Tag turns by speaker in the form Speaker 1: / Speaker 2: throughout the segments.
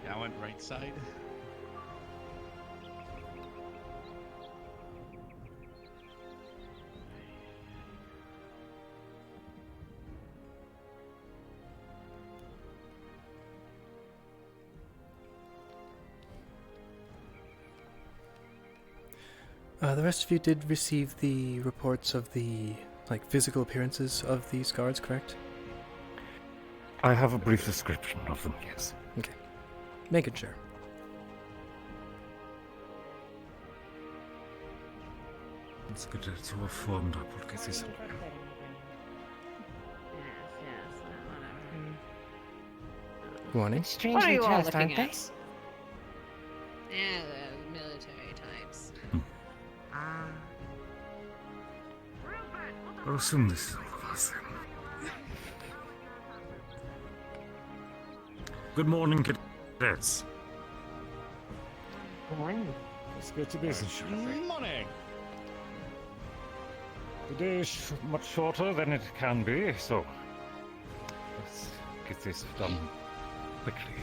Speaker 1: I went right side.
Speaker 2: The rest of you did receive the reports of the, physical appearances of these guards, correct?
Speaker 3: I have a brief description of them, yes.
Speaker 2: Okay. Making sure.
Speaker 3: Let's get it all formed up. We'll get this.
Speaker 4: Yes, whatever.
Speaker 2: Morning.
Speaker 5: Strangely
Speaker 4: What are you all
Speaker 5: dressed,
Speaker 4: looking
Speaker 5: aren't they?
Speaker 4: at? Yeah, the military types.
Speaker 3: I'll assume this is all of us then. Good morning, cadets. Let's get to business, shall we?
Speaker 1: Morning.
Speaker 3: The day is much shorter than it can be, so let's get this done quickly.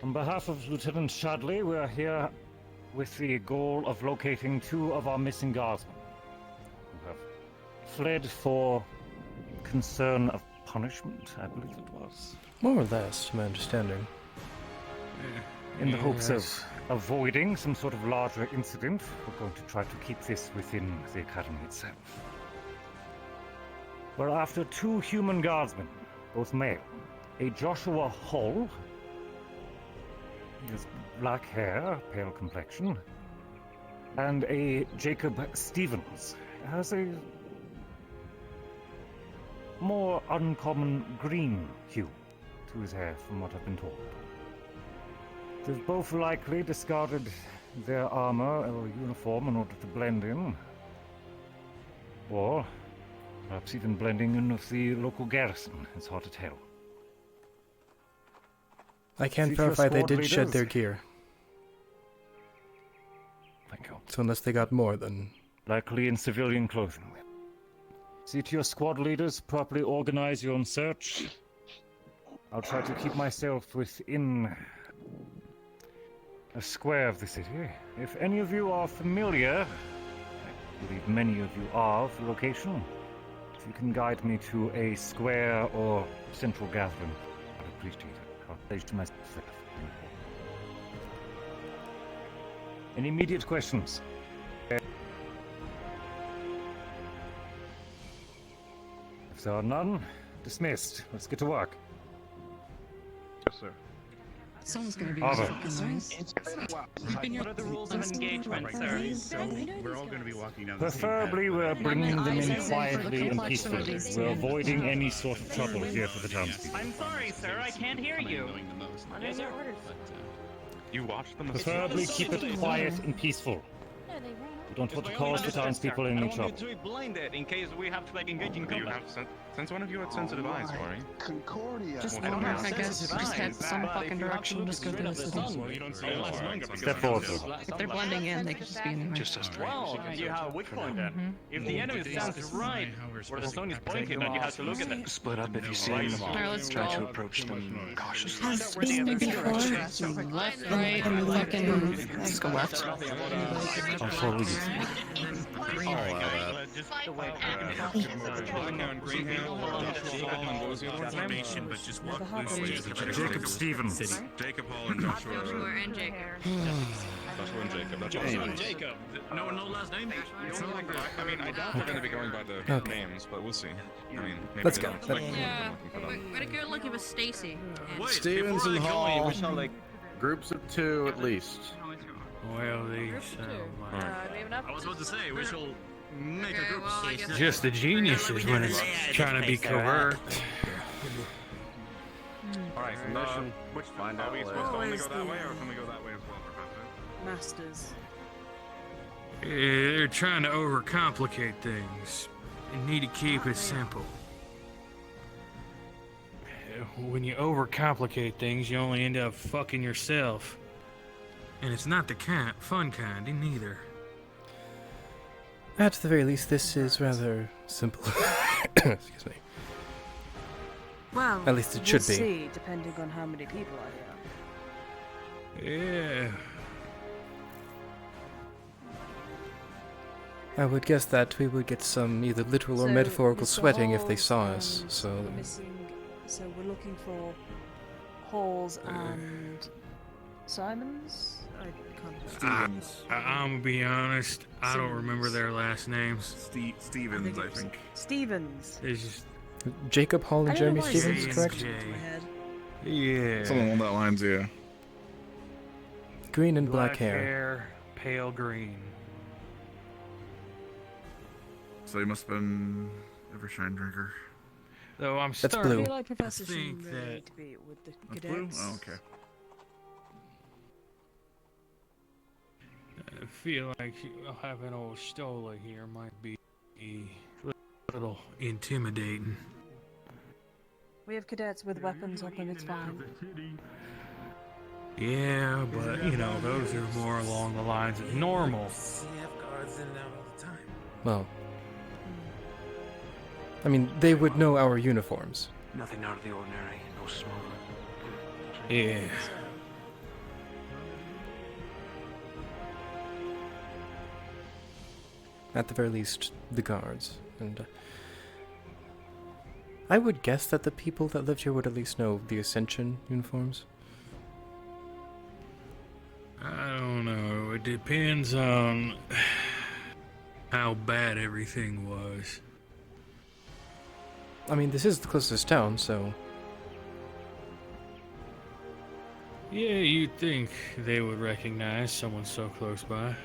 Speaker 3: On behalf of Lieutenant Shadley, we are here with the goal of locating 2 of our missing guardsmen who have fled for concern of punishment, I believe it was.
Speaker 2: More or less, to my understanding.
Speaker 3: In the hopes of avoiding some sort of larger incident, we're going to try to keep this within the Academy itself. We're after 2 human guardsmen, both male. A Joshua Hull, he has black hair, pale complexion, and a Jacob Stevens, has a more uncommon green hue to his hair, from what I've been told. They've both likely discarded their armor or uniform in order to blend in, or perhaps even blending in with the local garrison. It's hard to tell.
Speaker 2: I can
Speaker 3: Future
Speaker 2: verify they
Speaker 3: squad
Speaker 2: did shed
Speaker 3: leaders?
Speaker 2: their gear.
Speaker 3: Thank you.
Speaker 2: So unless they got more, then...
Speaker 3: Likely in civilian clothing. See to your squad leaders, properly organize your own search. I'll try to keep myself within a square of the city. If any of you are familiar, I believe many of you are, of the location, if you can guide me to a square or central gathering, I'd appreciate it. I'll place to myself. Any immediate questions? If there are none, dismissed. Let's get to work.
Speaker 1: Yes, sir.
Speaker 6: Someone's gonna be
Speaker 3: Arthur.
Speaker 6: fucking nice.
Speaker 1: What are the rules of engagement, sir? So we're all going to be walking down the same
Speaker 3: Preferably,
Speaker 1: path.
Speaker 3: we're bringing them in
Speaker 6: eyes
Speaker 3: quietly and
Speaker 6: for the
Speaker 3: peacefully.
Speaker 6: complexion
Speaker 3: We're
Speaker 6: of these
Speaker 3: avoiding any sort of trouble here for the townspeople.
Speaker 7: I'm sorry, sir, I can't hear you.
Speaker 4: Under their orders.
Speaker 1: You watch them.
Speaker 3: Preferably keep it quiet and peaceful.
Speaker 4: No, they ran up.
Speaker 3: We don't want to cause the townspeople any
Speaker 7: I
Speaker 3: trouble.
Speaker 7: want you to be blinded in case we have to engage in
Speaker 1: Do you
Speaker 7: combat.
Speaker 1: have since when have you had sensitive eyes, Corey?
Speaker 8: Concordia.
Speaker 6: Just
Speaker 1: Well, I don't
Speaker 6: work,
Speaker 1: know.
Speaker 6: I guess. Just head some fucking direction. Just go through the city.
Speaker 1: You don't see a
Speaker 3: Step forward.
Speaker 6: If they're blending in, they could just be anywhere.
Speaker 1: Just us three.
Speaker 7: Well, you have a weak point then. If the enemy stands right where the stone is pointing, then you have to look at it.
Speaker 9: Split up if you see them.
Speaker 6: Alright, let's
Speaker 9: Try to
Speaker 6: go.
Speaker 9: approach them cautiously.
Speaker 5: Has seen me before.
Speaker 6: Left, right, fucking. Let's go left.
Speaker 3: I'll follow you. Jacob Stevens.
Speaker 1: Jacob Hall and Joshua.
Speaker 4: And Jacob.
Speaker 1: Joshua and Jacob. That's awesome. Jacob. No last name. It's not like I mean, I doubt they're going to be going by the
Speaker 2: Okay.
Speaker 1: names, but we'll see. I mean, maybe
Speaker 2: Let's
Speaker 1: they
Speaker 2: go.
Speaker 1: don't expect me to be
Speaker 4: Yeah.
Speaker 1: looking for them.
Speaker 4: We're gonna go looking for Stacy.
Speaker 10: Stevens and Hall. Groups of 2 at least.
Speaker 11: Well,
Speaker 4: Group
Speaker 11: these
Speaker 4: of 2.
Speaker 1: Alright.
Speaker 4: Do we have enough?
Speaker 11: I was about to say, we shall make
Speaker 4: Okay,
Speaker 11: a group.
Speaker 4: well, I guess
Speaker 11: Just the geniuses when it's trying to be covert.
Speaker 7: Alright,
Speaker 1: Which
Speaker 8: Find
Speaker 1: are
Speaker 8: out
Speaker 1: we
Speaker 8: where-
Speaker 1: supposed to only go
Speaker 6: Always
Speaker 1: that way,
Speaker 6: the-
Speaker 1: or can we go that way as well, Professor?
Speaker 6: Masters.
Speaker 11: They're trying to overcomplicate things. You need to keep it simple. When you overcomplicate things, you only end up fucking yourself. And it's not the fun kind, neither.
Speaker 2: At the very least, this is rather simple. Excuse me.
Speaker 4: Well,
Speaker 2: At least it should
Speaker 5: we'll
Speaker 2: be.
Speaker 5: see, depending on how many people are here.
Speaker 11: Yeah.
Speaker 2: I would guess that we would get some either literal or
Speaker 5: So,
Speaker 2: metaphorical
Speaker 5: Mr.
Speaker 2: sweating if they
Speaker 5: Halls
Speaker 2: saw us,
Speaker 5: and
Speaker 2: so...
Speaker 5: we're missing, so we're looking for Halls and Simons? I can't
Speaker 9: Stevens.
Speaker 11: I'm gonna be honest, I don't remember their last names.
Speaker 9: Stevens, I think.
Speaker 5: Stevens.
Speaker 11: It's just
Speaker 2: Jacob Hall and
Speaker 5: I don't
Speaker 2: Jeremy
Speaker 5: know why
Speaker 2: Stevens,
Speaker 5: Stevens
Speaker 2: correct?
Speaker 5: popped into my head.
Speaker 11: yeah.
Speaker 9: Something along that lines, yeah.
Speaker 2: Green and black hair.
Speaker 11: pale green.
Speaker 9: So he must have been Evershine drinker.
Speaker 11: Though I'm
Speaker 2: That's
Speaker 11: starting
Speaker 2: blue.
Speaker 5: I feel like Professor
Speaker 11: I think
Speaker 5: shouldn't really
Speaker 11: that-
Speaker 5: need to be with the
Speaker 9: That's
Speaker 5: cadets.
Speaker 9: blue? Oh, okay.
Speaker 11: I feel like having old Stola here might be a little intimidating.
Speaker 5: We have cadets with weapons on them, it's fine.
Speaker 11: Yeah, but you know, those are more along the lines of normal.
Speaker 2: Well... I mean, they would know our uniforms.
Speaker 8: Nothing out of the ordinary, no smoke.
Speaker 11: Yeah.
Speaker 2: At the very least, the guards. And I would guess that the people that lived here would at least know the Ascension uniforms.
Speaker 11: I don't know. It depends on how bad everything was.
Speaker 2: I mean, this is the closest town, so...
Speaker 11: Yeah, you'd think they would recognize someone so close by.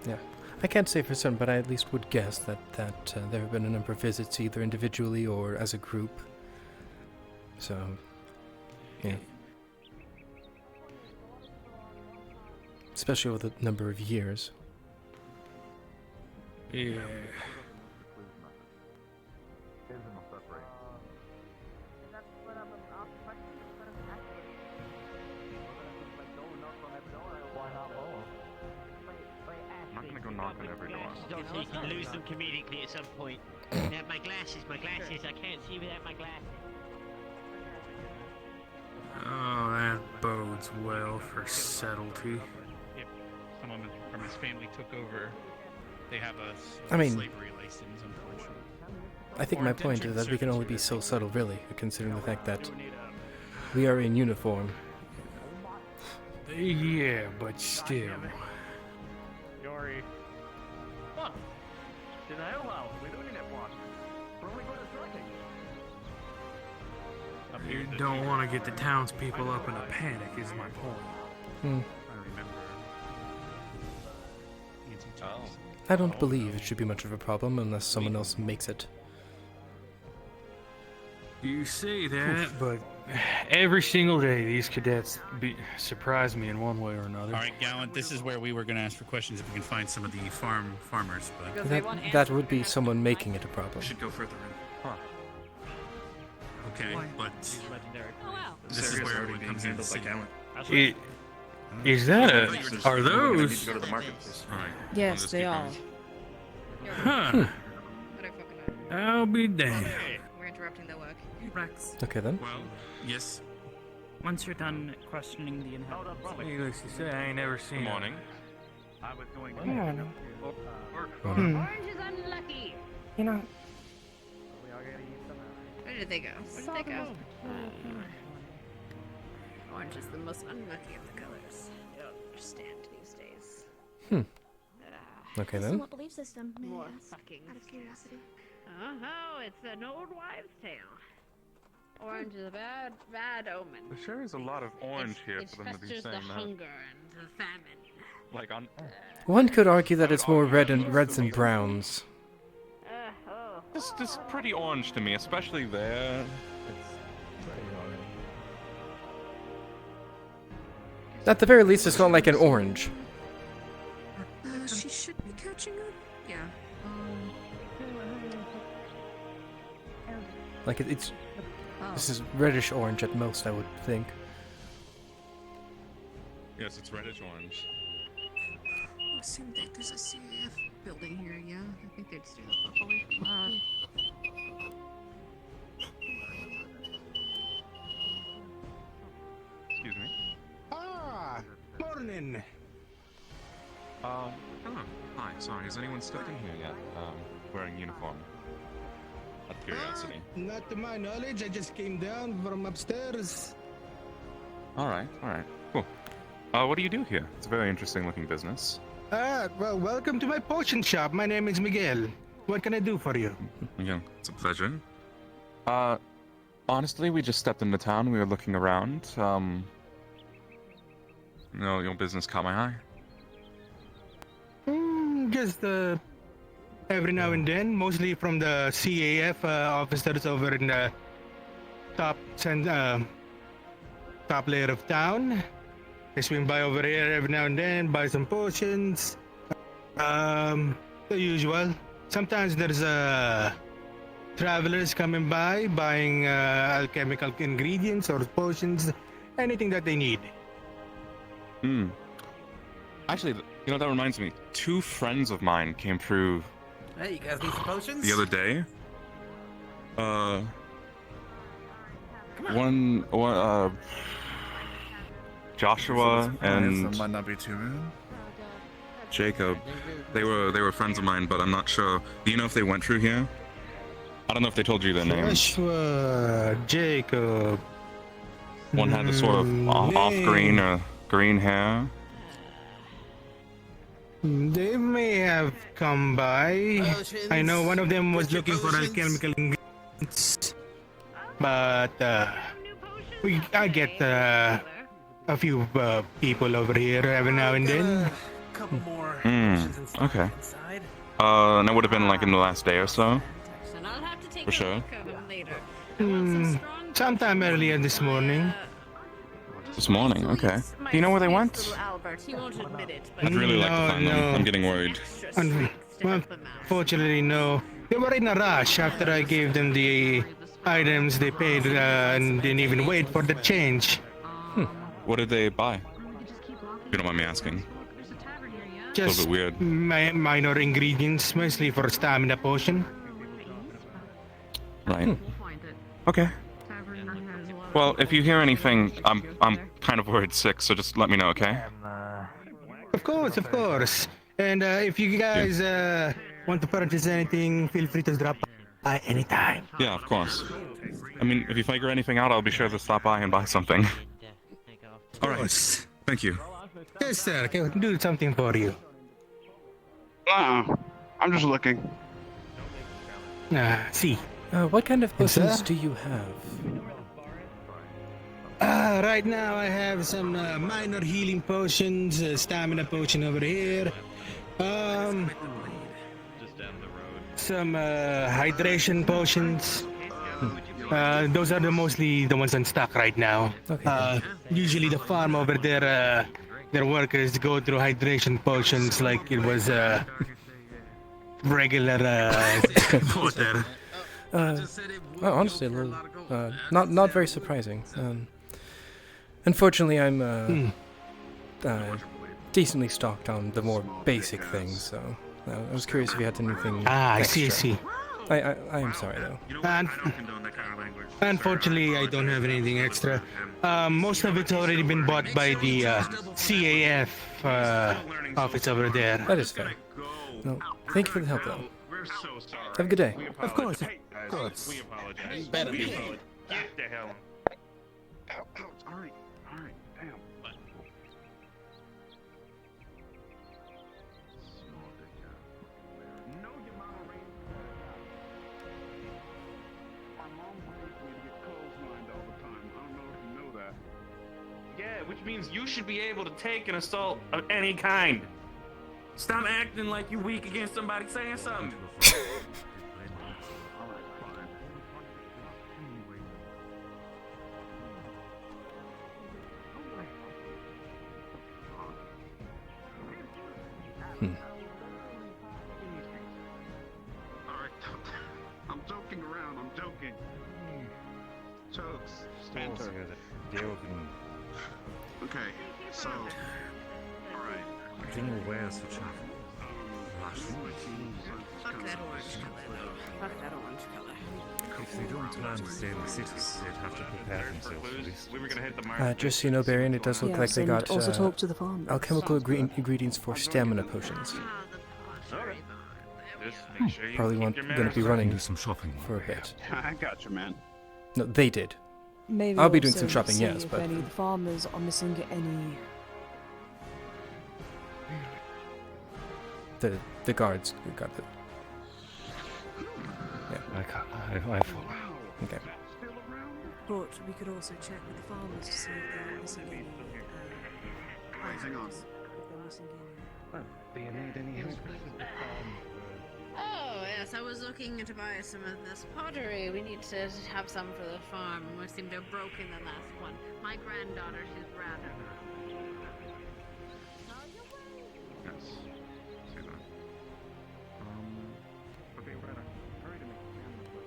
Speaker 2: Yeah. I can't say for certain, but I at least would guess that there have been a number of visits, either individually or as a group. So... yeah. Especially over the number of years.
Speaker 11: Yeah.
Speaker 1: I'm not gonna go knock on every door.
Speaker 8: So you can lose them comedically at some point. My glasses, I can't see without my glasses.
Speaker 11: Oh, that bodes well for subtlety.
Speaker 1: If someone from his family took over, they have a
Speaker 2: I mean-
Speaker 1: slavery license, unfortunately.
Speaker 2: I think
Speaker 1: Or
Speaker 2: my point is
Speaker 1: indentured
Speaker 2: that we can only be so subtle, really, considering the fact that we are in uniform.
Speaker 11: Yeah, but still.
Speaker 7: Yori. Huh. Did I allow? We don't need that one. We're only going to
Speaker 11: You don't want to get the townspeople up in a panic, is my point.
Speaker 2: Hmm.
Speaker 1: I remember.
Speaker 2: I don't believe it should be much of a problem unless someone else makes it.
Speaker 11: You say that, but every single day these cadets surprise me in one way or another.
Speaker 1: All right, Gallant. This is where we were going to ask for questions if we can find some of the farmers, but
Speaker 2: That would be someone making it a problem.
Speaker 1: we should go further in.
Speaker 7: Huh.
Speaker 1: Okay, but
Speaker 4: Oh wow.
Speaker 1: this is where everyone comes in.
Speaker 11: Is that a... Are
Speaker 9: Need
Speaker 11: those...
Speaker 9: to go to the marketplace.
Speaker 1: All right.
Speaker 5: Yes, they are.
Speaker 11: Huh.
Speaker 4: I don't fucking know.
Speaker 11: I'll be damned.
Speaker 4: We're interrupting their work.
Speaker 12: Rex,
Speaker 2: Okay then.
Speaker 1: Well, yes.
Speaker 12: once you're done questioning the inhabitants,
Speaker 11: Needless to say, I ain't never seen
Speaker 1: Good
Speaker 11: it.
Speaker 1: morning.
Speaker 7: I was going to...
Speaker 2: Morning.
Speaker 4: Orange is unlucky.
Speaker 12: you know,
Speaker 4: Where did they go? Where did they go? Orange is the most unlucky of the colors. I don't understand these days.
Speaker 2: Okay
Speaker 4: What's
Speaker 2: then.
Speaker 4: the belief system? More fucking. Out of curiosity. Oh, it's an old wives' tale. Orange is a bad, bad omen.
Speaker 1: There sure is a lot of orange here
Speaker 4: It
Speaker 1: for them to be
Speaker 4: festers
Speaker 1: saying
Speaker 4: the
Speaker 1: that.
Speaker 4: hunger and the famine.
Speaker 1: Like on.
Speaker 2: One could argue that it's more reds and browns.
Speaker 1: This is pretty orange to me, especially there.
Speaker 2: At the very least, it's not like an orange.
Speaker 12: she should be catching up. Yeah.
Speaker 2: Like it's.
Speaker 4: Oh.
Speaker 2: This is reddish orange at most, I would think.
Speaker 1: Yes, it's reddish orange.
Speaker 12: I assume that there's a C.A.F. building here. Yeah, I think they'd steer the fuck away from that.
Speaker 13: in.
Speaker 1: Hello. Hi. Sorry, has anyone stepped in here yet? Wearing uniform. Out of curiosity.
Speaker 13: Not to my knowledge. I just came down from upstairs.
Speaker 1: All right. Cool. What do you do here? It's a very interesting looking business.
Speaker 13: Well, welcome to my potion shop. My name is Miguel. What can I do for you?
Speaker 1: Yeah, it's a pleasure. Honestly, we just stepped into town. We were looking around. Your business caught my eye.
Speaker 13: Just every now and then, mostly from the C.A.F. Officers over in the top layer of town. I swing by over here every now and then, buy some potions. The usual. Sometimes there's travelers coming by, buying alchemical ingredients or potions, anything that they need.
Speaker 1: Actually, that reminds me. 2 friends of mine came through.
Speaker 14: Hey, you guys need some potions?
Speaker 1: The other day. Joshua and
Speaker 9: That might not be too bad.
Speaker 1: Jacob. They were friends of mine, but I'm not sure. Do you know if they went through here? I don't know if they told you their names.
Speaker 13: Joshua, Jacob.
Speaker 1: One had the sort of off-green or green hair.
Speaker 13: They may have come by. I know one of them was looking for alchemical ingredients, but I get a few people over here every now and then.
Speaker 14: Couple more
Speaker 1: Okay. And that would have been like in the last day or so. For sure.
Speaker 13: Sometime earlier this morning.
Speaker 1: This morning, okay. Do you know where they went? I'd really like to find them. I'm getting worried.
Speaker 13: Unfortunately, no. They were in a rush after I gave them the items they paid and didn't even wait for the change.
Speaker 1: What did they buy? If you don't mind me asking.
Speaker 13: Just
Speaker 1: a little bit weird.
Speaker 13: Minor ingredients, mostly for stamina potion.
Speaker 1: Right. Okay. Well, if you hear anything, I'm kind of worried sick, so just let me know, okay?
Speaker 13: Of course. And if you guys want to purchase anything, feel free to drop by anytime.
Speaker 1: Yeah, of course. I mean, if you figure anything out, I'll be sure to stop by and buy something. All right. Thank you.
Speaker 13: Yes, sir. I can do something for you.
Speaker 15: I'm just looking.
Speaker 13: See.
Speaker 2: What kind of potions do you have?
Speaker 13: Right now I have some minor healing potions, stamina potion over here. Some hydration potions. Those are mostly the ones on stock right now.
Speaker 2: Okay.
Speaker 13: Usually the farm over there, their workers go through hydration potions like it was regular water.
Speaker 2: Honestly, a little, not very surprising. Unfortunately, I'm decently stocked on the more basic things, so I was curious if you had anything
Speaker 13: I
Speaker 2: extra.
Speaker 13: see.
Speaker 2: I am sorry, though.
Speaker 13: Unfortunately, I don't have anything extra. Most of it's already been bought by the C.A.F. Office over there.
Speaker 2: That is fair. No, thank you for the help, though. Have a good day.
Speaker 13: Of course.
Speaker 1: We apologize.
Speaker 14: Better be.
Speaker 7: Get the hell.
Speaker 15: Alright, damn.
Speaker 11: Yeah, which means you should be able to take an assault of any kind. Stop acting like you're weak against somebody saying something.
Speaker 15: I'm joking around, I'm joking. Chokes.
Speaker 3: Spencer.
Speaker 15: Okay, so. Alright.
Speaker 10: General wares for travel.
Speaker 4: Fuck that orange color, though. Fuck that orange color.
Speaker 3: If they don't plan to stay in the city, they'd have to prepare themselves for this.
Speaker 15: We were gonna hit the
Speaker 2: Just so you know, Barian, it does look like they got
Speaker 5: also talk to the farmers.
Speaker 2: alchemical ingredients for stamina potions.
Speaker 15: Just make sure you
Speaker 2: Probably
Speaker 15: keep your
Speaker 2: going to
Speaker 15: manners
Speaker 2: be
Speaker 15: up.
Speaker 2: running
Speaker 3: Do some shopping.
Speaker 2: for a bit.
Speaker 15: I got you, man.
Speaker 2: No, they did.
Speaker 5: Maybe
Speaker 2: I'll be doing
Speaker 5: also
Speaker 2: some shopping,
Speaker 5: see
Speaker 2: yes,
Speaker 5: if
Speaker 2: but
Speaker 5: any of the farmers are missing any.
Speaker 2: the guards got the. Yeah.
Speaker 3: I follow.
Speaker 2: Okay.
Speaker 5: But we could also check with the farmers to see if they're missing any.
Speaker 15: Hang on.
Speaker 5: If they're missing any.
Speaker 3: Do you need any help?
Speaker 4: Oh, yes, I was looking to buy some of this pottery. We need to have some for the farm. We seem to have broken the last one. My granddaughter, she's rather.
Speaker 15: Yes. See that. Okay, we're gonna hurry to make the camera flip.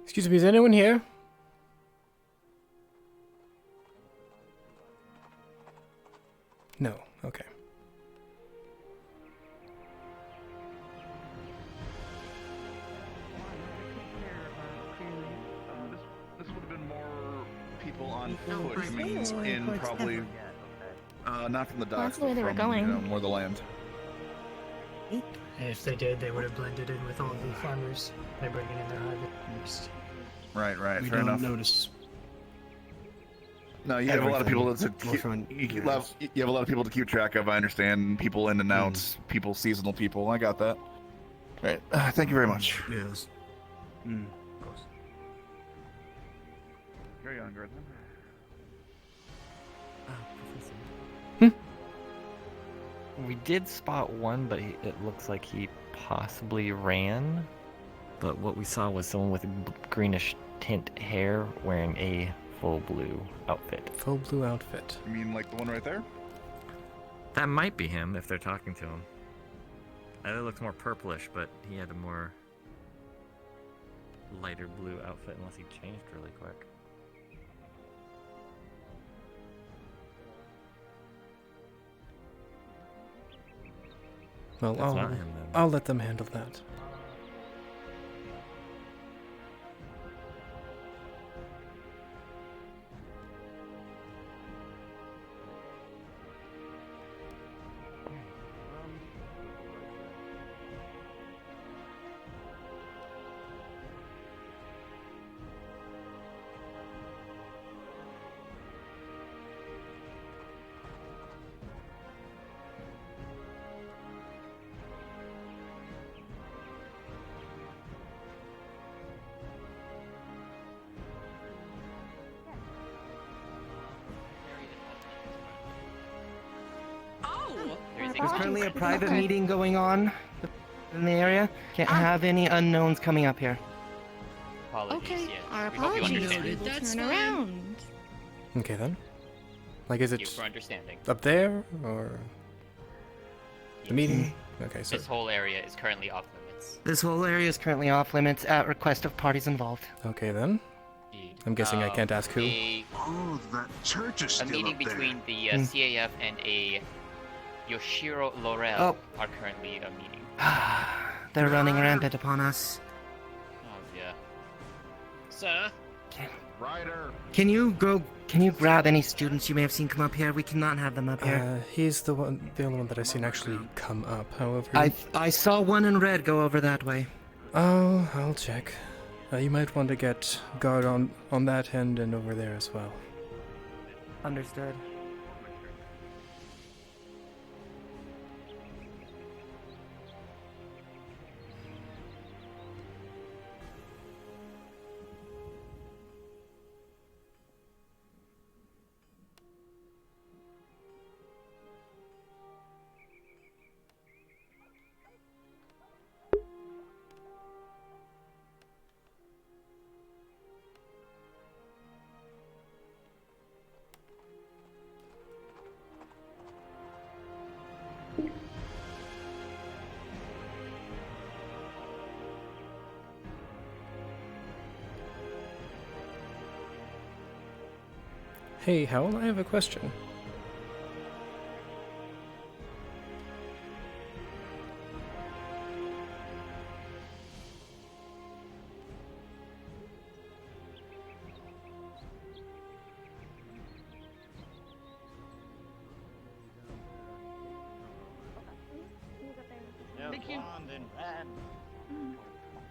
Speaker 2: Excuse me, is anyone here? No. Okay.
Speaker 10: This would have been more people on foot, which means in probably not from the docks,
Speaker 6: that's the way
Speaker 10: but
Speaker 6: they were
Speaker 10: from
Speaker 6: going.
Speaker 10: more the land.
Speaker 16: If they did, they would have blended in with all the farmers by bringing in their harvest.
Speaker 10: Right,
Speaker 13: We
Speaker 10: fair
Speaker 13: don't
Speaker 10: enough.
Speaker 13: notice.
Speaker 10: No, you have a lot of people
Speaker 13: everything.
Speaker 10: to
Speaker 13: More from
Speaker 10: you have a lot of people to keep track of. I understand people in and out, people, seasonal people. I got that. Right. Thank you very much.
Speaker 13: Yes.
Speaker 10: Of course. Carry on, Gordon.
Speaker 17: We did spot one, but it looks like he possibly ran. But what we saw was someone with greenish tint hair wearing a full blue outfit.
Speaker 2: Full blue outfit.
Speaker 10: You mean like the one right there?
Speaker 17: That might be him if they're talking to him. It looks more purplish, but he had a more lighter blue outfit unless he changed really quick.
Speaker 2: Well,
Speaker 17: That's not him, then.
Speaker 2: I'll let them handle that.
Speaker 18: There's currently a private meeting going on in the area. Can't have any unknowns coming up here.
Speaker 6: Okay, our
Speaker 8: We hope you
Speaker 6: apologies.
Speaker 8: understand.
Speaker 6: We will
Speaker 4: That's
Speaker 6: turn
Speaker 4: fine.
Speaker 6: around.
Speaker 2: Okay then. Like, is
Speaker 8: Thank you
Speaker 2: it
Speaker 8: for understanding.
Speaker 2: up there or the meeting? Okay, so
Speaker 8: This whole area is currently off limits.
Speaker 18: This whole area is currently off limits at request of parties involved.
Speaker 2: okay then. I'm guessing I can't ask who.
Speaker 15: Oh, that church is
Speaker 8: A
Speaker 15: still
Speaker 8: meeting
Speaker 15: up there.
Speaker 8: between the
Speaker 18: Hmm.
Speaker 8: C.A.F. and a Yoshiro Laurel
Speaker 18: Oh.
Speaker 8: are currently a meeting.
Speaker 18: They're running rampant upon us.
Speaker 8: Oh, yeah. Sir?
Speaker 15: Ryder.
Speaker 18: Can you grab any students you may have seen come up here? We cannot have them up here.
Speaker 2: He's the only one that I've seen actually come up. However,
Speaker 18: I saw one in red go over that way.
Speaker 2: Oh, I'll check. You might want to get guard on that end and over there as well.
Speaker 18: Understood.
Speaker 2: Hey, Howl, I have a question.
Speaker 8: Blonde and red.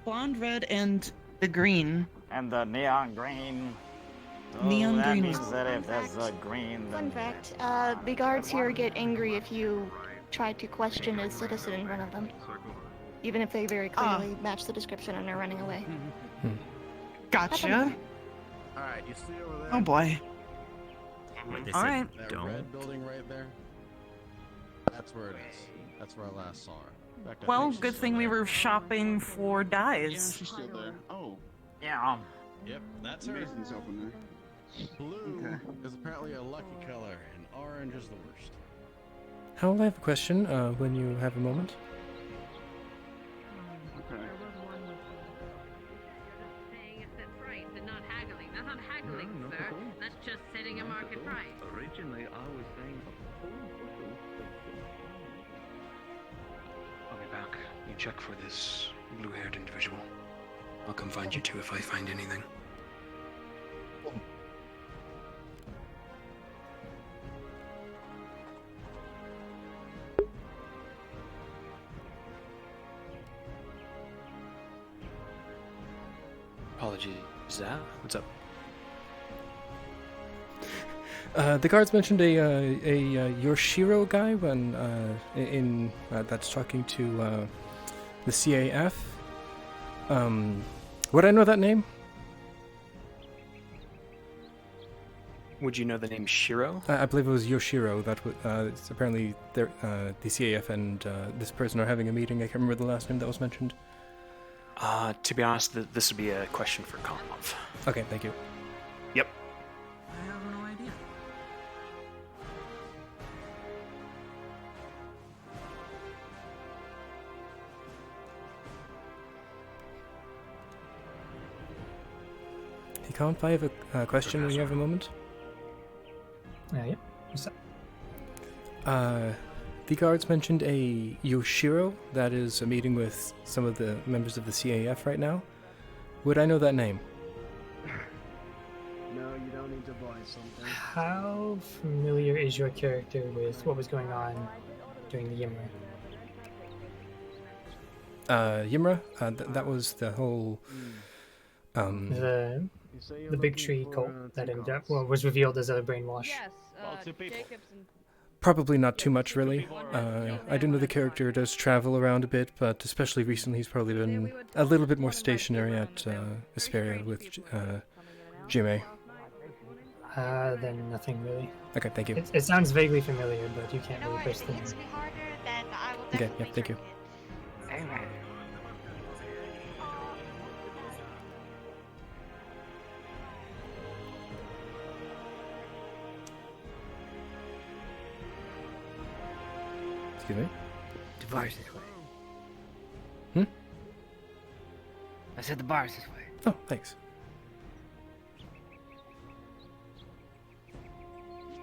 Speaker 18: Blonde, red, and the green.
Speaker 7: And the neon green.
Speaker 18: Neon
Speaker 7: that
Speaker 18: green
Speaker 7: means
Speaker 18: was-
Speaker 7: that if there's a green,
Speaker 19: Fun
Speaker 7: then
Speaker 19: fact, the guards here get angry if you try to question a citizen in front of them. Even if they very clearly match the description and are running away.
Speaker 18: Gotcha.
Speaker 14: Alright, you see over there?
Speaker 18: Oh boy.
Speaker 14: All
Speaker 18: Alright.
Speaker 14: That red building right there? That's where it is. That's where I last saw her. In fact, I
Speaker 18: Well,
Speaker 14: think she's
Speaker 18: good
Speaker 14: still
Speaker 18: thing we
Speaker 14: there.
Speaker 18: were shopping for dyes.
Speaker 15: Yeah, she's still there. Oh.
Speaker 7: Yeah.
Speaker 14: Yep, that's her.
Speaker 15: Mason's open there.
Speaker 14: Blue is apparently a lucky color, and orange is the worst.
Speaker 2: Howl, I have a question, when you have a moment.
Speaker 15: Okay.
Speaker 4: Saying a set price and not haggling. That's not haggling, sir. That's just setting a market price.
Speaker 20: Originally, I was saying
Speaker 21: I'll be back. You check for this blue-haired individual. I'll come find you too if I find anything. Apologies. Zach, what's up?
Speaker 2: The guards mentioned a Yoshiro guy when that's talking to the C.A.F. Would I know that name?
Speaker 21: Would you know the name Shiro?
Speaker 2: I believe it was Yoshiro. That it's apparently the C.A.F. and this person are having a meeting. I can't remember the last name that was mentioned.
Speaker 21: To be honest, this would be a question for Komov.
Speaker 2: Okay, thank you.
Speaker 21: Yep.
Speaker 14: I have no idea.
Speaker 2: Hey, Count, I have a question when you have a moment.
Speaker 16: Yeah. What's up?
Speaker 2: The guards mentioned a Yoshiro that is a meeting with some of the members of the C.A.F. right now. Would I know that name?
Speaker 22: No, you don't need to buy something.
Speaker 16: How familiar is your character with what was going on during the Yimra?
Speaker 2: Yimra? That was the whole...
Speaker 16: The big tree cult that ended up, well, was revealed as a brainwash.
Speaker 4: Yes, Jacobs and
Speaker 2: Probably not too much, really. I do know the character does travel around a bit, but especially recently he's probably been a little bit more stationary at Asperia with GMA.
Speaker 16: Then nothing really.
Speaker 2: Okay, thank you.
Speaker 16: It sounds vaguely familiar, but you can't really place the name.
Speaker 2: Okay, yeah, thank you. Excuse me?
Speaker 18: The bar's this way.
Speaker 2: Hmm?
Speaker 18: I said the bar's this way.
Speaker 2: Oh, thanks.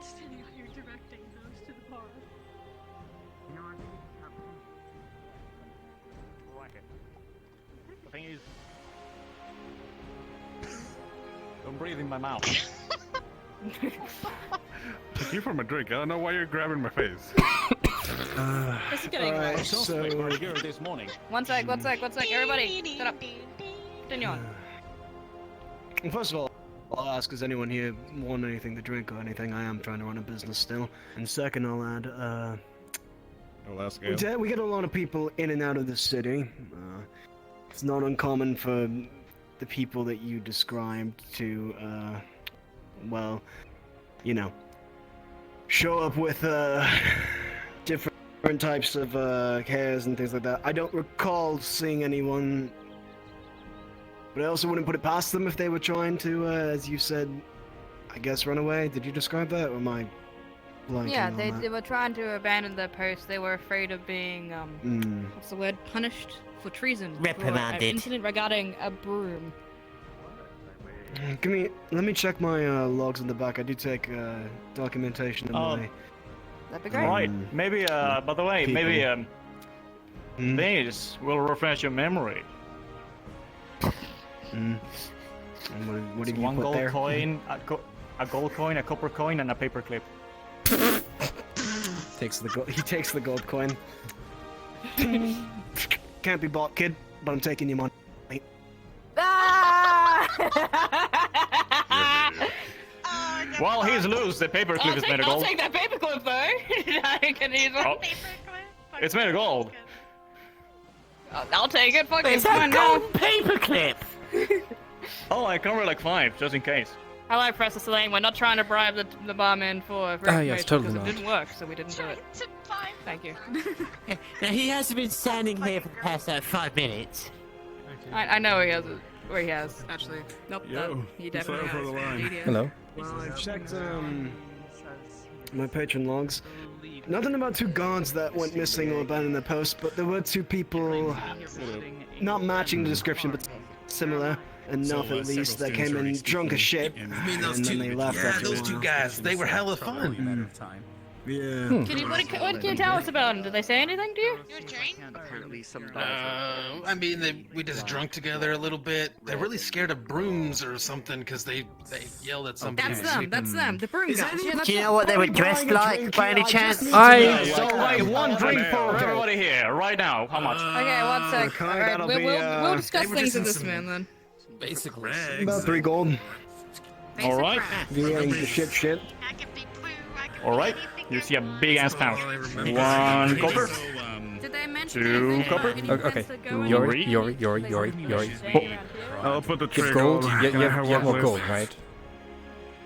Speaker 4: standing out here directing those to the bar.
Speaker 7: You know, I think it's happening. I like it. The thing is... Don't breathe in my mouth.
Speaker 9: Took you from a drink. I don't know why you're grabbing my face.
Speaker 4: This is getting
Speaker 22: Alright,
Speaker 4: worse.
Speaker 22: so
Speaker 7: Here this morning.
Speaker 4: One sec, everybody, shut up. Continue on.
Speaker 22: first of all, I'll ask, does anyone here want anything to drink or anything? I am trying to run a business still. And second, I'll add,
Speaker 9: I'll ask
Speaker 22: we get a lot of people in and out of the city. It's not uncommon for the people that you described to, well, you know, show up with different types of hairs and things like that. I don't recall seeing anyone, but I also wouldn't put it past them if they were trying to, as you said, I guess run away. Did you describe that, or am I blanking
Speaker 4: Yeah,
Speaker 22: on
Speaker 4: they
Speaker 22: that?
Speaker 4: were trying to abandon their post. They were afraid of being, what's the word? Punished for treason.
Speaker 8: Reprimanded.
Speaker 4: For an incident regarding a broom.
Speaker 22: Let me check my logs in the back. I do take documentation in my.
Speaker 5: That'd be great.
Speaker 1: Right. Maybe. By the way,
Speaker 22: people.
Speaker 1: maybe. This will refresh your memory.
Speaker 22: And what did you
Speaker 1: One
Speaker 22: put
Speaker 1: gold
Speaker 22: there?
Speaker 1: coin, a gold coin, a copper coin, and a paperclip.
Speaker 22: He takes the gold coin. Can't be bought, kid. But I'm taking your money.
Speaker 1: Well, he's loose. The paperclip is made of
Speaker 6: I'll
Speaker 1: gold.
Speaker 6: take that paperclip though. I can either.
Speaker 1: Oh. It's made of gold.
Speaker 6: I'll take it. Fuck it.
Speaker 8: Is that
Speaker 6: Fine,
Speaker 8: gold paperclip?
Speaker 1: Oh, I covered like 5, just in case.
Speaker 6: Hello, Professor Sûlain. We're not trying to bribe the barman for
Speaker 2: yes,
Speaker 6: information
Speaker 2: totally
Speaker 6: because
Speaker 2: not.
Speaker 6: it didn't work, so we didn't do it. Thank you.
Speaker 8: Now, he hasn't been standing here for the past 5 minutes.
Speaker 6: I know he has. Or he has actually. Nope.
Speaker 9: Yo,
Speaker 6: he definitely
Speaker 9: for
Speaker 6: has.
Speaker 9: the line.
Speaker 6: Indeed, yeah.
Speaker 2: Hello.
Speaker 22: Well, I've checked my patron logs. Nothing about 2 guards that went missing or abandoned their post, but there were 2 people not matching the description, but similar enough at least that came in drunk as shit,
Speaker 12: You mean those
Speaker 22: and
Speaker 12: two?
Speaker 22: then they left
Speaker 12: Yeah,
Speaker 22: after a
Speaker 12: those 2
Speaker 22: while.
Speaker 12: guys. They were hella fun.
Speaker 22: Yeah.
Speaker 6: What can you tell us about him? Did they say anything to you?
Speaker 12: I mean, we just drunk together a little bit. They're really scared of brooms or something because they yelled at somebody.
Speaker 6: That's them. That's them. The broom guys. Yeah, that's
Speaker 8: Do you know what they were dressed like, by any chance?
Speaker 1: So, like, 1 drink for everybody here, right now. How much?
Speaker 6: Okay, 1 sec.
Speaker 22: Okay,
Speaker 6: Alright,
Speaker 22: that'll
Speaker 6: we'll
Speaker 22: be,
Speaker 6: discuss
Speaker 12: were
Speaker 6: things
Speaker 12: just in
Speaker 6: with this
Speaker 12: some
Speaker 6: man then.
Speaker 12: Basic rags.
Speaker 22: About 3 gold.
Speaker 1: Alright.
Speaker 22: You ain't the shit.
Speaker 1: Alright. You see a big ass pouch. 1 copper.
Speaker 6: Did they mention
Speaker 1: 2 copper.
Speaker 2: Okay. Yori.
Speaker 9: I'll put the
Speaker 2: Give
Speaker 9: trigger
Speaker 2: gold.
Speaker 9: on.
Speaker 2: You have more gold, right?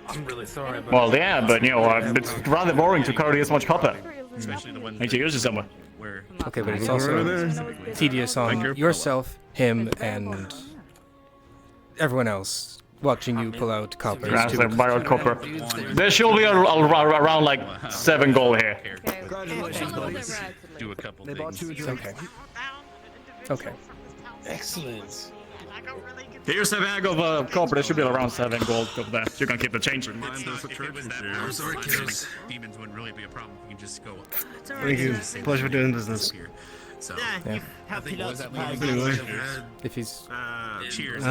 Speaker 12: I'm really sorry about
Speaker 1: Well, yeah, but you know, it's rather boring to carry this much copper.
Speaker 12: especially the ones
Speaker 1: Need to use it somewhere.
Speaker 12: where
Speaker 2: Okay, but it's also tedious on yourself, him, and everyone else watching you pull out coppers.
Speaker 1: That's like borrowed copper. There should be around like 7 gold here.
Speaker 12: do a couple
Speaker 22: They bought 2
Speaker 12: things.
Speaker 22: drinks.
Speaker 2: Okay.
Speaker 12: Excellent.
Speaker 1: Here's a bag of copper. There should be around 7 gold over there. You can keep the change.
Speaker 12: I'm sorry, kiddos. Demons wouldn't really be a problem. We can just go.
Speaker 22: Thank you. Pleasure doing business.
Speaker 12: So,
Speaker 2: Yeah.
Speaker 22: Anyway.
Speaker 2: If he's
Speaker 12: cheers.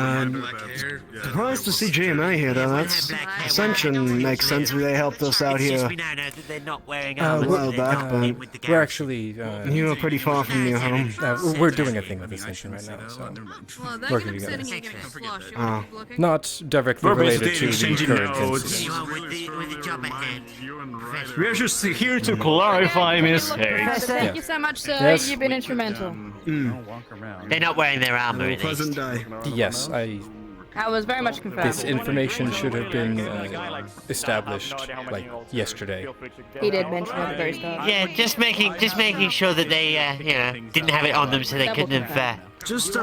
Speaker 22: Surprised to see GMA here, though. That's Ascension makes sense. They helped us out here
Speaker 8: We now know that they're not wearing
Speaker 22: a
Speaker 8: armor.
Speaker 22: while back, but
Speaker 2: we're actually
Speaker 22: you are pretty far from your home.
Speaker 2: we're doing a thing with Ascension right now, so working together.
Speaker 22: Oh.
Speaker 2: Not directly
Speaker 1: We're
Speaker 2: related
Speaker 1: basically
Speaker 2: to the
Speaker 1: exchanging
Speaker 2: current
Speaker 1: notes.
Speaker 2: incident.
Speaker 8: With the job at hand.
Speaker 1: We're just here to clarify mistakes.
Speaker 6: Professor, thank you so much, sir.
Speaker 2: Yes.
Speaker 6: You've been instrumental.
Speaker 8: They're not wearing their armor. at least.
Speaker 22: Pleasant day.
Speaker 2: Yes,
Speaker 6: I was very much confused.
Speaker 2: this information should have been established like yesterday.
Speaker 6: He did mention it at the very start.
Speaker 8: Yeah, just making sure that they, didn't have it on them, so they couldn't have.
Speaker 22: Just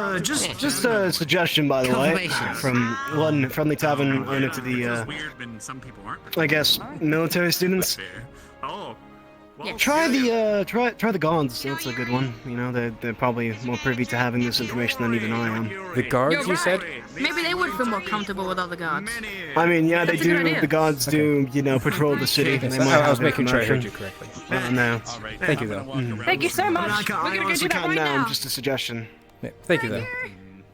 Speaker 22: a suggestion, by the way,
Speaker 8: Confirmation.
Speaker 22: from one friendly tavern owner to the, I guess, military students.
Speaker 12: Oh.
Speaker 22: Try the guards. That's a good one. You know, they're probably more privy to having this information than even I am.
Speaker 2: The guards, you said?
Speaker 6: Maybe they would feel more comfortable with other guards.
Speaker 22: I mean, yeah,
Speaker 6: That's
Speaker 22: they
Speaker 6: a good
Speaker 22: do.
Speaker 6: idea.
Speaker 22: The guards do, you know, patrol the city. They might
Speaker 2: I was
Speaker 22: have
Speaker 2: making sure I heard you
Speaker 22: information.
Speaker 2: correctly.
Speaker 22: No.
Speaker 2: Thank you, though.
Speaker 6: Thank you so much.
Speaker 22: I
Speaker 6: We're gonna go
Speaker 22: honestly
Speaker 6: do that
Speaker 22: can't
Speaker 6: right
Speaker 22: now.
Speaker 6: now.
Speaker 22: Just a suggestion.
Speaker 2: Yeah, thank you, though.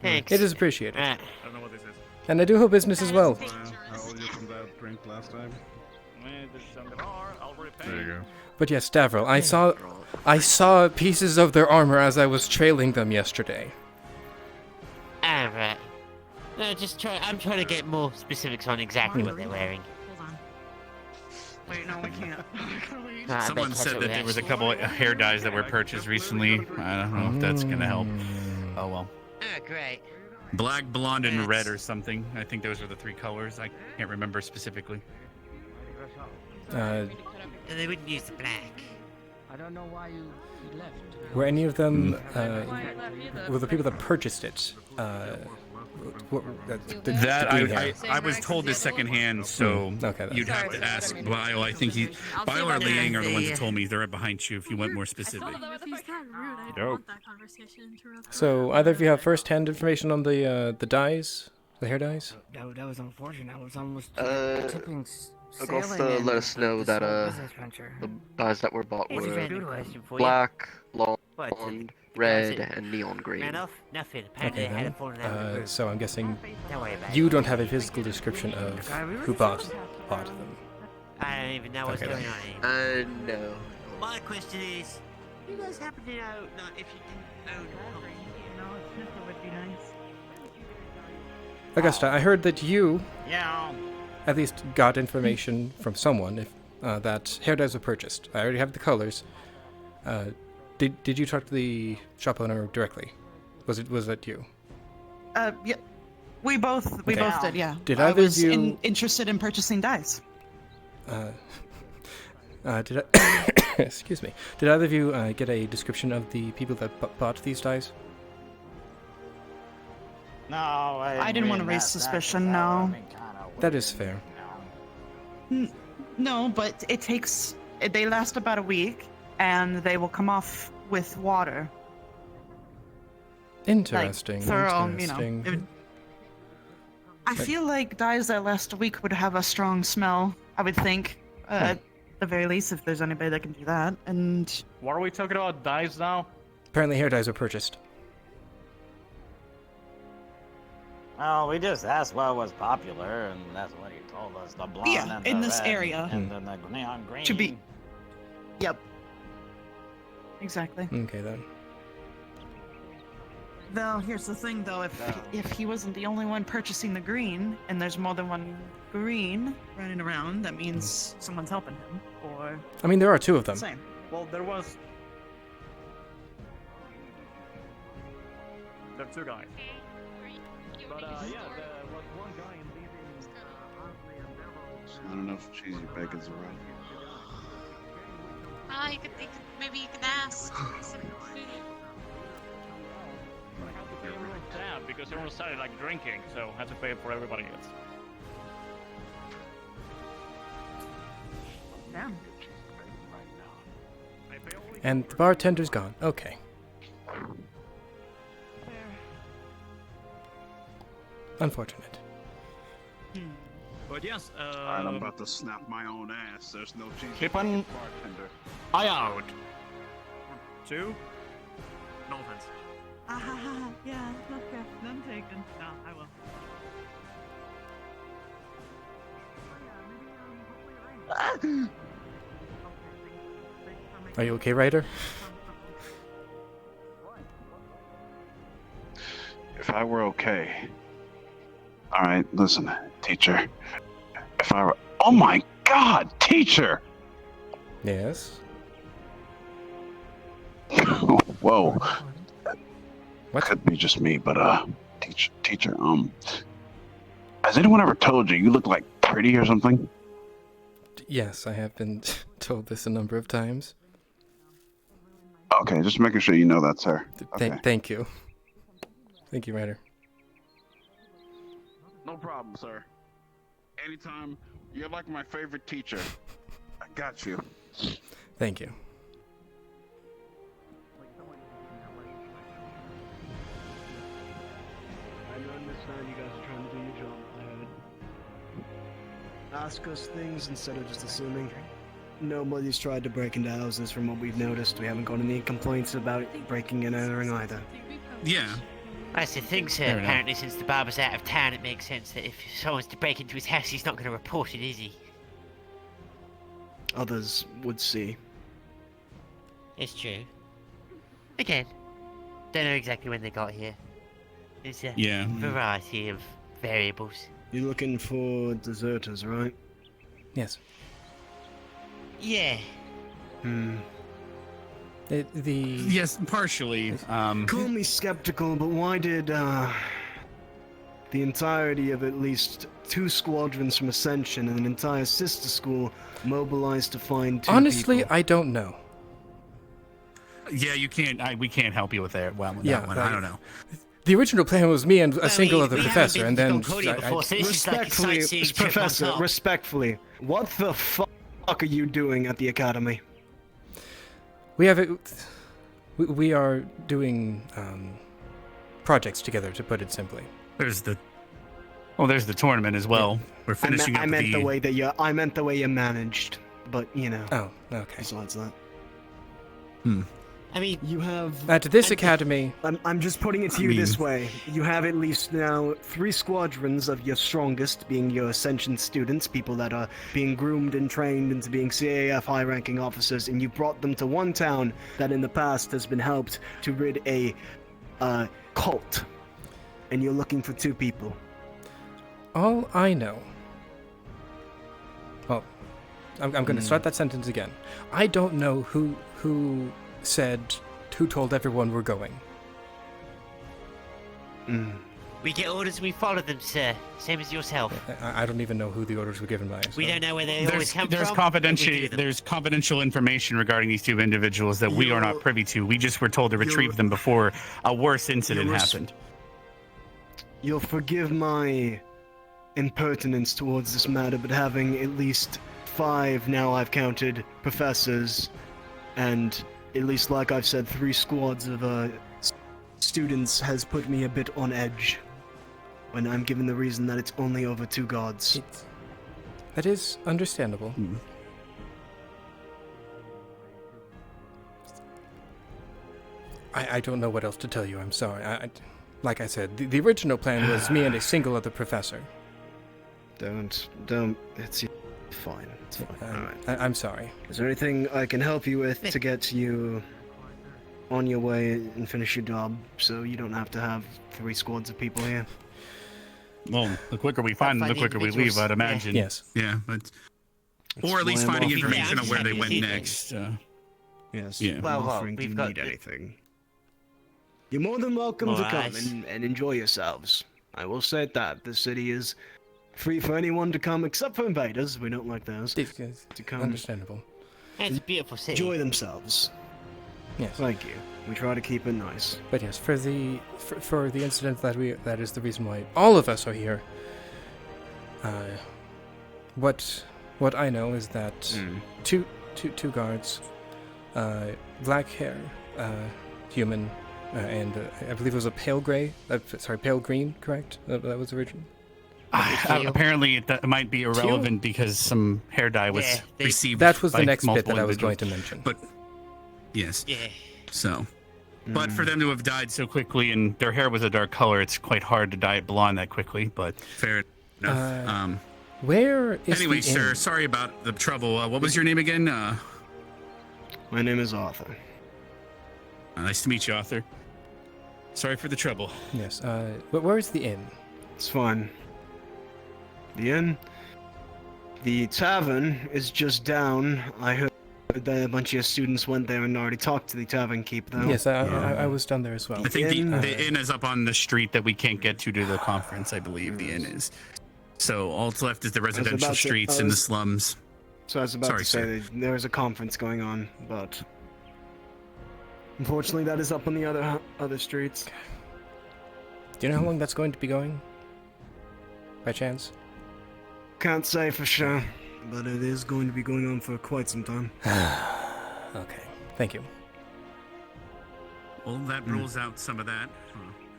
Speaker 8: Thanks.
Speaker 2: It is appreciated.
Speaker 8: Right.
Speaker 9: I don't know what this is.
Speaker 2: And I do hope business as well.
Speaker 9: How old you from that drink last time? There you go.
Speaker 2: But yes, Stavro, I saw pieces of their armor as I was trailing them yesterday.
Speaker 8: Alright. No, I'm trying to get more specifics on exactly what they're wearing.
Speaker 7: Wait, no, we can't.
Speaker 23: Someone said that there was a couple of hair dyes that were purchased recently. I don't know if that's gonna help. Oh well.
Speaker 8: Oh, great.
Speaker 23: Black, blonde, and red or something. I think those were the 3 colors. I can't remember specifically.
Speaker 8: They wouldn't use the black.
Speaker 20: I don't know why you left.
Speaker 2: Were any of them, were the people that purchased it,
Speaker 23: I was told this secondhand, so
Speaker 2: okay,
Speaker 23: you'd have to ask Bio. I think Bio or Liang are the ones that told me. They're right behind you if you want more specific.
Speaker 2: So either of you have first-hand information on the dyes The hair dyes?
Speaker 20: That was unfortunate. I was almost
Speaker 3: Uh,
Speaker 20: tipping
Speaker 3: Augusta let us know that the dyes that were bought
Speaker 8: Here's a
Speaker 3: were
Speaker 8: random question for you.
Speaker 3: black,
Speaker 8: What's
Speaker 3: blonde,
Speaker 8: it?
Speaker 3: red,
Speaker 8: What's it?
Speaker 3: and neon green.
Speaker 8: Ran off? Nothing. Apparently
Speaker 2: Okay
Speaker 8: they had a
Speaker 2: then.
Speaker 8: falling out of the roof.
Speaker 2: So I'm guessing
Speaker 8: Don't worry about
Speaker 2: you
Speaker 8: it.
Speaker 2: don't have a physical description of who bought them.
Speaker 8: I don't even know what's
Speaker 2: Okay,
Speaker 8: going
Speaker 2: then.
Speaker 8: on here.
Speaker 3: No.
Speaker 8: My question is, do you guys happen to know if you didn't own property?
Speaker 4: No, a sniffle would be nice.
Speaker 2: Augusta, I heard that you
Speaker 20: Yeah.
Speaker 2: at least got information from someone if that hair dyes were purchased. I already have the colors. Did you talk to the shop owner directly? Was that you?
Speaker 11: Yeah. We both did, yeah.
Speaker 2: Did
Speaker 11: I
Speaker 2: either of
Speaker 11: was
Speaker 2: you-
Speaker 11: interested in purchasing dice.
Speaker 2: Did I excuse me? Did either of you get a description of the people that bought these dice?
Speaker 20: No,
Speaker 11: I didn't want to raise suspicion, no.
Speaker 2: That is fair.
Speaker 11: No, but they last about a week, and they will come off with water.
Speaker 2: Interesting.
Speaker 11: Interesting. I feel like dyes that last a week would have a strong smell, I would think. At the very least, if there's anybody that can do that. And
Speaker 7: What are we talking about? Dice now?
Speaker 2: Apparently hair dyes were purchased.
Speaker 20: Oh, we just asked what was popular, and that's what he told us. The blonde
Speaker 11: Yeah,
Speaker 20: and
Speaker 11: in
Speaker 20: the
Speaker 11: this
Speaker 20: red,
Speaker 11: area.
Speaker 20: and then the neon green.
Speaker 11: to be... Yep. Exactly.
Speaker 2: Okay then.
Speaker 11: Though, here's the thing, though. If he wasn't the only one purchasing the green, and there's more than one green running around, that means someone's helping him, or...
Speaker 2: I mean, there are two of them.
Speaker 11: Same.
Speaker 7: Well, there are two guys. But yeah, there was one guy in these.
Speaker 15: I don't know if cheesy bacon's right.
Speaker 6: Maybe you can ask.
Speaker 7: Tab because everyone started like drinking, so I had to pay for everybody else.
Speaker 11: Damn.
Speaker 2: And the bartender's gone. Okay. Unfortunate.
Speaker 7: But yes,
Speaker 15: Alright, I'm about to snap my own ass. There's no cheesy
Speaker 7: Keep
Speaker 15: bacon
Speaker 7: on
Speaker 15: bartender.
Speaker 7: eye out. Two? No offense.
Speaker 11: Yeah, okay. None taken. No, I will.
Speaker 2: Are you okay, Ryder?
Speaker 15: If I were okay. Alright, listen, teacher. If I were. Oh my god, teacher!
Speaker 2: Yes.
Speaker 15: Whoa.
Speaker 2: What?
Speaker 15: Could be just me, but teacher, has anyone ever told you look like pretty or something?
Speaker 2: Yes, I have been told this a number of times.
Speaker 15: Okay, just making sure you know that, sir. Okay.
Speaker 2: Thank you. Thank you, Ryder.
Speaker 15: No problem, sir. Anytime. You're like my favorite teacher. I got you.
Speaker 2: Thank you.
Speaker 22: I understand you guys are trying to do your job. Ask us things instead of just assuming. Nobody's tried to break into houses from what we've noticed. We haven't got any complaints about breaking and entering either.
Speaker 23: Yeah.
Speaker 8: That's the thing, sir.
Speaker 23: Fair enough.
Speaker 8: Apparently, since the barber's out of town, it makes sense that if someone's to break into his house, he's not going to report it, is he?
Speaker 22: Others would see.
Speaker 8: It's true. Again, don't know exactly when they got here. There's a
Speaker 23: Yeah.
Speaker 8: variety of variables.
Speaker 22: You're looking for deserters, right?
Speaker 2: Yes.
Speaker 8: Yeah.
Speaker 23: Yes, partially.
Speaker 22: Call me skeptical, but why did the entirety of at least 2 squadrons from Ascension and an entire sister school mobilize to find 2
Speaker 2: Honestly,
Speaker 22: people?
Speaker 2: I don't know.
Speaker 23: Yeah, you can't. We can't help you with that. Well, with that one. I don't know.
Speaker 2: The original plan was me and a single other
Speaker 8: we haven't
Speaker 2: professor,
Speaker 8: been
Speaker 2: and
Speaker 8: to
Speaker 2: then
Speaker 8: Concordia before, so this is like a
Speaker 22: Respectfully,
Speaker 8: sightseeing trip on
Speaker 22: Professor,
Speaker 8: top.
Speaker 22: respectfully, what the fuck are you doing at the academy?
Speaker 2: we have it. We are doing projects together, to put it simply.
Speaker 23: There's the Well, there's the tournament as well. We're finishing
Speaker 22: I
Speaker 23: up
Speaker 22: meant the way that you. I meant the way you managed, but you know.
Speaker 2: Oh, okay.
Speaker 22: Besides that.
Speaker 8: I mean,
Speaker 22: you have
Speaker 2: at this academy.
Speaker 22: I'm just putting it to you this way. You have at least now 3 squadrons of your strongest, being your Ascension students, people that are being groomed and trained into being C.A.F. high-ranking officers, and you brought them to one town that in the past has been helped to rid a cult, and you're looking for 2 people.
Speaker 2: All I know. Well, I'm going to start that sentence again. I don't know who told everyone we're going.
Speaker 8: We get orders and we follow them, sir. Same as yourself.
Speaker 2: I don't even know who the orders were given by.
Speaker 8: We don't know where they always come
Speaker 23: There's
Speaker 8: from.
Speaker 23: confidential information regarding these 2 individuals that we are not privy to. We just were told to retrieve them before a worse incident happened.
Speaker 22: You'll forgive my impertinence towards this matter, but having at least 5, now I've counted, professors, and at least, like I've said, 3 squads of students has put me a bit on edge when I'm given the reason that it's only over 2 gods.
Speaker 2: That is understandable. I don't know what else to tell you. I'm sorry. Like I said, the original plan was me and a single other professor.
Speaker 22: Don't. It's fine. It's fine. All right.
Speaker 2: I'm sorry.
Speaker 22: Is there anything I can help you with to get you on your way and finish your job, so you don't have to have 3 squads of people here?
Speaker 23: Well, the quicker we find them, the quicker we leave, I'd imagine.
Speaker 2: Yes.
Speaker 23: Yeah, but or at least finding information on where they went next.
Speaker 22: Yes.
Speaker 23: Yeah.
Speaker 22: Well, offering, do you need anything? You're more than welcome to come and enjoy yourselves. I will say that the city is free for anyone to come, except for invaders. We don't like those. To come.
Speaker 2: Understandable.
Speaker 8: It's a beautiful city.
Speaker 22: Enjoy themselves.
Speaker 2: Yes.
Speaker 22: Thank you. We try to keep it nice.
Speaker 2: But yes, for the incident that is the reason why all of us are here. What I know is that two guards, black hair, human, and I believe it was a pale green, correct? That was original.
Speaker 23: Apparently, it might be irrelevant because some hair dye was received.
Speaker 2: That was the
Speaker 23: by
Speaker 2: next bit that I was
Speaker 23: multiple
Speaker 2: going to mention.
Speaker 23: But yes,
Speaker 8: yeah.
Speaker 23: So, but for them to have died so quickly and their hair was a dark color, it's quite hard to dye it blonde that quickly. But fair enough.
Speaker 2: Where is
Speaker 23: anyway,
Speaker 2: the
Speaker 23: sir,
Speaker 2: inn?
Speaker 23: sorry about the trouble. What was your name again?
Speaker 22: My name is Arthur.
Speaker 23: Nice to meet you, Arthur. Sorry for the trouble.
Speaker 2: Yes. But where is the inn?
Speaker 22: It's fine. The inn? The tavern is just down. I heard that a bunch of students went there and already talked to the tavern keep, though.
Speaker 2: Yes, I was down there as well.
Speaker 23: I think the inn is up on the street that we can't get to the conference, I believe the inn is. So all that's left is the residential streets and the slums.
Speaker 22: So I was about to say that there is a conference going on, but unfortunately that is up on the other streets.
Speaker 2: Do you know how long that's going to be going? By chance?
Speaker 22: Can't say for sure, but it is going to be going on for quite some time.
Speaker 2: Okay, thank you.
Speaker 23: Well, that rules out some of that.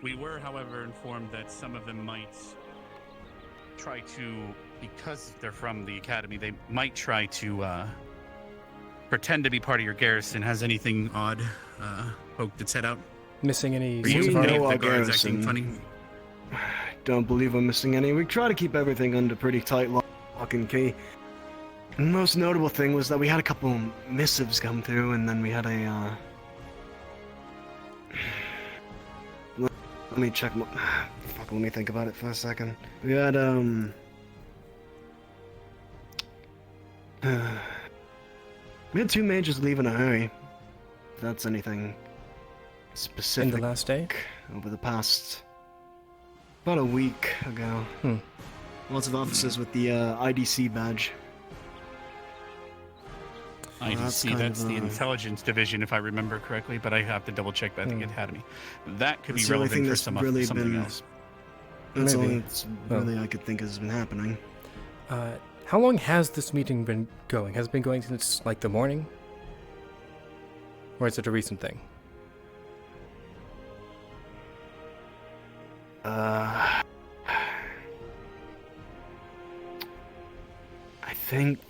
Speaker 23: We were, however, informed that some of them might try to, because they're from the academy, they might try to pretend to be part of your garrison. Has anything odd poked its head out?
Speaker 2: Missing any?
Speaker 22: We know our
Speaker 23: guards acting
Speaker 22: garrison.
Speaker 23: funny?
Speaker 22: Don't believe we're missing any. We try to keep everything under pretty tight lock and key. And the most notable thing was that we had a couple missives come through, and then we had a let me check my... Fuck, let me think about it for a second. We had, we had 2 mages leave in a hurry. If that's anything specific.
Speaker 2: In the last day?
Speaker 22: Over the past... about a week ago. Lots of officers with the IDC badge.
Speaker 23: IDC, that's the intelligence division, if I remember correctly, but I have to double check that at the academy. That could
Speaker 22: That's
Speaker 23: be
Speaker 22: the only
Speaker 23: relevant
Speaker 22: thing
Speaker 23: for
Speaker 22: that's
Speaker 23: some
Speaker 22: really
Speaker 23: something
Speaker 22: been-
Speaker 23: else.
Speaker 22: That's all
Speaker 2: Maybe.
Speaker 22: that's really I could think has been happening.
Speaker 2: How long has this meeting been going? Has it been going since, like, the morning? Or is it a recent thing?
Speaker 22: think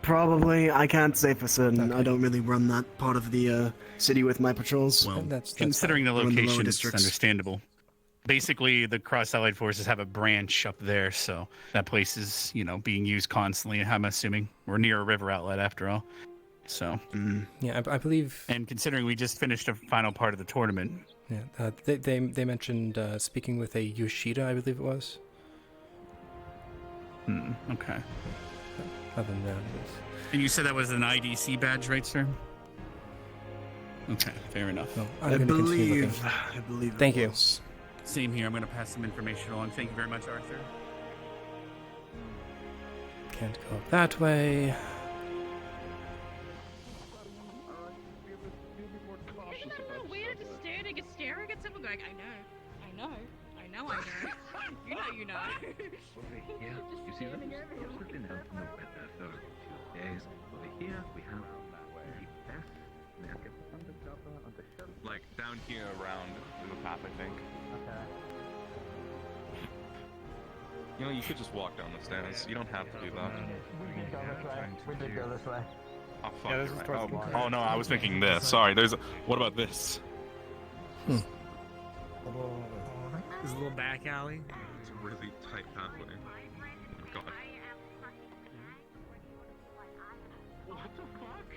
Speaker 22: probably. I can't say for certain. I don't really run that part of the city with my patrols.
Speaker 23: Well,
Speaker 2: that's
Speaker 23: considering the
Speaker 22: fine. Run the lower
Speaker 23: location, it's
Speaker 22: districts.
Speaker 23: understandable. Basically, the Cross-Allied Forces have a branch up there, so that place is, being used constantly, I'm assuming. We're near a river outlet, after all. So...
Speaker 2: Yeah, I believe...
Speaker 23: And considering we just finished a final part of the tournament...
Speaker 2: Yeah, they mentioned speaking with a Yoshida, I believe it was.
Speaker 23: Okay.
Speaker 2: Other than that,
Speaker 23: And you said that was an IDC badge, right, sir? Okay, fair enough.
Speaker 2: No, I'm going to continue looking.
Speaker 22: I believe.
Speaker 2: Thank you.
Speaker 23: Same here. I'm going to pass some information along. Thank you very much, Arthur.
Speaker 2: Can't go up that way.
Speaker 4: Isn't that a little weird just staring at someone going, I know. You know.
Speaker 10: Over here, you see them? Absolutely not no better. So, days over here, we have the best knack on the shelf.
Speaker 13: Like down here around the path, I think. Okay. You could just walk down the stairs. You don't have to do that.
Speaker 20: We did go this way.
Speaker 13: Oh, fuck, you're right. Oh, no, I was thinking this. Sorry, what about this?
Speaker 17: There's a little back alley.
Speaker 13: It's a really tight pathway. Oh, God.
Speaker 7: What the fuck?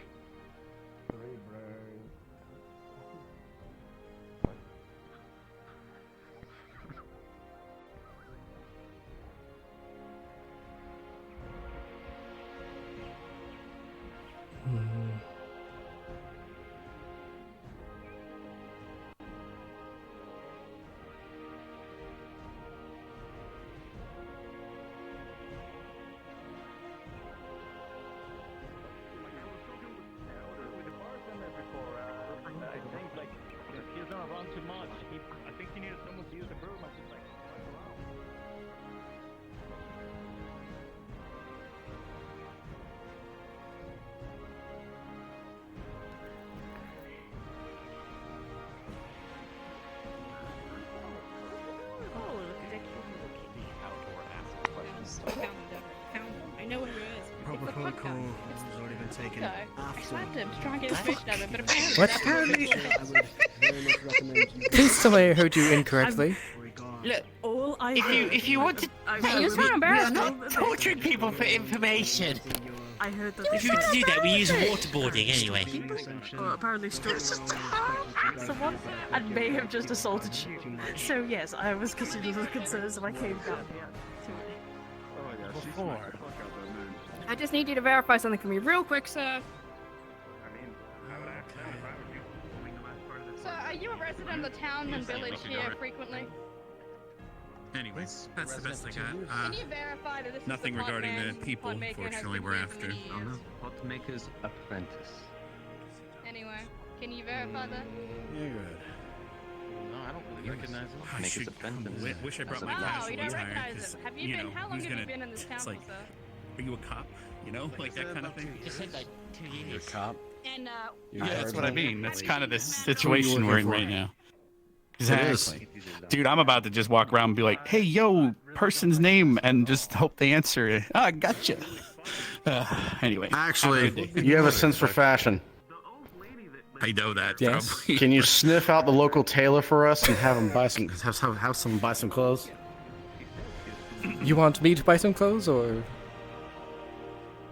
Speaker 7: He's gonna run too much. I think he needed someone to use the broom. I just like.
Speaker 4: I know what it is.
Speaker 22: Proper
Speaker 4: It's the fun
Speaker 22: protocol
Speaker 4: guy.
Speaker 22: has already been taken.
Speaker 4: I
Speaker 22: after.
Speaker 4: slapped him to try and get his fish out of it, but
Speaker 2: What?
Speaker 4: apparently...
Speaker 2: Please tell me I heard you incorrectly.
Speaker 8: Look,
Speaker 5: all I
Speaker 8: if you want to
Speaker 4: you sound embarrassed.
Speaker 8: torturing people for information.
Speaker 5: I heard that.
Speaker 8: If you were to do that, we use waterboarding anyway.
Speaker 5: Well, apparently someone and may have just assaulted you. So yes, I was considered a concern, so I came down here to
Speaker 7: Before.
Speaker 4: I just need you to verify something for me real quick, sir. So, are you a resident of the town and village here frequently?
Speaker 23: Anyways, that's the best I got.
Speaker 4: Can you verify that this
Speaker 23: Nothing
Speaker 4: is the
Speaker 23: regarding the
Speaker 4: potman,
Speaker 23: people,
Speaker 4: potmaker has
Speaker 23: unfortunately,
Speaker 4: been
Speaker 23: we're
Speaker 4: here for
Speaker 23: after.
Speaker 4: many years?
Speaker 10: Potmaker's apprentice.
Speaker 4: Anyway, can you verify that?
Speaker 10: You're good.
Speaker 12: No, I don't really recognize him.
Speaker 23: I
Speaker 10: Make
Speaker 23: should,
Speaker 10: his apprentice.
Speaker 23: wish I brought my
Speaker 4: Wow,
Speaker 23: castle
Speaker 4: you don't
Speaker 23: attire,
Speaker 4: recognize
Speaker 23: 'cause,
Speaker 4: him. Have you been? How long
Speaker 23: who's
Speaker 4: have you
Speaker 23: gonna-
Speaker 4: been in this
Speaker 23: it's
Speaker 4: council,
Speaker 23: like,
Speaker 4: sir?
Speaker 23: are you a cop? Like that kind of thing?
Speaker 8: Just said like 2 years.
Speaker 10: You're a cop?
Speaker 4: And
Speaker 23: Yeah, that's what I mean. That's kind of the
Speaker 10: Who
Speaker 23: situation
Speaker 10: you
Speaker 23: we're in
Speaker 10: working
Speaker 23: right
Speaker 10: for?
Speaker 23: now. Exactly. Dude, I'm about to just walk around and be like, hey, yo, person's name, and just hope they answer it. Ah, gotcha. Anyway.
Speaker 14: Actually, you have a sense for fashion.
Speaker 23: I know that.
Speaker 2: Yes.
Speaker 23: Probably.
Speaker 14: Can you sniff out the local tailor for us and have him buy some have someone buy some clothes?
Speaker 2: You want me to buy some clothes, or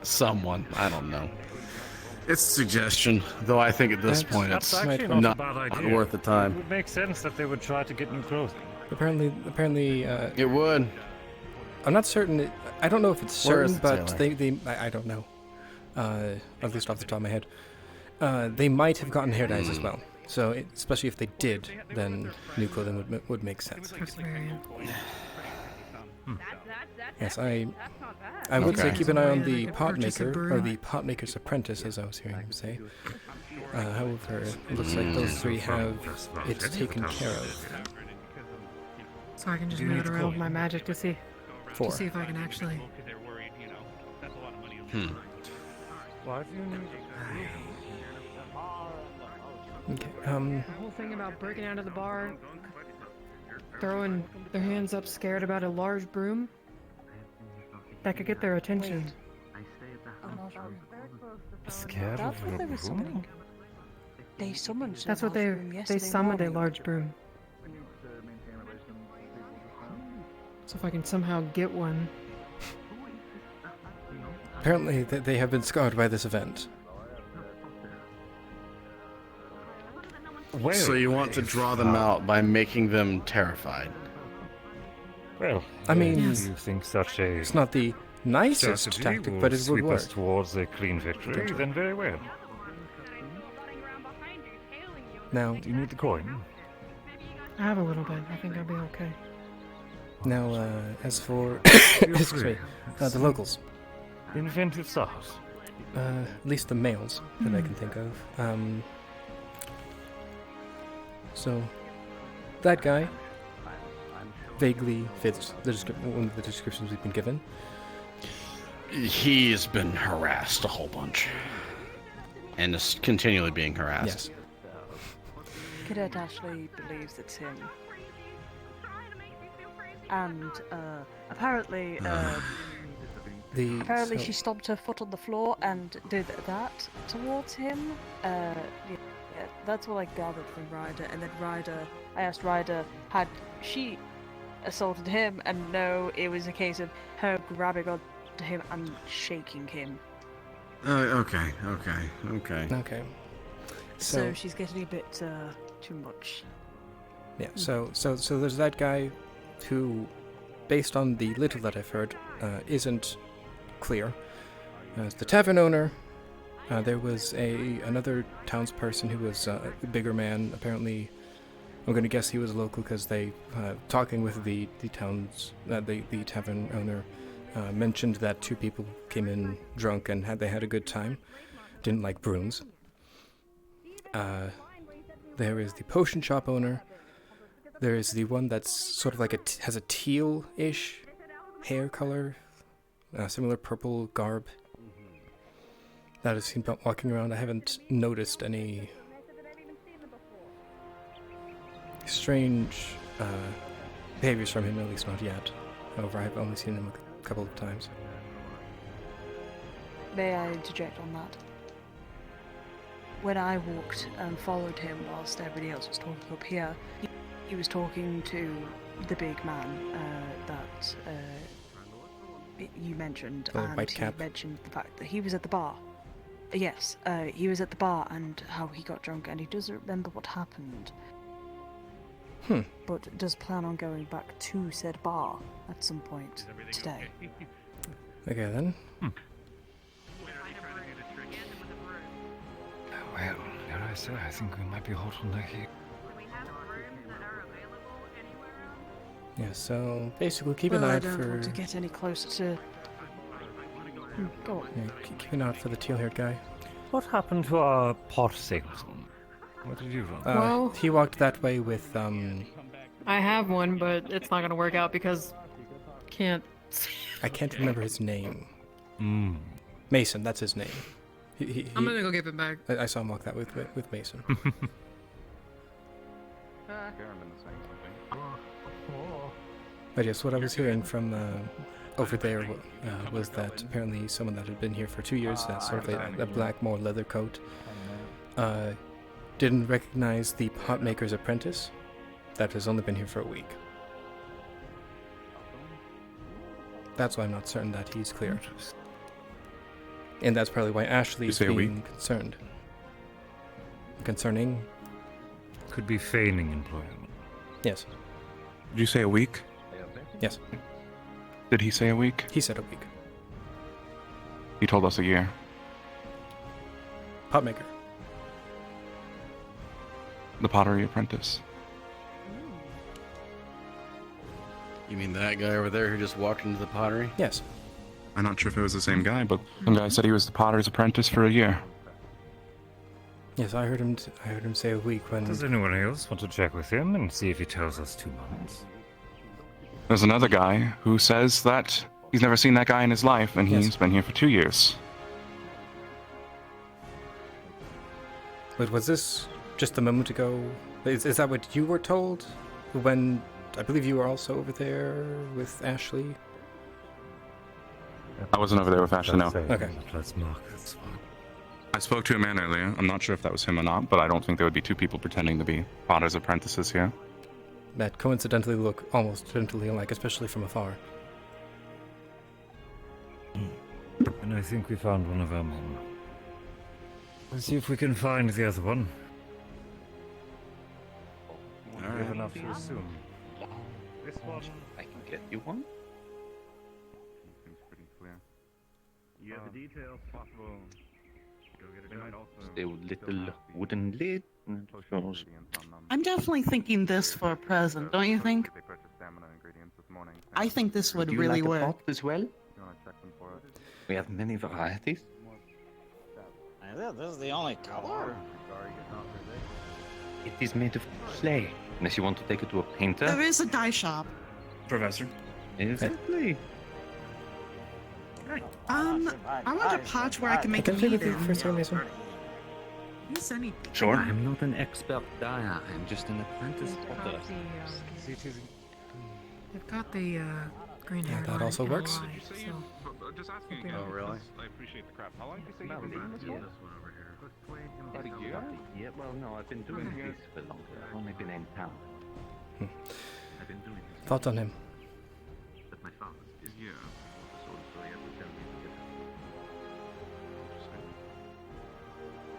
Speaker 14: Someone, I don't know. It's a suggestion, though I think at this point
Speaker 17: That's
Speaker 14: it's
Speaker 17: actually
Speaker 14: not,
Speaker 17: not a bad idea.
Speaker 14: worth the
Speaker 17: It
Speaker 14: time.
Speaker 17: would make sense that they would try to get new clothing.
Speaker 2: apparently,
Speaker 14: It would.
Speaker 2: I'm not certain. I don't know if it's
Speaker 14: Where is
Speaker 2: certain,
Speaker 14: the
Speaker 2: but
Speaker 14: tailor?
Speaker 2: I don't know. At least off the top of my head, they might have gotten hair dyes as well. So, especially if they did, then new clothing would make sense. Yes, I would say keep an eye on the pot maker, or the pot maker's apprentice, as I was hearing him say. However, it looks like those three have it taken care of.
Speaker 6: So I can just move it around with my magic to see,
Speaker 2: Four.
Speaker 6: to see if I can actually.
Speaker 17: Why do you need...
Speaker 2: Okay.
Speaker 6: The whole thing about breaking out of the bar, throwing their hands up, scared about a large broom.
Speaker 16: That could get their attention.
Speaker 17: Scared
Speaker 5: That's
Speaker 17: of
Speaker 5: what
Speaker 17: a
Speaker 5: they were
Speaker 17: broom?
Speaker 5: summoning. They summoned.
Speaker 16: That's
Speaker 5: a
Speaker 16: what
Speaker 5: large
Speaker 16: they
Speaker 5: broom yesterday
Speaker 16: summoned a
Speaker 5: morning.
Speaker 16: large broom. So if I can somehow get one.
Speaker 2: Apparently, they have been scarred by this event.
Speaker 17: Well,
Speaker 14: So you want to draw them out by making them terrified?
Speaker 17: Well,
Speaker 2: I mean,
Speaker 17: if you think such a
Speaker 2: it's not the nicest
Speaker 17: strategy
Speaker 2: tactic,
Speaker 17: will
Speaker 2: but it would
Speaker 17: sweep
Speaker 2: work.
Speaker 17: us towards a clean victory, then very well.
Speaker 2: Now,
Speaker 17: Do you need the coin?
Speaker 16: I have a little bit. I think I'll be okay.
Speaker 2: now, as for
Speaker 17: Feel
Speaker 2: excuse
Speaker 17: free.
Speaker 2: me, the locals,
Speaker 17: Inventive stars.
Speaker 2: at least the males that I can think of. So, that guy vaguely fits the one of the descriptions we've been given.
Speaker 14: He's been harassed a whole bunch. And is continually being harassed.
Speaker 2: Yes.
Speaker 5: Cadet Ashley believes it's him. And apparently,
Speaker 2: so-
Speaker 5: she stomped her foot on the floor and did that towards him. Yeah, that's what I gathered from Ryder. And then I asked Ryder, had she assaulted him? And no, it was a case of her grabbing onto him and shaking him.
Speaker 14: Okay.
Speaker 2: Okay.
Speaker 5: So she's getting a bit too much.
Speaker 2: Yeah, so there's that guy who, based on the little that I've heard, isn't clear. There's the tavern owner. There was another townsperson who was a bigger man. Apparently, I'm going to guess he was local because they, talking with the tavern owner, mentioned that two people came in drunk and they had a good time. Didn't like brooms. There is the potion shop owner. There is the one that's sort of like has a teal-ish hair color, similar purple garb. That is seen walking around. I haven't noticed any strange behaviors from him, at least not yet. However, I've only seen him a couple of times.
Speaker 5: May I interject on that? When I walked and followed him whilst everybody else was talking up here, he was talking to the big man that you mentioned,
Speaker 2: The
Speaker 5: and
Speaker 2: white
Speaker 5: he
Speaker 2: cap.
Speaker 5: mentioned the fact that he was at the bar. Yes, he was at the bar and how he got drunk, and he doesn't remember what happened. But does plan on going back to said bar at some point today.
Speaker 2: Okay then.
Speaker 17: Well, dare I say, I think we might be hot on the heat.
Speaker 2: Yeah, so basically keep an
Speaker 5: Well,
Speaker 2: eye
Speaker 5: I
Speaker 2: out
Speaker 5: don't
Speaker 2: for...
Speaker 5: want to get any closer to... Go on.
Speaker 2: Yeah, keep an eye out for the teal-haired guy.
Speaker 17: What happened to our pot salesman? What did you run?
Speaker 16: Well-
Speaker 2: He walked that way with,
Speaker 16: I have one, but it's not gonna work out because can't.
Speaker 2: I can't remember his name. Mason, that's his name.
Speaker 16: I'm gonna go give it back.
Speaker 2: I saw him walk that way with Mason. But yes, what I was hearing from over there was that apparently someone that had been here for 2 years, that's sort of a black, more leather coat, didn't recognize the potmaker's apprentice that has only been here for a week. That's why I'm not certain that he's clear. And that's probably why Ashley's
Speaker 13: say a
Speaker 2: being
Speaker 13: week?
Speaker 2: concerned. Concerning?
Speaker 17: Could be feigning employment.
Speaker 2: Yes.
Speaker 13: Did you say a week?
Speaker 2: Yes.
Speaker 13: Did he say a week?
Speaker 2: He said a week.
Speaker 13: He told us a year.
Speaker 2: Potmaker.
Speaker 13: The pottery apprentice.
Speaker 14: You mean that guy over there who just walked into the pottery?
Speaker 2: Yes.
Speaker 13: I'm not sure if it was the same guy, but some guy said he was the potter's apprentice for a year.
Speaker 2: Yes, I heard him say a week when...
Speaker 17: Does anyone else want to check with him and see if he tells us 2 months?
Speaker 13: There's another guy who says that he's never seen that guy in his life, and he's been here for 2 years.
Speaker 2: But was this just a moment ago? Is that what you were told? When I believe you were also over there with Ashley?
Speaker 13: I wasn't over there with Ashley, no.
Speaker 2: Okay.
Speaker 17: Let's mark this one.
Speaker 13: I spoke to a man earlier. I'm not sure if that was him or not, but I don't think there would be two people pretending to be Potter's apprentices here.
Speaker 2: That coincidentally look almost identically alike, especially from afar.
Speaker 17: And I think we found one of our men. Let's see if we can find the other one. Won't give enough too soon.
Speaker 10: This one, I can get you one.
Speaker 13: Seems pretty clear.
Speaker 10: You have the details possible. Go get a guide also. The little wooden lid.
Speaker 11: I'm definitely thinking this for a present, don't you think? I think this would
Speaker 10: Do you
Speaker 11: really
Speaker 10: like
Speaker 11: work.
Speaker 10: a pot as well? We have many varieties.
Speaker 20: This is the only color.
Speaker 10: It is made of clay. Unless you want to take it to a painter.
Speaker 11: There is a dye shop.
Speaker 1: Professor.
Speaker 10: Exactly.
Speaker 11: I want a pot where I can make
Speaker 2: Can I play with you
Speaker 11: meat
Speaker 2: for a second, Mason?
Speaker 11: Use any.
Speaker 1: Sure.
Speaker 10: I'm not an expert dyer. I'm just an apprentice potter.
Speaker 16: They've got the green hair.
Speaker 2: that also works.
Speaker 10: Oh, really?
Speaker 13: I appreciate the crap. How long did you say
Speaker 10: About
Speaker 13: you've been doing
Speaker 10: a
Speaker 13: this
Speaker 10: year.
Speaker 13: for?
Speaker 10: About a year? Yeah, well, no, I've been doing this for longer. I've only been in town. I've been doing this.
Speaker 2: Thoughts on him?
Speaker 10: But my father's is
Speaker 13: Yeah.
Speaker 10: so he had to tell me to get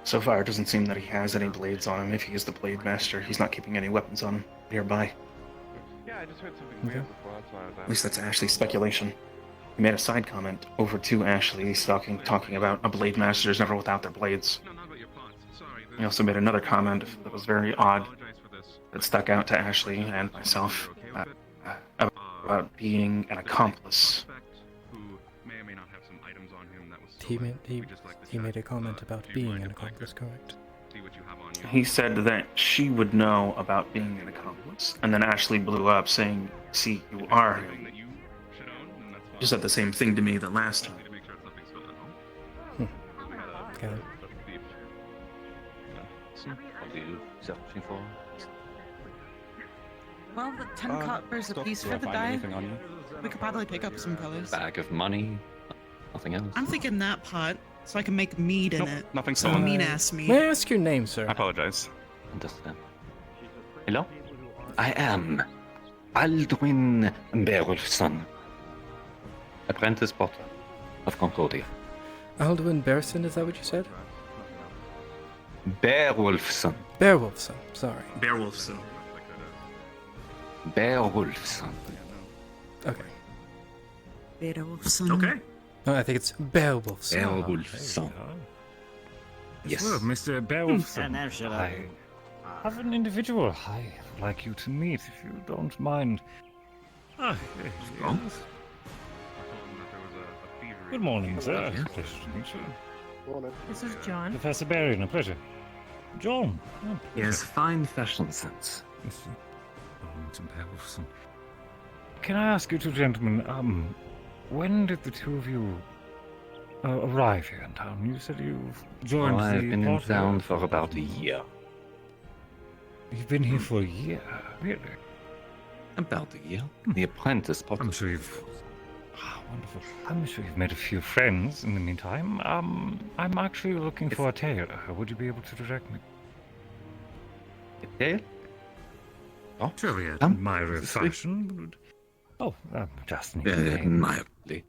Speaker 18: So far, it doesn't seem that he has any blades on him. If he is the blade master, he's not keeping any weapons on him nearby.
Speaker 13: Yeah, I just heard something
Speaker 18: Okay.
Speaker 13: weird before, that's why I was asking.
Speaker 18: At least that's Ashley's speculation. He made a side comment over to Ashley. He's talking about a blade master is never without their blades. He also made another comment that was very odd, that stuck out to Ashley and myself, about being an accomplice.
Speaker 2: He made a comment about being an accomplice, correct?
Speaker 18: He said that she would know about being an accomplice, and then Ashley blew up saying, "See, you are him." She said the same thing to me the last time.
Speaker 2: Okay.
Speaker 10: What are you searching for?
Speaker 11: Well, the 10 coppers a piece for the dye. We could probably pick up some colors.
Speaker 10: Bag of money. Nothing else.
Speaker 11: I'm thinking that pot, so I can make mead in it.
Speaker 13: Nothing
Speaker 11: Some
Speaker 13: stolen.
Speaker 11: mean ass meat.
Speaker 2: May I ask your name, sir?
Speaker 13: I apologize.
Speaker 10: Understand. Hello? I am Aldwin Beowulfson, apprentice potter of Concordia.
Speaker 2: Aldwin Bearson, is that what you said?
Speaker 10: Beowulfson.
Speaker 2: Beowulfson, sorry.
Speaker 1: Beowulfson.
Speaker 10: Beowulfson.
Speaker 2: Okay.
Speaker 11: Beowulfson.
Speaker 1: Okay.
Speaker 2: No, I think it's Beowulfson.
Speaker 10: Beowulfson. Yes.
Speaker 17: Well, Mr. Beowulfson,
Speaker 20: And should
Speaker 17: I have an individual I'd like you to meet, if you don't mind. Yes. Good morning, sir. Pleasure to meet you.
Speaker 16: This is John.
Speaker 17: Professor Berrien, a pleasure. John.
Speaker 10: He has fine fashion sense.
Speaker 17: Mr. Beowulfson. Can I ask you two gentlemen, when did the two of you arrive here in town? You said you've joined the
Speaker 10: I've been in
Speaker 17: Potter
Speaker 10: town for about a year.
Speaker 17: You've been here for a year, really?
Speaker 10: About a year. The apprentice potter.
Speaker 17: I'm sure you've... wonderful. I'm sure you've made a few friends in the meantime. I'm actually looking for a tailor. Would you be able to direct me?
Speaker 10: A tailor? Oh,
Speaker 17: surely an admirer of fashion would... Oh, just need a name.
Speaker 10: Admirably.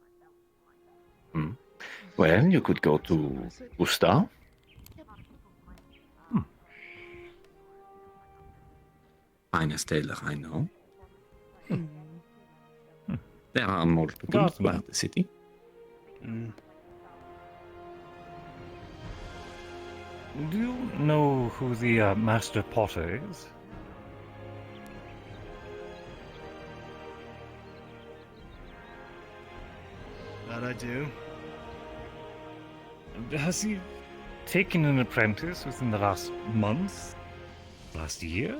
Speaker 10: Well, you could go to Gustav. Finest tailor I know. There are multiple throughout the city.
Speaker 17: Do you know who the master potter is?
Speaker 22: That I do.
Speaker 17: Has he taken an apprentice within the last month? Last year?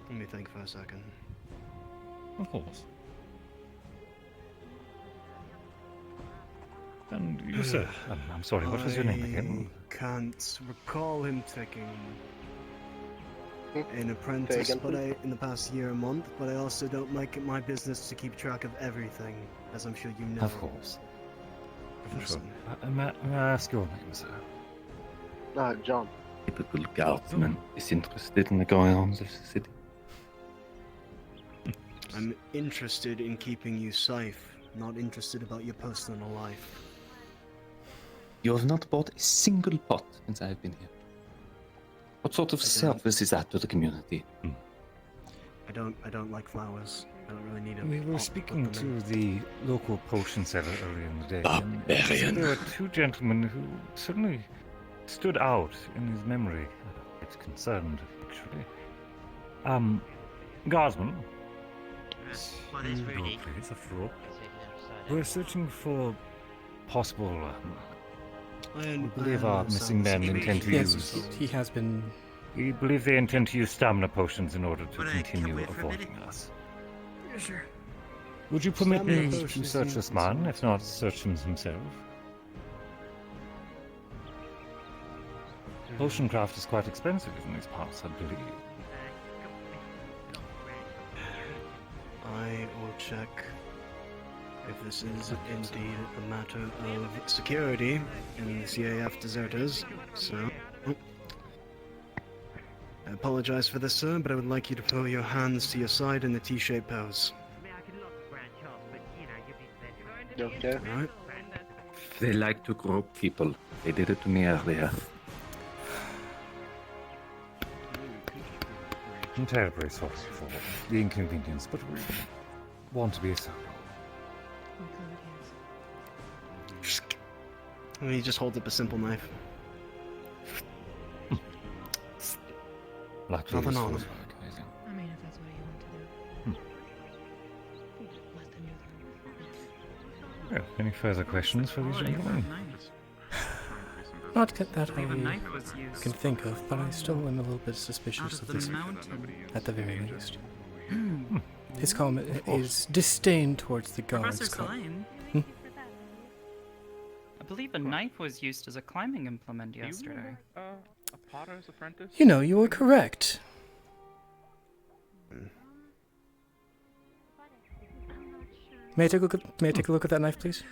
Speaker 22: Let me think for a second.
Speaker 17: Of course. And you, sir, I'm sorry, what was your name again?
Speaker 22: I can't recall him taking an apprentice, but in the past year or month, but I also don't make it my business to keep track of everything, as I'm sure you know.
Speaker 17: Of course.
Speaker 22: Professor.
Speaker 17: Sure. May I ask your name, sir?
Speaker 3: John.
Speaker 9: Typical guardsman is interested in the goings of the city.
Speaker 22: I'm interested in keeping you safe, not interested about your personal life.
Speaker 9: You have not bought a single pot since I have been here. What sort of service is that to the community?
Speaker 22: I don't like flowers. I don't really need a
Speaker 17: We were
Speaker 22: pot to
Speaker 17: speaking
Speaker 22: put them
Speaker 17: to the local potion seller earlier in the day.
Speaker 9: Barbarian.
Speaker 17: And there were two gentlemen who certainly stood out in his memory. It's concerned, actually. Guardsman. Roleplay, it's a fraud. We're searching for possible. We believe our missing men intend to use.
Speaker 2: He has been.
Speaker 17: We believe they intend to use stamina potions in order to continue avoiding us.
Speaker 2: Sure.
Speaker 17: Would you permit me
Speaker 22: Stamina
Speaker 17: to
Speaker 22: potions
Speaker 17: search
Speaker 22: seems
Speaker 17: this man, if not search him himself? Potion craft is quite expensive in these parts, I believe.
Speaker 22: I will check if this is indeed a matter of security in the C.A.F. deserters. So, I apologize for this, sir, but I would like you to pull your hands to your side in the T-shaped pose.
Speaker 3: Okay.
Speaker 22: Alright.
Speaker 9: They like to grope people. They did it to me earlier.
Speaker 17: I'm terribly sorry for the inconvenience, but we want to be so.
Speaker 22: He just holds up a simple knife.
Speaker 17: Like
Speaker 22: Nothing
Speaker 17: these
Speaker 22: on
Speaker 17: fools
Speaker 22: it.
Speaker 17: work, I think.
Speaker 6: I mean, if that's what you want to do. Let them do
Speaker 17: Well, any further questions for these gentlemen?
Speaker 2: Not that I can think of, but I still am a little bit suspicious of this, at the very least. His comment is disdain towards the gods.
Speaker 19: Professor Sûlain, I believe a knife was used as a climbing implement yesterday.
Speaker 7: A potter's apprentice?
Speaker 2: You know, you are correct. May I take a look at that knife, please?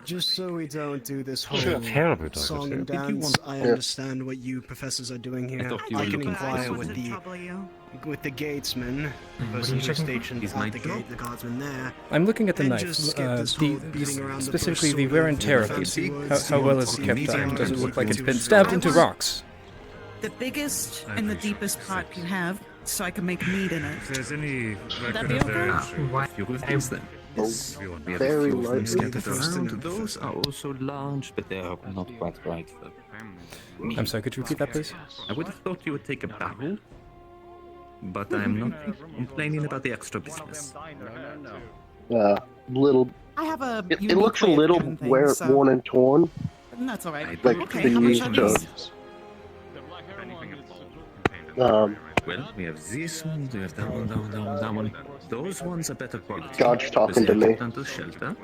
Speaker 22: Just so we don't do this whole
Speaker 17: Terrible,
Speaker 22: song and
Speaker 17: Did you
Speaker 22: dance,
Speaker 17: want-
Speaker 22: I understand what you professors are doing here.
Speaker 9: thought you were
Speaker 22: I can
Speaker 9: looking for
Speaker 22: inquire
Speaker 9: something.
Speaker 22: with the gatesman, the
Speaker 17: What are
Speaker 22: person
Speaker 17: you
Speaker 22: who's
Speaker 17: checking?
Speaker 22: stationed
Speaker 9: Is
Speaker 22: at
Speaker 9: my
Speaker 22: the
Speaker 9: job?
Speaker 22: gate, the guardsman there.
Speaker 2: I'm looking at the
Speaker 22: And
Speaker 2: knife,
Speaker 22: just get this whole beating around the
Speaker 2: specifically
Speaker 22: bush
Speaker 2: the
Speaker 22: sort
Speaker 2: wear
Speaker 22: of
Speaker 2: and tear of
Speaker 22: fancy
Speaker 2: it.
Speaker 22: words,
Speaker 2: How well is
Speaker 22: see
Speaker 2: it kept
Speaker 22: what's
Speaker 2: up? Does it look like it's
Speaker 22: too
Speaker 2: been
Speaker 22: short.
Speaker 2: stabbed into rocks?
Speaker 11: The biggest and the deepest part you have, so I can make meat in it.
Speaker 17: If there's any
Speaker 11: that
Speaker 17: record
Speaker 11: be
Speaker 17: of their
Speaker 11: okay?
Speaker 17: entry.
Speaker 9: Few of these then.
Speaker 22: Oh,
Speaker 9: We have
Speaker 22: very
Speaker 9: a few of them
Speaker 22: lightly
Speaker 9: scattered
Speaker 22: first
Speaker 9: around.
Speaker 22: in-
Speaker 9: Those are also large, but they are not quite right for me.
Speaker 2: I'm sorry, could you repeat that, please?
Speaker 9: I would have thought you would take a barrel, but I am not complaining about the extra business.
Speaker 3: Little.
Speaker 11: I have a.
Speaker 3: It
Speaker 11: unique
Speaker 3: looks a
Speaker 11: way of
Speaker 3: little
Speaker 11: doing things, so-
Speaker 3: worn and torn.
Speaker 11: That's all right.
Speaker 3: Like
Speaker 11: Okay, how much are
Speaker 3: the
Speaker 11: these?
Speaker 9: Well, we have this one, we have that one, that one, that one, that one. Those ones are better quality.
Speaker 3: God's talking
Speaker 9: because they
Speaker 3: to
Speaker 9: are
Speaker 3: me.
Speaker 9: kept under shelter.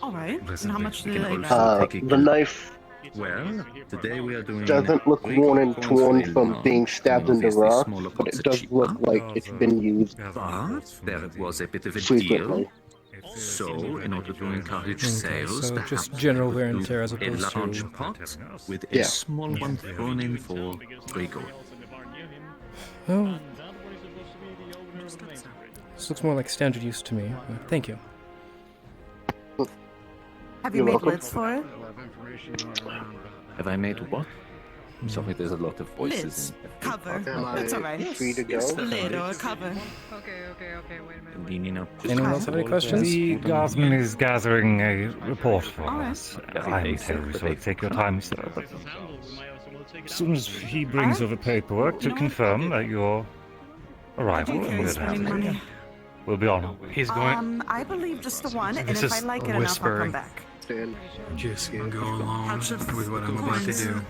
Speaker 11: All right. And how much
Speaker 9: We
Speaker 11: do
Speaker 9: can
Speaker 11: they?
Speaker 9: also take a
Speaker 3: The knife
Speaker 9: Well, today we are doing.
Speaker 3: doesn't look worn and torn from being stabbed into rock, but it does look like it's been used
Speaker 9: But there was a bit of a
Speaker 3: frequently.
Speaker 9: deal. So, in order to encourage sales,
Speaker 2: so
Speaker 9: perhaps
Speaker 2: just general wear and
Speaker 9: we
Speaker 2: tear as
Speaker 9: do
Speaker 2: opposed
Speaker 9: a large
Speaker 2: to-
Speaker 9: pot with
Speaker 3: Yeah.
Speaker 9: a small one thrown in for 3 gold.
Speaker 2: Oh. This looks more like standard use to me. Thank you.
Speaker 11: Have you
Speaker 3: You're
Speaker 11: made
Speaker 3: welcome.
Speaker 11: lids for it?
Speaker 9: Have I made what? I'm sorry, there's a lot of voices.
Speaker 11: Lids.
Speaker 9: in
Speaker 11: Cover.
Speaker 3: Am I
Speaker 11: That's all right.
Speaker 3: free to go?
Speaker 9: Yes,
Speaker 11: Lid or a cover.
Speaker 16: Okay, wait a minute.
Speaker 9: Leaning up.
Speaker 2: Anyone else have any questions?
Speaker 17: The guardsman is gathering a report for
Speaker 11: All right.
Speaker 17: us. I'm terribly sorry to take your time, sir, but as soon as he brings over paperwork to confirm that your arrival
Speaker 11: Okay,
Speaker 17: and we're
Speaker 11: spending
Speaker 17: happy,
Speaker 11: money.
Speaker 17: we'll be on our way.
Speaker 12: He's going.
Speaker 11: I believe just the one, and
Speaker 12: This
Speaker 11: if I
Speaker 12: is
Speaker 11: like it enough, I'll
Speaker 12: whispering.
Speaker 11: come back.
Speaker 12: Just go along
Speaker 11: Pouch of
Speaker 12: with what I'm about to
Speaker 11: coins.
Speaker 12: do.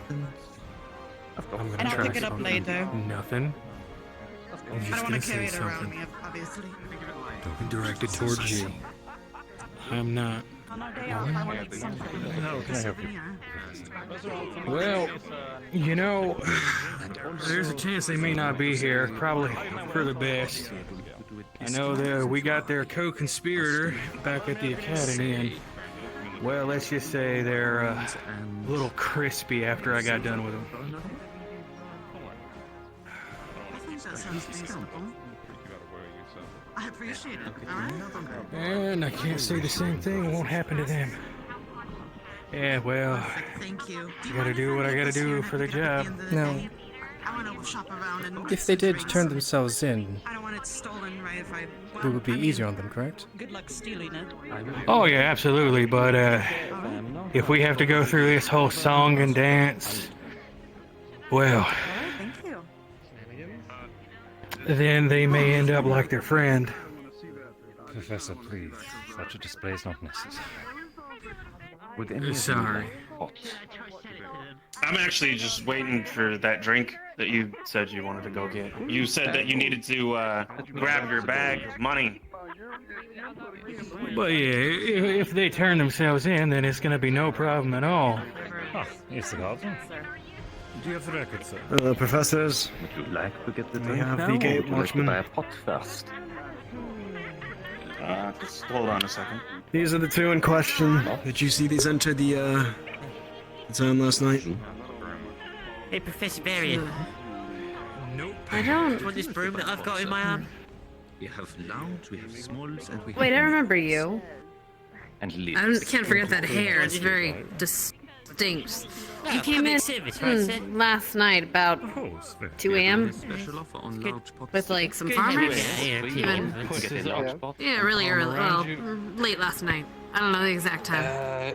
Speaker 12: I'm
Speaker 11: And
Speaker 12: gonna
Speaker 11: I'll
Speaker 12: try
Speaker 11: pick it up
Speaker 12: something.
Speaker 11: later.
Speaker 12: Nothing. I'm
Speaker 11: I
Speaker 12: just
Speaker 11: don't
Speaker 12: gonna
Speaker 11: want to carry
Speaker 12: say
Speaker 11: it around
Speaker 12: something.
Speaker 11: me, obviously.
Speaker 12: Directed towards you. I'm not
Speaker 11: On our day off, I wanted something.
Speaker 17: How can I help you?
Speaker 11: Souvenir.
Speaker 17: Well, you know, there's a chance they may not be here. Probably for the best. I know that we got their co-conspirator back at the academy, and well, let's just say they're a little crispy after I got done with them.
Speaker 11: I think that sounds reasonable. I appreciate it. All right.
Speaker 17: And I can't say the same thing won't happen to them. Yeah, well,
Speaker 11: Thank you.
Speaker 17: I gotta do what I gotta do for the job.
Speaker 2: Now,
Speaker 11: I want to shop around and
Speaker 2: if they did turn themselves in,
Speaker 11: I don't want it stolen, right? If I
Speaker 2: it would be easier on them, correct?
Speaker 11: good luck stealing it.
Speaker 17: Oh yeah, absolutely. But if we have to go through this whole song and dance, well,
Speaker 11: Thank you.
Speaker 17: then they may end up like their friend. Professor, please. Such a display is not necessary.
Speaker 18: Sorry. I'm actually just waiting for that drink that you said you wanted to go get. You said that you needed to grab your bag of money.
Speaker 17: But yeah, if they turn themselves in, then it's gonna be no problem at all. Ah, it's the garden. Do you have the record, sir?
Speaker 22: Professors,
Speaker 9: Would you like to get the
Speaker 22: we
Speaker 9: drink
Speaker 22: have
Speaker 9: now,
Speaker 22: the
Speaker 9: or
Speaker 22: gate
Speaker 9: would you like to
Speaker 22: watchman.
Speaker 9: buy a pot first?
Speaker 18: Just hold on a second.
Speaker 22: These are the two in question. Did you see these enter the town last night?
Speaker 8: Hey, Professor Varian.
Speaker 7: Nope.
Speaker 8: I don't. Want this broom that I've got in my arm?
Speaker 10: We have large, we have smalls, and we have...
Speaker 16: Wait, I remember you.
Speaker 9: And
Speaker 16: I can't forget that hair. It's very distinct. You came in last night about 2 a.m.
Speaker 10: Special offer on large pots.
Speaker 16: with like some farmers.
Speaker 8: Yeah,
Speaker 16: Yeah, really early. Well, late last night. I don't know the exact time.
Speaker 3: Yeah,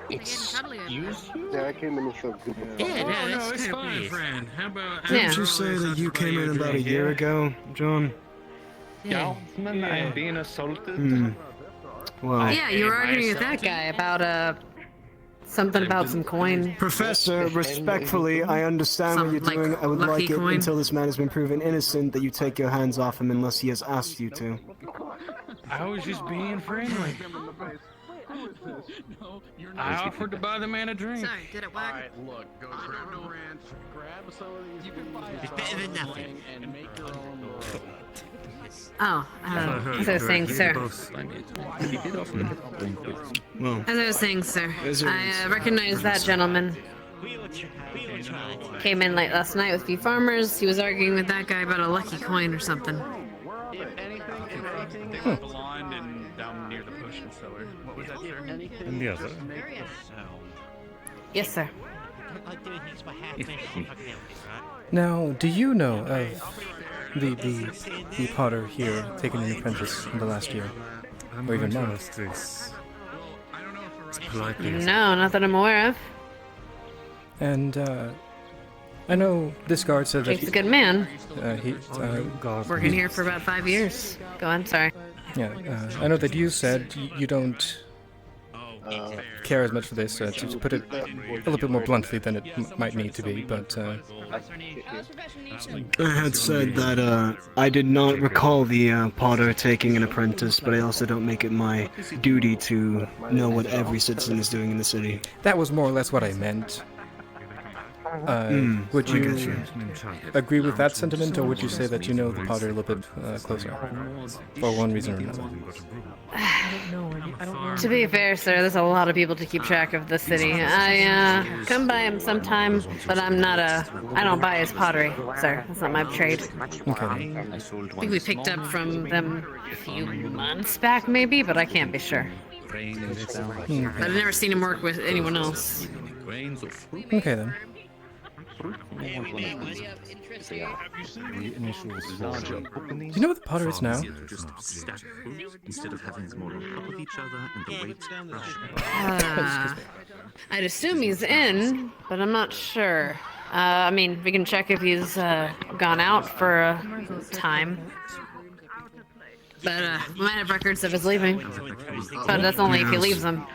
Speaker 3: I came in and showed good.
Speaker 8: Yeah,
Speaker 17: No, it's fine, friend. How about...
Speaker 22: Didn't you say that you came in about a year ago, John?
Speaker 9: Yeah, I'm being assaulted.
Speaker 22: Well,
Speaker 16: Yeah, you were arguing with that guy about something about some coin.
Speaker 22: Professor, respectfully, I understand what you're
Speaker 16: Some, like,
Speaker 22: doing. I would
Speaker 16: lucky
Speaker 22: like it
Speaker 16: coin.
Speaker 22: until this man has been proven innocent that you take your hands off him unless he has asked you to.
Speaker 17: I was just being friendly. I offered to buy the man a drink.
Speaker 16: Sorry, did it work?
Speaker 14: Look, go grab the ranch, grab some of these. You can buy
Speaker 8: It's better than nothing.
Speaker 14: and make your own.
Speaker 16: Oh, as I was saying, sir.
Speaker 22: Well,
Speaker 16: As I was saying, sir, I recognize that gentleman.
Speaker 8: We will try.
Speaker 16: Came in late last night with a few farmers. He was arguing with that guy about a lucky coin or something.
Speaker 7: Blonde and down near the potion cellar. What was that, sir?
Speaker 17: And the other?
Speaker 16: Yes, sir.
Speaker 8: Like doing things by half measure. Fucking help me, right?
Speaker 2: Now, do you know of the potter here taking an apprentice in the last year? Or even month?
Speaker 17: This.
Speaker 16: No, not that I'm aware of.
Speaker 2: And, I know this guard said that
Speaker 16: Jake's a good man. Working
Speaker 2: he-
Speaker 16: here for about 5 years. Go on, sorry.
Speaker 2: Yeah, I know that you said you don't care as much for this, to put it a little bit more bluntly than it might need to be, but
Speaker 22: I had said that I did not recall the potter taking an apprentice, but I also don't make it my duty to know what every citizen is doing in the city.
Speaker 2: that was more or less what I meant. Would
Speaker 22: I
Speaker 2: you
Speaker 22: get you.
Speaker 2: agree with that sentiment, or would you say that you know the potter a little bit closer? For one reason or another.
Speaker 16: To be fair, sir, there's a lot of people to keep track of the city. I come by him sometime, but I don't buy his pottery, sir. That's not my trade.
Speaker 2: Okay.
Speaker 16: I think we picked up from them a few months back, maybe, but I can't be sure. But I've never seen him work with anyone else.
Speaker 2: Okay then.
Speaker 22: Hmm.
Speaker 2: Do you know what the potter is now?
Speaker 10: Just stack fruits instead of having them all on top of each other and the weight.
Speaker 16: I'd assume he's in, but I'm not sure. I mean, we can check if he's gone out for a time. But we might have records of his leaving. But that's only if he leaves them.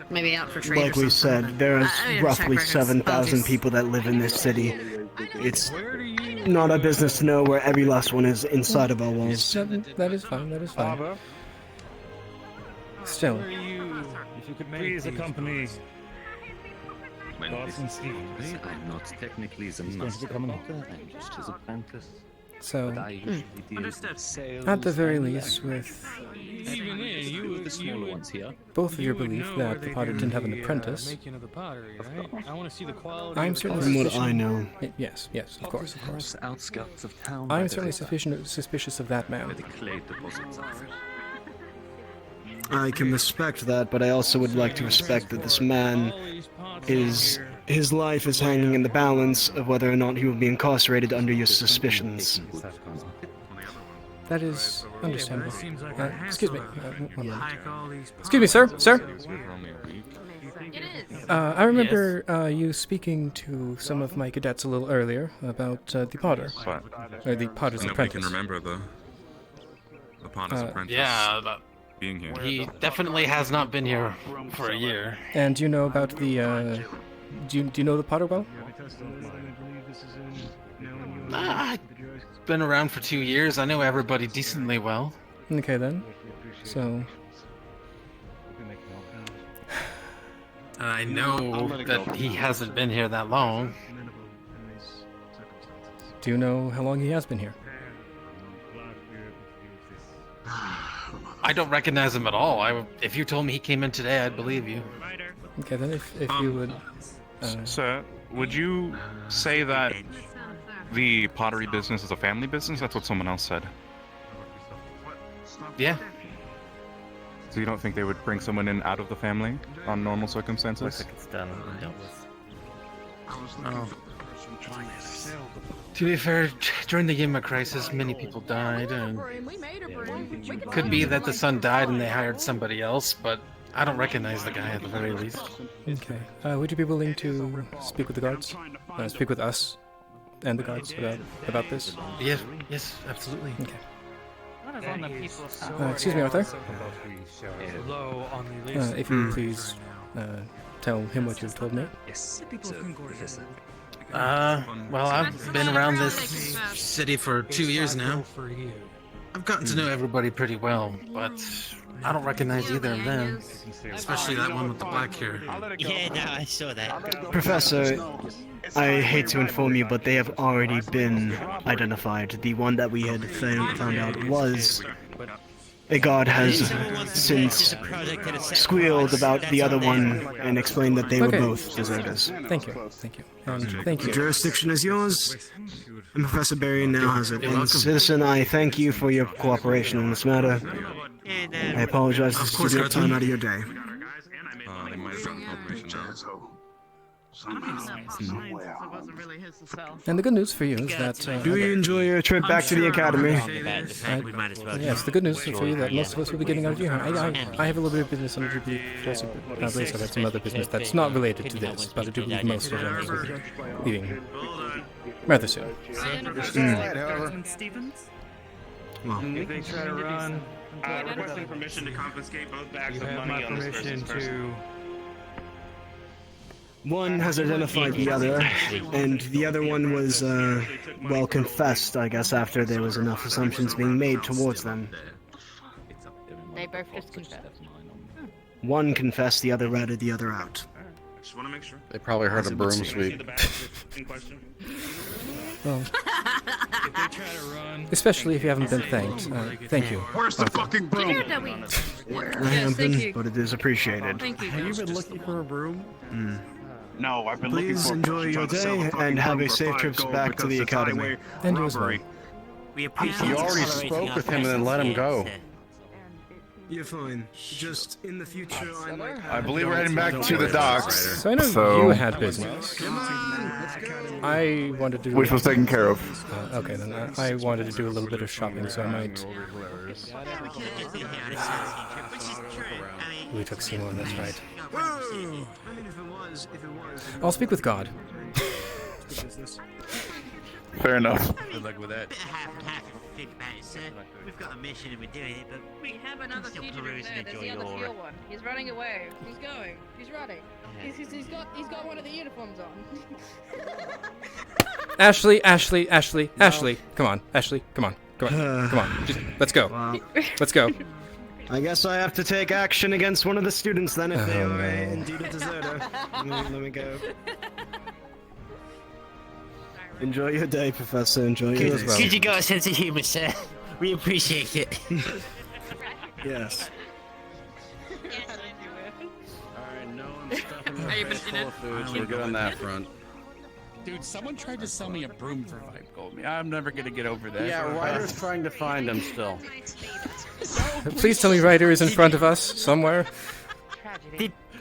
Speaker 16: Maybe out for trade
Speaker 22: Like
Speaker 16: or
Speaker 22: we
Speaker 16: something.
Speaker 22: said, there's
Speaker 16: I mean,
Speaker 22: roughly
Speaker 16: check records.
Speaker 22: 7,000 people that live in this city. It's not our business to know where every last one is inside of our walls.
Speaker 2: That is fine, that is fine. Still,
Speaker 17: if you could make
Speaker 1: Please
Speaker 17: these
Speaker 1: accompany
Speaker 10: Well,
Speaker 1: Watson
Speaker 10: this is
Speaker 1: Stevens.
Speaker 10: I'm not technically the
Speaker 1: He's going to be
Speaker 10: master
Speaker 1: coming.
Speaker 10: potter, I'm just his apprentice.
Speaker 2: So,
Speaker 10: But I usually deal with sales
Speaker 2: at the very
Speaker 10: and
Speaker 2: least, with
Speaker 17: Even then, you
Speaker 10: the smaller ones here.
Speaker 2: both of your
Speaker 17: would
Speaker 2: belief
Speaker 17: know
Speaker 2: that
Speaker 17: where
Speaker 2: the
Speaker 17: they
Speaker 2: potter
Speaker 17: do
Speaker 2: didn't have an
Speaker 17: the,
Speaker 2: apprentice,
Speaker 17: making of the pottery, right? I want to see the quality.
Speaker 2: I'm
Speaker 17: of the
Speaker 2: certainly
Speaker 22: From what
Speaker 2: suspicious.
Speaker 22: I know.
Speaker 2: Yes, yes, of course, of course.
Speaker 10: Outskirts of town.
Speaker 2: I'm certainly suspicious of that man.
Speaker 10: Where the clay deposits are.
Speaker 22: I can respect that, but I also would like to respect that this man is... His life is hanging in the balance of whether or not he will be incarcerated under your suspicions.
Speaker 2: That is understandable.
Speaker 17: seems like
Speaker 2: Excuse me. One moment.
Speaker 17: Hike all these
Speaker 2: Excuse me, sir. Sir.
Speaker 16: It is.
Speaker 2: I remember you speaking to some of my cadets a little earlier about the potter, or the potter's
Speaker 13: Nobody
Speaker 2: apprentice.
Speaker 13: can remember the potter's apprentice
Speaker 12: Yeah, but
Speaker 13: being here.
Speaker 12: he definitely has not been here for a year.
Speaker 2: And do you know about the? Do you know the potter well?
Speaker 12: I've been around for 2 years. I know everybody decently well.
Speaker 2: Okay then. So.
Speaker 12: And I know that he hasn't been here that long.
Speaker 2: Do you know how long he has been here?
Speaker 12: I don't recognize him at all. If you told me he came in today, I'd believe you.
Speaker 2: Okay then, if you would.
Speaker 13: Sir, would you say that the pottery business is a family business? That's what someone else said.
Speaker 12: Yeah.
Speaker 13: So you don't think they would bring someone in out of the family on normal circumstances?
Speaker 20: Looks like it's done and dealt with.
Speaker 12: Oh. To be fair, during the GMA crisis, many people died, and could be that the son died and they hired somebody else, but I don't recognize the guy at the very least.
Speaker 2: Okay. Would you be willing to speak with the guards? Speak with us and the guards about this?
Speaker 12: Yes, yes, absolutely.
Speaker 2: Okay.
Speaker 19: Excuse
Speaker 2: Excuse me, Arthur.
Speaker 17: low on the list.
Speaker 2: If you please tell him what you've told me.
Speaker 10: Yes, Professor.
Speaker 12: Well, I've been around this city for 2 years now. I've gotten to know everybody pretty well, but I don't recognize either of them. Especially that one with the black hair.
Speaker 8: Yeah, no, I saw that.
Speaker 22: Professor, I hate to inform you, but they have already been identified. The one that we had found out was a guard has since squealed about the other one and explained that they were both deserters.
Speaker 2: Thank you. Thank you. Thank
Speaker 22: The
Speaker 2: you.
Speaker 22: jurisdiction is yours, and Professor Berry now has it. And citizen, I thank you for your cooperation in this matter. I apologize for taking your time out of your day.
Speaker 13: They might have gotten confirmation now.
Speaker 2: And the good news for you is that...
Speaker 22: Do you enjoy your trip back to the academy?
Speaker 2: Yes, the good news for you that most of us will be getting out of here. I have a little bit of business, and I do believe also I've had some other business that's not related to this, but I do believe most of them will be leaving rather soon.
Speaker 19: Stevens?
Speaker 22: Well,
Speaker 17: If they try to run,
Speaker 1: Requesting permission to confiscate both bags
Speaker 17: you
Speaker 1: of
Speaker 17: have
Speaker 1: money
Speaker 17: my
Speaker 1: on this
Speaker 17: permission
Speaker 1: person's person.
Speaker 17: to.
Speaker 22: one has identified the other, and the other one was, well, confessed, I guess, after there was enough assumptions being made towards them.
Speaker 16: They both just confessed.
Speaker 22: One confessed, the other ratted the other out.
Speaker 1: Just want to make sure.
Speaker 14: They probably heard a broom sweep.
Speaker 2: Well,
Speaker 17: If they try to run,
Speaker 2: especially if you haven't been thanked. Thank you.
Speaker 1: Where's the fucking broom?
Speaker 22: I haven't been, but it is appreciated.
Speaker 16: Thank you.
Speaker 14: Have you been looking for a broom?
Speaker 1: No, I've been
Speaker 22: Please
Speaker 1: looking for
Speaker 22: enjoy your day and have a safe trip back to the academy.
Speaker 2: And you as well.
Speaker 8: We appreciate
Speaker 14: You already spoke with him and then let him go.
Speaker 22: You're fine. Just in the future, I might have...
Speaker 14: I believe we're heading back to the docks.
Speaker 2: So I know you had business. I wanted to do...
Speaker 13: Which was taken care of.
Speaker 2: Okay, then I wanted to do a little bit of shopping, so I might... We took Seymour, that's right. I'll speak with God.
Speaker 13: Fair enough.
Speaker 8: Good luck with that. Think about it, sir. We've got a mission and we're doing it, but
Speaker 5: We have another
Speaker 8: still
Speaker 5: fugitive
Speaker 8: peruse
Speaker 5: there.
Speaker 8: and
Speaker 5: There's
Speaker 8: enjoy
Speaker 5: the other
Speaker 8: your...
Speaker 5: fuel one. He's running away. He's going. He's running. He's got one of the uniforms on.
Speaker 2: Ashley, come on. Ashley, come on. Come on. Just, let's go. Let's go.
Speaker 22: I guess I have to take action against one of the students then if they
Speaker 2: Oh,
Speaker 22: are
Speaker 2: no.
Speaker 22: indeed a deserter. Let me go. Enjoy your day, Professor. Enjoy your day.
Speaker 8: Good you got a sense of humor, sir. We appreciate it.
Speaker 22: Yes.
Speaker 14: Alright, no one's stuffing
Speaker 16: Are
Speaker 14: their
Speaker 16: you
Speaker 14: face
Speaker 16: been
Speaker 14: full
Speaker 16: in
Speaker 14: of food, so
Speaker 23: it?
Speaker 14: we're good on that front.
Speaker 23: Dude, someone tried to sell me a broom for 5 gold. I'm never gonna get over that.
Speaker 14: Yeah, Ryder's trying to find him still.
Speaker 2: Please tell me Ryder is in front of us somewhere.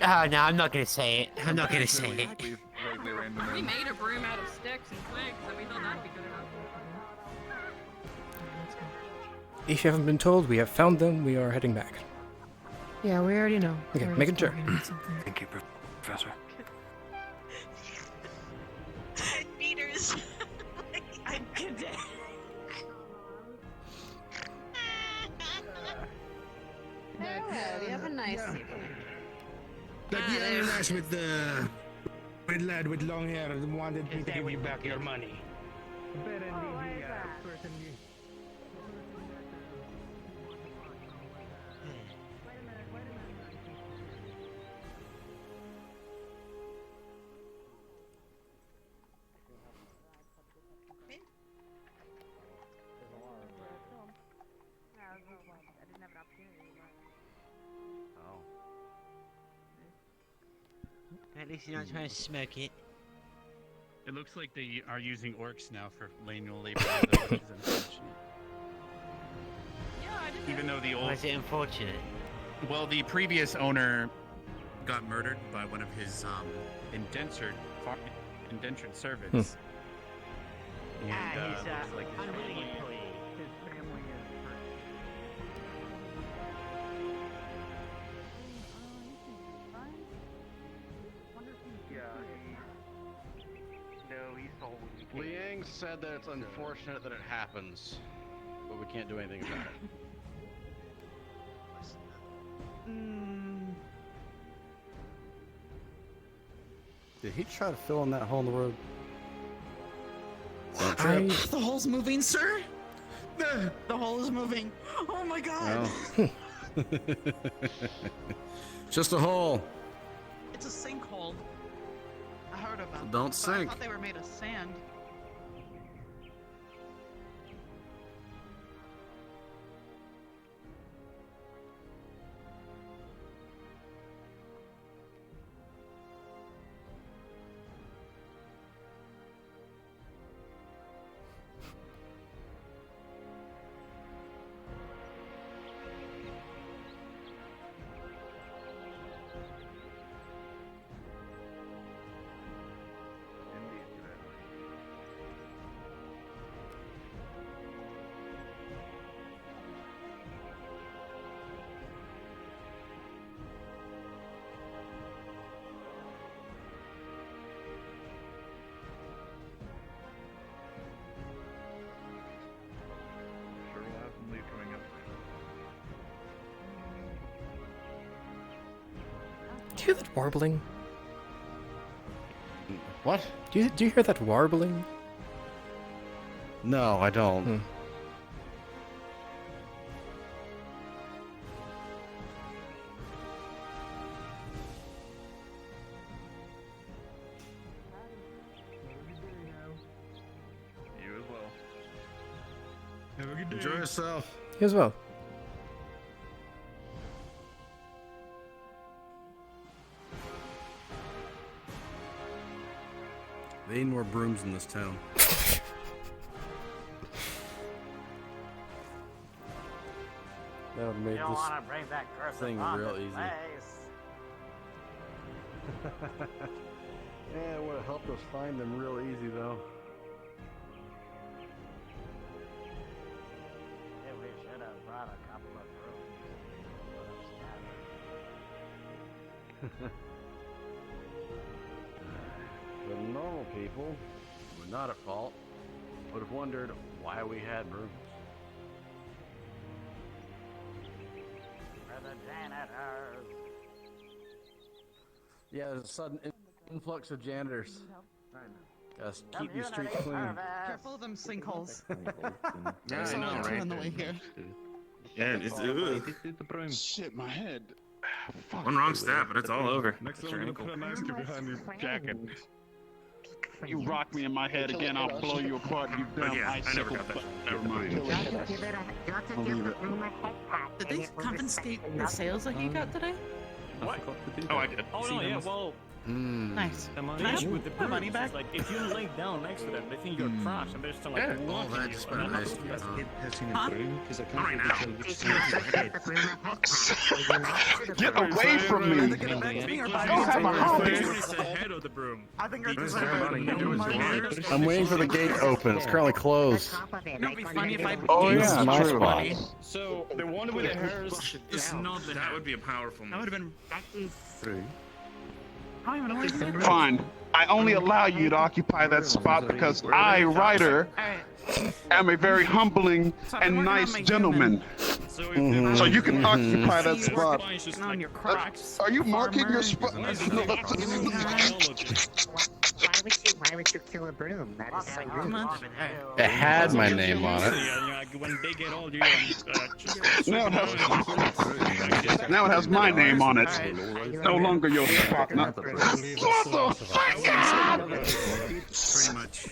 Speaker 8: Oh, no, I'm not gonna say it. I'm not gonna say it.
Speaker 16: We made a broom out of sticks and twigs, and we thought that'd be good enough.
Speaker 2: If you haven't been told, we have found them. We are heading back.
Speaker 6: Yeah, we already know.
Speaker 2: Okay,
Speaker 6: We're
Speaker 2: making sure.
Speaker 13: Thank you, Professor.
Speaker 11: Meters. I'm good.
Speaker 16: Well, you have a nice evening.
Speaker 17: That young lass with the red lad with long hair wanted me to give you back your money.
Speaker 8: At least you're not trying to smoke it.
Speaker 23: It looks like they are using orcs now for manual labor, though, which is unfortunate. Even though the old...
Speaker 8: Why is it unfortunate?
Speaker 23: Well, the previous owner got murdered by one of his indentured servants. And,
Speaker 8: He's
Speaker 23: looks like his
Speaker 8: unwilling
Speaker 23: family-
Speaker 8: employee.
Speaker 23: his family is
Speaker 14: Liang said that it's unfortunate that it happens, but we can't do anything about it.
Speaker 4: Did he try to fill in that hole in the road?
Speaker 12: The hole's moving, sir. The hole is moving. Oh my god.
Speaker 14: Just a hole.
Speaker 11: It's a sinkhole. I heard about them,
Speaker 14: Don't
Speaker 11: but
Speaker 14: sink.
Speaker 11: I thought they were made of sand.
Speaker 10: Sure, we'll have some lead coming up.
Speaker 2: Do you hear that warbling?
Speaker 14: What?
Speaker 2: Do you hear that warbling?
Speaker 14: No, I don't.
Speaker 10: You as well.
Speaker 17: Have a good day.
Speaker 14: Enjoy yourself.
Speaker 2: You as well.
Speaker 14: They need more brooms in this town.
Speaker 4: That would
Speaker 20: You
Speaker 4: make
Speaker 20: don't
Speaker 4: this
Speaker 20: want to bring that curse
Speaker 4: thing
Speaker 20: upon
Speaker 4: real
Speaker 20: this
Speaker 4: easy.
Speaker 20: place.
Speaker 4: Yeah, it would have helped us find them real easy though.
Speaker 20: Maybe we should have brought a couple of brooms.
Speaker 14: The normal people, who were not at fault, would have wondered why we had brooms.
Speaker 20: For the janitors.
Speaker 4: Yeah, there's a sudden influx of janitors. Gotta keep these streets
Speaker 11: Community
Speaker 4: clean.
Speaker 11: service. Careful of them sinkholes.
Speaker 14: Yeah,
Speaker 11: There's
Speaker 14: I know,
Speaker 11: only two
Speaker 14: right?
Speaker 11: on the way here.
Speaker 1: Yeah, it's
Speaker 15: Shit, my head. Fuck.
Speaker 1: one wrong step, but it's all over.
Speaker 15: Next time I'm gonna put a knife behind your jacket. You rock me in my head again, I'll blow you apart, you damn icicle. Never mind. Believe it.
Speaker 11: Did they confiscate the sales that you got today?
Speaker 1: What? Oh, I did.
Speaker 7: Oh no, yeah, well.
Speaker 11: Nice.
Speaker 7: The
Speaker 11: Can I
Speaker 7: issue
Speaker 11: have
Speaker 7: with the
Speaker 11: my money
Speaker 7: brooms
Speaker 11: back?
Speaker 7: is, like, if you lay down next to them, they think you're trash, and they're just like walking you. And I'm not supposed to
Speaker 15: Get away from me! I don't have a house!
Speaker 7: ahead of the broom.
Speaker 20: I think
Speaker 14: I'm waiting for the gate to open. It's currently closed.
Speaker 11: It'd be funny if I
Speaker 15: Oh
Speaker 14: This
Speaker 15: yeah,
Speaker 14: is my
Speaker 15: true.
Speaker 14: spot.
Speaker 7: So the one with the hairs is not the
Speaker 1: That would be a powerful move.
Speaker 11: would have been. I don't even know where you said.
Speaker 15: Fine. I only allow you to occupy that spot because I, Ryder, am a very humbling and nice gentleman. So you can occupy that spot.
Speaker 11: On your Crocs.
Speaker 15: Are you marking your spot?
Speaker 6: Why would you kill a broom? That is so rude.
Speaker 14: It had my name on it.
Speaker 7: when they get old, you
Speaker 15: Now it has my name on it. No longer your spot. Not
Speaker 23: Pretty much.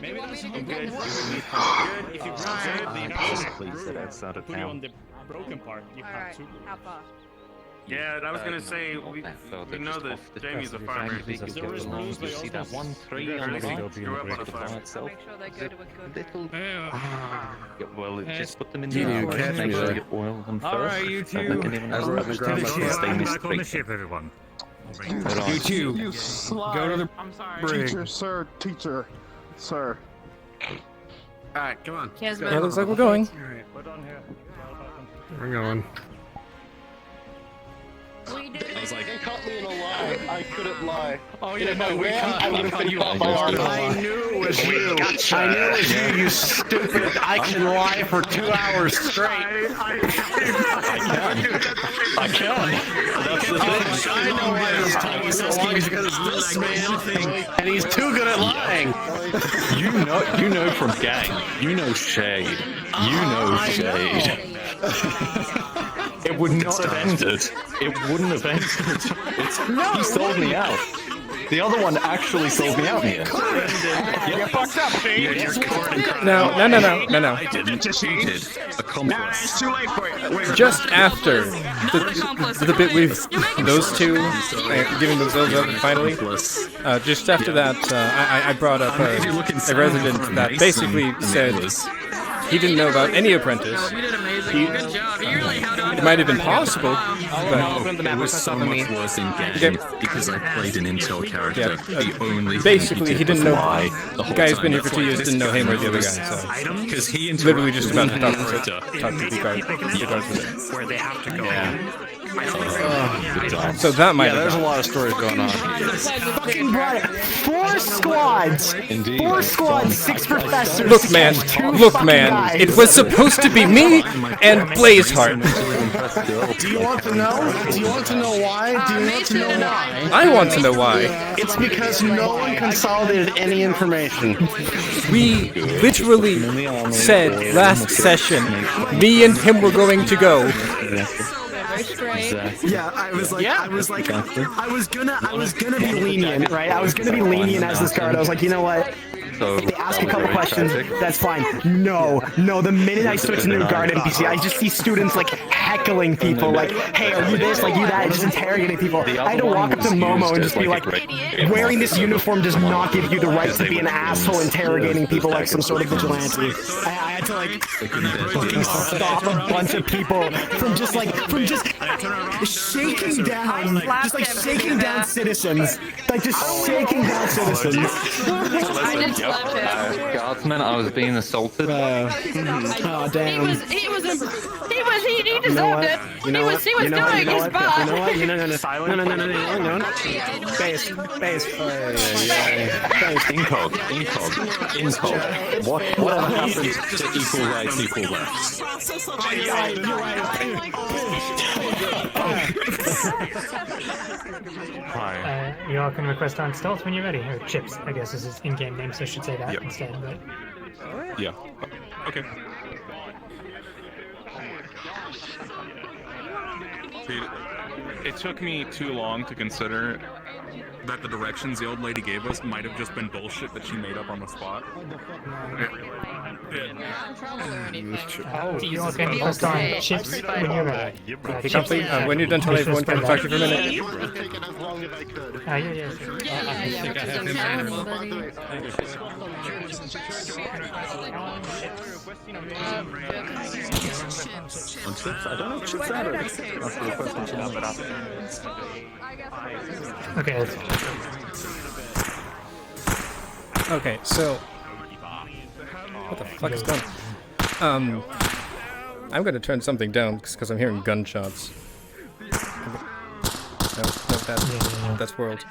Speaker 7: Maybe that's something good. If you put you on the broken part, you have to.
Speaker 1: Yeah, I was gonna say, we know that Jamie's a farmer.
Speaker 7: There is blues, but
Speaker 9: See that 1-3 on the right?
Speaker 1: Grew up on a farm.
Speaker 9: itself.
Speaker 5: Make sure they go to a good.
Speaker 9: Little.
Speaker 19: Yeah.
Speaker 9: Well, just put them in
Speaker 14: You
Speaker 9: the
Speaker 14: didn't catch me
Speaker 9: Make sure
Speaker 14: there.
Speaker 9: you oil them first.
Speaker 19: Alright, you two.
Speaker 9: And they can even
Speaker 14: I was letting the ground
Speaker 9: stainless
Speaker 14: like
Speaker 9: stainless
Speaker 19: back on the
Speaker 9: plate.
Speaker 19: ship, everyone.
Speaker 9: Hold on.
Speaker 19: You two.
Speaker 15: You slide.
Speaker 19: Go to the
Speaker 11: I'm sorry.
Speaker 19: brig.
Speaker 15: Teacher, sir, teacher, sir.
Speaker 12: Alright, come on.
Speaker 2: Yeah, looks like we're going.
Speaker 7: Alright, we're done here.
Speaker 19: We're going.
Speaker 3: I caught me in a lie. I couldn't lie.
Speaker 7: Oh
Speaker 3: And if I ran, I would have been caught by
Speaker 14: I
Speaker 3: Arnold.
Speaker 14: knew it was you. I knew it was you, you stupid. I can lie for 2 hours straight. I can. That's the thing. I know why this time is so long is because it's this man, and he's too good at lying. You know from gang. You know shade. You know shade. It would not have ended. It wouldn't have ended. He sold me out. The other one actually sold me out here.
Speaker 15: You fucked up, Shane.
Speaker 2: No.
Speaker 14: I didn't. She did. Accomplice.
Speaker 15: It's too late for you.
Speaker 2: Just after the bit with those two giving themselves up finally, just after that, I brought up a resident that basically said he didn't know about any apprentice.
Speaker 16: You did amazing. Good job. You really held on.
Speaker 2: It might have been possible, but
Speaker 9: It was so much worse in game because I played an intel character. The only
Speaker 2: basically he didn't know.
Speaker 9: lie
Speaker 2: The guy who's been here for 2 years didn't know him or the other guy, so
Speaker 9: because he
Speaker 2: literally just about to talk to the guard.
Speaker 6: Where they have to go.
Speaker 2: So that might.
Speaker 14: Yeah, there's a lot of stories going on.
Speaker 18: Fucking brought it. 4 squads.
Speaker 14: Indeed.
Speaker 18: 4 squads, 6 professors.
Speaker 2: Look, man.
Speaker 18: and 2
Speaker 2: Look,
Speaker 18: fucking
Speaker 2: man.
Speaker 18: guys.
Speaker 2: It was supposed to be me and Blazeheart.
Speaker 14: Do you want to know? Do you want to know why? Do you want to know why?
Speaker 2: I want to know why.
Speaker 14: It's because no one consolidated any information.
Speaker 2: We literally said last session, me and him were going to go.
Speaker 18: Yeah, I was like, I was gonna be lenient, right? I was gonna be lenient as this guard. I was like, you know what? If they ask a couple questions, that's fine. No, the minute I switch into the guard NPC, I just see students like heckling people, like, hey, are you this, like you that, just interrogating people. I had to walk up to Momo and just be like, wearing this uniform does not give you the right to be an asshole interrogating people like some sort of vigilante. I had to like fucking stop a bunch of people from just shaking down, shaking down citizens, like just shaking down citizens.
Speaker 9: Guardsman, I was being assaulted.
Speaker 18: Oh damn.
Speaker 16: He deserved it. He was doing his part.
Speaker 18: No. Base.
Speaker 9: Incog. Whatever happens to equal rights, equal lefts?
Speaker 21: Hi. You all can request on stealth when you're ready, or Chipz, I guess is his in-game name, so I should say that instead. But
Speaker 14: Yeah. Okay. It took me too long to consider that the directions the old lady gave us might have just been bullshit that she made up on the spot.
Speaker 13: Oh, you can post on Chipz when you're ready.
Speaker 2: When you're done, tell everyone can talk to you for a minute.
Speaker 14: On Chipz? I don't know if Chipz added. That's the question.
Speaker 13: Okay.
Speaker 2: Okay, so what the fuck is going on? I'm gonna turn something down because I'm hearing gunshots. No, that's world.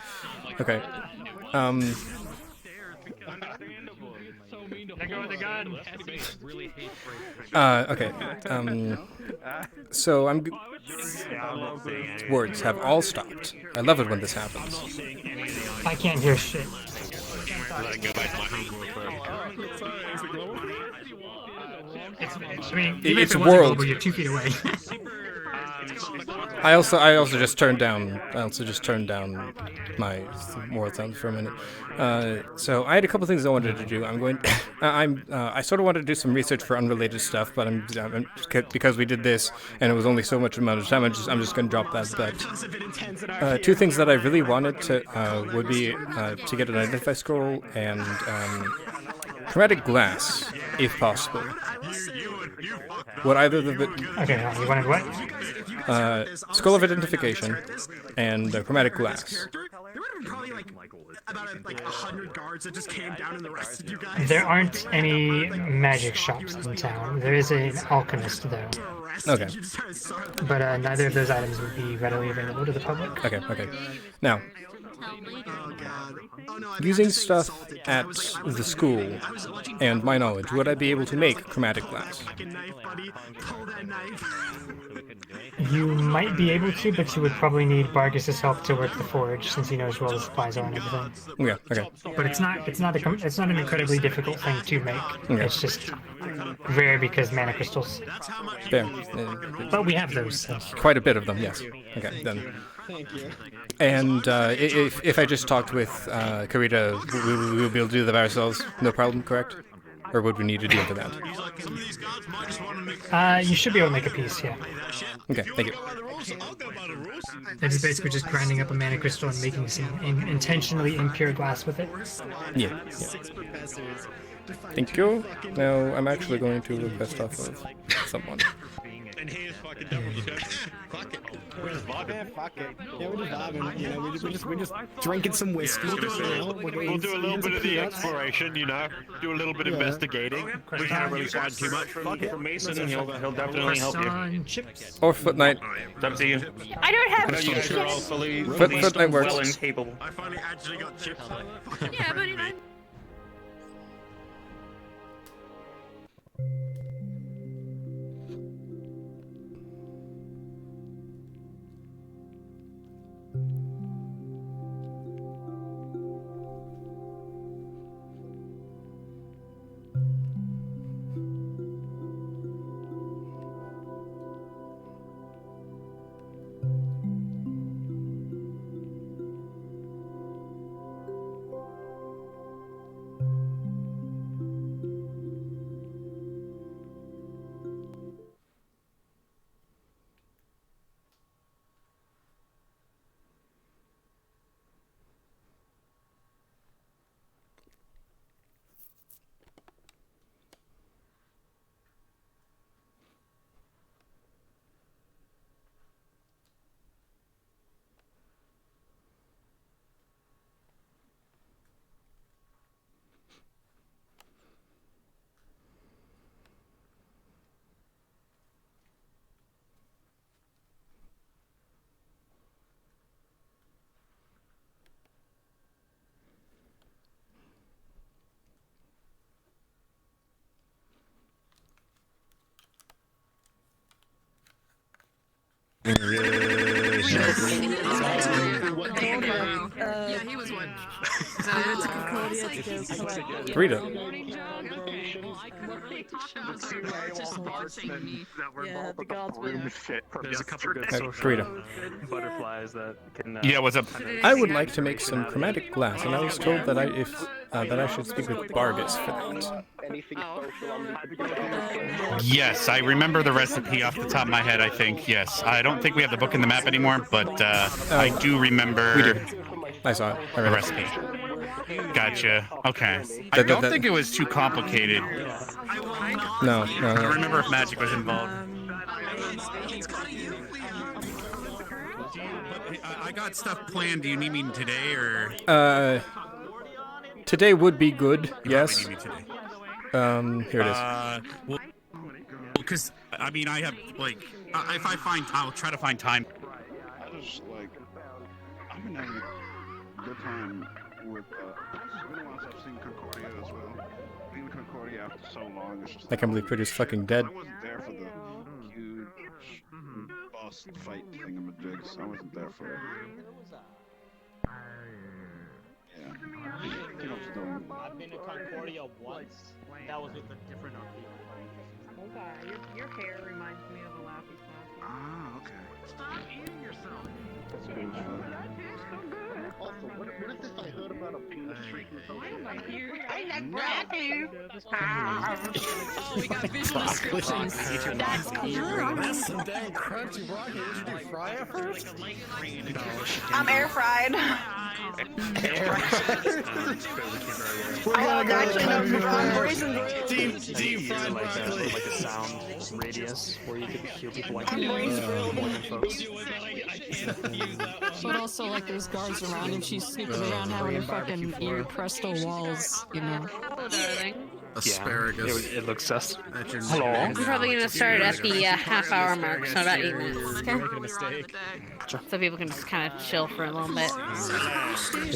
Speaker 2: Okay. Okay. So words have all stopped. I love it when this happens.
Speaker 13: I can't hear shit. I mean, even
Speaker 2: It's
Speaker 13: if it wasn't
Speaker 2: world.
Speaker 13: global, you're 2 feet away.
Speaker 2: I also just turned down my world sounds for a minute. So I had a couple things I wanted to do. I sort of wanted to do some research for unrelated stuff, but because we did this and it was only so much amount of time, I'm just going to drop that. But two things that I really wanted to would be to get an identify scroll and chromatic glass, if possible. What either of the
Speaker 13: Okay, you wanted what?
Speaker 2: Scroll of Identification and chromatic glass.
Speaker 18: About 100 guards that just came down and arrested you guys.
Speaker 13: There aren't any magic shops in town. There is an alchemist, though.
Speaker 2: Okay.
Speaker 13: But neither of those items would be readily available to the public.
Speaker 2: Okay. Now, using stuff at the school and my knowledge, would I be able to make chromatic glass?
Speaker 13: You might be able to, but you would probably need Bargis's help to work the forge, since he knows where all the supplies are and everything.
Speaker 2: Yeah, okay.
Speaker 13: But it's not an incredibly difficult thing to make.
Speaker 2: Okay.
Speaker 13: It's just rare because mana crystals.
Speaker 2: There.
Speaker 13: But we have those. So.
Speaker 2: Quite a bit of them, yes. Okay, then.
Speaker 18: Thank you.
Speaker 2: And if I just talked with Karita, we will be able to do that ourselves, no problem, correct? Or would we need to do for that?
Speaker 13: You should be able to make a piece, yeah.
Speaker 2: Okay, thank you.
Speaker 13: It's basically just grinding up a mana crystal and making some intentionally impure glass with it.
Speaker 2: Yeah. Thank you. Now I'm actually going to request off of someone.
Speaker 18: And here's fucking double fuck it. We're just vibing. Fuck it. Yeah, we're just vibing. You know, we're just drinking some whiskey.
Speaker 7: We'll do a little bit of the exploration, you know. Do a little bit of investigating. We can't really find too much from Mason, and he'll definitely help you.
Speaker 2: Or Foot Knight.
Speaker 7: It's up to you.
Speaker 5: I don't have
Speaker 7: I know you guys are all
Speaker 5: chips.
Speaker 7: fully
Speaker 2: Foot Knight works.
Speaker 7: well and capable.
Speaker 18: I finally actually got chips.
Speaker 16: Yeah, but I... Yeah, he was one. So it's a
Speaker 5: Concordia to go collect.
Speaker 2: Rita.
Speaker 5: Yeah, the guards were.
Speaker 14: There's a couple good
Speaker 2: Rita.
Speaker 14: butterflies that can.
Speaker 23: Yeah, what's up?
Speaker 2: I would like to make some chromatic glass, and I was told that I should speak with Bargus for that.
Speaker 23: Yes, I remember the recipe off the top of my head, I think. Yes. I don't think we have the book in the map anymore, but I do remember
Speaker 2: We do. I saw it. I
Speaker 23: the
Speaker 2: read it.
Speaker 23: recipe. Gotcha. Okay. I don't think it was too complicated.
Speaker 2: No,
Speaker 23: I
Speaker 2: no.
Speaker 23: don't remember if magic was involved. I got stuff planned. Do you need me today or?
Speaker 2: Today would be good. Yes.
Speaker 23: Need me today.
Speaker 2: Here it is.
Speaker 23: Well, because I mean, I have like, if I find, I'll try to find time.
Speaker 15: I just like, I've been having a good time with. It's been a while since I've seen Concordia as well. Being Concordia after so long, it's just.
Speaker 2: I can't believe Pretty's fucking dead.
Speaker 15: I wasn't there for the huge boss fight thingamajigs. I wasn't there for it. Yeah. You know what I'm doing.
Speaker 20: I've been to Concordia once. That was with a different RP.
Speaker 5: Oh god, your hair reminds me of a Laffy Taffy.
Speaker 15: Ah, okay.
Speaker 5: Stop eating yourself.
Speaker 15: That's good. Also, what if I heard about a penis streak or something?
Speaker 5: Why am I here? I like broccoli.
Speaker 6: Oh, we got visual descriptions. That's cool.
Speaker 4: That's some dang crunchy broccoli. Did you fry it first?
Speaker 11: I'm air fried.
Speaker 4: Deep fried broccoli. Like a sound radius where you could hear people like
Speaker 6: But also, like, there's guards around and she's sneaking around having her fucking ear pressed to walls, you know.
Speaker 14: Asparagus.
Speaker 4: It looks sus.
Speaker 14: Hello.
Speaker 16: I'm probably gonna start at the half-hour mark, so about 8 minutes. Okay?
Speaker 1: Making a mistake.
Speaker 16: So people can just kind of chill for a little bit.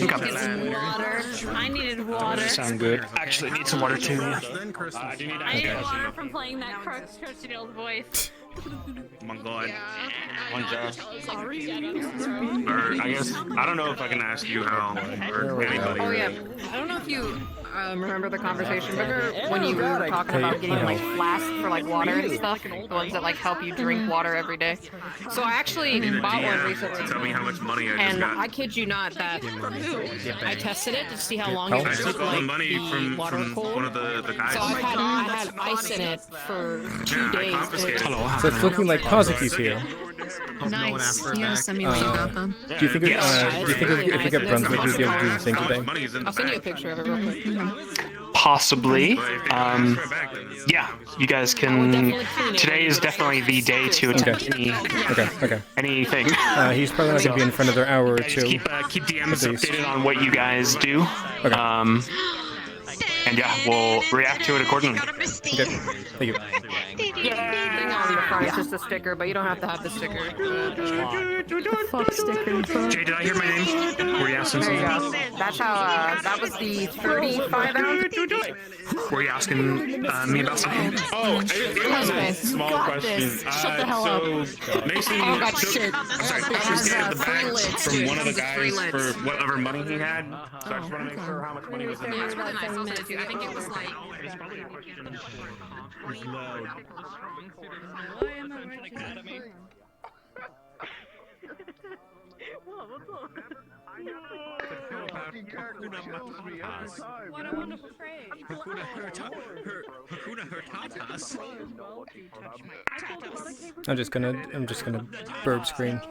Speaker 4: Okay.
Speaker 16: Get some water. I needed water.
Speaker 4: Sound good. Actually, need some water too.
Speaker 16: I needed water from playing that crusty old voice.
Speaker 7: Oh my god.
Speaker 16: Sorry.
Speaker 7: Or I guess I don't know if I can ask you how or anybody.
Speaker 16: Oh yeah. I don't know if you remember the conversation. Remember when you were talking about getting like flasks for like water and stuff, the ones that like help you drink water every day. So I actually bought one recently.
Speaker 7: Tell me how much money I just
Speaker 16: And
Speaker 7: got.
Speaker 16: I kid you not that I tested it to see how long it
Speaker 7: I
Speaker 16: would
Speaker 7: took all the money from
Speaker 16: water cold.
Speaker 7: one of the guys.
Speaker 16: So I had ice in it for 2 days.
Speaker 2: So it's looking like Kazuki's here.
Speaker 6: Nice. You gotta send me what you got then.
Speaker 2: Do you think if we get Brunswick, we'd be able to do the thing today?
Speaker 16: I'll send you a picture of it real quick.
Speaker 8: Possibly. Yeah, you guys can. Today is definitely the day to attend anything.
Speaker 2: He's probably not going to be in front of their hour or two.
Speaker 8: Keep DMs updated on what you guys do. And yeah, we'll react to it accordingly.
Speaker 2: Okay. Thank you.
Speaker 16: Yeah, thing on your front is just a sticker, but you don't have to have the sticker.
Speaker 6: Fuck sticker.
Speaker 8: Jay, did I hear my name? Were you asking
Speaker 16: There you
Speaker 8: something?
Speaker 16: go. That's how, that was the 35 ounce.
Speaker 8: Were you asking me about something?
Speaker 7: Oh, it was a small question.
Speaker 6: Shut the hell up.
Speaker 7: So Mason
Speaker 16: Oh, got
Speaker 7: took,
Speaker 16: shit.
Speaker 7: sorry,
Speaker 16: It
Speaker 7: Mason
Speaker 16: has,
Speaker 7: scanned the
Speaker 16: free
Speaker 7: bags
Speaker 16: lids,
Speaker 7: from
Speaker 16: dude.
Speaker 7: one of the
Speaker 16: It comes with free
Speaker 7: guys for
Speaker 16: lids.
Speaker 7: whatever money he had. So I just want to make sure how much money was in
Speaker 6: Yeah,
Speaker 7: there.
Speaker 6: it's really nice. I'll send it to you. I think it was like.
Speaker 5: What a wonderful phrase.
Speaker 2: I'm just gonna burp screen.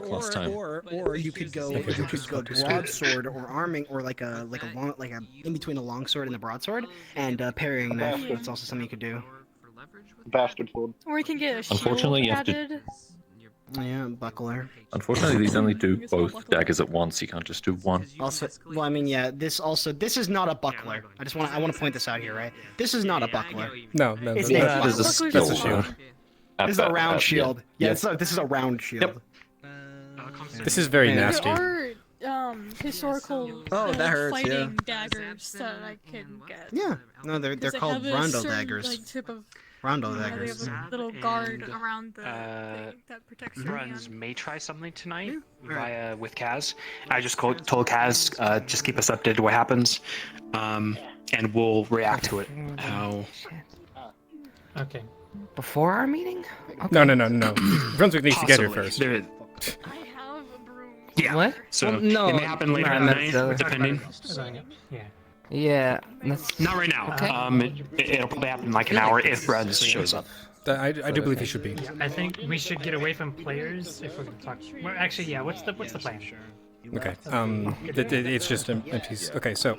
Speaker 14: last time.
Speaker 18: Or you could go broadsword or arming or like a in between a longsword and a broadsword and parrying knife. That's also something you could do.
Speaker 3: Bastard sword.
Speaker 5: Or you can get a shield
Speaker 14: Unfortunately, you have to-
Speaker 5: added.
Speaker 18: Yeah, buckler.
Speaker 14: Unfortunately, these only do both daggers at once. You can't just do one.
Speaker 18: Also, well, I mean, yeah, this is not a buckler. I want to point this out here, right? This is not a buckler.
Speaker 2: No,
Speaker 18: It's
Speaker 2: that's
Speaker 18: a
Speaker 2: a
Speaker 18: shield.
Speaker 2: that's a shield.
Speaker 18: This is a round shield. Yeah,
Speaker 14: Yes.
Speaker 18: this is a round shield.
Speaker 2: This is very nasty.
Speaker 10: Or historical
Speaker 18: that hurts,
Speaker 10: fighting daggers that I can get.
Speaker 18: Yeah, no, they're
Speaker 10: 'Cause they
Speaker 18: called
Speaker 10: have a
Speaker 18: rondo
Speaker 10: certain,
Speaker 18: daggers.
Speaker 10: Like, tip of,
Speaker 18: Rondo
Speaker 10: they
Speaker 18: daggers.
Speaker 10: have a little guard around the thing that protects your
Speaker 8: Runs
Speaker 10: hand.
Speaker 8: may try something tonight with Kaz. I just told Kaz, just keep us updated what happens, and we'll react to it. How?
Speaker 13: Okay.
Speaker 21: Before our meeting?
Speaker 2: No. Brunswick needs to get here first.
Speaker 8: Yeah.
Speaker 21: What?
Speaker 8: So
Speaker 21: Well, no,
Speaker 8: it may happen later
Speaker 21: not
Speaker 8: in the night,
Speaker 21: necessarily.
Speaker 8: depending.
Speaker 13: Yeah.
Speaker 21: Yeah. That's...
Speaker 8: Not right now.
Speaker 21: Okay.
Speaker 8: It'll probably happen in like an hour if Runs shows up.
Speaker 2: I do believe he should be.
Speaker 13: Yeah, I think we should get away from players if we're gonna talk. Well, actually, yeah. What's the plan?
Speaker 2: Okay. It's just NPCs. Okay, so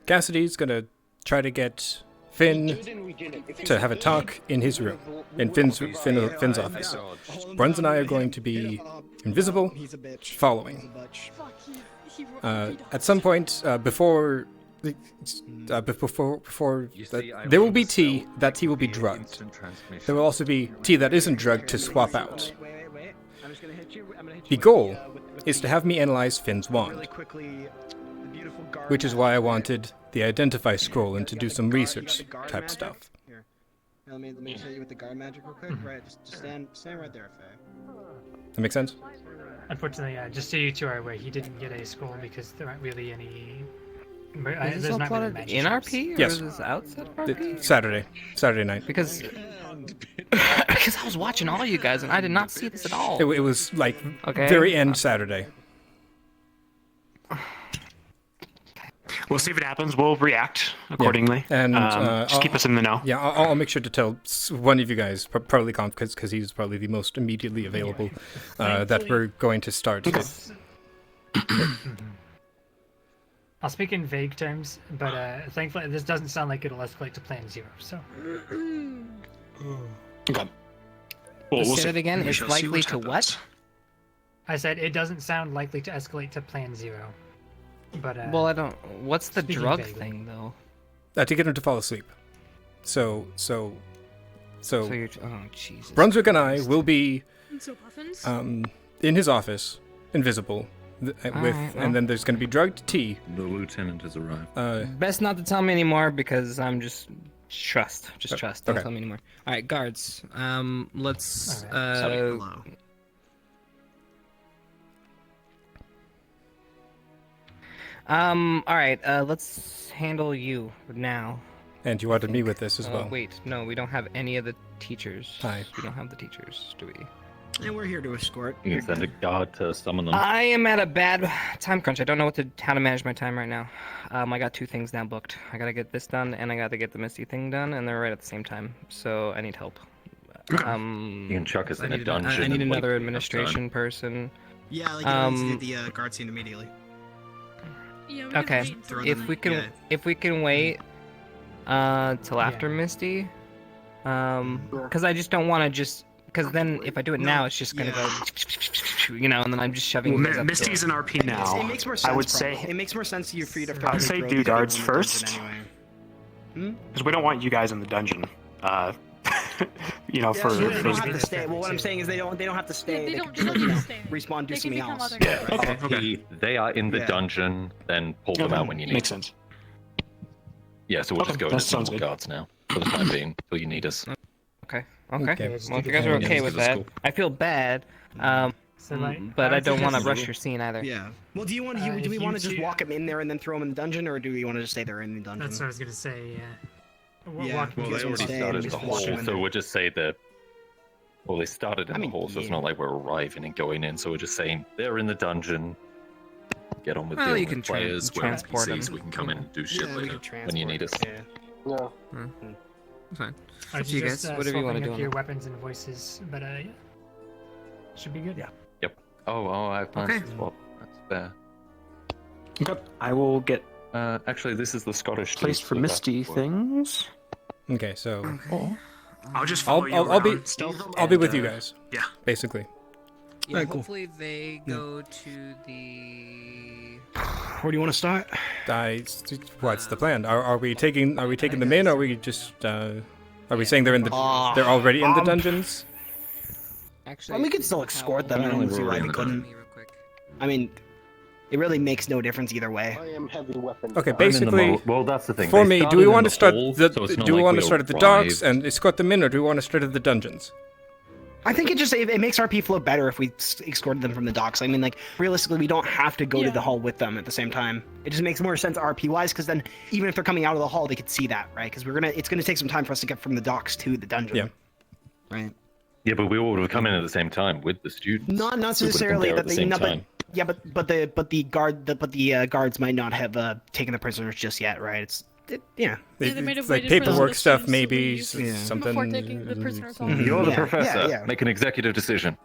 Speaker 2: Cassidy's gonna try to get Finn to have a talk in his room, in Finn's office. Bruns and I are going to be invisible, following. At some point before there will be tea. That tea will be drugged. There will also be tea that isn't drugged to swap out. The goal is to have me analyze Finn's wand, which is why I wanted the identify scroll and to do some research type stuff.
Speaker 18: Here. Let me show you with the guard magic real quick. Right, just stand right there, Faye.
Speaker 2: That makes sense?
Speaker 13: Unfortunately, yeah. Just so you two are aware, he didn't get a scroll because there aren't really any.
Speaker 21: Is
Speaker 13: There's
Speaker 21: this all
Speaker 13: not really
Speaker 21: plotted
Speaker 13: magic
Speaker 21: in
Speaker 13: shops.
Speaker 21: RP or
Speaker 2: Yes.
Speaker 21: is this outside of RP?
Speaker 2: Saturday night.
Speaker 21: Because I was watching all you guys and I did not see this at all.
Speaker 2: It was like
Speaker 21: Okay.
Speaker 2: very end Saturday.
Speaker 8: We'll see if it happens. We'll react accordingly.
Speaker 2: Yeah. And
Speaker 8: just keep us in the know.
Speaker 2: Yeah, I'll make sure to tell one of you guys, probably Conf, because he's probably the most immediately available, that we're going to start.
Speaker 13: I'll speak in vague terms, but thankfully this doesn't sound like it'll escalate to Plan 0. So.
Speaker 8: Okay.
Speaker 21: Well, say that again. It's likely to what?
Speaker 13: I said it doesn't sound likely to escalate to Plan 0. But
Speaker 21: well, I don't. What's the
Speaker 13: speaking
Speaker 21: drug
Speaker 13: vaguely.
Speaker 21: thing though?
Speaker 2: To get him to fall asleep. So
Speaker 21: you're, oh Jesus.
Speaker 2: Brunswick and I will be
Speaker 10: So puffins?
Speaker 2: in his office, invisible, and then there's going to be drugged tea.
Speaker 14: The lieutenant has arrived.
Speaker 21: Best not to tell me anymore because I'm just trust. Just trust. Don't
Speaker 2: okay.
Speaker 21: tell me anymore. All right, guards. Let's.
Speaker 18: Hello.
Speaker 21: All right. Let's handle you now.
Speaker 2: And you wanted me with this as well.
Speaker 21: Wait, no, we don't have any of the teachers.
Speaker 2: Hi.
Speaker 21: We don't have the teachers, do we?
Speaker 18: And we're here to escort.
Speaker 14: You can send a guard to summon them.
Speaker 21: I am at a bad time crunch. I don't know how to manage my time right now. I got 2 things now booked. I gotta get this done, and I gotta get the Misty thing done, and they're right at the same time. So I need help.
Speaker 14: You can chuck us in a dungeon.
Speaker 21: I need
Speaker 14: and
Speaker 21: another
Speaker 14: wait
Speaker 21: administration person.
Speaker 18: Yeah, like you need the guard scene immediately.
Speaker 10: Yeah,
Speaker 21: Okay, if we can wait till after Misty, because I just don't want to just. Because then, if I do it now, it's just gonna go, and then I'm just shoving.
Speaker 8: Well, Misty's in RP now.
Speaker 18: It makes more sense.
Speaker 8: I would say.
Speaker 18: It makes more sense to you for you to.
Speaker 8: I would say do guards first.
Speaker 18: Anyway.
Speaker 8: Because we don't want you guys in the dungeon. For.
Speaker 18: They don't have to stay. Well, what I'm saying is they don't have to stay.
Speaker 10: They
Speaker 18: can
Speaker 10: don't
Speaker 18: just,
Speaker 10: stay.
Speaker 18: Respawn, do
Speaker 10: They can
Speaker 18: something
Speaker 10: become
Speaker 18: else.
Speaker 10: other guards.
Speaker 14: Okay. They are in the dungeon, then pull them out when you need
Speaker 8: Makes
Speaker 14: them.
Speaker 8: sense.
Speaker 14: Yeah, so we'll just go
Speaker 8: that
Speaker 14: into
Speaker 8: sounds
Speaker 14: normal
Speaker 8: good.
Speaker 14: guards now, for the time being, until you need us.
Speaker 21: Okay.
Speaker 2: Okay.
Speaker 21: Well, if you guys are okay with that, I feel bad. But I don't want to rush your scene either.
Speaker 18: Yeah. Well, do you want? Do we want to just walk him in there and then throw him in the dungeon, or do we want to just stay there in the dungeon?
Speaker 13: That's what I was gonna say.
Speaker 18: Yeah.
Speaker 13: Walk
Speaker 14: Well, they already started the hall, so we'll just say that. Well, they started in the hall, so it's not like we're arriving and going in. So we're just saying they're in the dungeon. Get on with dealing with players. We're
Speaker 21: transport
Speaker 14: NPCs.
Speaker 21: them.
Speaker 14: We can come in and do shit later when you need us.
Speaker 3: No.
Speaker 21: Fine.
Speaker 13: Are
Speaker 21: Up to you guys. Whatever you want to do.
Speaker 13: Your weapons and voices, but Should be good.
Speaker 14: Yeah. Yep. Oh, I have plans as well. That's fair.
Speaker 8: Okay. I will get.
Speaker 14: Actually, this is the Scottish.
Speaker 8: Placed for Misty things.
Speaker 2: Okay, so
Speaker 8: I'll just follow you
Speaker 2: I'll be
Speaker 8: around, stealth,
Speaker 2: I'll be
Speaker 8: and,
Speaker 2: with you guys.
Speaker 8: Yeah.
Speaker 2: Basically.
Speaker 21: Yeah,
Speaker 8: Alright, cool.
Speaker 21: hopefully they go to the.
Speaker 8: Where do you want to start?
Speaker 2: What's the plan? Are we taking them in? Or are we just are we saying they're in the they're already in the dungeons?
Speaker 21: Actually,
Speaker 18: we could still escort them. I don't see why we couldn't. I mean, it really makes no difference either way.
Speaker 3: I am heavy weapons.
Speaker 2: Okay, basically,
Speaker 14: well, that's the thing.
Speaker 2: For
Speaker 14: They
Speaker 2: me, do
Speaker 14: started
Speaker 2: we
Speaker 14: in
Speaker 2: want
Speaker 14: the
Speaker 2: to start
Speaker 14: hall,
Speaker 2: the
Speaker 14: so it's not
Speaker 2: do we
Speaker 14: like
Speaker 2: want to
Speaker 14: we
Speaker 2: start at the
Speaker 14: arrived.
Speaker 2: docks and escort them in, or do we want to start at the dungeons?
Speaker 18: I think it makes RP flow better if we escorted them from the docks. I mean, like, realistically, we don't have to go to the hall with them at the same time. It just makes more sense RP-wise, because then even if they're coming out of the hall, they could see that, right? Because it's gonna take some time for us to get from the docks to the dungeon.
Speaker 2: Yeah.
Speaker 18: Right.
Speaker 14: Yeah, but we all would have come in at the same time with the students.
Speaker 18: Not
Speaker 14: We would have been
Speaker 18: necessarily
Speaker 14: there
Speaker 18: that
Speaker 14: at the
Speaker 18: they.
Speaker 14: same
Speaker 18: No,
Speaker 14: time.
Speaker 18: but the guards might not have taken the prisoners just yet, right?
Speaker 10: Yeah, they might have
Speaker 2: It's like
Speaker 10: waited for
Speaker 2: paperwork
Speaker 10: the
Speaker 2: stuff,
Speaker 10: students to
Speaker 2: maybe
Speaker 10: leave
Speaker 2: something.
Speaker 10: before taking the prisoners home.
Speaker 14: You're the
Speaker 18: Yeah,
Speaker 14: professor.
Speaker 18: yeah.
Speaker 14: Make an executive decision.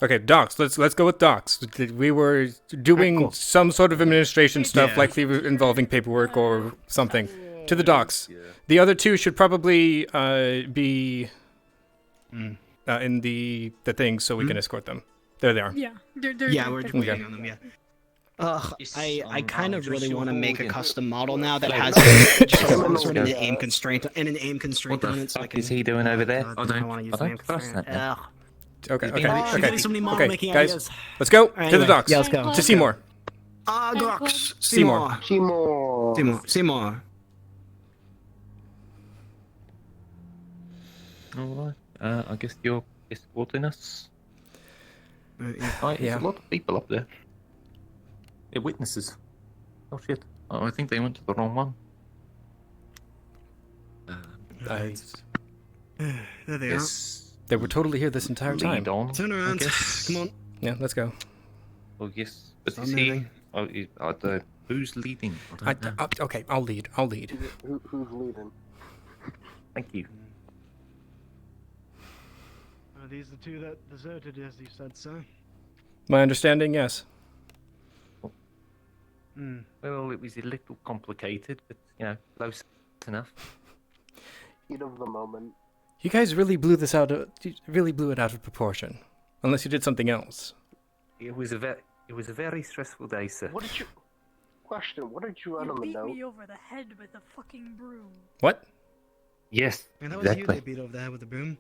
Speaker 2: Okay, docks. Let's go with docks. We were doing some sort of administration stuff, likely involving paperwork or something, to the docks. The other two should probably be in the thing, so we can escort them. There they are.
Speaker 10: Yeah, they're
Speaker 18: we're just waiting on them. Yeah. I kind of really want to make a custom model now that has just some sort of an aim constraint on it. So I can,
Speaker 14: is he doing over there?
Speaker 18: I don't want to use the aim constraint.
Speaker 2: Okay,
Speaker 18: guys,
Speaker 2: guys, let's go to the
Speaker 18: Anyway,
Speaker 2: docks.
Speaker 18: yeah, let's go.
Speaker 2: To Seymour.
Speaker 18: Docks.
Speaker 2: Seymour.
Speaker 18: Seymour.
Speaker 14: Alright. I guess you're escorting us.
Speaker 2: Yeah.
Speaker 14: There's a lot of people up there. They're witnesses. Oh shit. Oh, I think they went to the wrong one.
Speaker 18: There they
Speaker 14: Yes.
Speaker 2: They were totally here this entire time.
Speaker 14: Lead on,
Speaker 18: Turn around.
Speaker 14: I guess.
Speaker 18: Come on.
Speaker 2: Yeah, let's go.
Speaker 14: Oh yes. But
Speaker 18: Stop
Speaker 14: is he?
Speaker 18: moving.
Speaker 14: Oh, who's leading? I don't know.
Speaker 2: Okay, I'll lead.
Speaker 3: Who's leading?
Speaker 14: Thank you.
Speaker 12: Are these the two that deserted, as you said, sir?
Speaker 2: My understanding, yes.
Speaker 14: Well, it was a little complicated, but close enough.
Speaker 3: Heat of the moment.
Speaker 2: You guys really blew this out. You really blew it out of proportion. Unless you did something else.
Speaker 14: It was a very stressful day, sir.
Speaker 3: What did you write on the
Speaker 10: beat
Speaker 3: note?
Speaker 10: me over the head with a fucking broom.
Speaker 2: What?
Speaker 14: Yes,
Speaker 12: And that was
Speaker 14: exactly.
Speaker 12: you they beat over the head with a broom.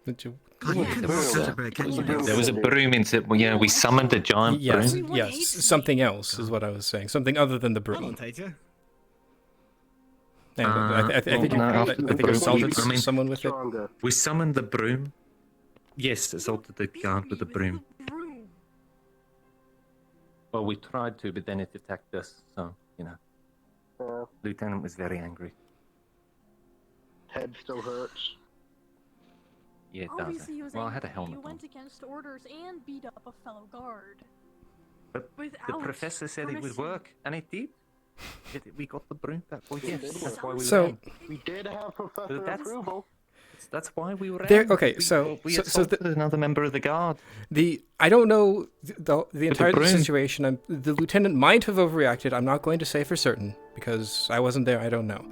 Speaker 2: Did you?
Speaker 12: God, you can work such a break, can't you?
Speaker 14: There was a broom in. Well, yeah, we summoned a giant
Speaker 2: Yes,
Speaker 14: broom.
Speaker 2: yes. Something else is what I was saying. Something other than the broom. I think you assaulted someone with it.
Speaker 14: We summoned the broom. Yes, assaulted the guard with the broom. Well, we tried to, but then it attacked us. So Lieutenant was very angry.
Speaker 3: Head still hurts.
Speaker 14: Yeah, it does.
Speaker 10: Obviously, he was
Speaker 14: Well, I had a
Speaker 10: angry.
Speaker 14: helmet
Speaker 10: You
Speaker 14: on.
Speaker 10: went against orders and beat up a fellow guard.
Speaker 14: But the
Speaker 10: Without
Speaker 14: professor said it would
Speaker 10: permission.
Speaker 14: work, and it did. We got the broom back. Well, yes, that's why we were
Speaker 2: So-
Speaker 14: there.
Speaker 3: We did have professor approval.
Speaker 14: That's why we were
Speaker 2: There.
Speaker 14: there.
Speaker 2: Okay, so
Speaker 14: we assaulted another member of the guard.
Speaker 2: I don't know the entire
Speaker 14: broom.
Speaker 2: situation. The lieutenant might have overreacted. I'm not going to say for certain because I wasn't there. I don't know.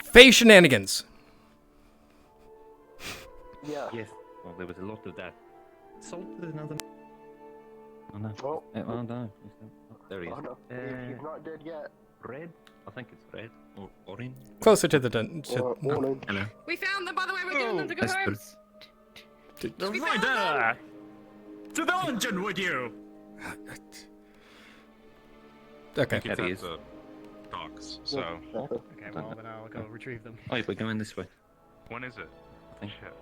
Speaker 2: Faye shenanigans.
Speaker 3: Yeah.
Speaker 14: Yes. Well, there was a lot of that. Assaulted another. Oh no.
Speaker 3: Oh.
Speaker 14: Oh no. There he is.
Speaker 3: Oh no, he's not dead yet.
Speaker 14: Red? I think it's red or orange.
Speaker 2: Closer to the dungeon.
Speaker 3: Orange.
Speaker 14: Hello.
Speaker 16: We found them, by the way. We're getting them to go home.
Speaker 7: Right to the dungeon with you!
Speaker 2: Okay.
Speaker 14: There he is.
Speaker 17: Docks, so.
Speaker 12: Okay, well, then I'll go retrieve them.
Speaker 14: Oh, we're going this way.
Speaker 17: When is it?
Speaker 14: I think.
Speaker 17: Shit.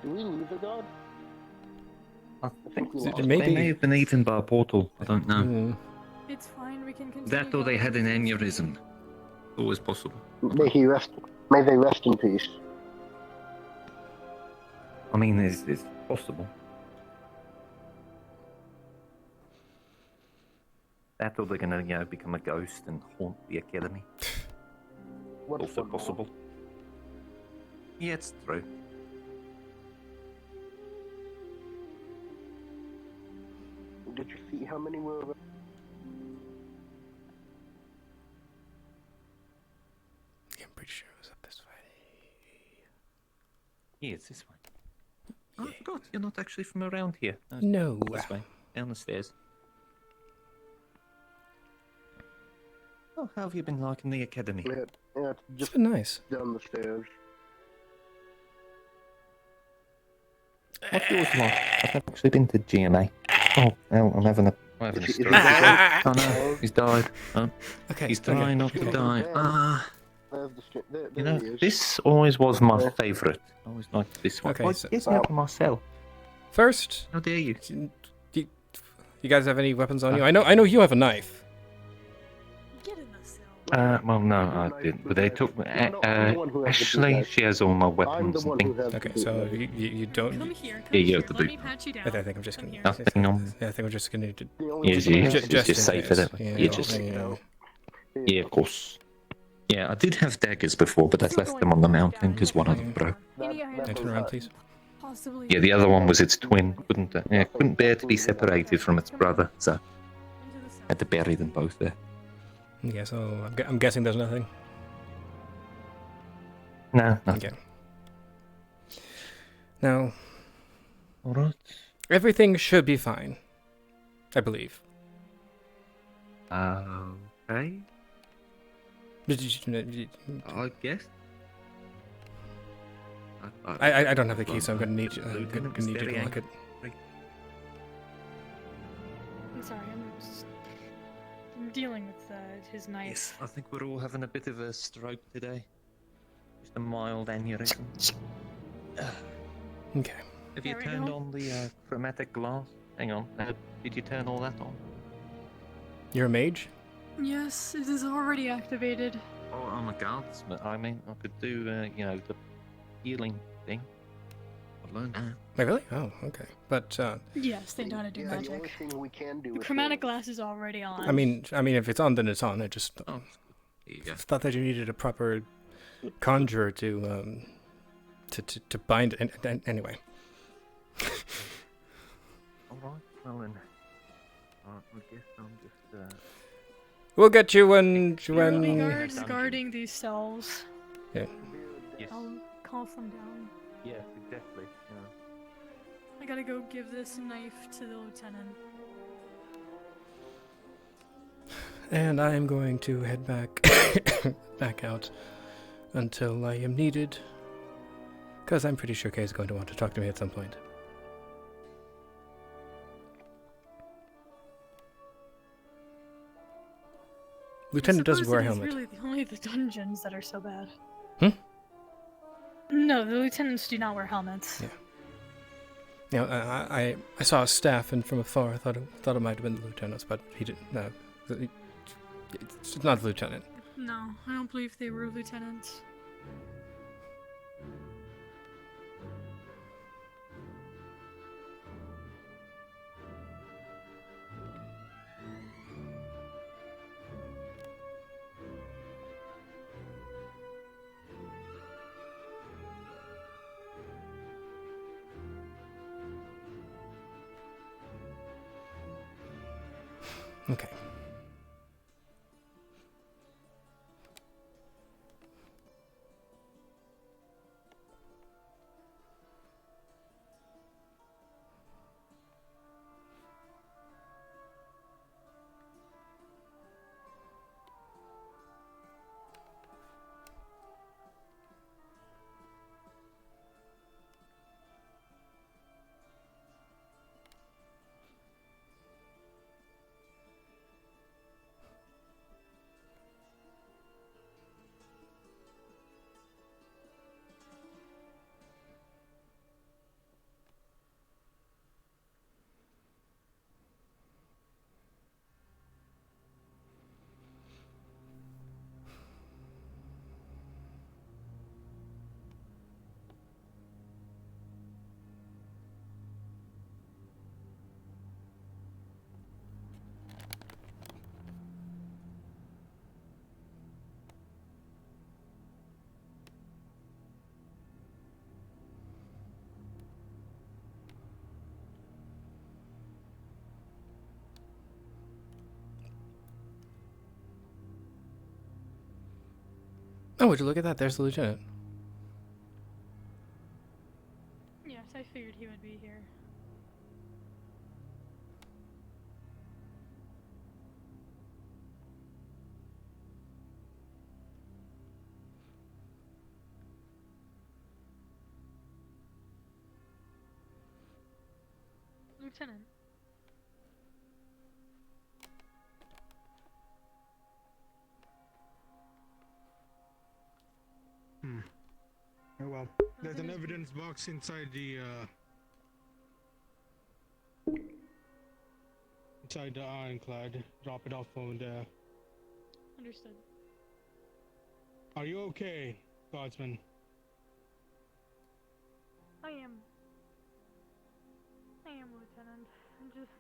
Speaker 3: Do we leave the god?
Speaker 14: I think
Speaker 3: we
Speaker 14: they
Speaker 3: lost
Speaker 14: may have been eaten by a portal. I don't know.
Speaker 10: It's fine. We can continue.
Speaker 14: That or they had an aneurysm. Always possible.
Speaker 3: May he rest. May they rest in peace.
Speaker 14: I mean, it's possible. That or they're gonna, become a ghost and haunt the academy. Also possible. Yeah, it's true.
Speaker 3: Did you see how many were?
Speaker 2: I'm pretty sure it was up this way.
Speaker 14: Yeah, it's this way. Oh, I forgot. You're not actually from around here.
Speaker 2: No.
Speaker 14: This way. Down the stairs. Oh, how have you been liking the academy?
Speaker 3: Yeah, it's just
Speaker 2: been nice.
Speaker 3: Down the stairs.
Speaker 14: What's yours like? I've never actually been to GMA. Oh, well, I'm having a stroke. Oh no, he's died. Oh,
Speaker 2: okay,
Speaker 14: he's trying not to die.
Speaker 3: There
Speaker 14: This always was my favourite. I always liked this one.
Speaker 2: Okay,
Speaker 14: Oh,
Speaker 2: so-
Speaker 14: yes, now for myself.
Speaker 2: First,
Speaker 14: how dare you?
Speaker 2: You guys have any weapons on you? I know you have a knife.
Speaker 14: Well, no, I didn't. But they took. Ashley, she has all my weapons and things.
Speaker 2: Okay, so you don't.
Speaker 10: Come here.
Speaker 14: Yeah, you have to
Speaker 10: Let
Speaker 14: do.
Speaker 10: me pat you down.
Speaker 2: I think I'm just gonna.
Speaker 14: Nothing on.
Speaker 2: Yeah, I think we're just gonna need to.
Speaker 14: Yes, it's just safer that way.
Speaker 2: Yeah,
Speaker 14: just.
Speaker 2: yeah.
Speaker 14: Yeah, of course. Yeah, I did have daggers before, but I left them on the mountain because one of them broke.
Speaker 2: Turn around, please.
Speaker 14: Yeah, the other one was its twin. Couldn't bear to be separated from its brother, so had to bury them both there.
Speaker 2: Yeah, so I'm guessing there's nothing.
Speaker 14: No, no.
Speaker 2: Okay. Now,
Speaker 14: all right.
Speaker 2: Everything should be fine, I believe.
Speaker 14: Okay. I guess.
Speaker 2: I don't have the key, so I'm gonna need you. I'm gonna need you to lock it.
Speaker 10: I'm sorry, I'm dealing with his knife.
Speaker 14: Yes, I think we're all having a bit of a stroke today. Just a mild aneurysm.
Speaker 2: Okay.
Speaker 14: Have you turned on the chromatic glass? Hang on. Did you turn all that on?
Speaker 2: You're a mage?
Speaker 10: Yes, it is already activated.
Speaker 14: Oh, I'm a guardsman. I mean, I could do, the healing thing. I've learned that.
Speaker 2: Wait, really? Oh, okay. But
Speaker 10: Yes, they know how to do magic.
Speaker 3: We can do
Speaker 10: The chromatic glass is already on.
Speaker 2: I mean, if it's on, then it's on. I just thought that you needed a proper conjurer to bind it. Anyway.
Speaker 14: All right. Well then, I guess I'm just.
Speaker 2: We'll get you when.
Speaker 10: There will be guards guarding these cells.
Speaker 2: Yeah.
Speaker 14: Yes.
Speaker 10: I'll calm them down.
Speaker 14: Yes, exactly.
Speaker 10: I gotta go give this knife to the lieutenant.
Speaker 2: And I am going to head back out until I am needed. Because I'm pretty sure Kay is going to want to talk to me at some point. Lieutenant doesn't wear a helmet.
Speaker 10: It's really only the dungeons that are so bad.
Speaker 2: Hmm?
Speaker 10: No, the lieutenants do not wear helmets.
Speaker 2: Yeah. You know, I saw a staff, and from afar, I thought it might have been the lieutenants, but he didn't. No, it's not the lieutenant.
Speaker 10: No, I don't believe they were lieutenants.
Speaker 2: Okay. Oh, would you look at that? There's the lieutenant.
Speaker 10: Yes, I figured he would be here. Lieutenant.
Speaker 12: Oh well, there's an evidence box inside the ironclad. Drop it off over there.
Speaker 10: Understood.
Speaker 12: Are you okay, Guardsman?
Speaker 10: I am, Lieutenant. I'm just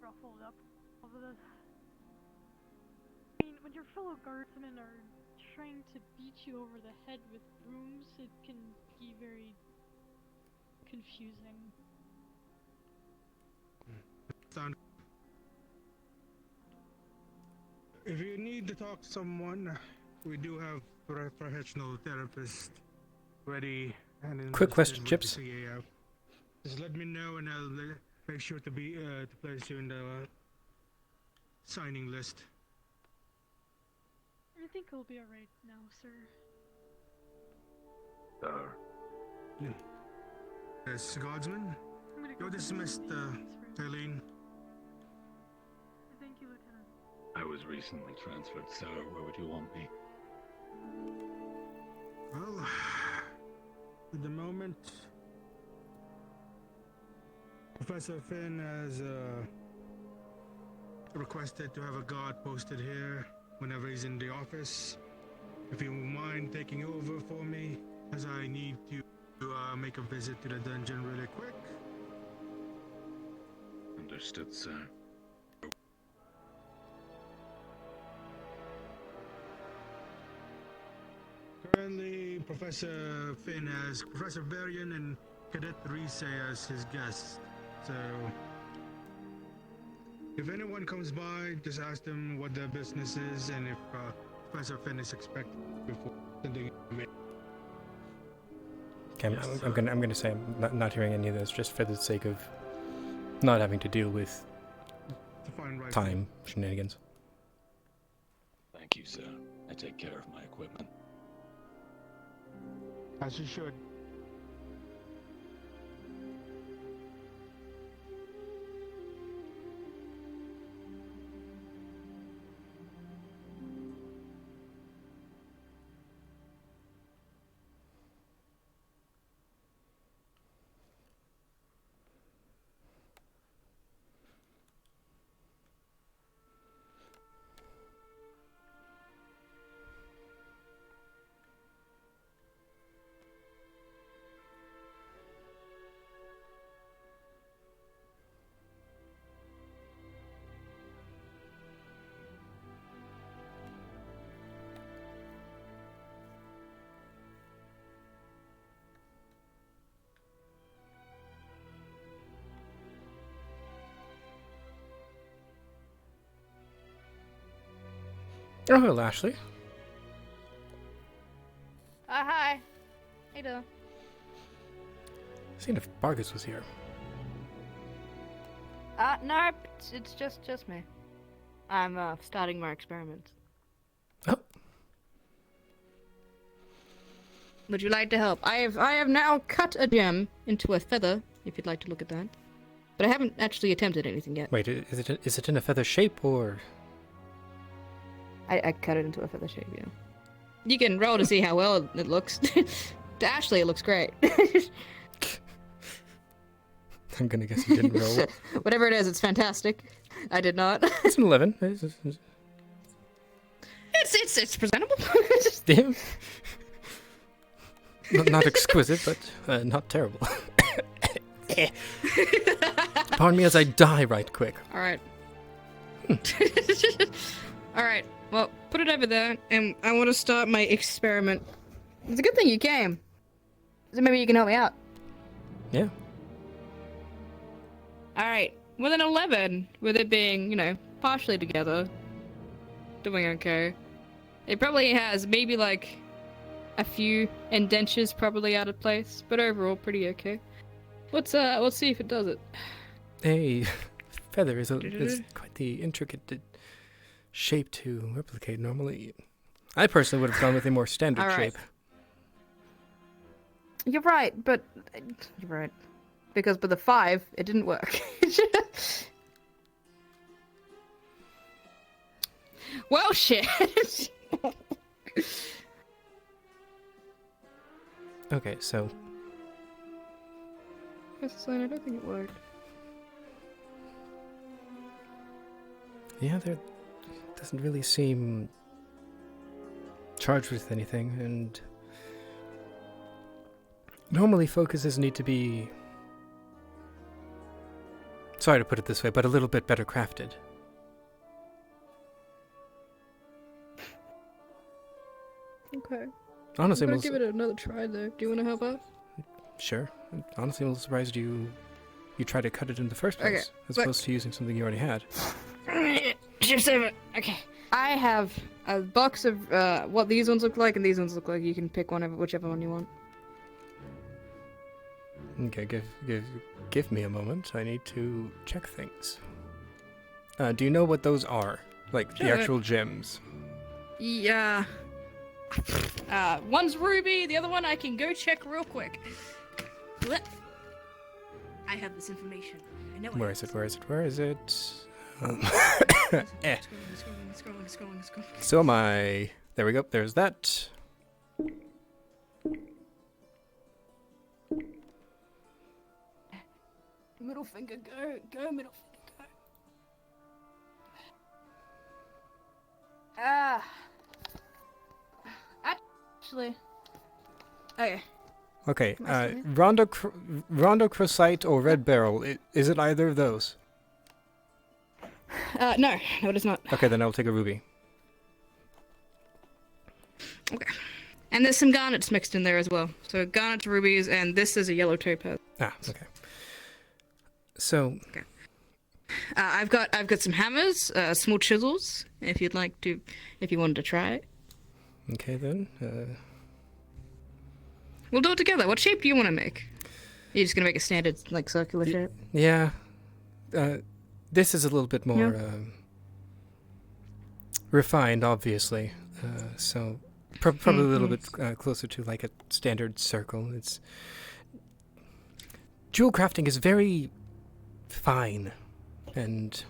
Speaker 10: ruffled up over this. I mean, when your fellow guardsmen are trying to beat you over the head with brooms, it can be very confusing.
Speaker 12: If you need to talk to someone, we do have professional therapists ready. And
Speaker 2: Quick question,
Speaker 12: with the
Speaker 2: Chipz.
Speaker 12: C.A.F. Just let me know, and I'll make sure to place you in the signing list.
Speaker 10: I think it'll be alright now, sir.
Speaker 12: Yes, Guardsman. You're dismissed, Eileen.
Speaker 10: Thank you, Lieutenant.
Speaker 9: I was recently transferred, sir. Where would you want me?
Speaker 12: Well, at the moment, Professor Finn has requested to have a guard posted here whenever he's in the office. If you mind taking over for me, as I need to make a visit to the dungeon really quick.
Speaker 9: Understood, sir.
Speaker 12: Currently, Professor Finn has Professor Varian and Cadet Reese as his guests. So, if anyone comes by, just ask them what their business is and if Professor Finn is expected before sending him in.
Speaker 2: Okay, I'm gonna say I'm not hearing any of this, just for the sake of not having to deal with time shenanigans.
Speaker 9: Thank you, sir. I take care of my equipment.
Speaker 12: As you should.
Speaker 2: Oh, hello, Ashley.
Speaker 16: Hi. How you doing?
Speaker 2: Seeing if Vargas was here.
Speaker 16: No, it's just me. I'm starting my experiments.
Speaker 2: Oh.
Speaker 16: Would you like to help? I have now cut a gem into a feather, if you'd like to look at that. But I haven't actually attempted anything yet.
Speaker 2: Wait, is it in a feather shape or?
Speaker 16: I cut it into a feather shape, yeah. You can roll to see how well it looks. To Ashley, it looks great.
Speaker 2: I'm gonna guess you didn't roll.
Speaker 16: Whatever it is, it's fantastic. I did not.
Speaker 2: It's an 11.
Speaker 16: It's presentable.
Speaker 2: Damn. Not exquisite, but not terrible. Pardon me as I die right quick.
Speaker 16: All right. All right. Well, put it over there, and I want to start my experiment. It's a good thing you came. So maybe you can help me out.
Speaker 2: Yeah.
Speaker 16: All right. With an 11, with it being, partially together, doing okay.
Speaker 6: It probably has maybe like a few indentures probably out of place, but overall pretty okay. Let's see if it does it.
Speaker 2: A feather is quite the intricate shape to replicate normally. I personally would have gone with a more standard
Speaker 6: All right.
Speaker 2: shape.
Speaker 16: You're right, but you're right. Because with the 5, it didn't work.
Speaker 6: Well, shit.
Speaker 2: Okay, so
Speaker 6: I don't think it worked.
Speaker 2: yeah, there doesn't really seem charged with anything, and normally focuses need to be, sorry to put it this way, but a little bit better crafted.
Speaker 6: Okay.
Speaker 2: Honestly,
Speaker 6: I'm gonna give it another try though. Do you want to help out?
Speaker 2: Sure. Honestly, I'm a little surprised you tried to cut it in the first place,
Speaker 6: Okay,
Speaker 2: as
Speaker 6: look.
Speaker 2: opposed to using something you already had.
Speaker 6: Chipz over. Okay. I have a box of what these ones look like and these ones look like. You can pick whichever one you want.
Speaker 2: Okay, give me a moment. I need to check things. Do you know what those are? Like the
Speaker 6: Sure.
Speaker 2: actual gems?
Speaker 6: Yeah. One's ruby, the other one I can go check real quick. I have this information. I know.
Speaker 2: Where is it? Where is it? Where is it? Eh.
Speaker 6: It's scrolling.
Speaker 2: So am I. There we go. There's that.
Speaker 6: Middle finger, go, middle finger, go. Actually. Okay.
Speaker 2: Okay. Rondo Crocite or Red Beryl. Is it either of those?
Speaker 6: No, it is not.
Speaker 2: Okay, then I'll take a ruby.
Speaker 6: Okay. And there's some garnets mixed in there as well. So garnets, rubies, and this is a yellow topaz.
Speaker 2: Ah, okay. So.
Speaker 6: Okay. I've got some hammers, small chisels. If you wanted to try it.
Speaker 2: Okay then.
Speaker 6: We'll do it together. What shape do you want to make? You're just gonna make a standard like circular shape.
Speaker 2: Yeah. This is a little bit more refined, obviously. So probably a little bit closer to like a standard circle. It's jewel crafting is very fine, and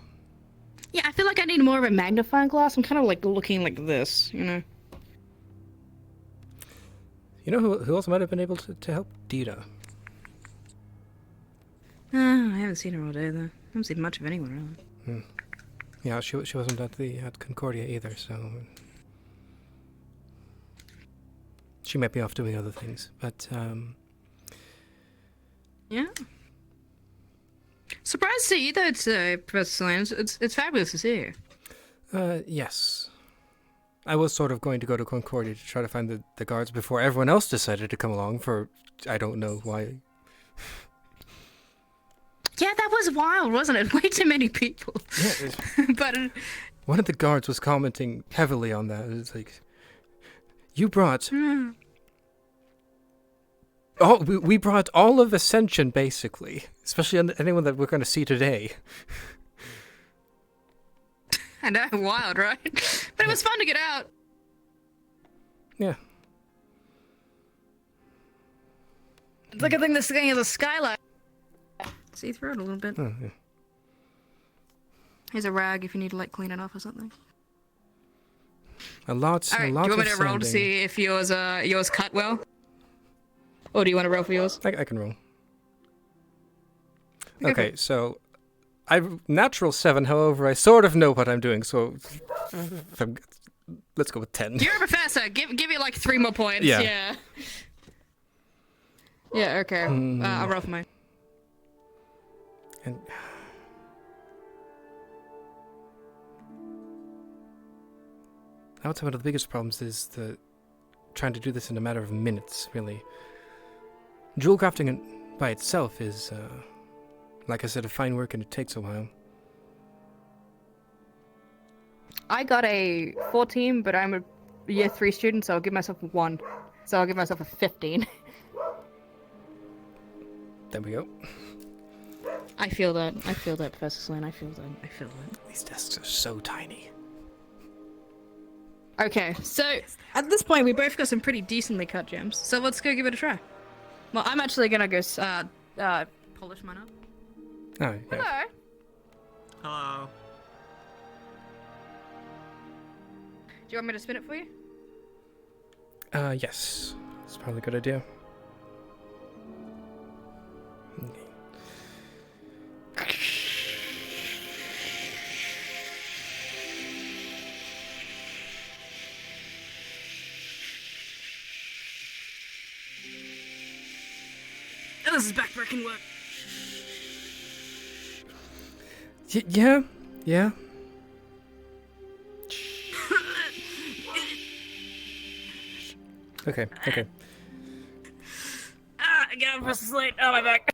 Speaker 6: yeah, I feel like I need more of a magnifying glass. I'm kind of like looking like this, you know.
Speaker 2: You know who else might have been able to help? Dita.
Speaker 6: I haven't seen her all day though. I haven't seen much of anyone really.
Speaker 2: Yeah, she wasn't at Concordia either, so she might be off doing other things. But
Speaker 6: yeah. Surprised to see you though, Professor Sûlain. It's fabulous to see you.
Speaker 2: Yes. I was sort of going to go to Concordia to try to find the guards before everyone else decided to come along for I don't know why.
Speaker 6: Yeah, that was wild, wasn't it? Way too many people.
Speaker 2: Yeah.
Speaker 6: But
Speaker 2: one of the guards was commenting heavily on that. It's like, you brought. Oh, we brought all of Ascension, basically. Especially anyone that we're going to see today.
Speaker 6: I know, wild, right? But it was fun to get out.
Speaker 2: Yeah.
Speaker 6: It's like I think this thing is a skylight. See through it a little bit.
Speaker 2: Oh, yeah.
Speaker 6: Here's a rag if you need to like clean it off or something.
Speaker 2: A lot
Speaker 6: Alright,
Speaker 2: of
Speaker 6: do you want me to roll
Speaker 2: sanding.
Speaker 6: to see if yours cut well? Or do you want to roll for yours?
Speaker 2: I can roll. Okay, so I've natural 7, however, I sort of know what I'm doing, so let's go with 10.
Speaker 6: You're a professor. Give me like 3 more points.
Speaker 2: Yeah.
Speaker 6: Yeah, okay. I'll roll for mine.
Speaker 2: And I would say one of the biggest problems is trying to do this in a matter of minutes, really. Jewel crafting by itself is, like I said, a fine work and it takes a while.
Speaker 16: I got a 14, but I'm year 3 student, so I'll give myself a 1. So I'll give myself a 15.
Speaker 2: There we go.
Speaker 16: I feel that. I feel that, Professor Sûlain. I feel that. I feel that.
Speaker 2: These desks are so tiny.
Speaker 6: Okay, so at this point we both got some pretty decently cut gems. So let's go give it a try. Well, I'm actually gonna go polish mine up.
Speaker 2: Oh, yeah.
Speaker 6: Hello.
Speaker 19: Hello.
Speaker 6: Do you want me to spin it for you?
Speaker 2: Yes. It's probably a good idea.
Speaker 6: Oh, this is backbreaking work.
Speaker 2: Yeah. Yeah. Okay. Okay.
Speaker 6: I got Professor Sûlain. Oh, my back.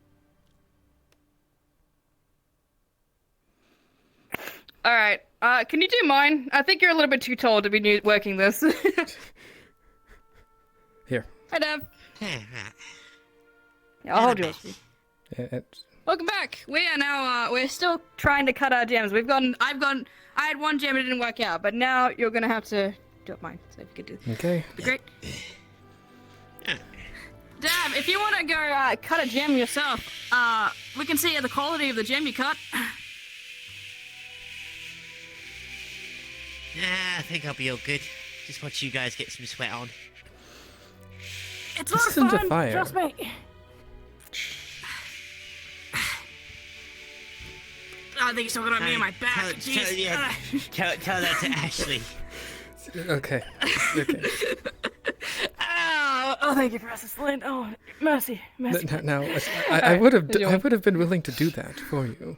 Speaker 6: All right. Can you do mine? I think you're a little bit too tall to be working this.
Speaker 2: Here.
Speaker 6: Hi, Deb. Yeah, I'll hold yours. Welcome back. We are now. We're still trying to cut our gems. I had one gem that didn't work out, but now you're gonna have to do it mine. So if you could do.
Speaker 2: Okay.
Speaker 6: Be great. Dab, if you want to go cut a gem yourself, we can see the quality of the gem you cut.
Speaker 19: Yeah, I think I'll be all good. Just watch you guys get some sweat on.
Speaker 6: It's
Speaker 2: This
Speaker 6: not
Speaker 2: isn't a
Speaker 6: fun.
Speaker 2: fire.
Speaker 6: Trust me. I think you're talking about me and my back.
Speaker 19: Tell that to Ashley.
Speaker 2: Okay. Okay.
Speaker 6: Oh, thank you, Professor Sûlain. Oh, mercy.
Speaker 2: Now, I would have been willing to do that for you.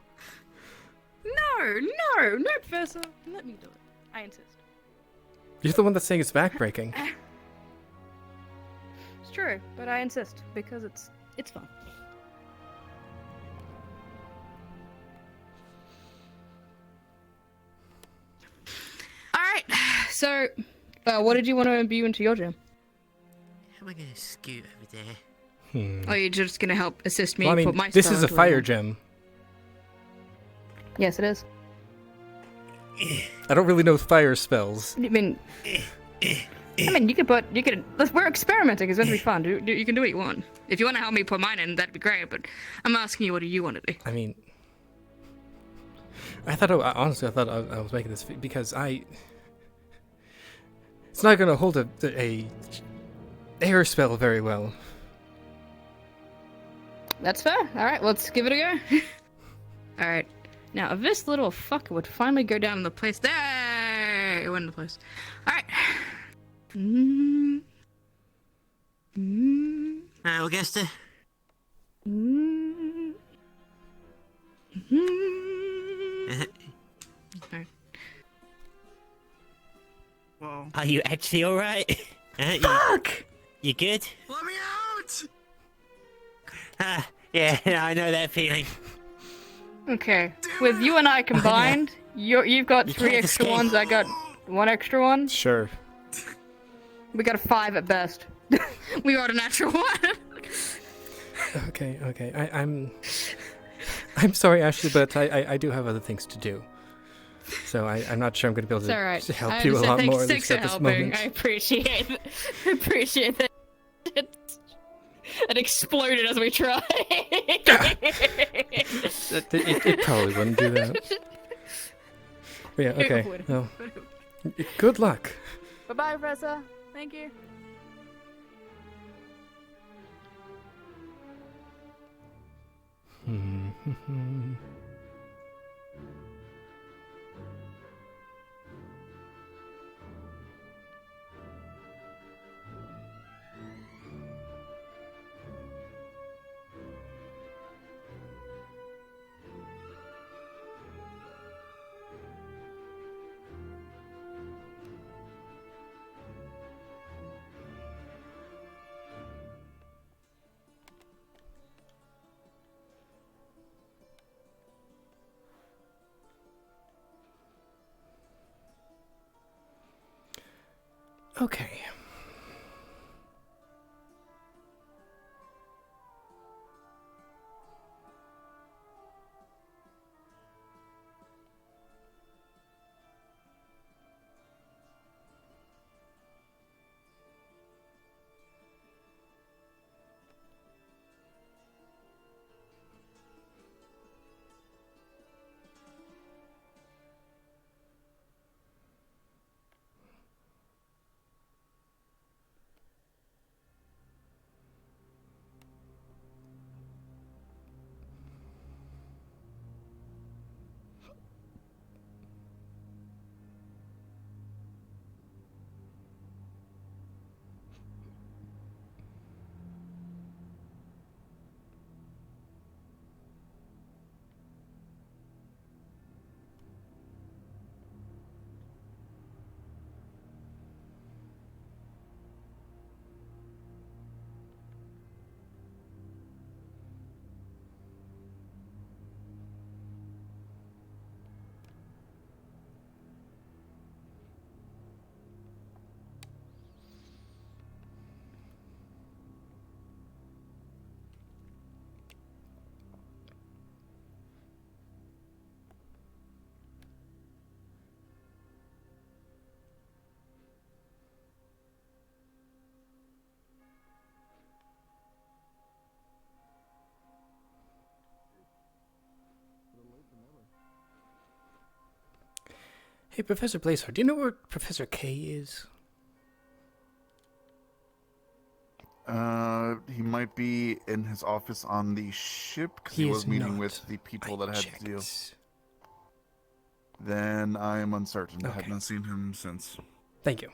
Speaker 6: No, Professor. Let me do it. I insist.
Speaker 2: You're the one that's saying it's backbreaking.
Speaker 6: It's true, but I insist because it's fun. All right. So, what did you want to imbue into your gem?
Speaker 19: How am I gonna scoot over there?
Speaker 6: Oh, you're just gonna help assist me
Speaker 2: Well, I mean,
Speaker 6: put my
Speaker 2: this
Speaker 6: spell
Speaker 2: is a
Speaker 6: into
Speaker 2: fire
Speaker 6: it.
Speaker 2: gem.
Speaker 6: Yes, it is.
Speaker 2: I don't really know fire spells.
Speaker 6: I mean, you could we're experimenting. It's going to be fun. You can do what you want. If you want to help me put mine in, that'd be great. But I'm asking you, what do you want to do?
Speaker 2: I mean, honestly, I thought I was making this because it's not going to hold a air spell very well.
Speaker 6: That's fair. All right, let's give it a go. All right. Now, if this little fucker would finally go down in the place, there it went in the place. All right.
Speaker 19: Augusta.
Speaker 11: Whoa.
Speaker 19: Are you actually all right?
Speaker 11: Fuck!
Speaker 19: You good?
Speaker 11: Let me out!
Speaker 19: Yeah, I know that feeling.
Speaker 6: Okay. With you and I combined, you've got
Speaker 19: You
Speaker 6: 3
Speaker 19: can't
Speaker 6: extra
Speaker 19: escape.
Speaker 6: ones. I got 1 extra one.
Speaker 2: Sure.
Speaker 6: We got a 5 at best. We got a natural 1.
Speaker 2: Okay. I'm sorry, Ashley, but I do have other things to do. So I'm not sure I'm going to be able
Speaker 6: It's alright.
Speaker 2: to help you a lot more at least at this moment.
Speaker 6: I appreciate it. I appreciate that. It exploded as we tried.
Speaker 2: It probably wouldn't do that. But yeah, okay.
Speaker 6: It would.
Speaker 2: Well, good luck.
Speaker 6: Bye-bye, Professor. Thank you.
Speaker 2: Okay. Hey, Professor Blazeheart, do you know where Professor K is?
Speaker 20: He might be in his office on the ship because he was meeting with the people that had to deal. Then I am uncertain. I have not seen him since.
Speaker 2: Thank you.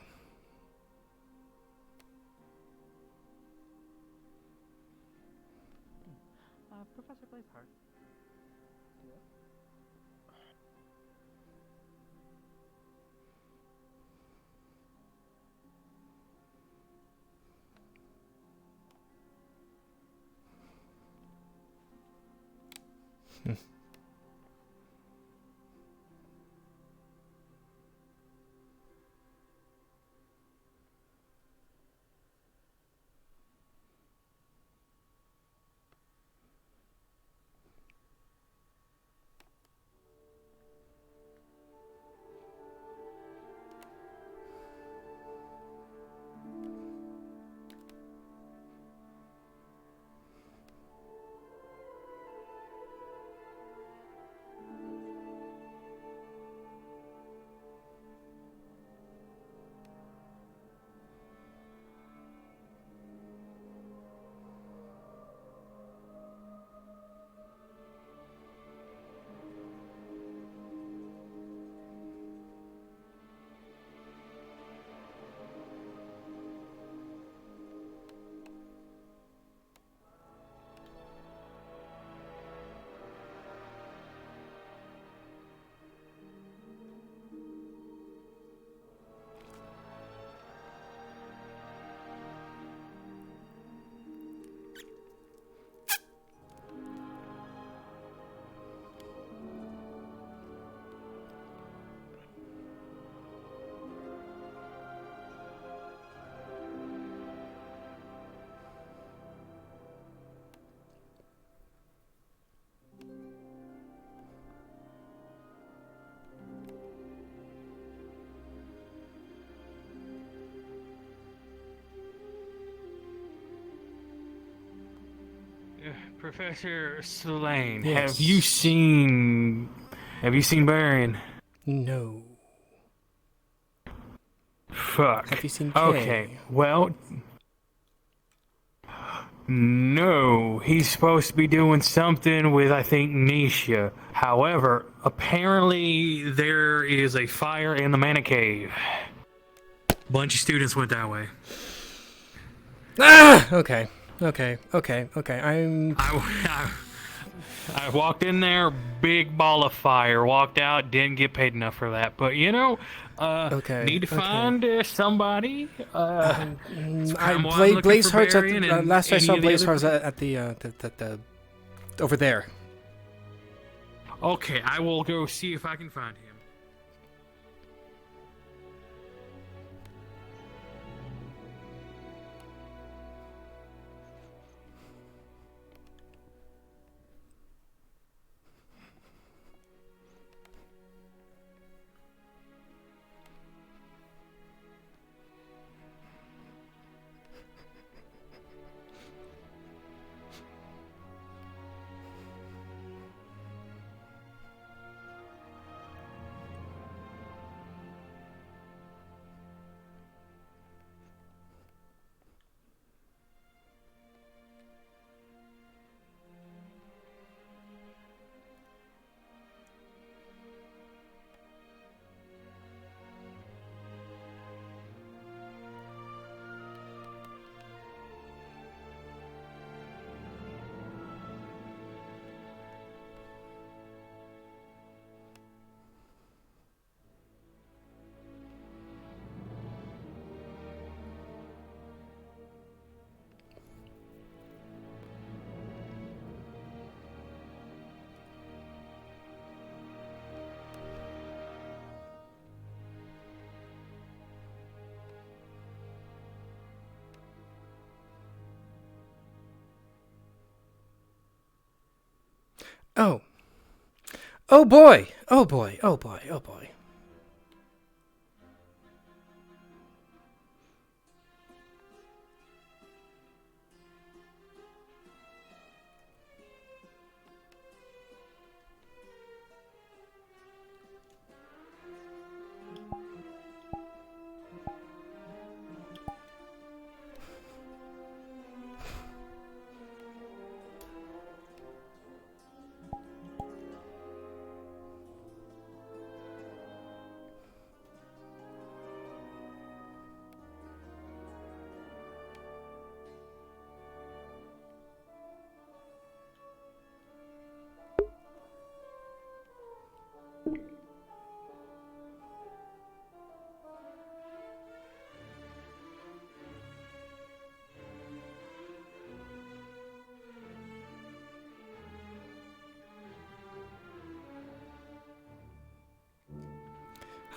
Speaker 4: Professor Blazeheart.
Speaker 22: Professor Sûlain,
Speaker 2: Yes.
Speaker 22: have you seen Barian?
Speaker 2: No.
Speaker 22: Fuck.
Speaker 2: Have you seen K?
Speaker 22: Okay, well, no, he's supposed to be doing something with, I think, Nisha. However, apparently there is a fire in the mana cave. Bunch of students went that way.
Speaker 2: Ah! Okay.
Speaker 22: I walked in there, big ball of fire. Walked out, didn't get paid enough for that. But you know, need to find somebody.
Speaker 2: Blazeheart's at the, last I saw Blazeheart's at the over there.
Speaker 22: Okay, I will go see if I can find him.
Speaker 2: Oh. Oh boy! Oh boy! Oh boy! Oh boy!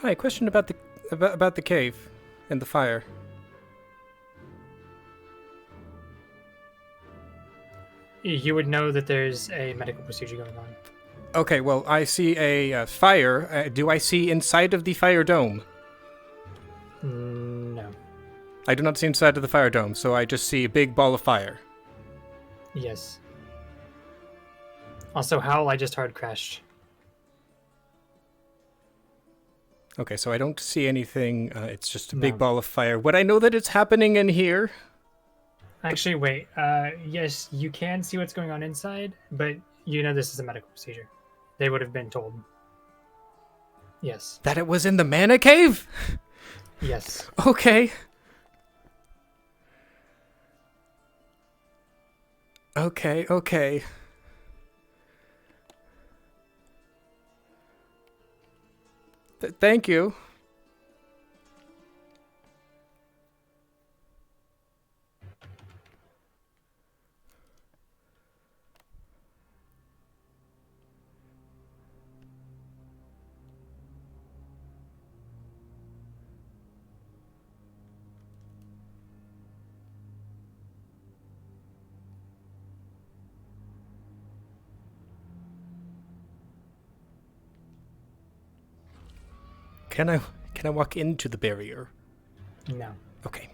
Speaker 2: Hi, question about the cave and the fire.
Speaker 13: You would know that there's a medical procedure going on.
Speaker 2: Okay, well, I see a fire. Do I see inside of the fire dome?
Speaker 13: No.
Speaker 2: I do not see inside of the fire dome, so I just see a big ball of fire.
Speaker 13: Yes. Also, Howl, I just hard crashed.
Speaker 2: Okay, so I don't see anything. It's just a big ball of fire. Would I know that it's happening in here?
Speaker 13: Actually, wait. Yes, you can see what's going on inside, but you know this is a medical procedure. They would have been told. Yes.
Speaker 2: That it was in the mana cave?
Speaker 13: Yes.
Speaker 2: Okay. Okay. Thank you. Can I walk into the barrier?
Speaker 13: No.
Speaker 2: Okay.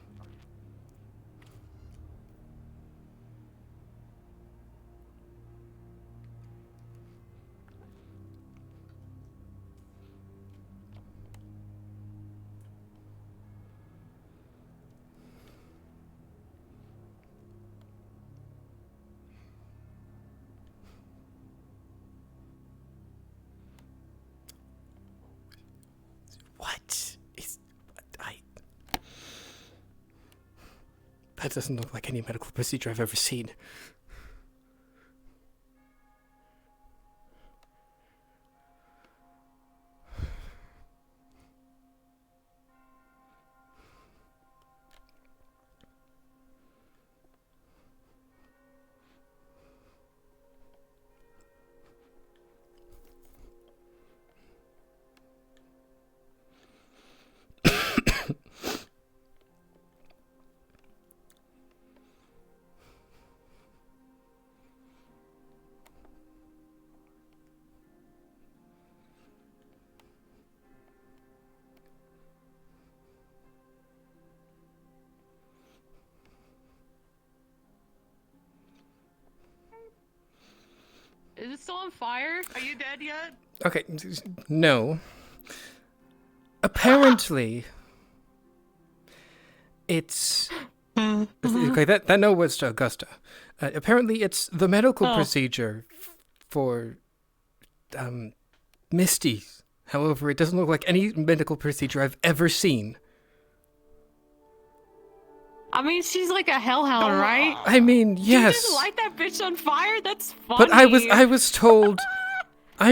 Speaker 2: What is... That doesn't look like any medical procedure I've ever seen.
Speaker 16: Is it still on fire? Are you dead yet?
Speaker 2: Okay, no. Apparently, it's... Okay, that no was to Augusta. Apparently, it's the medical procedure for, Misty. However, it doesn't look like any medical procedure I've ever seen.
Speaker 16: I mean, she's like a hellhound, right?
Speaker 2: I mean, yes.
Speaker 16: You just light that bitch on fire? That's funny.
Speaker 2: But I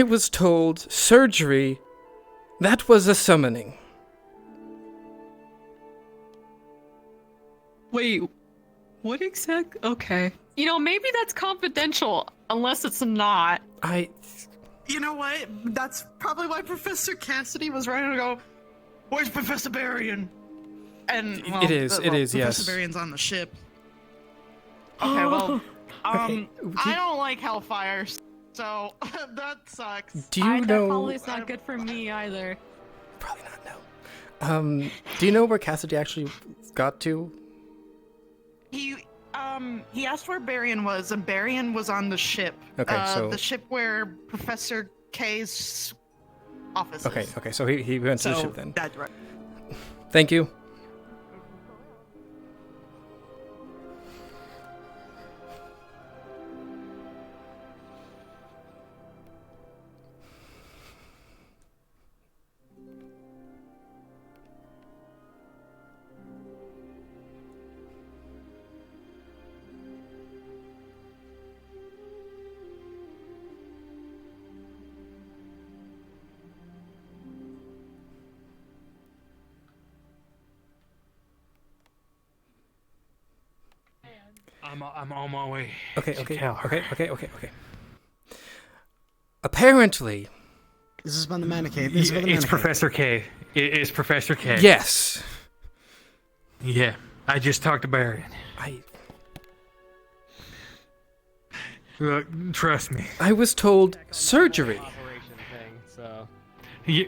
Speaker 2: was told surgery, that was a summoning.
Speaker 16: Wait, what exact? Okay. You know, maybe that's confidential, unless it's not.
Speaker 11: You know what? That's probably why Professor Cassidy was ready to go, "Where's Professor Barian?" And well,
Speaker 2: it is, yes.
Speaker 11: Professor Barian's on the ship. Okay, well, I don't like hellfire, So that sucks.
Speaker 2: Do you
Speaker 1: That
Speaker 2: know?
Speaker 1: probably is not good for me either.
Speaker 2: Do you know where Cassidy actually got to?
Speaker 11: He asked where Barian was, and Barian was on the ship.
Speaker 2: Okay, so
Speaker 11: the ship where Professor K's office
Speaker 2: Okay,
Speaker 11: is.
Speaker 2: okay, so he went to the
Speaker 11: So,
Speaker 2: ship then.
Speaker 11: that's right.
Speaker 2: Thank you.
Speaker 22: I'm on my way.
Speaker 2: Okay,
Speaker 22: to
Speaker 2: okay,
Speaker 22: tell her.
Speaker 2: okay. Apparently.
Speaker 18: This is about the mannequin.
Speaker 22: It's Professor K. It's Professor K.
Speaker 2: Yes.
Speaker 22: Yeah, I just talked to Barry. Look, trust me.
Speaker 2: I was told surgery.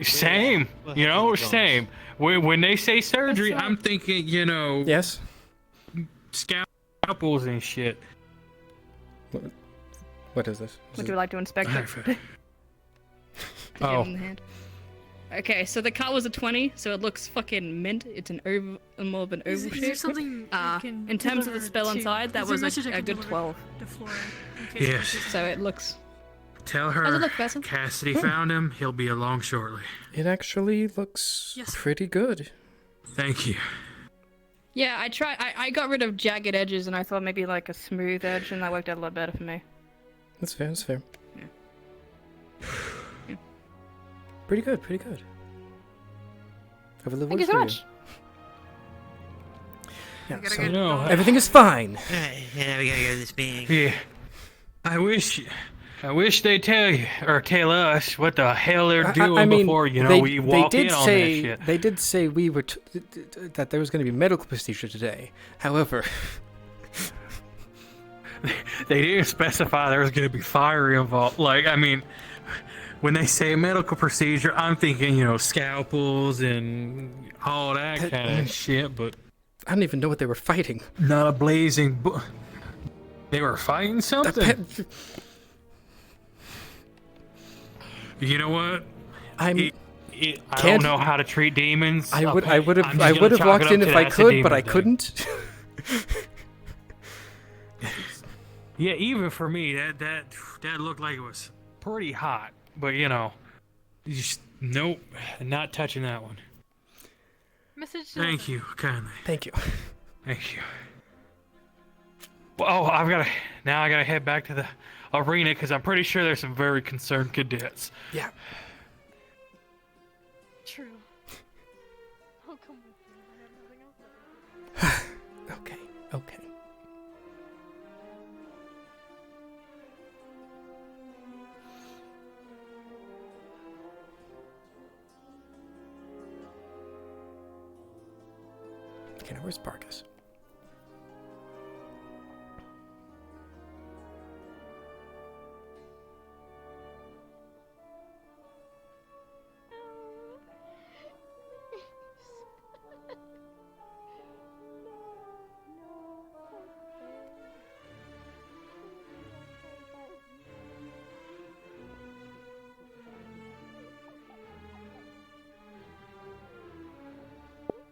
Speaker 22: Same. You know, same. When they say surgery, I'm thinking, you know.
Speaker 2: Yes.
Speaker 22: Scalpels and shit.
Speaker 2: What is this?
Speaker 6: Would you like to inspect it?
Speaker 22: Oh.
Speaker 6: In the hand. Okay, so the cut was a 20, so it looks fucking mint. It's an oval, more of an oval shape.
Speaker 1: Is there something I can
Speaker 6: in terms of the
Speaker 1: deliver
Speaker 6: spell
Speaker 1: to-
Speaker 6: inside, that
Speaker 1: is there
Speaker 6: was
Speaker 1: a message I
Speaker 6: a
Speaker 1: can
Speaker 6: good
Speaker 1: deliver
Speaker 6: 12.
Speaker 1: to Flora, in case
Speaker 22: Yes.
Speaker 6: So it looks.
Speaker 22: Tell
Speaker 6: How's it
Speaker 22: her
Speaker 6: look, Besson?
Speaker 22: Cassidy found him. He'll be along shortly.
Speaker 2: It actually looks pretty good.
Speaker 22: Thank you.
Speaker 6: Yeah, I got rid of jagged edges, and I thought maybe like a smooth edge, and that worked out a lot better for me.
Speaker 2: That's fair, that's fair.
Speaker 6: Yeah.
Speaker 2: Pretty good, pretty good. Hopefully it
Speaker 6: Thank you
Speaker 2: works
Speaker 6: so
Speaker 2: for
Speaker 6: much.
Speaker 2: Yeah,
Speaker 22: gotta get going.
Speaker 2: everything is fine.
Speaker 19: Alright, yeah, we gotta go to this meeting.
Speaker 22: Yeah. I wish they'd tell you, or tell us, what the hell they're doing before, you know, we walk in on that shit.
Speaker 2: They did say we were that there was going to be medical procedure today. However,
Speaker 22: They didn't specify there was going to be fire involved. Like, I mean, when they say medical procedure, I'm thinking, you know, scalpels and all that kind of shit, but...
Speaker 2: I don't even know what they were fighting.
Speaker 22: Not a blazing... They were fighting something? You know what? I don't know how to treat demons.
Speaker 2: I would have walked in if I could, but I couldn't.
Speaker 22: Yeah, even for me, that looked like it was pretty hot. But you know, just nope, not touching that one.
Speaker 10: Message.
Speaker 22: Thank you, kindly.
Speaker 2: Thank you.
Speaker 22: Thank you. Well, I gotta head back to the arena because I'm pretty sure there's some very concerned cadets.
Speaker 2: Yeah.
Speaker 10: True. I'll come with you. I have nothing else.
Speaker 2: Okay. Okay, now where's Parkus?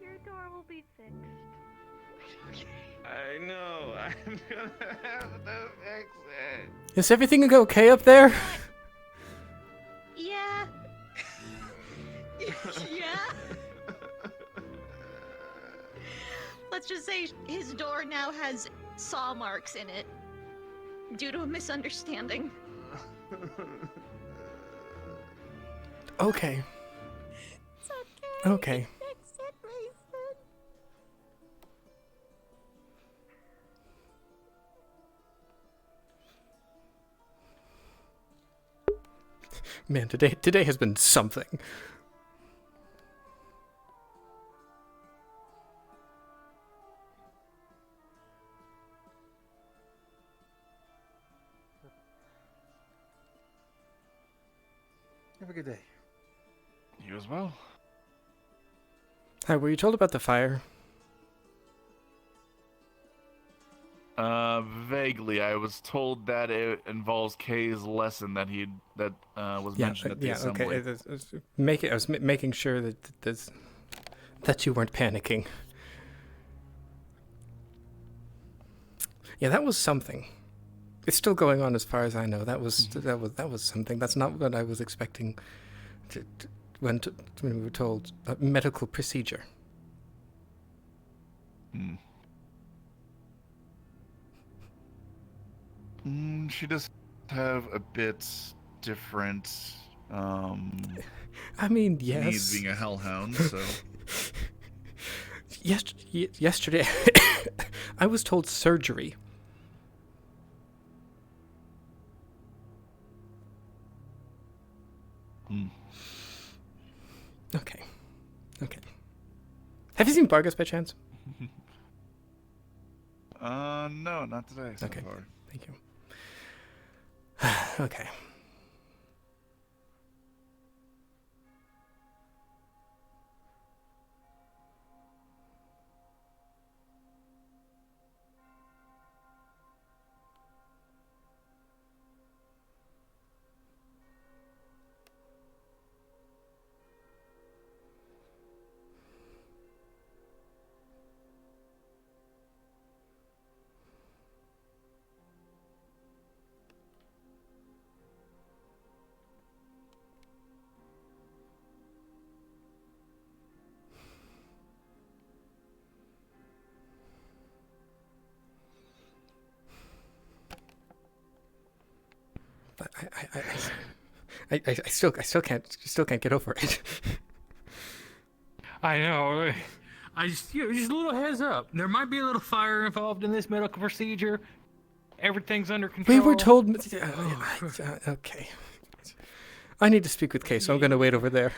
Speaker 10: Your door will be fixed.
Speaker 17: I know. I'm gonna have to fix it.
Speaker 2: Is everything okay up there?
Speaker 15: Yeah. Yeah. Let's just say his door now has saw marks in it due to a misunderstanding.
Speaker 2: Okay.
Speaker 15: It's okay.
Speaker 2: Okay.
Speaker 15: Fix it, Mason.
Speaker 2: Man, today has been something.
Speaker 4: Have a good day.
Speaker 20: You as well.
Speaker 2: Hi, were you told about the fire?
Speaker 20: Vaguely. I was told that it involves Kay's lesson that was mentioned at the assembly.
Speaker 2: Okay. I was making sure that you weren't panicking. Yeah, that was something. It's still going on as far as I know. That was something. That's not what I was expecting when we were told. A medical procedure.
Speaker 20: She does have a bit different.
Speaker 2: I mean, yes.
Speaker 20: Needs being a hellhound, so.
Speaker 2: Yesterday, I was told surgery. Okay. Have you seen Bargus by chance?
Speaker 20: No, not today so far.
Speaker 2: Thank you. Okay. But I still can't get over it.
Speaker 22: I know. Just a little heads up. There might be a little fire involved in this medical procedure. Everything's under control.
Speaker 2: We were told. Okay. I need to speak with Kay, so I'm going to wait over there.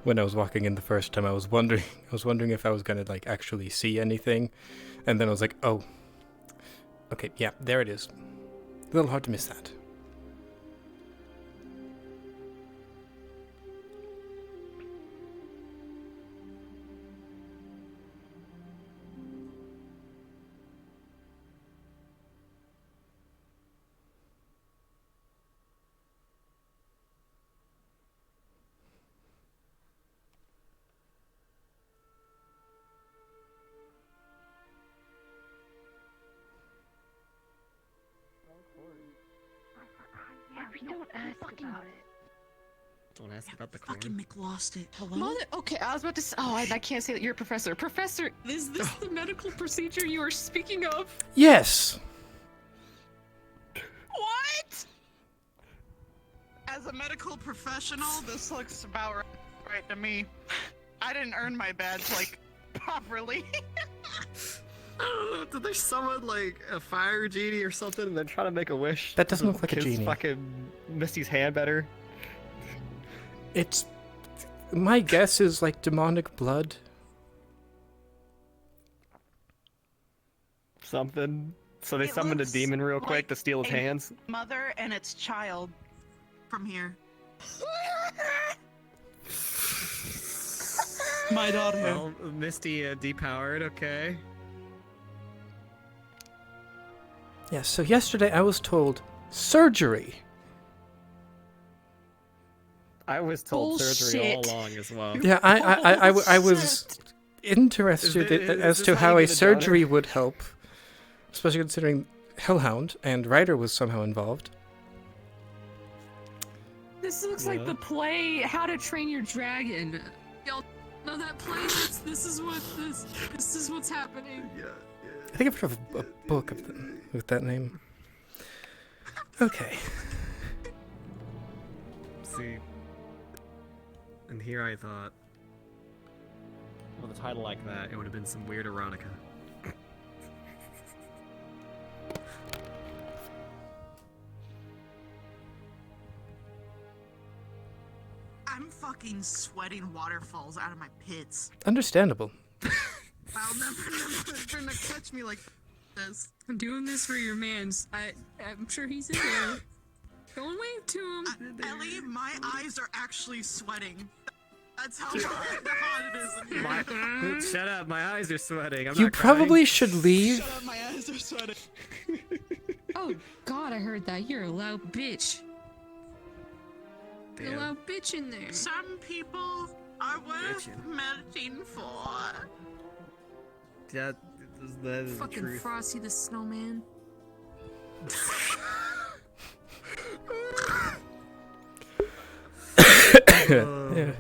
Speaker 2: When I was walking in the first time, I was wondering if I was gonna like actually see anything, and then I was like, oh, okay, yeah, there it is. A little hard to miss that.
Speaker 15: Don't ask about it.
Speaker 5: Don't ask about the coin.
Speaker 11: Fucking Mick lost it. Hello?
Speaker 16: Mother, okay, I was about to say, I can't say that you're a professor. Professor, is this the medical procedure you were speaking of?
Speaker 2: Yes.
Speaker 11: What? As a medical professional, this looks about right to me. I didn't earn my badge, like, properly.
Speaker 5: I don't know, did they summon, like, a fire genie or something and then try to make a wish?
Speaker 2: That doesn't look like a
Speaker 5: Kiss
Speaker 2: genie.
Speaker 5: Fucking Misty's hand better.
Speaker 2: It's... My guess is like demonic blood.
Speaker 5: Something. So they summoned a demon real quick to steal his hands.
Speaker 11: Mother and its child from here. My daughter.
Speaker 5: Well, Misty depowered, okay.
Speaker 2: Yes, so yesterday I was told surgery.
Speaker 5: I was told surgery all
Speaker 2: Bullshit.
Speaker 5: along as well.
Speaker 2: Yeah, I was interested as to how a surgery would help, especially considering Hellhound and Ryder was somehow involved.
Speaker 1: This looks like the play How to Train Your Dragon. Y'all know that play? This is what's happening.
Speaker 2: I think I've heard of a book with that name. Okay.
Speaker 5: See, and here I thought, with a title like that, it would have been some weird erotica.
Speaker 11: I'm fucking sweating waterfalls out of my pits.
Speaker 2: Understandable.
Speaker 11: I'll never gonna catch me like this.
Speaker 1: I'm doing this for your mans. I'm sure he's in there. Go and wave to him.
Speaker 11: Ellie, my eyes are actually sweating. That's how hot it is in here.
Speaker 5: Shut up, my eyes are sweating. I'm
Speaker 2: You
Speaker 5: not
Speaker 2: probably
Speaker 5: crying.
Speaker 2: should leave.
Speaker 11: Shut up, my eyes are sweating.
Speaker 1: Oh God, I heard that. You're a loud bitch. You're a loud bitch in there.
Speaker 11: Some people are worth melting for.
Speaker 5: That is the
Speaker 1: Fucking
Speaker 5: truth.
Speaker 1: Frosty the Snowman.
Speaker 2: Yeah.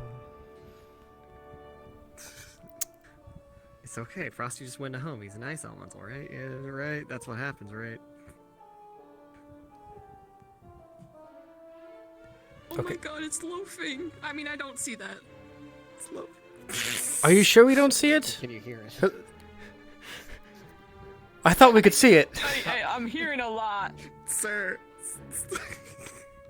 Speaker 5: It's okay. Frosty just went home. He's an ice elemental, right? Yeah, right. That's what happens, right?
Speaker 1: Oh my God, it's loafing. I mean, I don't see that. It's loafing.
Speaker 2: Are you sure we don't see it?
Speaker 5: Can you hear it?
Speaker 2: I thought we could see it.
Speaker 1: I'm hearing a lot.
Speaker 5: Sir.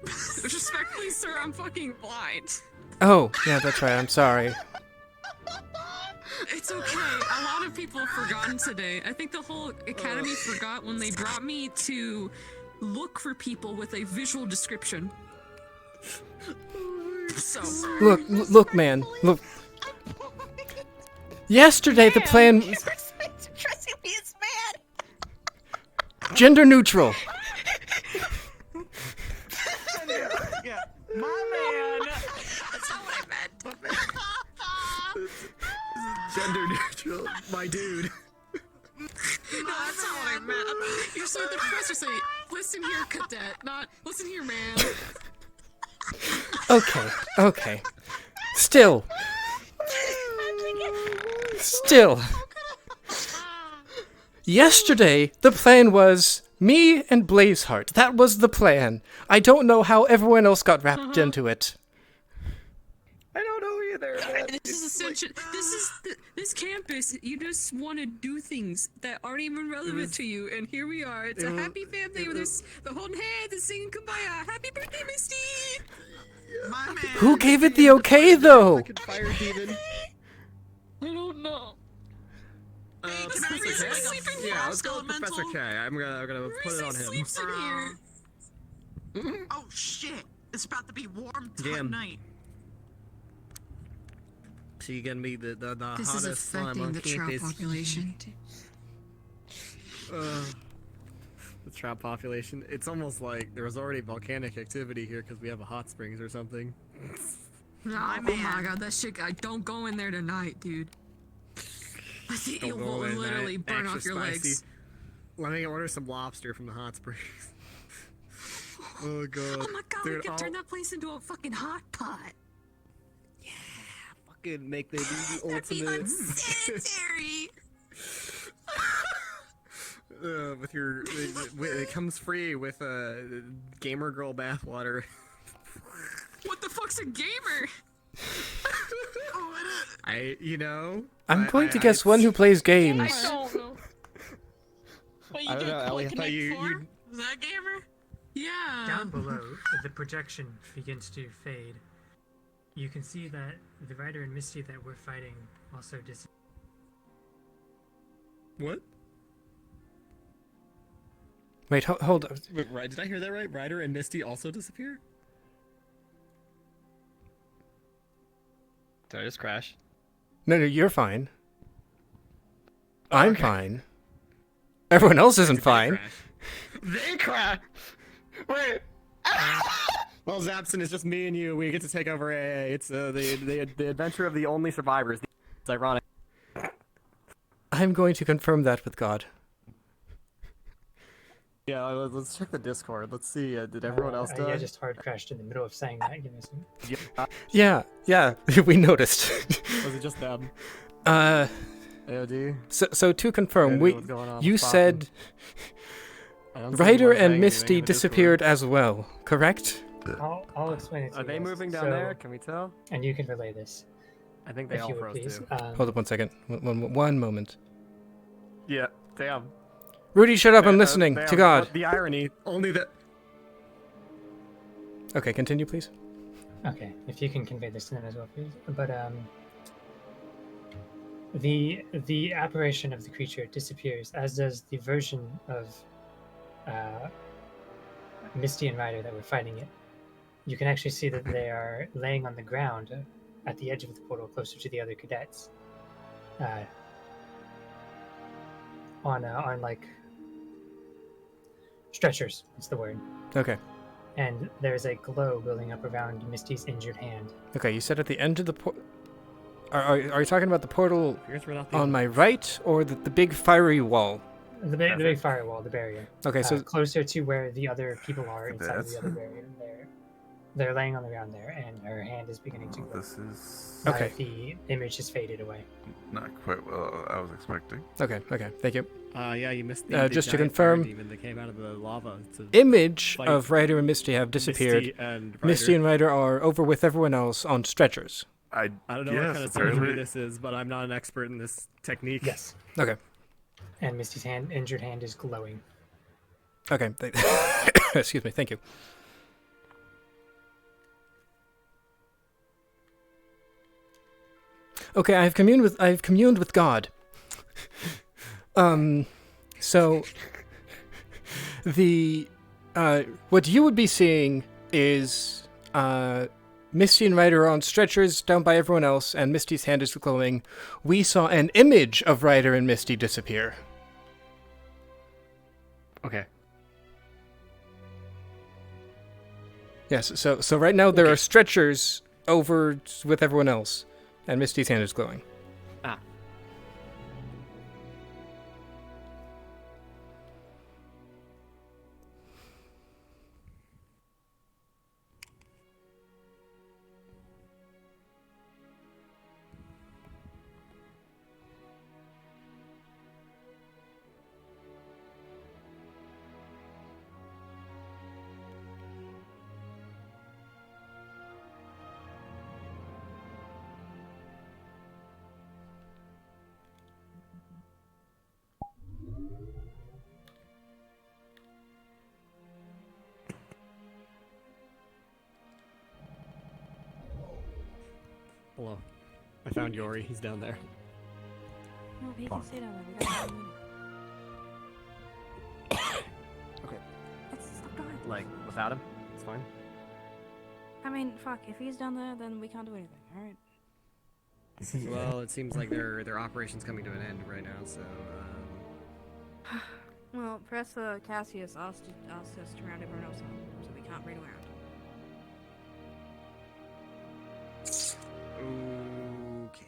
Speaker 1: Respectfully, sir, I'm fucking blind.
Speaker 2: Oh, yeah, that's right. I'm sorry.
Speaker 1: It's okay. A lot of people have forgotten today. I think the whole academy forgot when they brought me to look for people with a visual description. So
Speaker 2: Look, man. Look. Yesterday, the plan.
Speaker 11: Addressing me as man.
Speaker 2: Gender neutral.
Speaker 11: Yeah, my man. That's not what I meant.
Speaker 5: Gender neutral, my dude.
Speaker 1: No, that's not what I meant. You're so the professor say, listen here, cadet, not listen here, man.
Speaker 2: Okay. Still. Yesterday, the plan was me and Blazeheart. That was the plan. I don't know how everyone else got wrapped into it.
Speaker 5: I don't know either.
Speaker 1: This is Ascension. This campus. You just want to do things that aren't even relevant to you, and here we are. It's a happy family where there's the holding hands and singing kumbaya. Happy birthday, Misty!
Speaker 11: My man.
Speaker 2: Who gave it the okay, though?
Speaker 5: Fire demon.
Speaker 1: I don't know.
Speaker 5: Professor K? Yeah, let's go with Professor K. I'm gonna put it on him.
Speaker 1: Sleeps in here.
Speaker 11: Oh shit! It's about to be warm
Speaker 5: Damn.
Speaker 11: tonight.
Speaker 5: So you're gonna be the
Speaker 1: This
Speaker 5: hottest
Speaker 1: is
Speaker 5: slime
Speaker 1: affecting
Speaker 5: on
Speaker 1: the trout
Speaker 5: campus.
Speaker 1: population.
Speaker 5: The trout population. It's almost like there was already volcanic activity here because we have a hot springs or something.
Speaker 1: No, oh my God, that shit! Don't go in there tonight, dude. It
Speaker 5: Don't
Speaker 1: will
Speaker 5: go in
Speaker 1: literally
Speaker 5: that
Speaker 1: burn
Speaker 5: extra
Speaker 1: off your
Speaker 5: spicy.
Speaker 1: legs.
Speaker 5: Let me order some lobster from the hot springs. Oh God.
Speaker 1: Oh my God,
Speaker 5: Dude,
Speaker 1: we could turn that place into a fucking hot pot.
Speaker 5: Fucking make the
Speaker 1: That'd be
Speaker 5: ultimate.
Speaker 1: unsanitary.
Speaker 5: With your, it comes free with a gamer girl bathwater.
Speaker 1: What the fuck's a gamer?
Speaker 2: I'm going to guess one who plays games.
Speaker 1: I don't know.
Speaker 5: I don't know, Ellie. I thought you.
Speaker 1: Is that a gamer? Yeah.
Speaker 13: Down below, the projection begins to fade. You can see that the Ryder and Misty that we're fighting also disappear.
Speaker 5: What?
Speaker 2: Wait, hold on.
Speaker 5: Wait, right? Did I hear that right? Ryder and Misty also disappear?
Speaker 8: Did I just crash?
Speaker 2: No, you're fine. I'm fine. Everyone else isn't fine.
Speaker 5: They crash. Wait. Well, Zapson, it's just me and you. We get to take over AA. It's the adventure of the only survivors. It's ironic.
Speaker 2: I'm going to confirm that with God.
Speaker 5: Yeah, let's check the Discord. Let's see. Did everyone else die?
Speaker 13: I just hard crashed in the middle of saying that. Give me a second.
Speaker 2: Yeah, we noticed.
Speaker 5: Was it just them? AOD?
Speaker 2: So to confirm,
Speaker 5: what's going on?
Speaker 2: you said Ryder and Misty disappeared as well, correct?
Speaker 13: I'll explain it to you.
Speaker 5: Are they
Speaker 13: guys.
Speaker 5: moving down there? Can we tell?
Speaker 13: And you can relay this.
Speaker 5: I think they
Speaker 13: if
Speaker 5: all
Speaker 13: you would,
Speaker 5: froze
Speaker 13: please.
Speaker 5: too.
Speaker 2: Hold up 1 second. One moment.
Speaker 5: Yeah, damn.
Speaker 2: Rudy, shut up! I'm listening.
Speaker 5: Damn.
Speaker 2: To God.
Speaker 5: But the irony, only that.
Speaker 2: Okay, continue, please.
Speaker 13: Okay, if you can convey this to them as well, please. But the apparition of the creature disappears, as does the version of Misty and Ryder that were fighting it. You can actually see that they are laying on the ground at the edge of the portal, closer to the other cadets. On like stretchers. That's the word.
Speaker 2: Okay.
Speaker 13: And there's a glow building up around Misty's injured hand.
Speaker 2: Okay, you said at the end of the portal. Are you talking about the portal
Speaker 5: the
Speaker 2: on my right, or the big fiery wall?
Speaker 13: The big firewall, the barrier.
Speaker 2: Okay, so
Speaker 13: closer to where the other people are inside of the other barrier. They're laying on the ground there, and her hand is beginning to glow.
Speaker 20: This is
Speaker 2: okay.
Speaker 13: The image has faded away.
Speaker 20: Not quite what I was expecting.
Speaker 2: Okay, thank you.
Speaker 5: Yeah, you missed the
Speaker 2: just to
Speaker 5: giant
Speaker 2: confirm,
Speaker 5: fire demon that came out of the lava.
Speaker 2: Image of Ryder and Misty have disappeared.
Speaker 5: Misty
Speaker 2: and Ryder are over with everyone else on stretchers.
Speaker 5: I don't know what kind of surgery this is, but I'm not an expert in this technique.
Speaker 13: Yes.
Speaker 2: Okay.
Speaker 13: And Misty's injured hand is glowing.
Speaker 2: Okay. Excuse me. Thank you. Okay, I've communed with God. So the what you would be seeing is Misty and Ryder are on stretchers down by everyone else, and Misty's hand is glowing. We saw an image of Ryder and Misty disappear.
Speaker 5: Okay.
Speaker 2: Yes, so right now there are stretchers over with everyone else, and Misty's hand is glowing.
Speaker 5: Ah. Hello. I found Yori. He's down there.
Speaker 10: No, he can stay down there. We got him.
Speaker 5: Okay.
Speaker 10: Stop going.
Speaker 5: Like, without him? It's fine.
Speaker 10: I mean, fuck. If he's down there, then we can't do anything. All right.
Speaker 5: Well, it seems like their operation's coming to an end right now, so,
Speaker 10: Well, press Cassius. I'll just round everyone else up, so we can't raid around.
Speaker 5: Okay.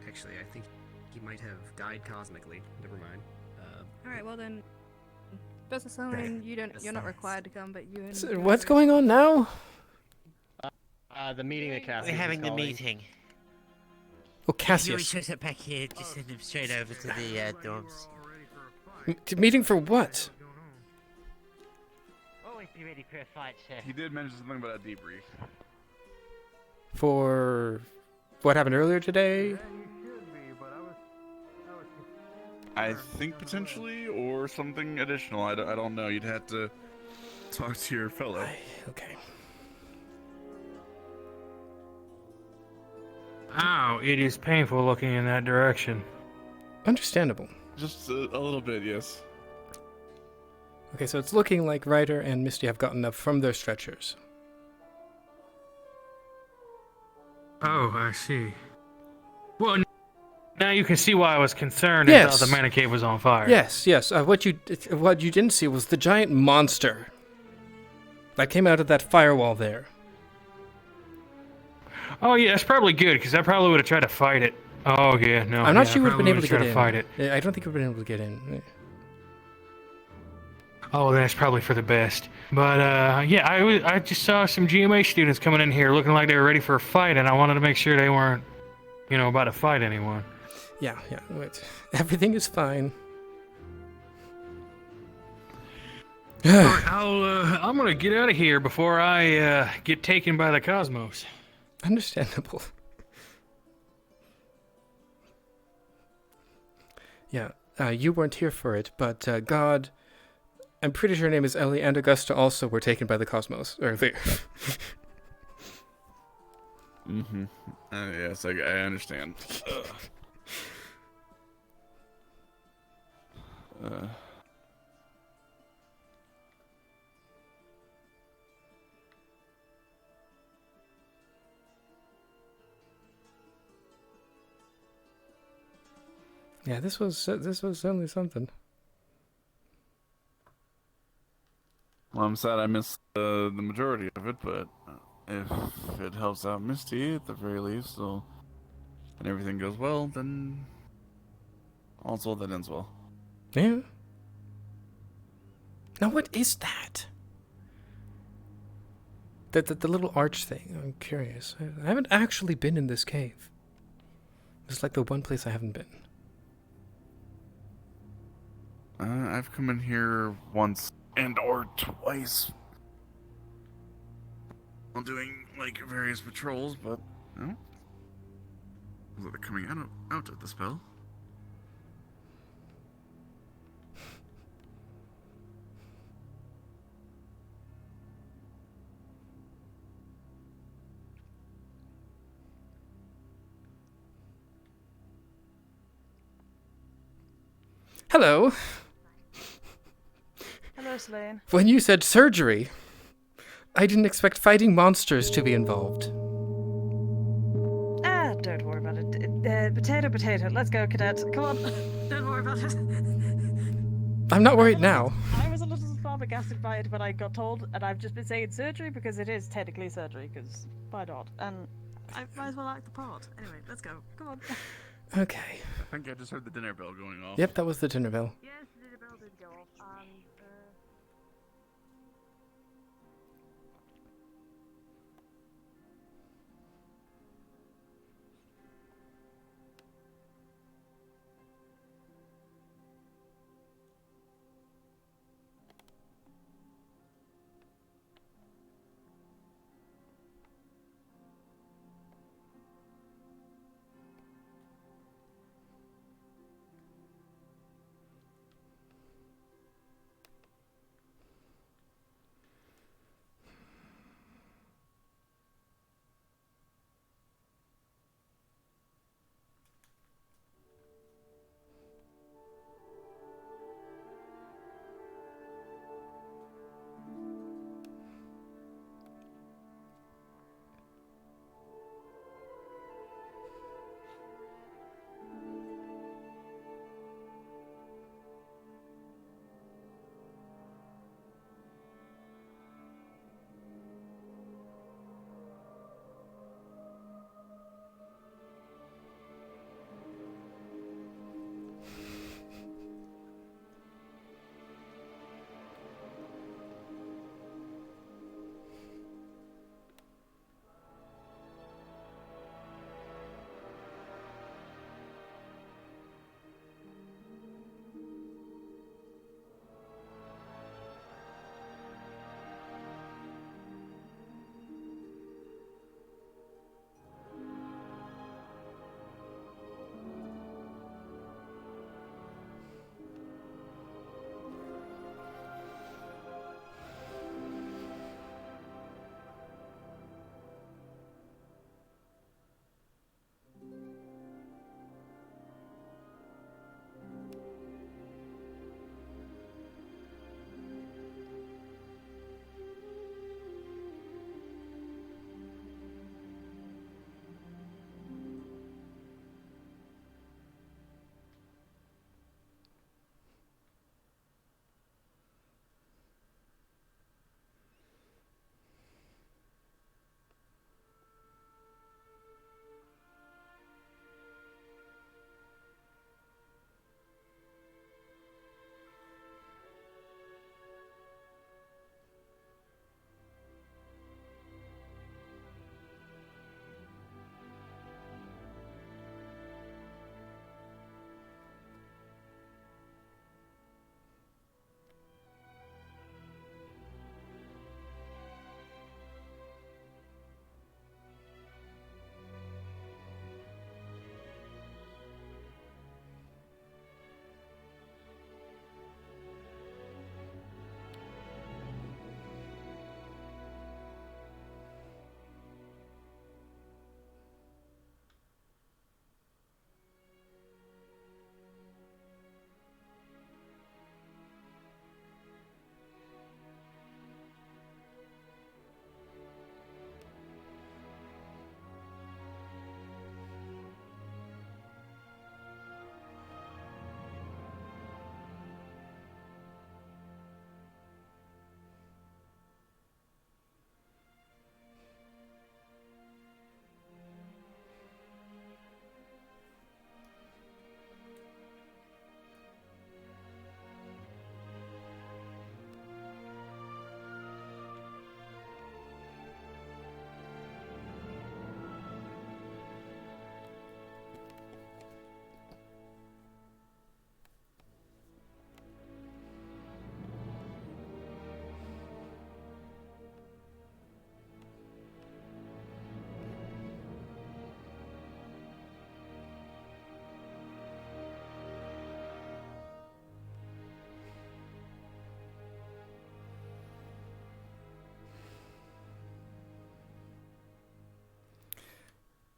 Speaker 5: Actually, I think he might have died cosmically. Never mind.
Speaker 10: All right. Well then, Professor Sûlain, you're not required to come, but you and.
Speaker 2: So what's going on now?
Speaker 5: The meeting that Cassius.
Speaker 19: We're having the
Speaker 5: calling.
Speaker 19: meeting.
Speaker 2: Oh,
Speaker 19: If you
Speaker 2: Cassius.
Speaker 19: shut up back here, just send him straight over to the dorms.
Speaker 2: Meeting for what?
Speaker 19: Always be ready for a fight, sir.
Speaker 20: He did mention something about a debrief.
Speaker 2: For what happened earlier today?
Speaker 20: I think potentially, or something additional. I don't know. You'd have to talk to your fellow.
Speaker 2: Okay.
Speaker 22: Ow, it is painful looking in that direction.
Speaker 2: Understandable.
Speaker 20: Just a little bit, yes.
Speaker 2: Okay, so it's looking like Ryder and Misty have gotten up from their stretchers.
Speaker 22: Oh, I see. Well, Now you can see why I was concerned and
Speaker 2: Yes.
Speaker 22: thought the mana cave was on fire.
Speaker 2: Yes, yes. What you didn't see was the giant monster that came out of that firewall there.
Speaker 22: Oh yeah, that's probably good because I probably would have tried to fight it. Oh yeah, no.
Speaker 2: I'm not
Speaker 22: yeah,
Speaker 2: sure you
Speaker 22: I
Speaker 2: would have been
Speaker 22: probably
Speaker 2: able to get
Speaker 22: would've
Speaker 2: in.
Speaker 22: tried to fight it.
Speaker 2: I don't think you would have been able to get in.
Speaker 22: Oh, that's probably for the best. But yeah, I just saw some GMA students coming in here looking like they were ready for a fight, and I wanted to make sure they weren't, about to fight anyone.
Speaker 2: Yeah. Wait. Everything is fine.
Speaker 22: Alright, I'm gonna get out of here before I get taken by the cosmos.
Speaker 2: Understandable. Yeah, you weren't here for it, but God, I'm pretty sure her name is Ellie, and Augusta also were taken by the cosmos earlier.
Speaker 20: Mm-hmm. Yes, I understand.
Speaker 2: Yeah, this was certainly something.
Speaker 20: Well, I'm sad I missed the majority of it, but if it helps out Misty at the very least, and everything goes well, then all's well that ends well.
Speaker 2: Yeah. Now, what is that? The little arch thing. I'm curious. I haven't actually been in this cave. It's like the one place I haven't been.
Speaker 20: I've come in here once or twice while doing various patrols, but no. Was it coming out of the spell?
Speaker 2: Hello.
Speaker 11: Hello, Sûlain.
Speaker 2: When you said surgery, I didn't expect fighting monsters to be involved.
Speaker 11: Don't worry about it. Potato. Let's go, cadet. Come on. Don't worry about it.
Speaker 2: I'm not worried now.
Speaker 11: I was a little flabbergasted by it when I got told, and I've just been saying surgery because it is technically surgery, because why not? And I might as well act the part. Anyway, let's go. Come on.
Speaker 2: Okay.
Speaker 20: I think I just heard the dinner bell going off.
Speaker 2: Yep, that was the dinner bell.
Speaker 11: Yes, the dinner bell did go off.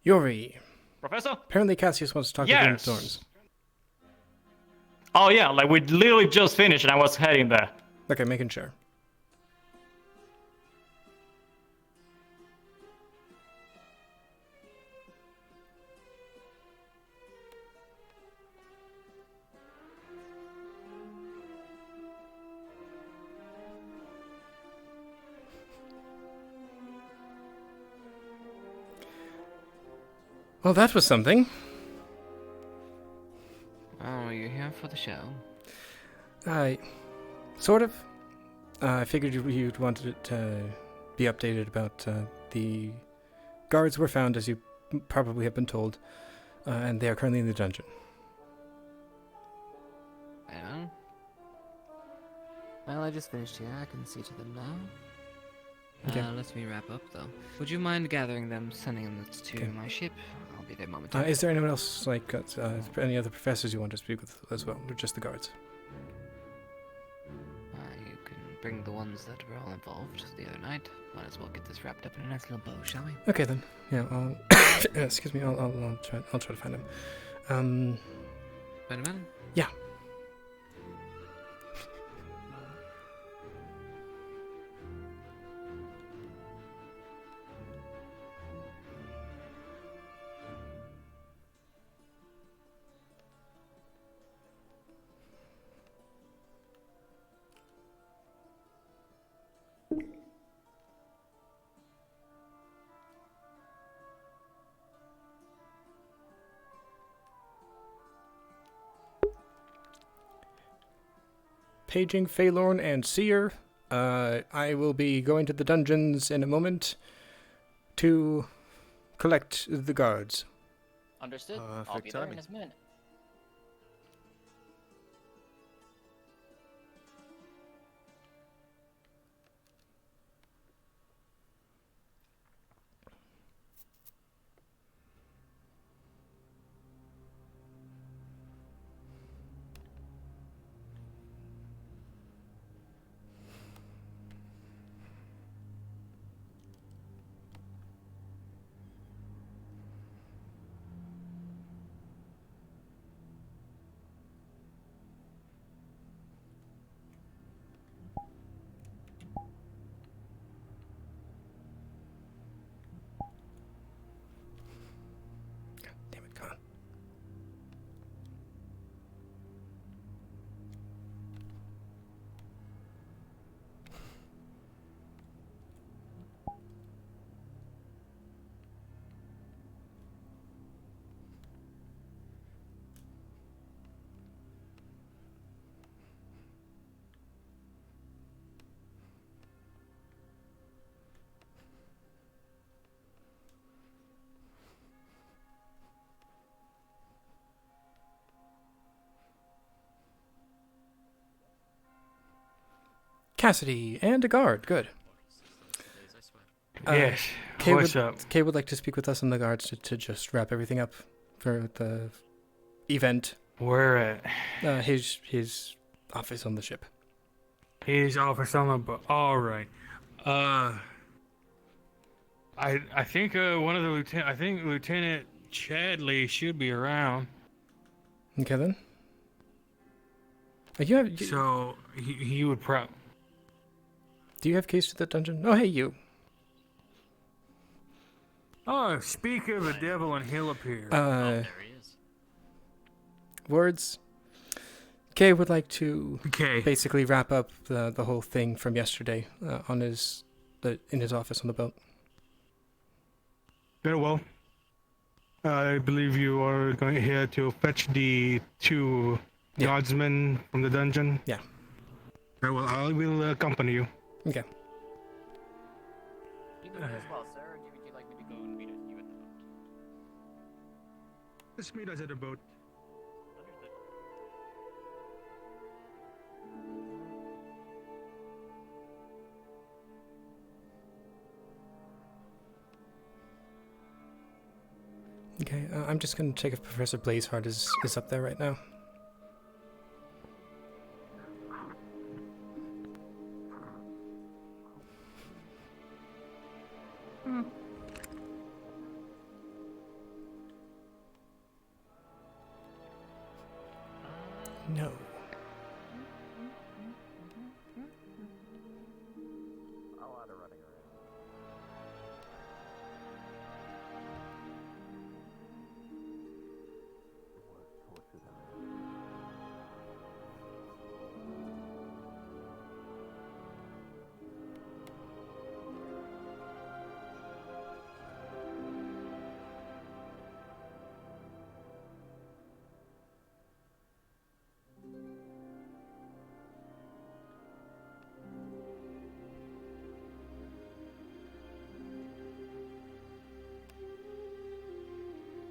Speaker 2: Yuri.
Speaker 8: Professor?
Speaker 2: Apparently Cassius wants to talk to
Speaker 8: Yes.
Speaker 2: Game of Thorns.
Speaker 8: Oh yeah, like we literally just finished and I was heading there.
Speaker 2: Okay, making sure. Well, that was something.
Speaker 21: Oh, you're here for the show?
Speaker 2: Sort of. I figured you'd wanted to be updated about the guards were found, as you probably have been told, and they are currently in the dungeon.
Speaker 21: Yeah. Well, I just finished here. I can see to them now.
Speaker 2: Okay.
Speaker 21: Let me wrap up, though. Would you mind gathering them, sending them to my ship? I'll be there momentarily.
Speaker 2: Is there anyone else, like, any other professors you want to speak with as well, or just the guards?
Speaker 21: You can bring the ones that were all involved the other night. Might as well get this wrapped up in a nice little bow, shall we?
Speaker 2: Okay then. Yeah. I'll excuse me. I'll try to find him.
Speaker 21: Spider-Man?
Speaker 2: Yeah. Paging Phalorn and Seer. I will be going to the dungeons in a moment to collect the guards.
Speaker 23: Understood. I'll be there in a minute. Cassidy and a guard. Good.
Speaker 22: Yes. What's up?
Speaker 2: Kay would like to speak with us in the guards to just wrap everything up for the event.
Speaker 22: Where at?
Speaker 2: His office on the ship.
Speaker 22: His office on the boat. All right. I think one of the lieutenant. I think Lieutenant Chadley should be around.
Speaker 2: Okay then.
Speaker 22: So he would probably.
Speaker 2: Do you have keys to the dungeon? Oh, hey, you.
Speaker 22: Oh, speak of the devil and he'll appear.
Speaker 23: There he is.
Speaker 2: Words. Kay would like to basically wrap up the whole thing from yesterday in his office on the boat.
Speaker 12: Very well. I believe you are going here to fetch the two guardsmen from the dungeon.
Speaker 2: Yeah.
Speaker 12: Very well. I will accompany you.
Speaker 2: Okay.
Speaker 23: You can go as well, sir, or would you like me to go and meet you at the boat?
Speaker 12: Let's meet us at the boat.
Speaker 2: Okay, I'm just going to check if Professor Blazeheart is up there right now. No.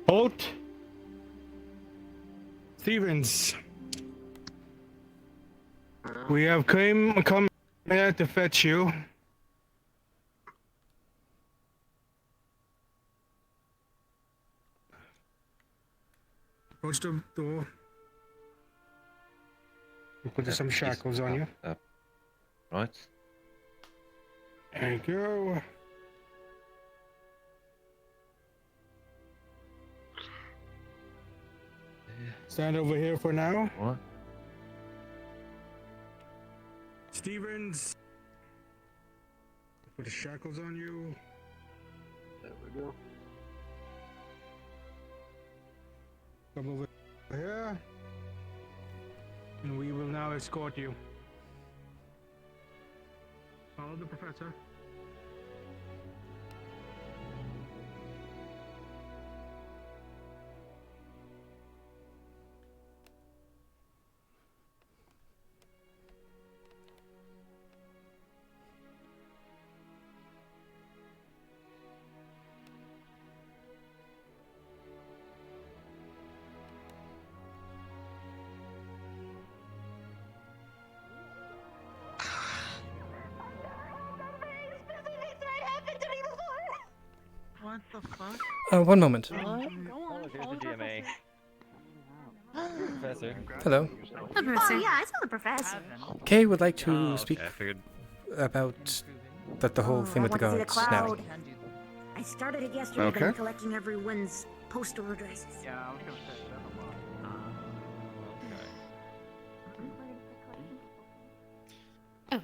Speaker 12: Halt! Stevens. We have come here to fetch you. Approach the door. We'll put some shackles on you.
Speaker 9: Right.
Speaker 12: There you go. Stand over here for now.
Speaker 9: What?
Speaker 12: Stevens. Put the shackles on you. There we go. Come over here. And we will now escort you. Follow the professor.
Speaker 11: What the fuck?
Speaker 2: One moment.
Speaker 11: What?
Speaker 3: Here's the GMA. Professor.
Speaker 2: Hello.
Speaker 15: Oh yeah, I saw the professor.
Speaker 2: Kay would like to speak
Speaker 3: I figured.
Speaker 2: about the whole thing with the
Speaker 7: I want to see
Speaker 2: guards now.
Speaker 7: cloud. I started it yesterday,
Speaker 2: Okay.
Speaker 7: been collecting everyone's postal addresses.
Speaker 4: Yeah, I was gonna say that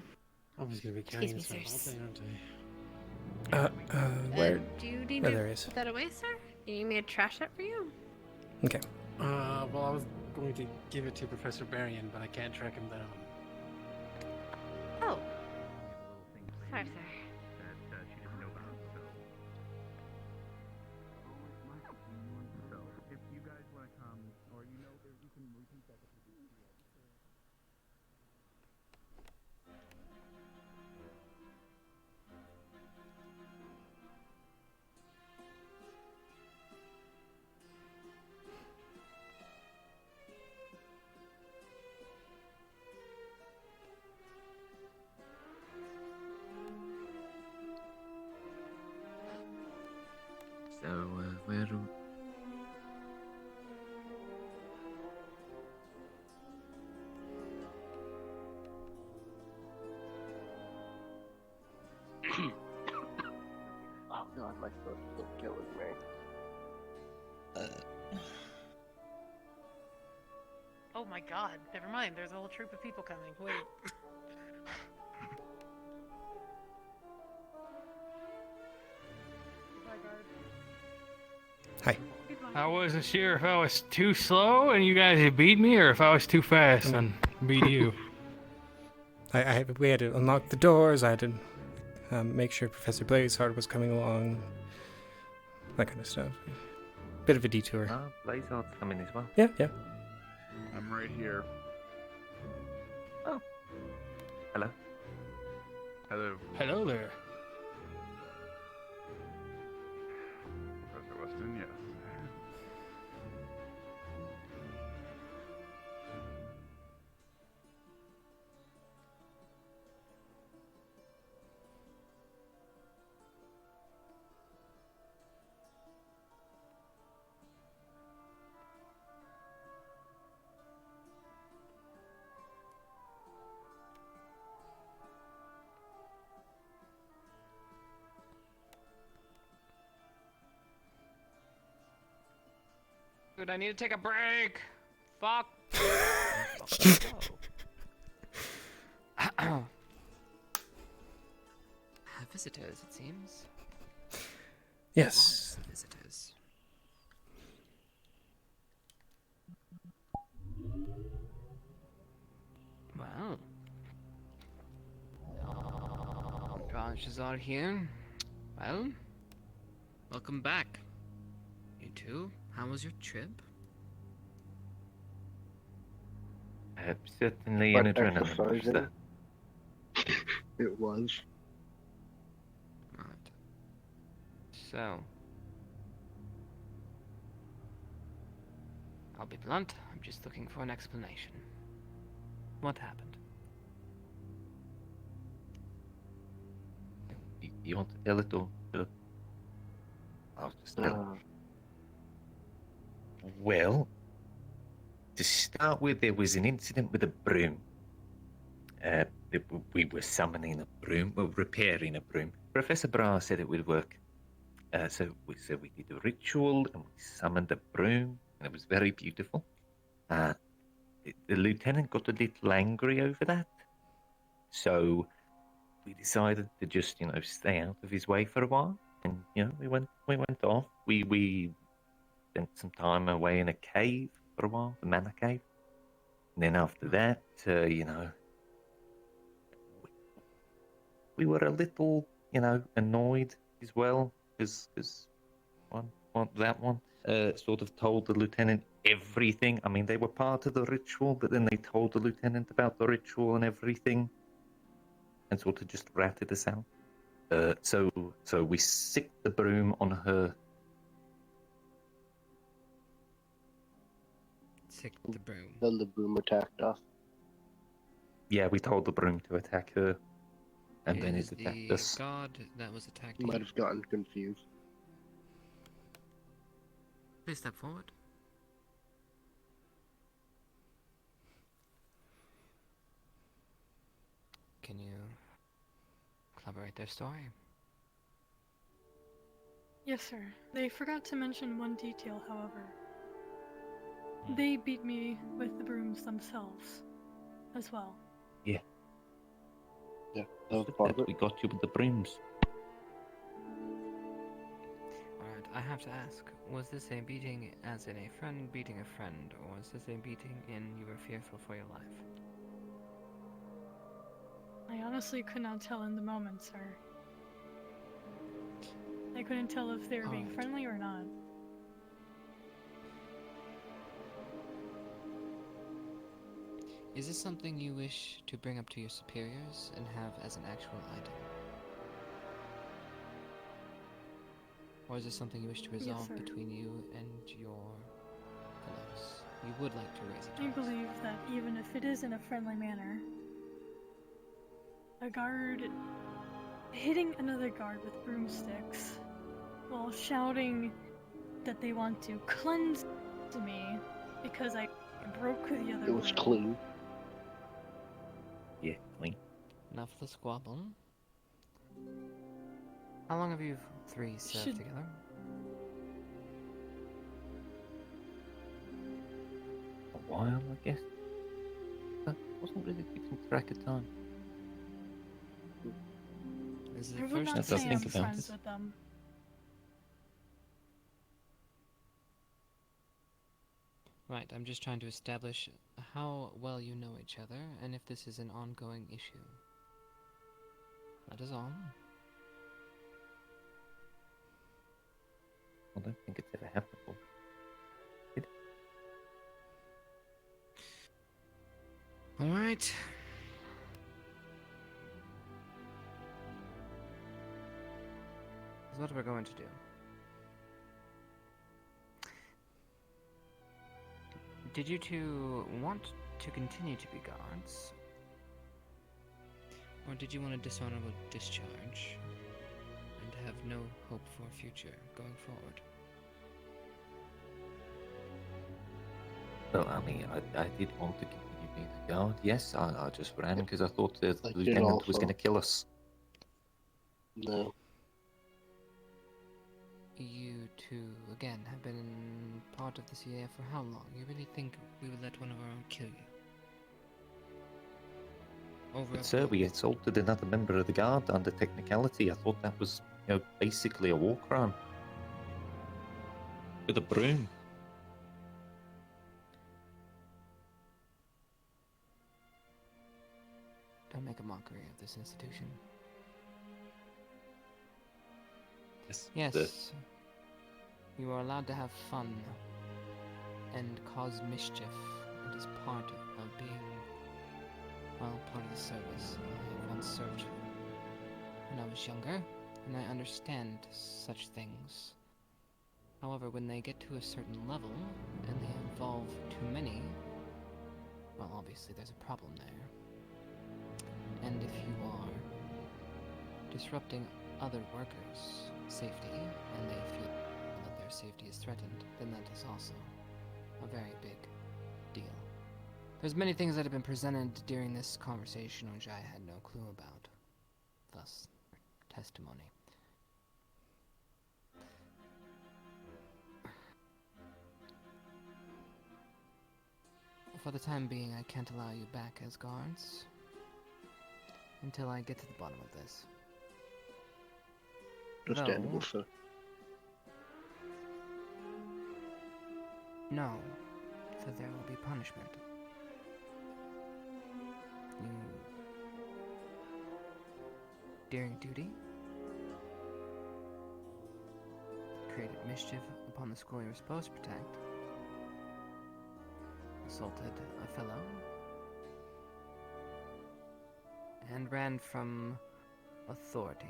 Speaker 19: I was gonna be carrying
Speaker 6: Excuse me,
Speaker 19: this
Speaker 6: sirs.
Speaker 19: all day, aren't I?
Speaker 2: Where?
Speaker 6: Do you need
Speaker 2: Oh,
Speaker 6: me
Speaker 2: there
Speaker 6: to
Speaker 2: he is.
Speaker 6: put that away, sir? You need me to trash that for you?
Speaker 2: Okay.
Speaker 19: Well, I was going to give it to Professor Barian, but I can't track him down.
Speaker 6: Oh. Sorry, sir.
Speaker 21: So, where do...
Speaker 4: Oh god, my throat is still killing me.
Speaker 16: Oh my god, never mind, there's a whole troop of people coming. Wait.
Speaker 2: Hi.
Speaker 22: I wasn't sure if I was too slow and you guys had beat me, or if I was too fast and beat you.
Speaker 2: We had to unlock the doors. I had to make sure Professor Blazeheart was coming along. That kind of stuff. Bit of a detour.
Speaker 3: Blazeheart's coming as well.
Speaker 2: Yeah, yeah.
Speaker 20: I'm right here.
Speaker 3: Oh. Hello.
Speaker 20: Hello.
Speaker 22: Hello there.
Speaker 20: Professor Weston, yes.
Speaker 16: Dude, I need to take a break. Fuck.
Speaker 21: Visitors, it seems.
Speaker 2: Yes.
Speaker 21: Lots of visitors. Well, branches are here. Well, welcome back. You two, how was your trip?
Speaker 3: Certainly
Speaker 14: But
Speaker 3: an adrenaline rush
Speaker 14: exercising.
Speaker 3: there.
Speaker 14: It was.
Speaker 21: Right. So, I'll be blunt. I'm just looking for an explanation. What happened?
Speaker 3: You want to tell it or? I'll just tell it. Well, to start with, there was an incident with a broom. We were summoning a broom, well, repairing a broom. Professor Bra said it would work. So we did a ritual and we summoned a broom, and it was very beautiful. The lieutenant got a little angry over that. So we decided to just, stay out of his way for a while. And, we went off. We spent some time away in a cave for a while, the manor cave. And then after that, we were a little, annoyed as well, because that one sort of told the lieutenant everything. I mean, they were part of the ritual, but then they told the lieutenant about the ritual and everything, and sort of just ratted us out. So we sicked the broom on her.
Speaker 21: Sicked the broom.
Speaker 14: Then the broom attacked us.
Speaker 3: Yeah, we told the broom to attack her, and then it attacked us.
Speaker 21: God that was attacked.
Speaker 14: Might have gotten confused.
Speaker 21: Please step forward. Can you collaborate their story?
Speaker 10: Yes, sir. They forgot to mention one detail, however. They beat me with the brooms themselves, as well.
Speaker 3: Yeah.
Speaker 14: Yeah, that was part of it.
Speaker 3: We got you with the brooms.
Speaker 21: Alright, I have to ask, was this a beating as in a friend beating a friend, or was this a beating in you were fearful for your life?
Speaker 10: I honestly could not tell in the moment, sir. I couldn't tell if they were being friendly or not.
Speaker 21: Is this something you wish to bring up to your superiors and have as an actual item? Or is this something you wish to resolve between you and your fellows? You would like to raise it.
Speaker 10: I believe that even if it is in a friendly manner, a guard hitting another guard with broomsticks while shouting that they want to cleanse me because I broke the other
Speaker 14: It was
Speaker 10: window.
Speaker 14: clean.
Speaker 3: Yeah, clean.
Speaker 21: Enough of the squabble. How long have you three served together?
Speaker 3: A while, I guess. I wasn't really keeping track of time.
Speaker 21: This is
Speaker 10: I
Speaker 21: the
Speaker 10: would
Speaker 21: first
Speaker 10: not
Speaker 21: time
Speaker 10: say I'm friends with them.
Speaker 21: Right, I'm just trying to establish how well you know each other and if this is an ongoing issue. That is all.
Speaker 3: I don't think it's ever happened before. Did it?
Speaker 21: Alright. That's what we're going to do. Did you two want to continue to be guards? Or did you want a dishonorable discharge and have no hope for a future going forward?
Speaker 3: Well, I mean, I did want to continue being a guard. Yes, I just ran because I thought the
Speaker 14: I did
Speaker 3: lieutenant was
Speaker 14: also.
Speaker 3: going to kill us.
Speaker 14: No.
Speaker 21: You two, again, have been part of the C.A.F. for how long? You really think we would let one of our own kill you?
Speaker 3: But sir, we assaulted another member of the guard under technicality. I thought that was, basically a war crime. With a broom.
Speaker 21: Don't make a mockery of this institution.
Speaker 3: Yes.
Speaker 21: Yes. You are allowed to have fun and cause mischief. It is part of being, well, part of the service. I once served when I was younger, and I understand such things. However, when they get to a certain level, and they involve too many, well, obviously there's a problem there. And if you are disrupting other workers' safety, and they feel that their safety is threatened, then that is also a very big deal. There's many things that have been presented during this conversation which I had no clue about. Thus, testimony. For the time being, I can't allow you back as guards until I get to the bottom of this.
Speaker 14: Understandable, sir.
Speaker 21: No, for there will be punishment. You, during duty, created mischief upon the school you were supposed to protect, assaulted a fellow, and ran from authority.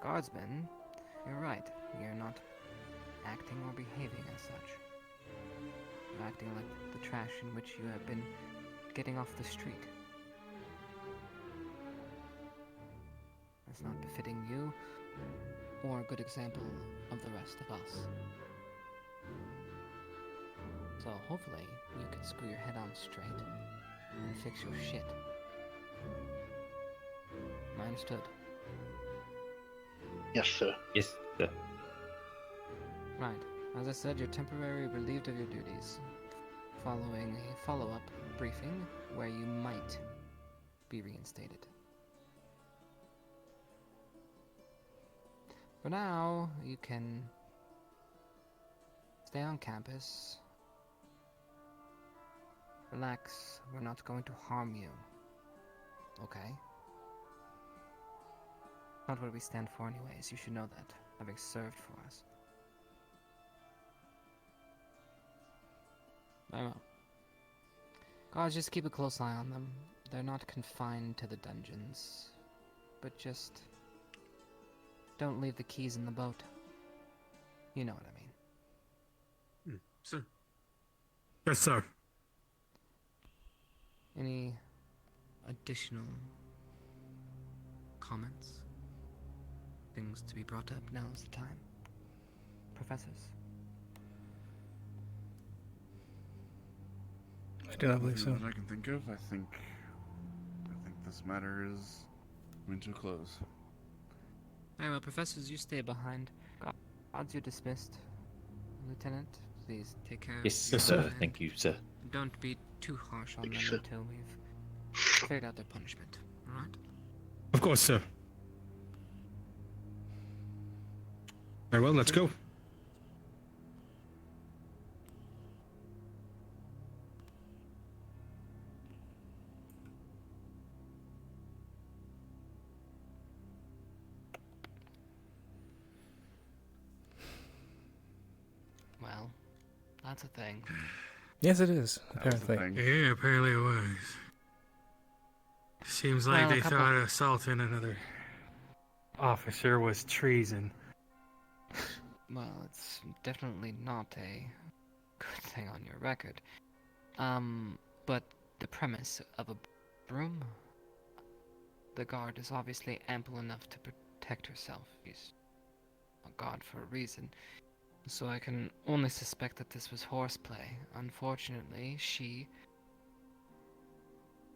Speaker 21: Guardsmen, you're right. You're not acting or behaving as such. You're acting like the trash in which you have been getting off the street. That's not befitting you, or a good example of the rest of us. So hopefully you can screw your head on straight and fix your shit. Am I understood?
Speaker 14: Yes, sir.
Speaker 3: Yes, sir.
Speaker 21: Right. As I said, you're temporarily relieved of your duties, following a follow-up briefing where you might be reinstated. For now, you can stay on campus. Relax, we're not going to harm you. Okay? Not what we stand for anyways, you should know that, having served for us. Very well. Guards, just keep a close eye on them. They're not confined to the dungeons, but just don't leave the keys in the boat. You know what I mean.
Speaker 12: Sir. Yes, sir.
Speaker 21: Any additional comments? Things to be brought up? Now's the time. Professors?
Speaker 2: I do not believe so.
Speaker 20: That I can think of. I think this matter is coming to a close.
Speaker 21: Very well, professors, you stay behind. Guards, you're dismissed. Lieutenant, please take care
Speaker 3: Yes,
Speaker 21: of
Speaker 3: sir.
Speaker 21: men.
Speaker 3: Thank you, sir.
Speaker 21: Don't be too harsh on them until we've figured out their punishment, alright?
Speaker 12: Of course, sir. Very well, let's go.
Speaker 21: Well, that's a thing.
Speaker 2: Yes, it is, apparently.
Speaker 12: Yeah, apparently it was. Seems like
Speaker 22: Well,
Speaker 12: they thought assaulting another
Speaker 22: officer was treason.
Speaker 21: Well, it's definitely not a good thing on your record. But the premise of a broom, the guard is obviously ample enough to protect herself. She's a guard for a reason. So I can only suspect that this was horseplay. Unfortunately, she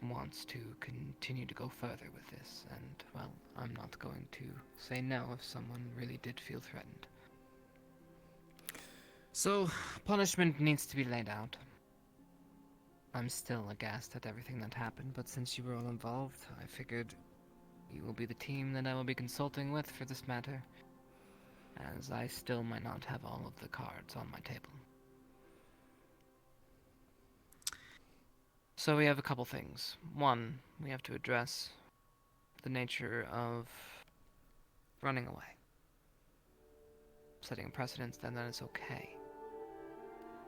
Speaker 21: wants to continue to go further with this, and, well, I'm not going to say no if someone really did feel threatened. So, punishment needs to be laid out. I'm still aghast at everything that happened, but since you were all involved, I figured you will be the team that I will be consulting with for this matter, as I still might not have all of the cards on my table. So we have a couple things. One, we have to address the nature of running away. Setting a precedent then that it's okay.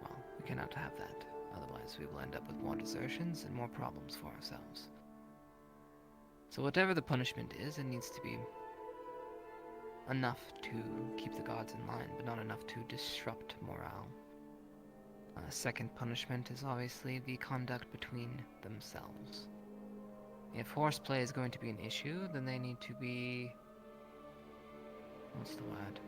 Speaker 21: Well, we cannot have that. Otherwise, we will end up with more desertions and more problems for ourselves. So whatever the punishment is, it needs to be enough to keep the gods in line, but not enough to disrupt morale. Second punishment is obviously the conduct between themselves. If horseplay is going to be an issue, then they need to be... what's the word?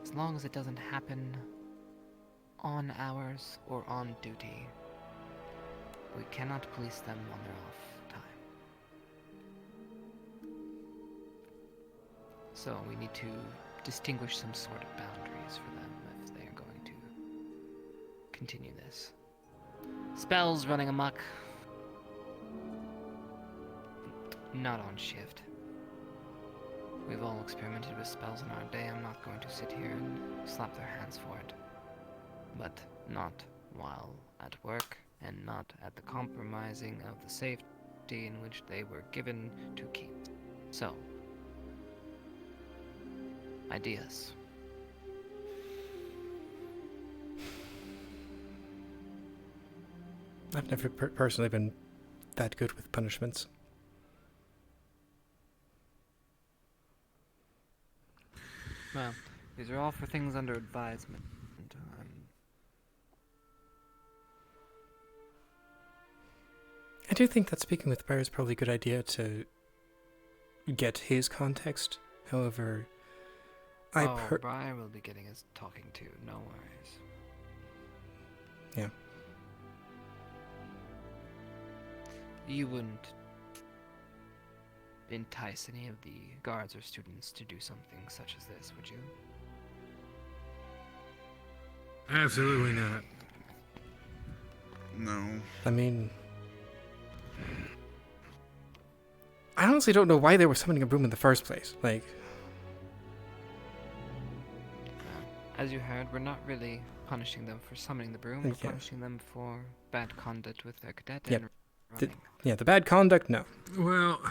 Speaker 21: As long as it doesn't happen on hours or on duty, we cannot police them on their off time. So we need to distinguish some sort of boundaries for them if they are going to continue this. Spells running amok. Not on shift. We've all experimented with spells in our day. I'm not going to sit here and slap their hands for it. But not while at work, and not at the compromising of the safety in which they were given to keep. So, ideas.
Speaker 2: I've never personally been that good with punishments.
Speaker 21: Well, these are all for things under advisement.
Speaker 2: I do think that speaking with Briar is probably a good idea to get his context. However,
Speaker 21: Briar will be getting his talking to, no worries.
Speaker 2: Yeah.
Speaker 21: You wouldn't entice any of the guards or students to do something such as this, would you?
Speaker 12: Absolutely not.
Speaker 20: No.
Speaker 2: I mean, I honestly don't know why they were summoning a broom in the first place. Like,
Speaker 21: as you heard, we're not really punishing them for summoning the broom. We're punishing them for bad conduct with their cadet and running.
Speaker 2: The bad conduct, no.
Speaker 22: Well,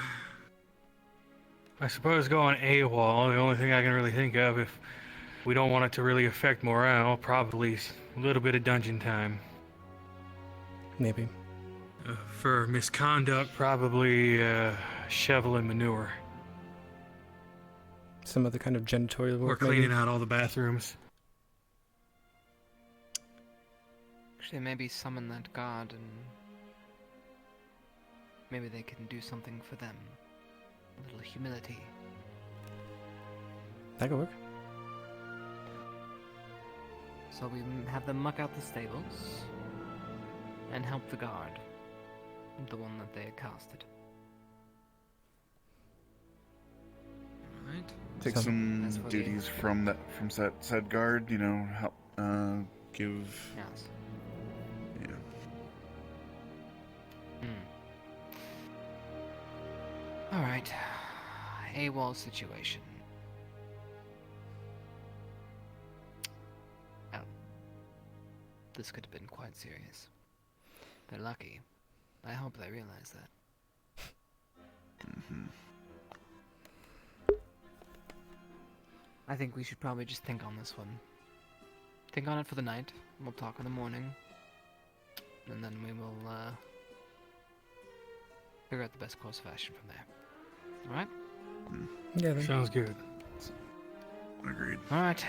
Speaker 22: I suppose going AWOL, the only thing I can really think of, if we don't want it to really affect morale, probably a little bit of dungeon time.
Speaker 2: Maybe.
Speaker 22: For misconduct, probably shovel and manure.
Speaker 2: Some other kind of janitorial work.
Speaker 22: Or cleaning out all the bathrooms.
Speaker 21: Actually, maybe summon that god and maybe they can do something for them. A little humility.
Speaker 2: That could work.
Speaker 21: So we have them muck out the stables and help the guard, the one that they accosted. Alright.
Speaker 20: Take some duties from said guard, you know, help give.
Speaker 21: Yes.
Speaker 20: Yeah.
Speaker 21: Alright. AWOL situation. Oh. This could have been quite serious. They're lucky. I hope they realize that. I think we should probably just think on this one. Think on it for the night. We'll talk in the morning. And then we will, figure out the best course of action from there. Alright?
Speaker 2: Yeah, then.
Speaker 22: Sounds good.
Speaker 20: Agreed.
Speaker 21: Alright.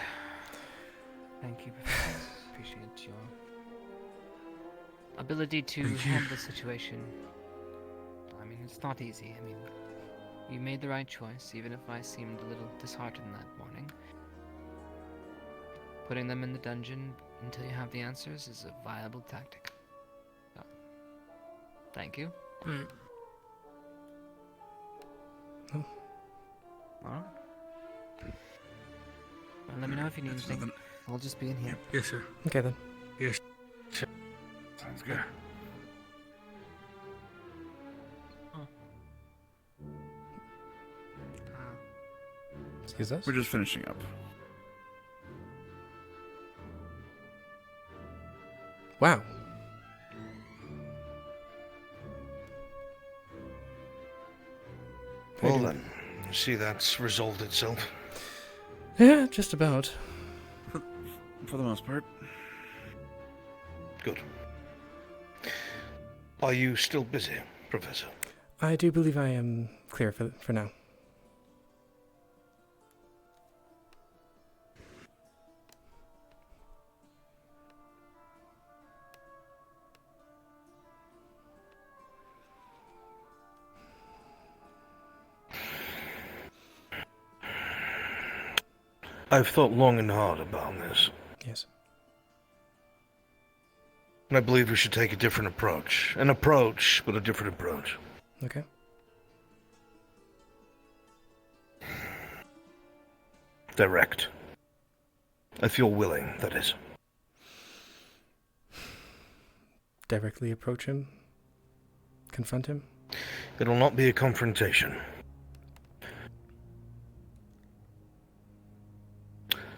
Speaker 21: Thank you, Professor. Appreciate your ability to handle the situation. I mean, it's not easy. I mean, you made the right choice, even if I seemed a little disheartened that morning. Putting them in the dungeon until you have the answers is a viable tactic. So, thank you. Alright. Let me know if you need anything. I'll just be in here.
Speaker 12: Yes, sir.
Speaker 2: Okay then.
Speaker 12: Yes.
Speaker 20: Sounds good.
Speaker 2: Excuse us?
Speaker 20: We're just finishing up.
Speaker 2: Wow.
Speaker 1: Well then, you see that's resolved itself.
Speaker 2: Yeah, just about.
Speaker 20: For the most part.
Speaker 1: Good. Are you still busy, Professor?
Speaker 2: I do believe I am clear for now.
Speaker 1: I've thought long and hard about this.
Speaker 2: Yes.
Speaker 1: And I believe we should take a different approach. An approach, but a different approach.
Speaker 2: Okay.
Speaker 1: Direct. I feel willing, that is.
Speaker 2: Directly approach him? Confront him?
Speaker 1: It'll not be a confrontation.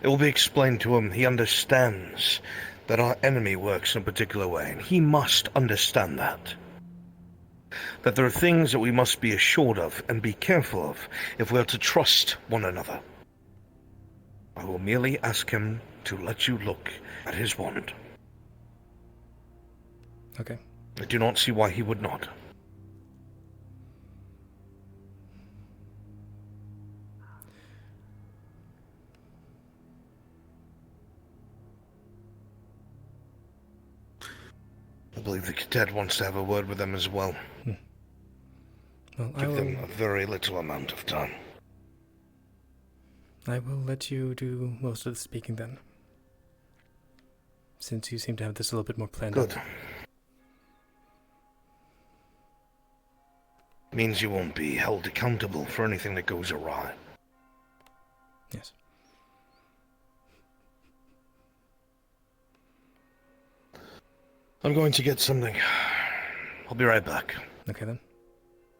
Speaker 1: It will be explained to him he understands that our enemy works in a particular way, and he must understand that. That there are things that we must be assured of and be careful of if we are to trust one another. I will merely ask him to let you look at his wand.
Speaker 2: Okay.
Speaker 1: I do not see why he would not. I believe the cadet wants to have a word with them as well.
Speaker 2: Well,
Speaker 1: Give them a very little amount of time.
Speaker 2: I will let you do most of the speaking then. Since you seem to have this a little bit more planned out.
Speaker 1: Good. Means you won't be held accountable for anything that goes awry.
Speaker 2: Yes.
Speaker 1: I'm going to get something. I'll be right back.
Speaker 2: Okay then.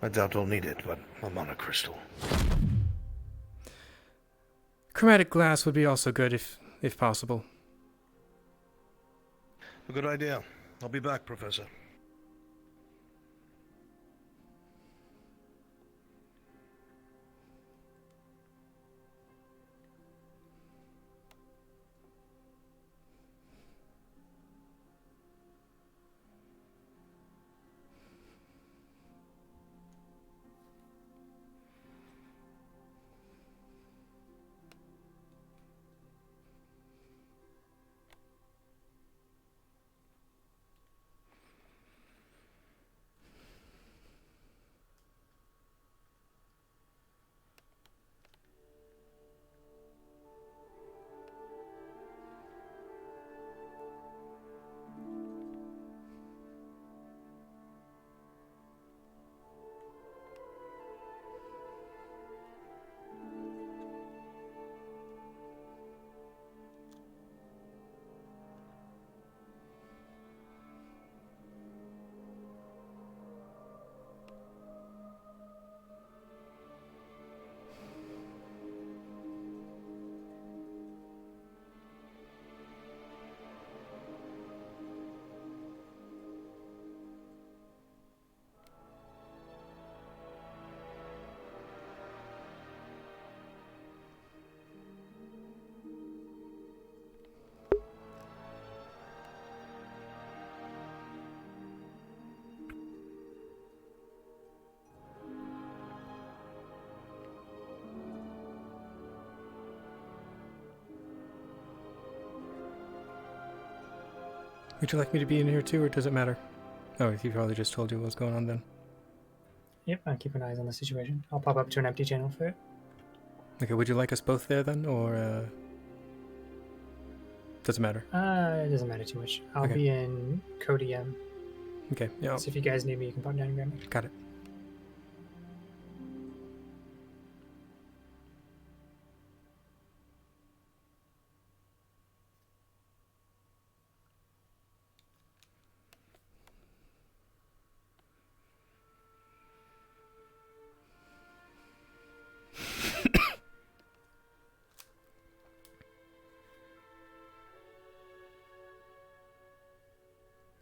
Speaker 1: I doubt I'll need it, but I'm on a crystal.
Speaker 2: Chromatic glass would be also good if possible.
Speaker 1: A good idea. I'll be back, Professor.
Speaker 2: Would you like me to be in here too, or does it matter? Oh, he probably just told you what's going on then.
Speaker 13: Yep, I'm keeping eyes on the situation. I'll pop up to an empty channel for it.
Speaker 2: Okay, would you like us both there then, or does it matter?
Speaker 13: It doesn't matter too much. I'll
Speaker 2: Okay.
Speaker 13: be in co-DM.
Speaker 2: Okay, yeah.
Speaker 13: So if you guys need me, you can pop down and grab me.
Speaker 2: Got it.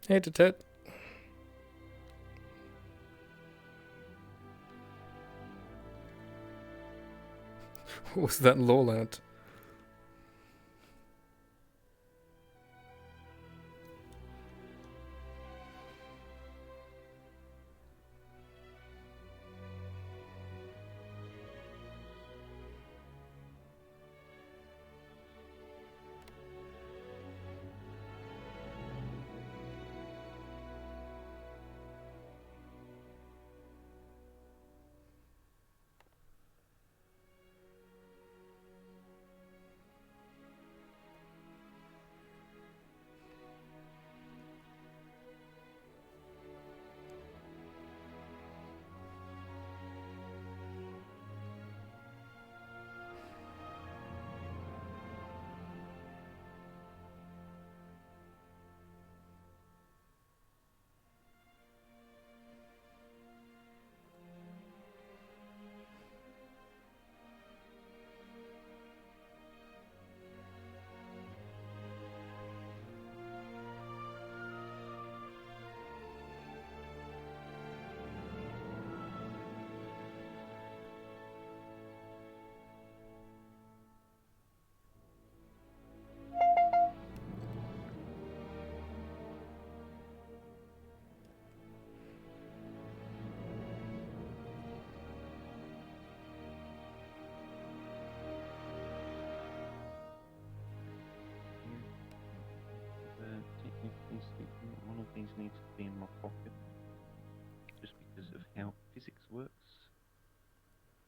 Speaker 2: Hey, Tit. What was that lol at?
Speaker 3: Technically speaking, one of these needs to be in my pocket, just because of how physics works.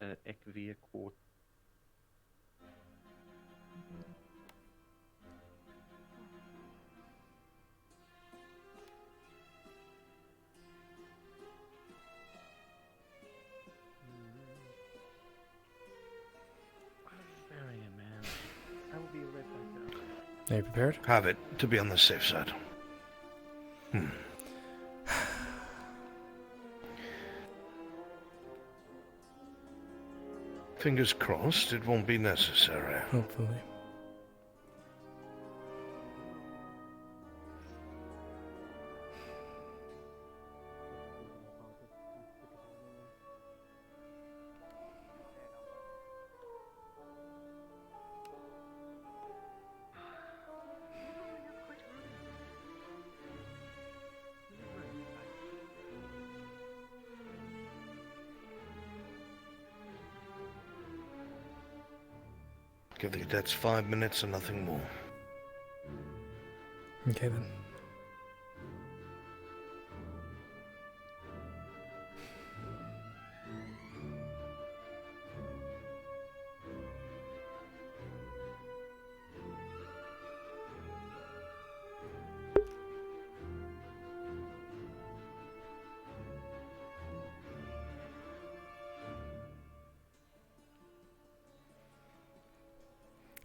Speaker 3: A.K.A quartz.
Speaker 5: Man, I will be right back down.
Speaker 2: Are you prepared?
Speaker 1: Have it, to be on the safe side. Fingers crossed it won't be necessary.
Speaker 2: Hopefully.
Speaker 1: Give the cadets 5 minutes and nothing more.
Speaker 2: Okay then.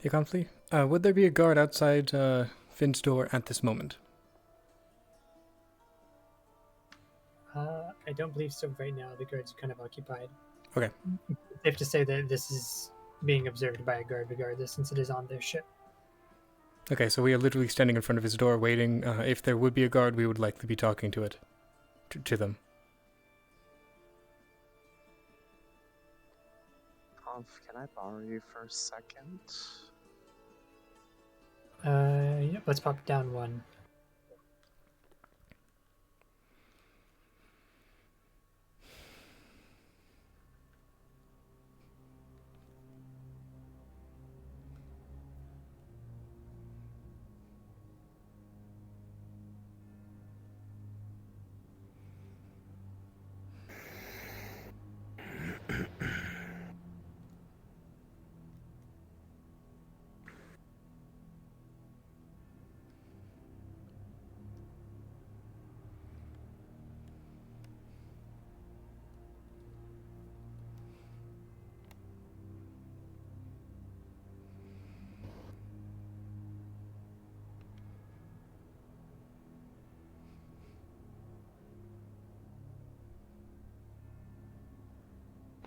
Speaker 2: Hey, Confley, would there be a guard outside Finn's door at this moment?
Speaker 13: I don't believe so right now. The guards are kind of occupied.
Speaker 2: Okay.
Speaker 13: Safe to say that this is being observed by a guard regardless, since it is on their ship.
Speaker 2: Okay, so we are literally standing in front of his door waiting. If there would be a guard, we would likely be talking to it, to them.
Speaker 5: Can I borrow you for a second?
Speaker 13: Yep, let's pop down one.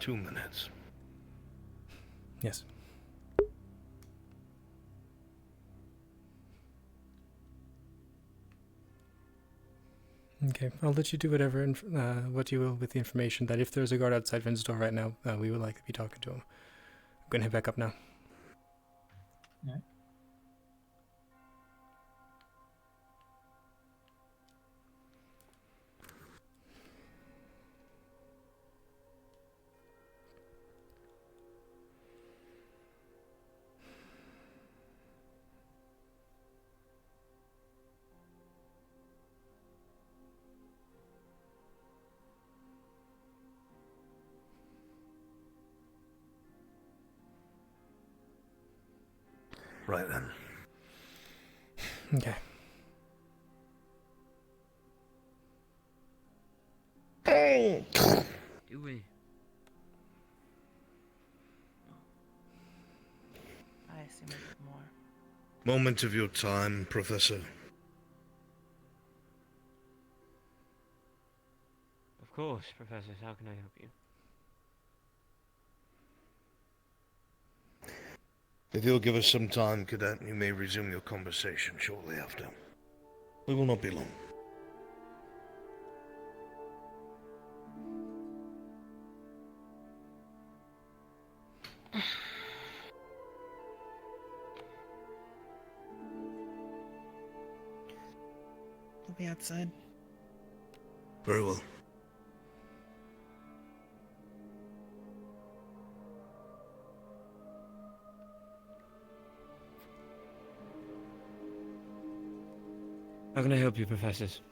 Speaker 1: Two minutes.
Speaker 2: Yes. Okay, I'll let you do whatever, what you will with the information that if there's a guard outside Vin's door right now, we would likely be talking to him. I'm gonna head back up now.
Speaker 13: Yeah.
Speaker 1: Right then.
Speaker 2: Okay.
Speaker 1: Hey!
Speaker 23: Do we?
Speaker 11: I assume a bit more.
Speaker 1: Moment of your time, Professor.
Speaker 23: Of course, Professor. How can I help you?
Speaker 1: If you'll give us some time, Cadet, you may resume your conversation shortly after. We will not be long.
Speaker 11: I'll be outside.
Speaker 1: Very well.
Speaker 23: How can I help you, Professors?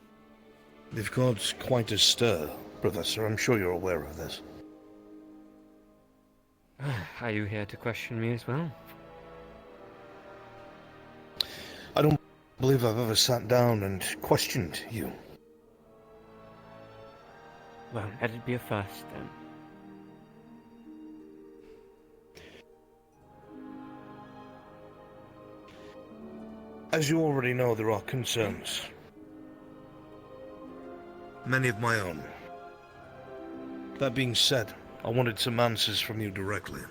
Speaker 1: They've caused quite a stir, Professor. I'm sure you're aware of this.
Speaker 23: Are you here to question me as well?
Speaker 1: I don't believe I've ever sat down and questioned you.
Speaker 23: Well, let it be a first, then.
Speaker 1: As you already know, there are concerns. Many of my own. That being said, I wanted some answers from you directly.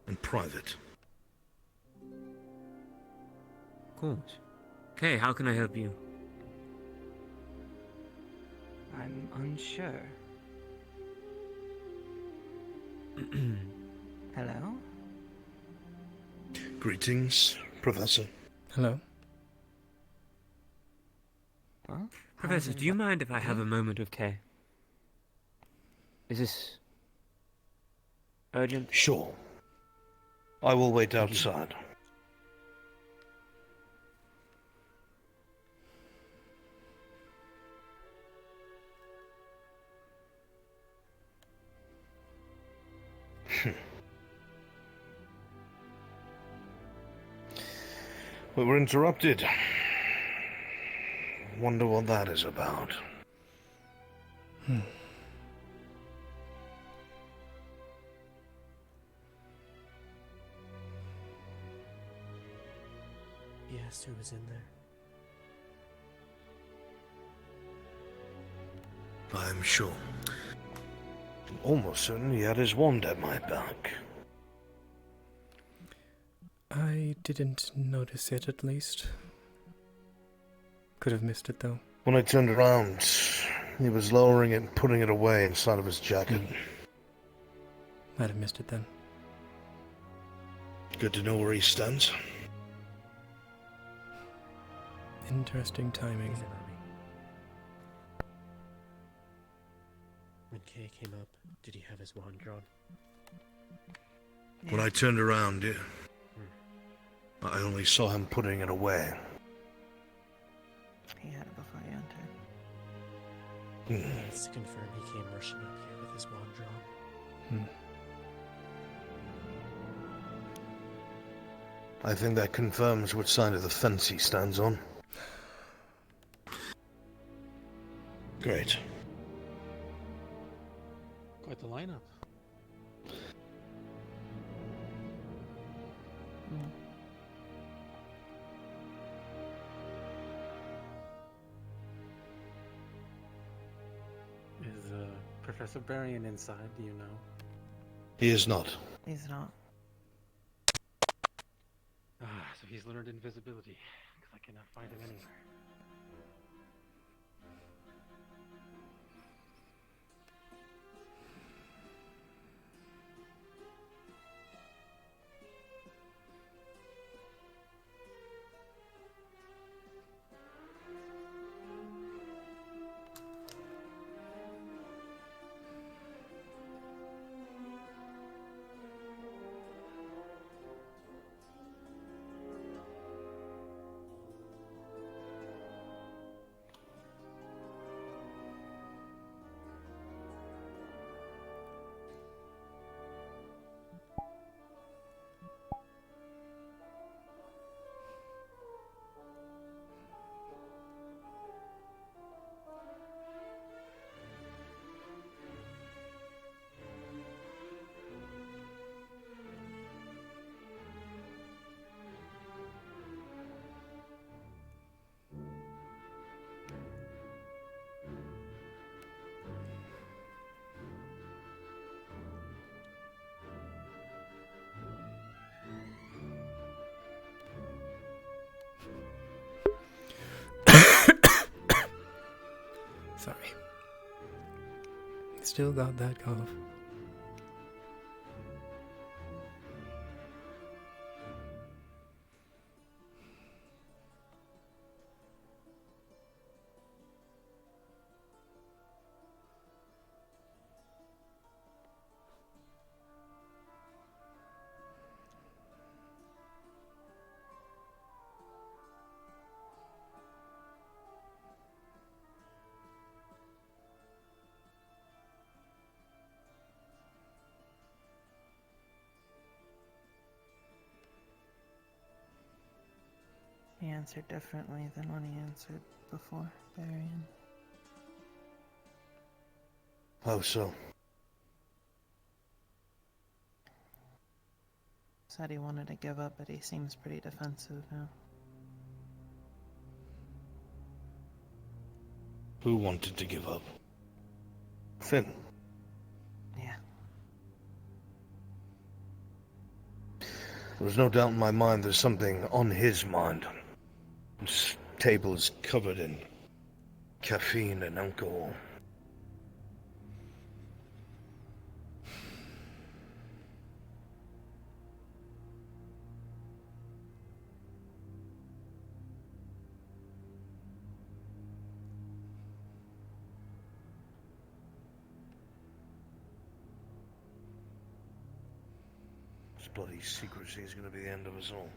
Speaker 1: In private.
Speaker 23: Of course. Okay, how can I help you? I'm unsure. Hello?
Speaker 1: Greetings, Professor.
Speaker 2: Hello?
Speaker 23: Huh? Professor, do you mind if I have a moment of care? Is this urgent?
Speaker 1: Sure. I will wait outside. We were interrupted. Wonder what that is about.
Speaker 5: He asked who was in there.
Speaker 1: I'm sure. Almost certain he had his wand at my back.
Speaker 2: I didn't notice it, at least. Could have missed it, though.
Speaker 1: When I turned around, he was lowering it and putting it away inside of his jacket.
Speaker 2: Might have missed it then.
Speaker 1: Good to know where he stands.
Speaker 2: Interesting timing.
Speaker 5: When Kay came up, did he have his wand drawn?
Speaker 1: When I turned around, I only saw him putting it away.
Speaker 11: He had it before you entered.
Speaker 5: Let's confirm he came rushing up here with his wand drawn.
Speaker 1: I think that confirms which side of the fence he stands on. Great.
Speaker 5: Quite the lineup. Is Professor Varian inside, do you know?
Speaker 1: He is not.
Speaker 11: He's not.
Speaker 5: So he's learned invisibility, because I cannot find him anywhere.
Speaker 2: Sorry. Still got that cough.
Speaker 11: He answered differently than when he answered before, Barian.
Speaker 1: How so?
Speaker 11: Said he wanted to give up, but he seems pretty defensive now.
Speaker 1: Who wanted to give up? Finn.
Speaker 11: Yeah.
Speaker 1: There's no doubt in my mind there's something on his mind. This table is covered in caffeine and alcohol. This bloody secrecy is going to be the end of us all.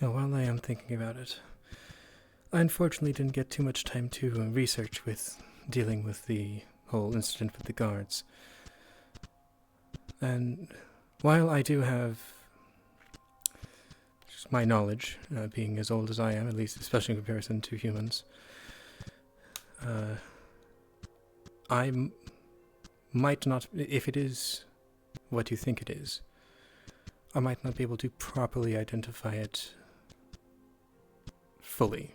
Speaker 2: Oh, while I am thinking about it, I unfortunately didn't get too much time to research with dealing with the whole incident with the guards. And while I do have just my knowledge, being as old as I am, at least especially in comparison to humans, I might not, if it is what you think it is, I might not be able to properly identify it fully.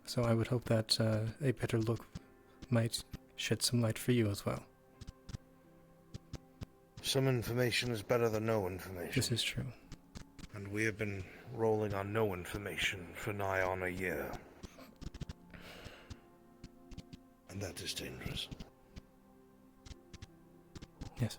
Speaker 2: So I would hope that a better look might shed some light for you as well.
Speaker 1: Some information is better than no information.
Speaker 2: This is true.
Speaker 1: And we have been rolling on no information for nigh on a year. And that is dangerous.
Speaker 2: Yes.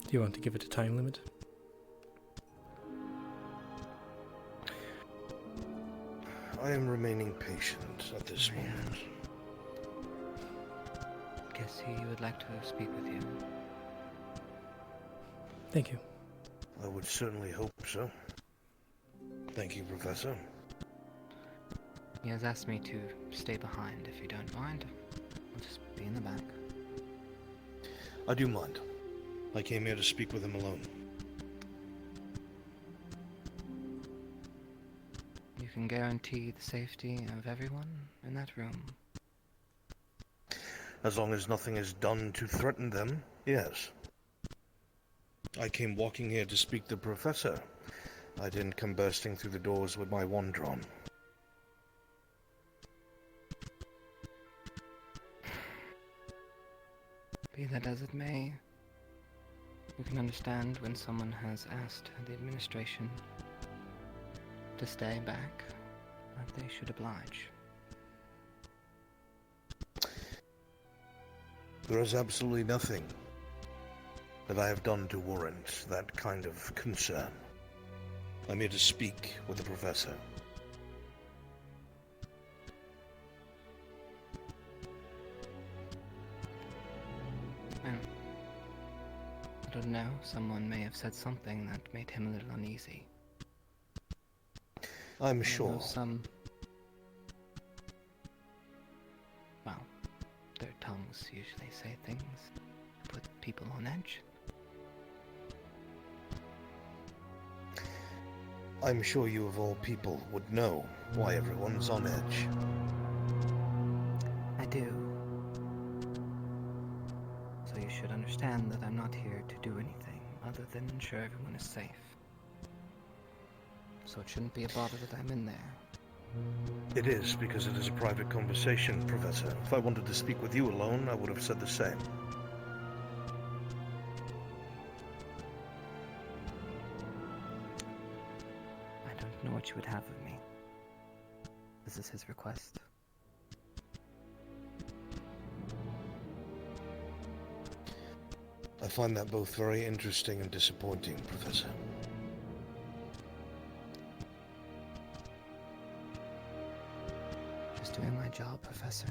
Speaker 2: Do you want to give it a time limit?
Speaker 1: I am remaining patient at this moment.
Speaker 21: Guess he would like to speak with you.
Speaker 2: Thank you.
Speaker 1: I would certainly hope so. Thank you, Professor.
Speaker 21: He has asked me to stay behind if you don't mind. I'll just be in the back.
Speaker 1: I do mind. I came here to speak with him alone.
Speaker 21: You can guarantee the safety of everyone in that room.
Speaker 1: As long as nothing is done to threaten them, yes. I came walking here to speak to the Professor. I didn't come bursting through the doors with my wand drawn.
Speaker 21: Be that as it may, you can understand when someone has asked the administration to stay back they should oblige.
Speaker 1: There is absolutely nothing that I have done to warrant that kind of concern. I'm here to speak with the professor.
Speaker 21: I don't know, someone may have said something that made him a little uneasy.
Speaker 1: I'm sure.
Speaker 21: Well, their tongues usually say things that put people on edge.
Speaker 1: I'm sure you of all people would know why everyone's on edge.
Speaker 21: I do. So you should understand that I'm not here to do anything other than ensure everyone is safe. So it shouldn't be a bother that I'm in there.
Speaker 1: It is, because it is a private conversation, Professor. If I wanted to speak with you alone, I would have said the same.
Speaker 21: I don't know what you would have of me. This is his request.
Speaker 1: I find that both very interesting and disappointing, Professor.
Speaker 21: Just doing my job, Professor.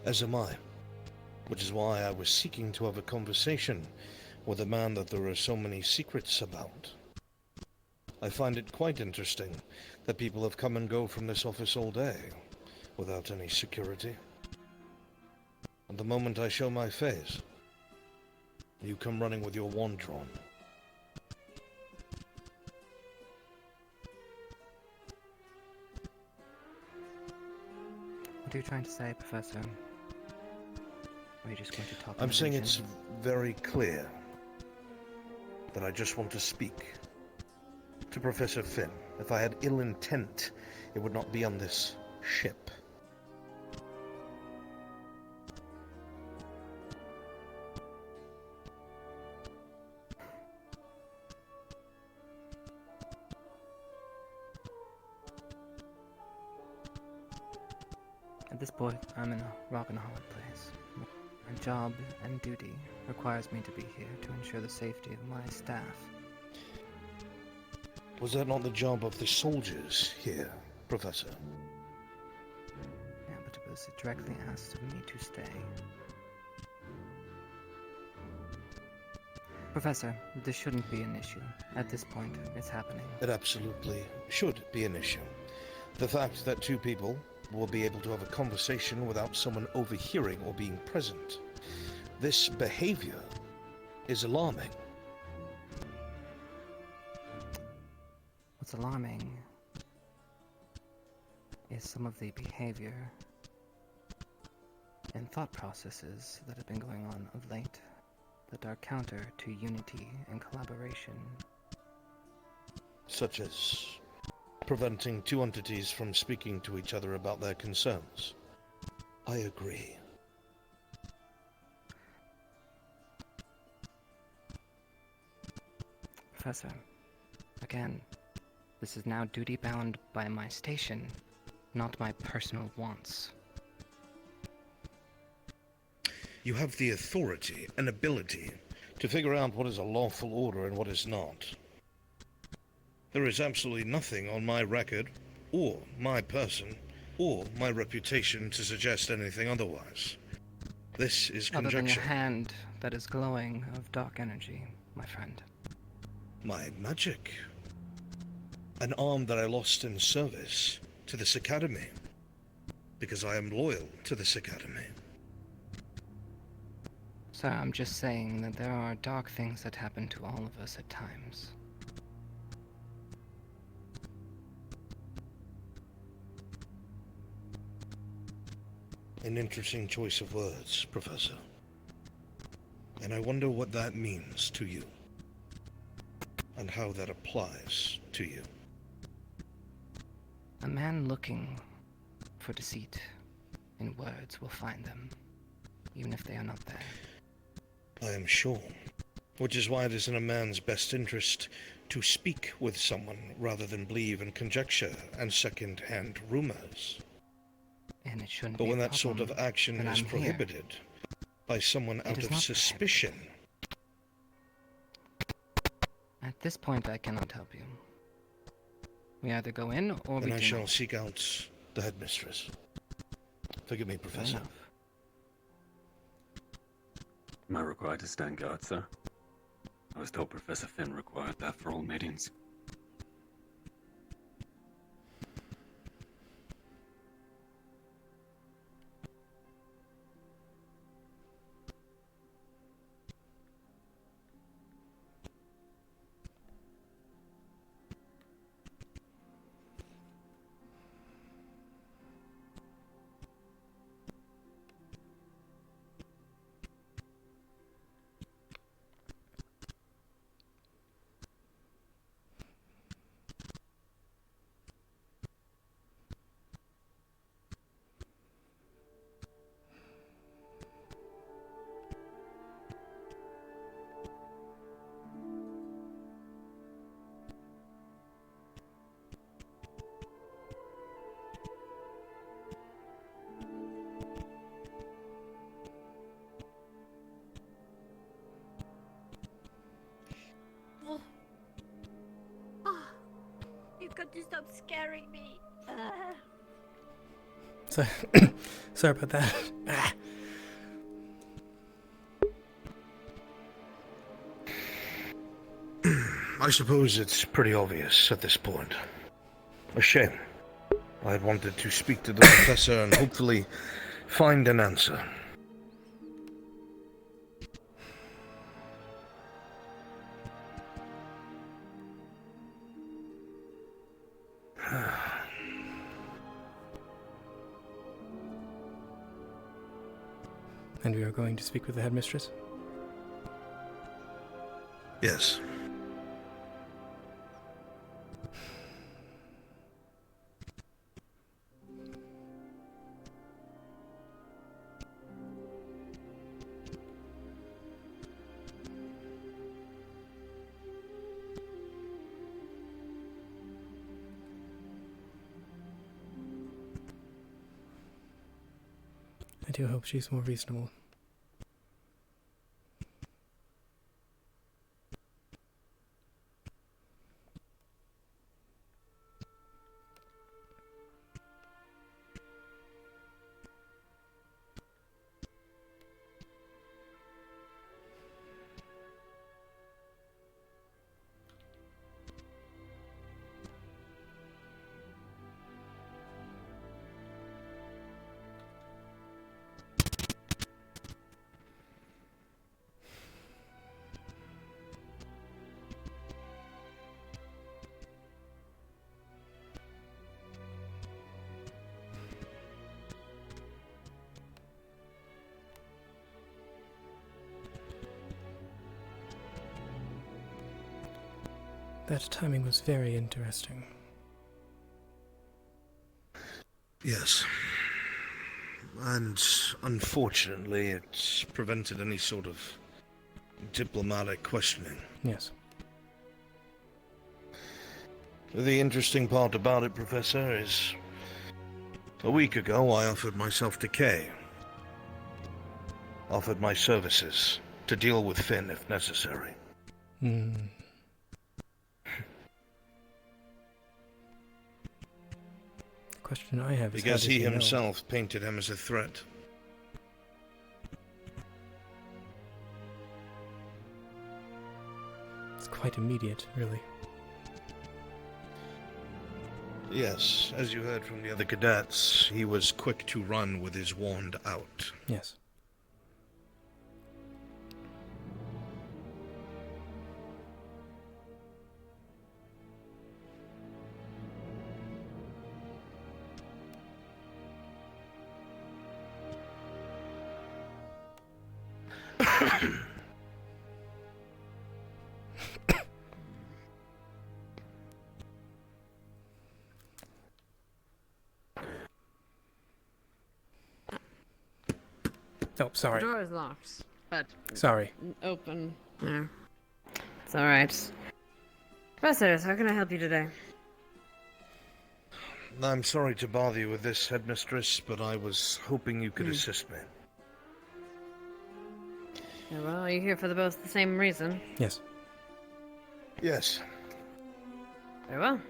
Speaker 1: As am I. Which is why I was seeking to have a conversation with a man that there are so many secrets about. I find it quite interesting that people have come and go from this office all day without any security. And the moment I show my face, you come running with your wand drawn.
Speaker 21: What are you trying to say, Professor? Or are you just going to talk?
Speaker 1: I'm saying it's very clear that I just want to speak to Professor Finn. If I had ill intent, it would not be on this ship.
Speaker 21: At this point, I'm in a rock and a hard place. My job and duty requires me to be here to ensure the safety of my staff.
Speaker 1: Was that not the job of the soldiers here, Professor?
Speaker 21: Yeah, but it was directly asked of me to stay. Professor, this shouldn't be an issue. At this point, it's happening.
Speaker 1: It absolutely should be an issue. The fact that two people will be able to have a conversation without someone overhearing or being present. This behavior is alarming.
Speaker 21: What's alarming is some of the behavior and thought processes that have been going on of late that are counter to unity and collaboration.
Speaker 1: Such as preventing two entities from speaking to each other about their concerns. I agree.
Speaker 21: Professor, again, this is now duty bound by my station, not my personal wants.
Speaker 1: You have the authority and ability to figure out what is a lawful order and what is not. There is absolutely nothing on my record, or my person, or my reputation to suggest anything otherwise. This is
Speaker 21: Other than
Speaker 1: conjecture.
Speaker 21: your hand that is glowing of dark energy, my friend.
Speaker 1: My magic. An arm that I lost in service to this academy, because I am loyal to this academy.
Speaker 21: Sir, I'm just saying that there are dark things that happen to all of us at times.
Speaker 1: An interesting choice of words, Professor. And I wonder what that means to you, and how that applies to you.
Speaker 21: A man looking for deceit in words will find them, even if they are not there.
Speaker 1: I am sure. Which is why it is in a man's best interest to speak with someone rather than believe in conjecture and second-hand rumors.
Speaker 21: And it shouldn't
Speaker 1: But
Speaker 21: be
Speaker 1: when
Speaker 21: a
Speaker 1: that sort of
Speaker 21: problem
Speaker 1: action
Speaker 21: that
Speaker 1: is
Speaker 21: I'm here.
Speaker 1: prohibited by someone
Speaker 21: It
Speaker 1: out
Speaker 21: is
Speaker 1: of
Speaker 21: not
Speaker 1: suspicion,
Speaker 21: At this point, I cannot help you. We either go in or we
Speaker 1: then I
Speaker 21: do
Speaker 1: shall
Speaker 21: not.
Speaker 1: seek out the headmistress. Forgive me, Professor.
Speaker 21: enough.
Speaker 9: Am I required to stand guard, sir? I was told Professor Finn required that for all meetings.
Speaker 7: You've got to stop scaring me.
Speaker 2: So, sorry about that.
Speaker 1: I suppose it's pretty obvious at this point. A shame. I had wanted to speak to the professor and hopefully find an answer.
Speaker 2: And we are going to speak with the headmistress?
Speaker 1: Yes.
Speaker 2: I do hope she's more reasonable. That timing was very interesting.
Speaker 1: Yes. And unfortunately, it's prevented any sort of diplomatic questioning.
Speaker 2: Yes.
Speaker 1: The interesting part about it, Professor, is a week ago I offered myself to Kay. Offered my services to deal with Finn if necessary.
Speaker 2: Hmm. The question I have is
Speaker 1: Because
Speaker 2: how did
Speaker 1: he
Speaker 2: know?
Speaker 1: himself painted him as a threat.
Speaker 2: It's quite immediate, really.
Speaker 1: Yes, as you heard from the other cadets, he was quick to run with his wand out.
Speaker 2: Yes. Oh, sorry.
Speaker 16: The door is locked, but
Speaker 2: Sorry.
Speaker 16: open. Yeah. It's alright.
Speaker 8: Professors, how can I help you today?
Speaker 1: I'm sorry to bother you with this, Headmistress, but I was hoping you could assist me.
Speaker 8: Yeah, well, you're here for both the same reason.
Speaker 2: Yes.
Speaker 1: Yes.
Speaker 8: Very well.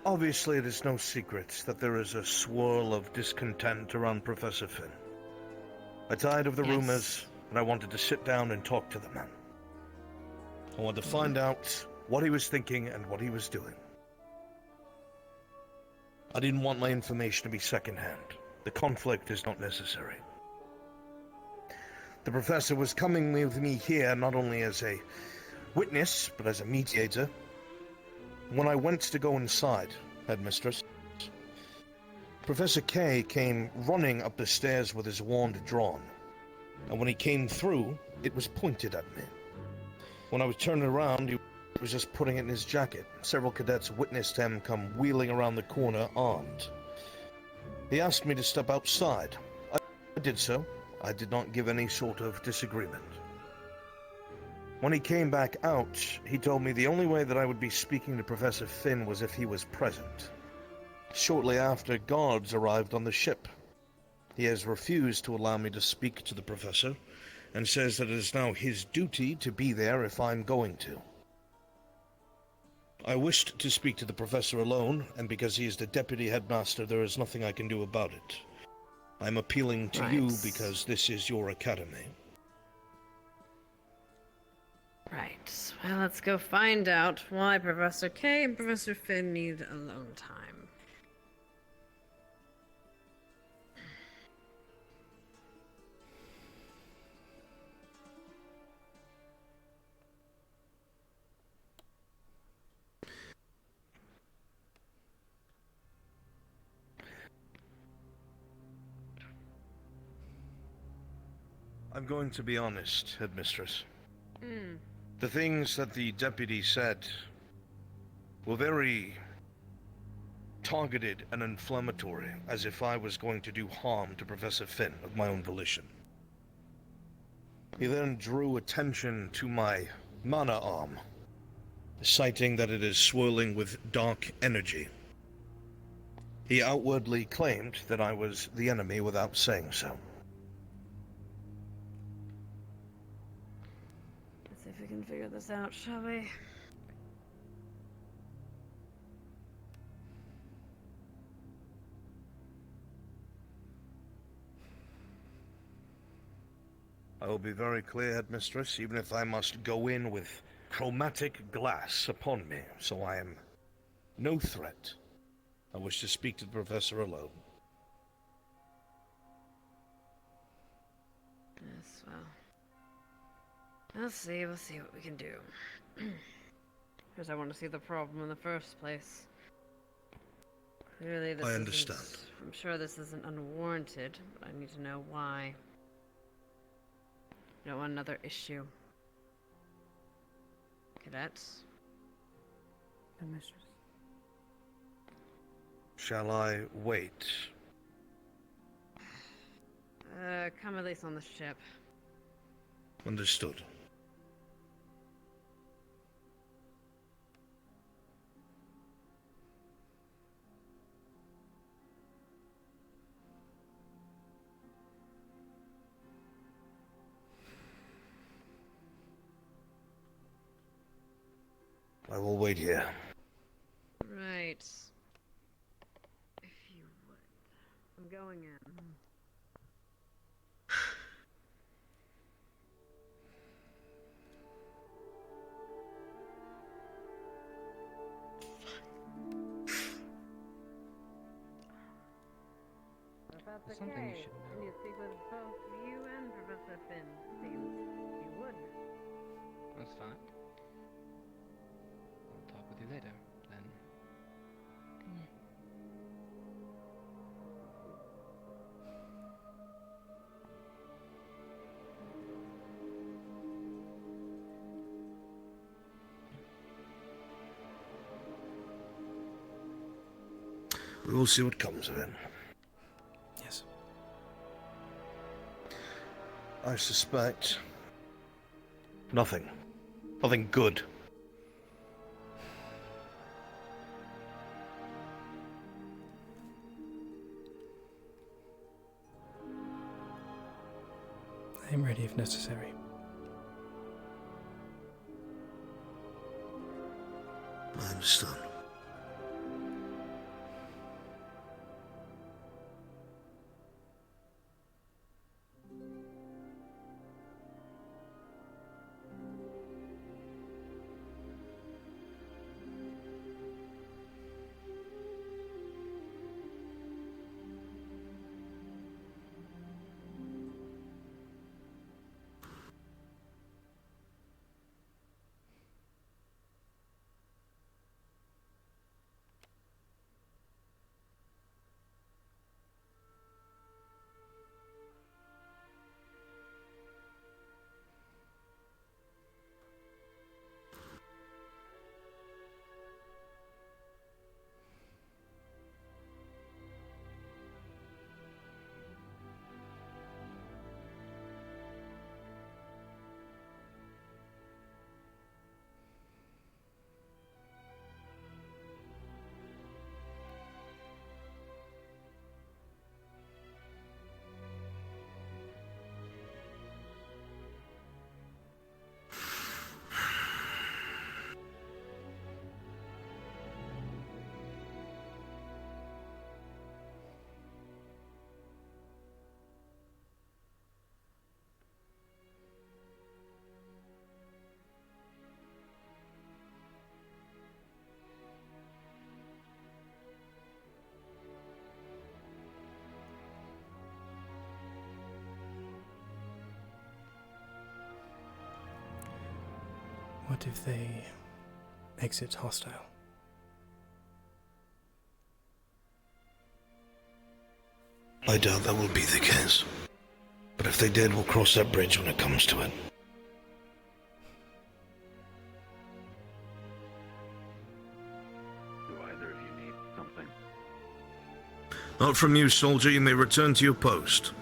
Speaker 1: Obviously, it is no secret that there is a swirl of discontent around Professor Finn. I tired of the rumors, and I wanted to sit down and talk to the man. I wanted to find out what he was thinking and what he was doing. I didn't want my information to be secondhand. The conflict is not necessary. The professor was coming with me here not only as a witness, but as a mediator. When I went to go inside, Headmistress, Professor K came running up the stairs with his wand drawn, and when he came through, it was pointed at me. When I was turning around, he was just putting it in his jacket. Several cadets witnessed him come wheeling around the corner armed. He asked me to step outside. I did so. I did not give any sort of disagreement. When he came back out, he told me the only way that I would be speaking to Professor Finn was if he was present. Shortly after, guards arrived on the ship. He has refused to allow me to speak to the professor, and says that it is now his duty to be there if I'm going to. I wished to speak to the professor alone, and because he is the deputy headmaster, there is nothing I can do about it. I'm appealing to you because this is your academy.
Speaker 8: Right. Well, let's go find out why Professor K and Professor Finn need alone time.
Speaker 1: I'm going to be honest, Headmistress. The things that the deputy said were very targeted and inflammatory, as if I was going to do harm to Professor Finn of my own volition. He then drew attention to my mana arm, citing that it is swirling with dark energy. He outwardly claimed that I was the enemy without saying so.
Speaker 8: Let's see if we can figure this out, shall we?
Speaker 1: I will be very clear, Headmistress, even if I must go in with chromatic glass upon me, so I am no threat. I wish to speak to the professor alone.
Speaker 8: Yes, well. We'll see what we can do. Because I want to see the problem in the first place. Clearly this
Speaker 1: I understand.
Speaker 8: I'm sure this isn't unwarranted, but I need to know why. I don't want another issue. Cadets?
Speaker 10: Mistress.
Speaker 1: Shall I wait?
Speaker 8: Come at least on the ship.
Speaker 1: Understood. I will wait here.
Speaker 8: Right. If you would. I'm going in. Professor
Speaker 21: Something
Speaker 8: K,
Speaker 21: you should know.
Speaker 8: can you speak with both you and Professor Finn? Seems you would.
Speaker 21: That's fine. I'll talk with you later, then.
Speaker 1: We will see what comes of it.
Speaker 2: Yes.
Speaker 1: I suspect nothing. Nothing good.
Speaker 2: ready if necessary.
Speaker 1: I understand.
Speaker 2: What if they exit hostile?
Speaker 1: I doubt that will be the case. But if they did, we'll cross that bridge when it comes to it.
Speaker 9: Do either of you need something?
Speaker 1: Not from you, soldier. You may return to your post.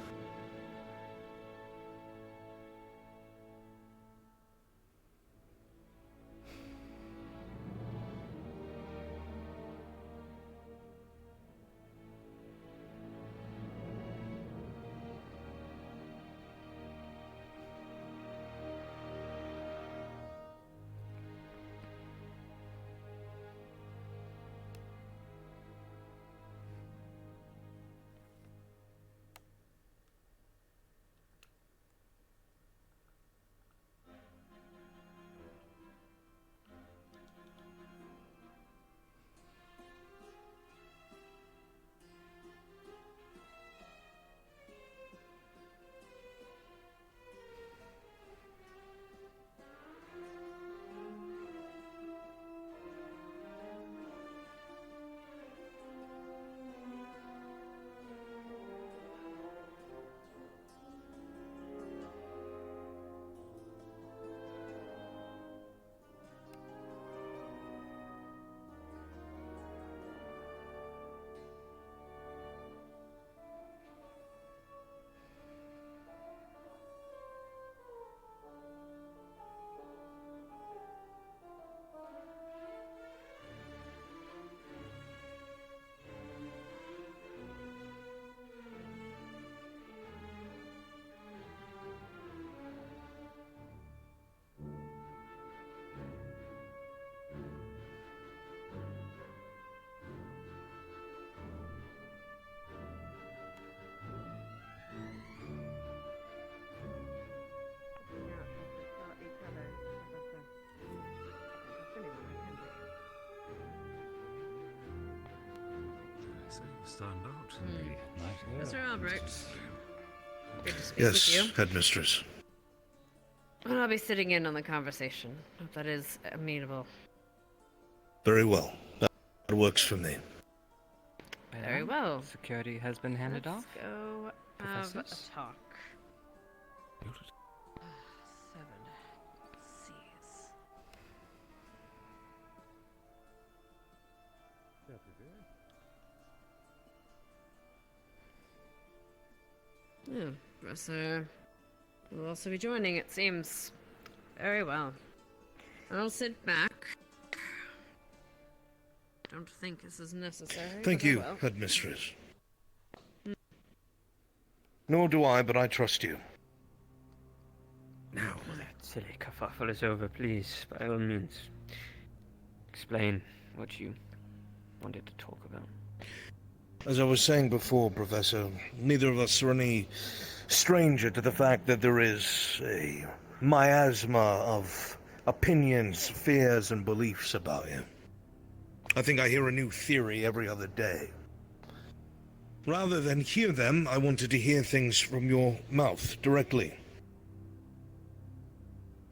Speaker 9: Stand out.
Speaker 8: Mr. Albrecht. Good to speak with
Speaker 1: Yes,
Speaker 8: you.
Speaker 1: headmistress.
Speaker 8: And I'll be sitting in on the conversation. Hope that is amenable.
Speaker 1: Very well. That works for me.
Speaker 8: Very well.
Speaker 23: Security has been handed
Speaker 8: Let's
Speaker 23: off.
Speaker 8: go have a
Speaker 23: Professors?
Speaker 8: talk. 7 C's. Yeah, Professor will also be joining, it seems. Very well. I'll sit back. Don't think this is necessary.
Speaker 1: Thank
Speaker 8: but I
Speaker 1: you,
Speaker 8: will.
Speaker 1: headmistress. Nor do I, but I trust you.
Speaker 23: silly kerfuffle is over, please, by all means, explain what you wanted to talk about.
Speaker 1: As I was saying before, Professor, neither of us are any stranger to the fact that there is a miasma of opinions, fears, and beliefs about you. I think I hear a new theory every other day. Rather than hear them, I wanted to hear things from your mouth directly.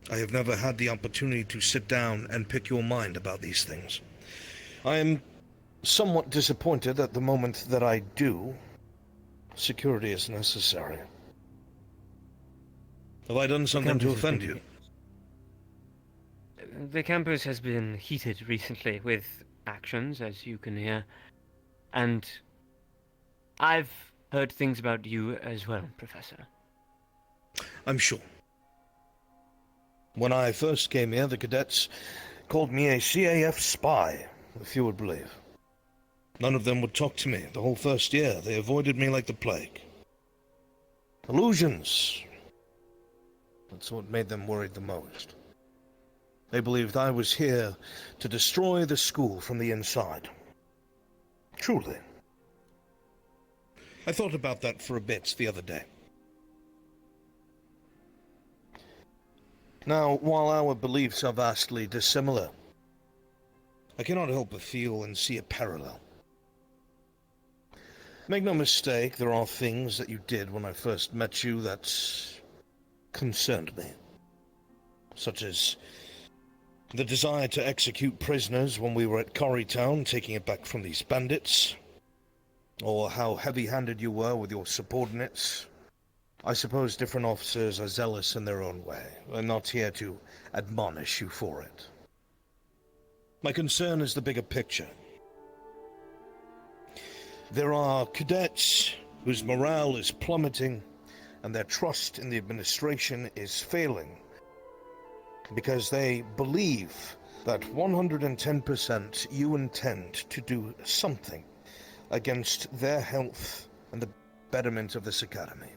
Speaker 1: I have never had the opportunity to sit down and pick your mind about these things. I am somewhat disappointed at the moment that I do. Security is necessary. Have I done something to offend you?
Speaker 23: The campus has been heated recently with actions, as you can hear, and I've heard things about you as well, Professor.
Speaker 1: I'm sure. When I first came here, the cadets called me a C.A.F. spy, if you would believe. None of them would talk to me the whole first year. They avoided me like the plague. Illusions. That's what made them worried the most. They believed I was here to destroy the school from the inside. Truly. I thought about that for a bit the other day. Now, while our beliefs are vastly dissimilar, I cannot help but feel and see a parallel. Make no mistake, there are things that you did when I first met you that concerned me. Such as the desire to execute prisoners when we were at Corrytown, taking it back from these bandits. Or how heavy-handed you were with your subordinates. I suppose different officers are zealous in their own way. I'm not here to admonish you for it. My concern is the bigger picture. There are cadets whose morale is plummeting and their trust in the administration is failing because they believe that 110% you intend to do something against their health and the betterment of this academy.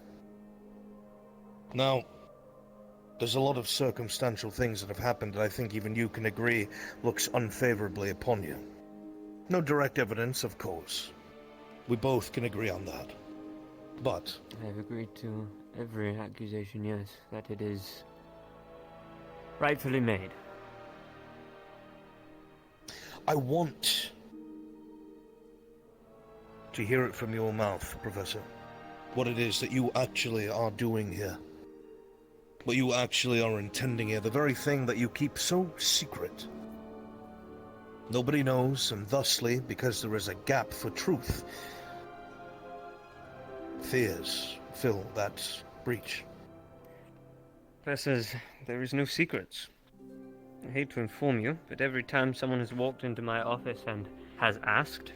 Speaker 1: Now, there's a lot of circumstantial things that have happened that I think even you can agree looks unfavorably upon you. No direct evidence, of course. We both can agree on that. But
Speaker 23: I've agreed to every accusation, yes, that it is rightfully made.
Speaker 1: I want to hear it from your mouth, Professor. What it is that you actually are doing here. What you actually are intending here. The very thing that you keep so secret. Nobody knows, and thusly, because there is a gap for truth, fears fill that breach.
Speaker 23: Professor, there is no secrets. I hate to inform you, but every time someone has walked into my office and has asked,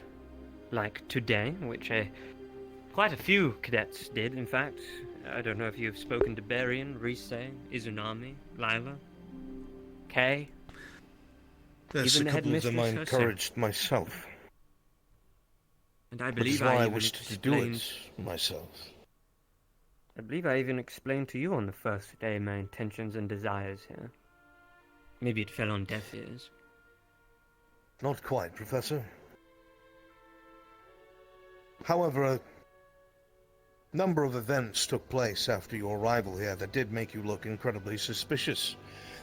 Speaker 23: like today, which quite a few cadets did, in fact. I don't know if you've spoken to Barian, Rise, Izunami, Lila, Kay.
Speaker 1: Yes,
Speaker 23: even
Speaker 1: a
Speaker 23: the
Speaker 1: couple of them I
Speaker 23: headmistress
Speaker 1: encouraged myself.
Speaker 23: And I
Speaker 1: Which
Speaker 23: believe
Speaker 1: is why I
Speaker 23: even
Speaker 1: wished to do it myself.
Speaker 23: I believe I even explained to you on the first day my intentions and desires here. Maybe it fell on deaf ears.
Speaker 1: Not quite, Professor. However, a number of events took place after your arrival here that did make you look incredibly suspicious.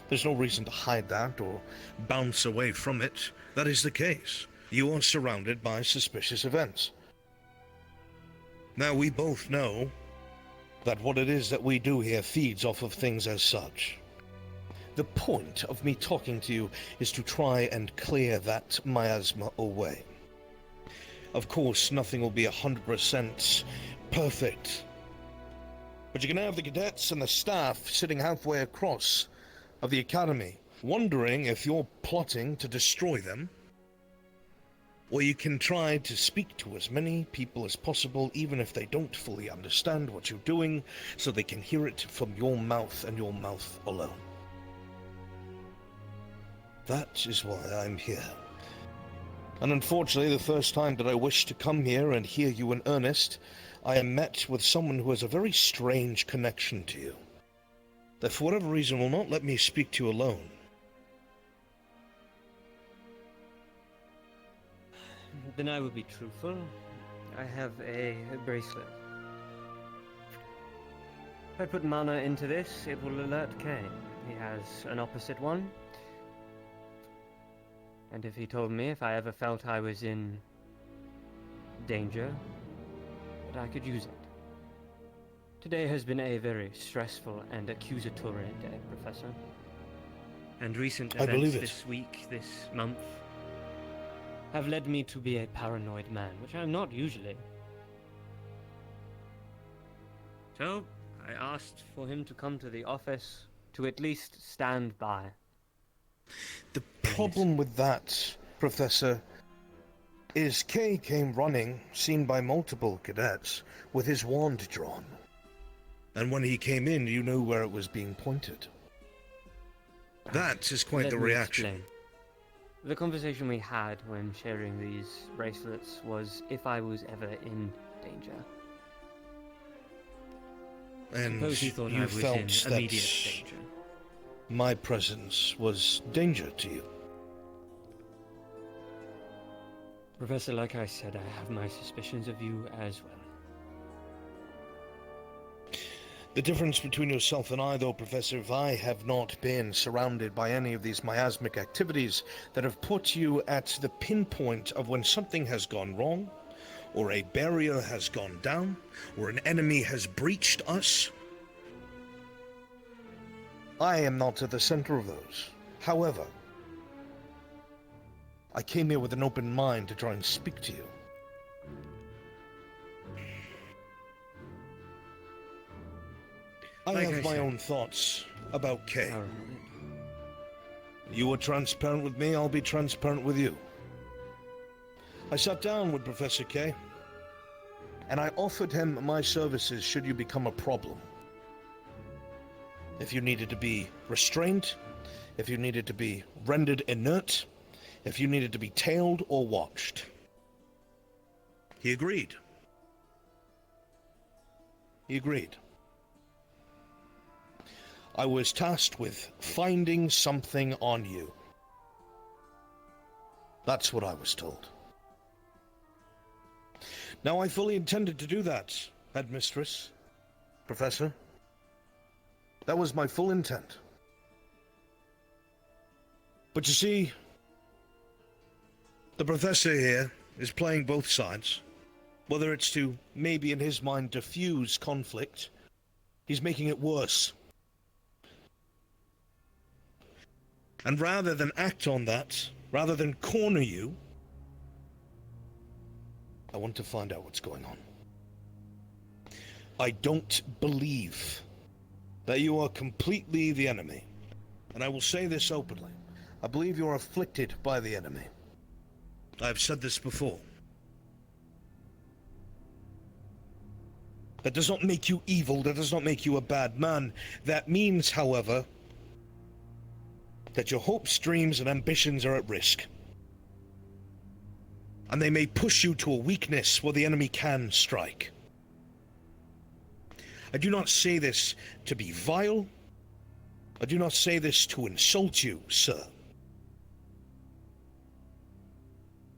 Speaker 1: There's no reason to hide that or bounce away from it. That is the case. You are surrounded by suspicious events. Now, we both know that what it is that we do here feeds off of things as such. The point of me talking to you is to try and clear that miasma away. Of course, nothing will be 100% perfect. But you can have the cadets and the staff sitting halfway across of the academy, wondering if you're plotting to destroy them, or you can try to speak to as many people as possible, even if they don't fully understand what you're doing, so they can hear it from your mouth and your mouth alone. That is why I'm here. And unfortunately, the first time that I wished to come here and hear you in earnest, I am met with someone who has a very strange connection to you. that for whatever reason will not let me speak to you alone.
Speaker 23: Then I will be truthful. I have a bracelet. If I put mana into this, it will alert K. He has an opposite one. And if he told me if I ever felt I was in danger, that I could use it. Today has been a very stressful and accusatory day, Professor. And recent
Speaker 1: I believe
Speaker 23: events
Speaker 1: it.
Speaker 23: this week, this month, have led me to be a paranoid man, which I'm not usually. So, I asked for him to come to the office to at least stand by.
Speaker 1: The problem with that, Professor, is Kay came running, seen by multiple cadets, with his wand drawn. And when he came in, you knew where it was being pointed. That is quite
Speaker 23: Let
Speaker 1: the
Speaker 23: me
Speaker 1: reaction.
Speaker 23: explain. The conversation we had when sharing these bracelets was if I was ever in danger.
Speaker 1: And
Speaker 23: Suppose he thought I
Speaker 1: you
Speaker 23: was
Speaker 1: felt
Speaker 23: in
Speaker 1: that
Speaker 23: immediate danger.
Speaker 1: my presence was danger to you.
Speaker 23: Professor, like I said, I have my suspicions of you as well.
Speaker 1: The difference between yourself and I, though, Professor, if I have not been surrounded by any of these miasmic activities that have put you at the pinpoint of when something has gone wrong, or a barrier has gone down, or an enemy has breached us, I am not at the center of those. However, I came here with an open mind to try and speak to you. I
Speaker 23: Like
Speaker 1: have
Speaker 23: I
Speaker 1: my
Speaker 23: said.
Speaker 1: own thoughts about Kay.
Speaker 23: All right.
Speaker 1: You were transparent with me, I'll be transparent with you. I sat down with Professor K, and I offered him my services should you become a problem. If you needed to be restrained, if you needed to be rendered inert, if you needed to be tailed or watched. He agreed. He agreed. I was tasked with finding something on you. That's what I was told. Now, I fully intended to do that, Headmistress, Professor. That was my full intent. But you see, the Professor here is playing both sides. Whether it's to, maybe in his mind, diffuse conflict, he's making it worse. And rather than act on that, rather than corner you, I want to find out what's going on. I don't believe that you are completely the enemy. And I will say this openly. I believe you are afflicted by the enemy. I've said this before. That does not make you evil, that does not make you a bad man. That means, however, that your hopes, dreams, and ambitions are at risk. And they may push you to a weakness where the enemy can strike. I do not say this to be vile. I do not say this to insult you, sir.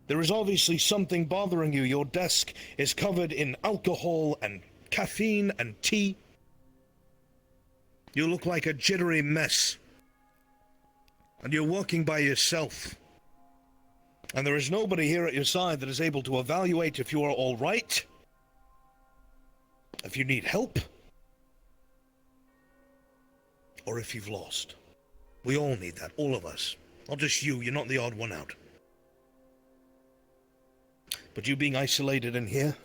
Speaker 1: There is obviously something bothering you. Your desk is covered in alcohol and caffeine and tea. You look like a jittery mess. And you're working by yourself. And there is nobody here at your side that is able to evaluate if you are all right, if you need help, or if you've lost. We all need that, all of us. Not just you, you're not the odd one out. But you being isolated in here,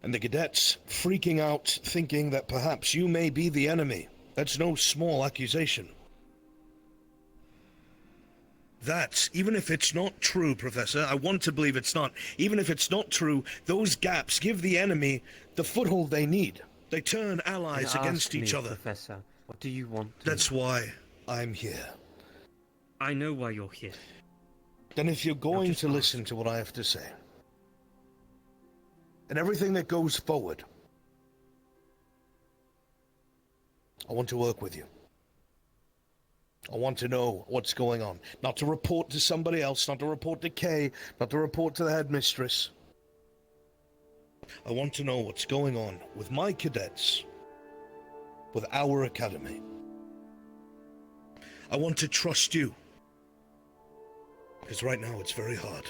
Speaker 1: and the cadets freaking out, thinking that perhaps you may be the enemy, that's no small accusation. That, even if it's not true, Professor, I want to believe it's not, even if it's not true, those gaps give the enemy the foothold they need. They turn allies against each other.
Speaker 23: Professor, what do you want?
Speaker 1: That's why I'm here.
Speaker 23: I know why you're here.
Speaker 1: Then if you're going to listen to what I have to say, and everything that goes forward, I want to work with you. I want to know what's going on. Not to report to somebody else, not to report to Kay, not to report to the headmistress. I want to know what's going on with my cadets, with our academy. I want to trust you. Because right now it's very hard.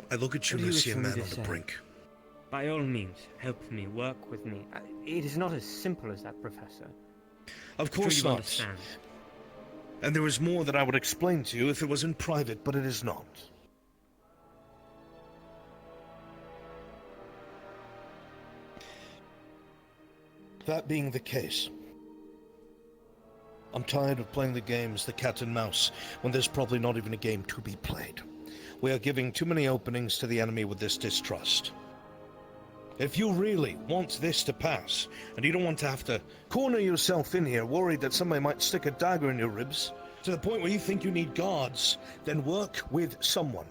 Speaker 1: I look at you,
Speaker 23: What do you wish
Speaker 1: Lucia,
Speaker 23: for me
Speaker 1: man
Speaker 23: to
Speaker 1: on the
Speaker 23: say?
Speaker 1: brink.
Speaker 23: By all means, help me, work with me. It is not as simple as that, Professor.
Speaker 1: Of course
Speaker 23: I'm sure you
Speaker 1: not.
Speaker 23: understand.
Speaker 1: And there is more that I would explain to you if it was in private, but it is not. That being the case, I'm tired of playing the games, the cat and mouse, when there's probably not even a game to be played. We are giving too many openings to the enemy with this distrust. If you really want this to pass, and you don't want to have to corner yourself in here worried that somebody might stick a dagger in your ribs, to the point where you think you need guards, then work with someone.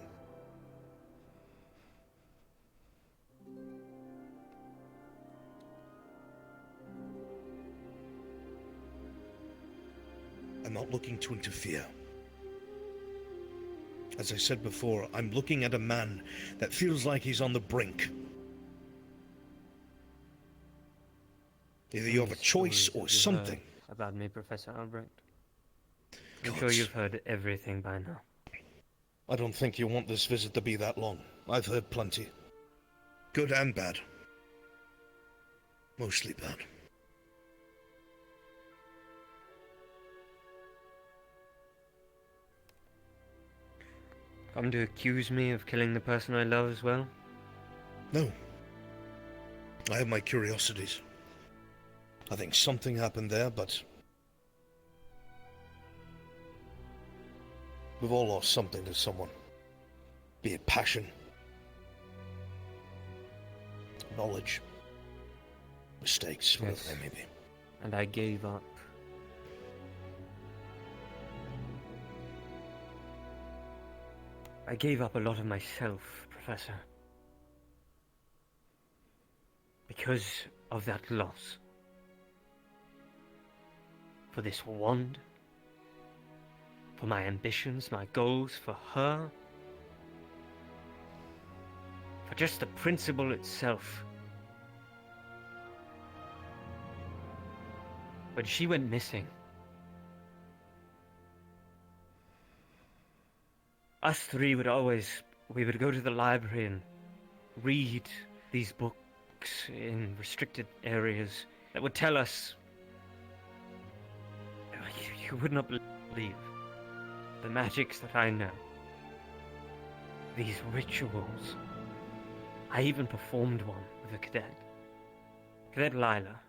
Speaker 1: I'm not looking to interfere. As I said before, I'm looking at a man that feels like he's on the brink. Either you have a choice or something.
Speaker 23: About me, Professor Albrecht. I'm sure you've heard everything by now.
Speaker 1: I don't think you want this visit to be that long. I've heard plenty. Good and bad. Mostly bad.
Speaker 23: Come to accuse me of killing the person I love as well?
Speaker 1: No. I have my curiosities. I think something happened there, but we've all lost something to someone. Be it passion, knowledge, mistakes, whatever they may be.
Speaker 23: And I gave up. I gave up a lot of myself, Professor. Because of that loss. For this wand. For my ambitions, my goals, for her. For just the principle itself. When she went missing, us three would go to the library and read these books in restricted areas that would tell us, you would not believe the magics that I know. These rituals. I even performed one with a cadet. Cadet Lila.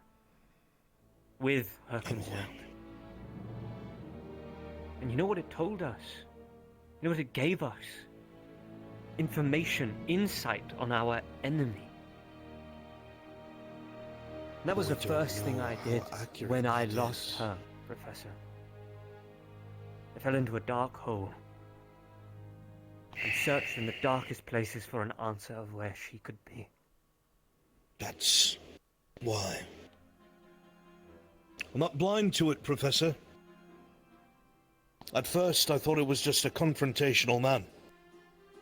Speaker 23: With her consent. And you know what it told us? You know what it gave us? Information, insight on our enemy. That was the first thing I did when I lost her, Professor. I fell into a dark hole and searched in the darkest places for an answer of where she could be.
Speaker 1: That's why. I'm not blind to it, Professor. At first, I thought it was just a confrontational man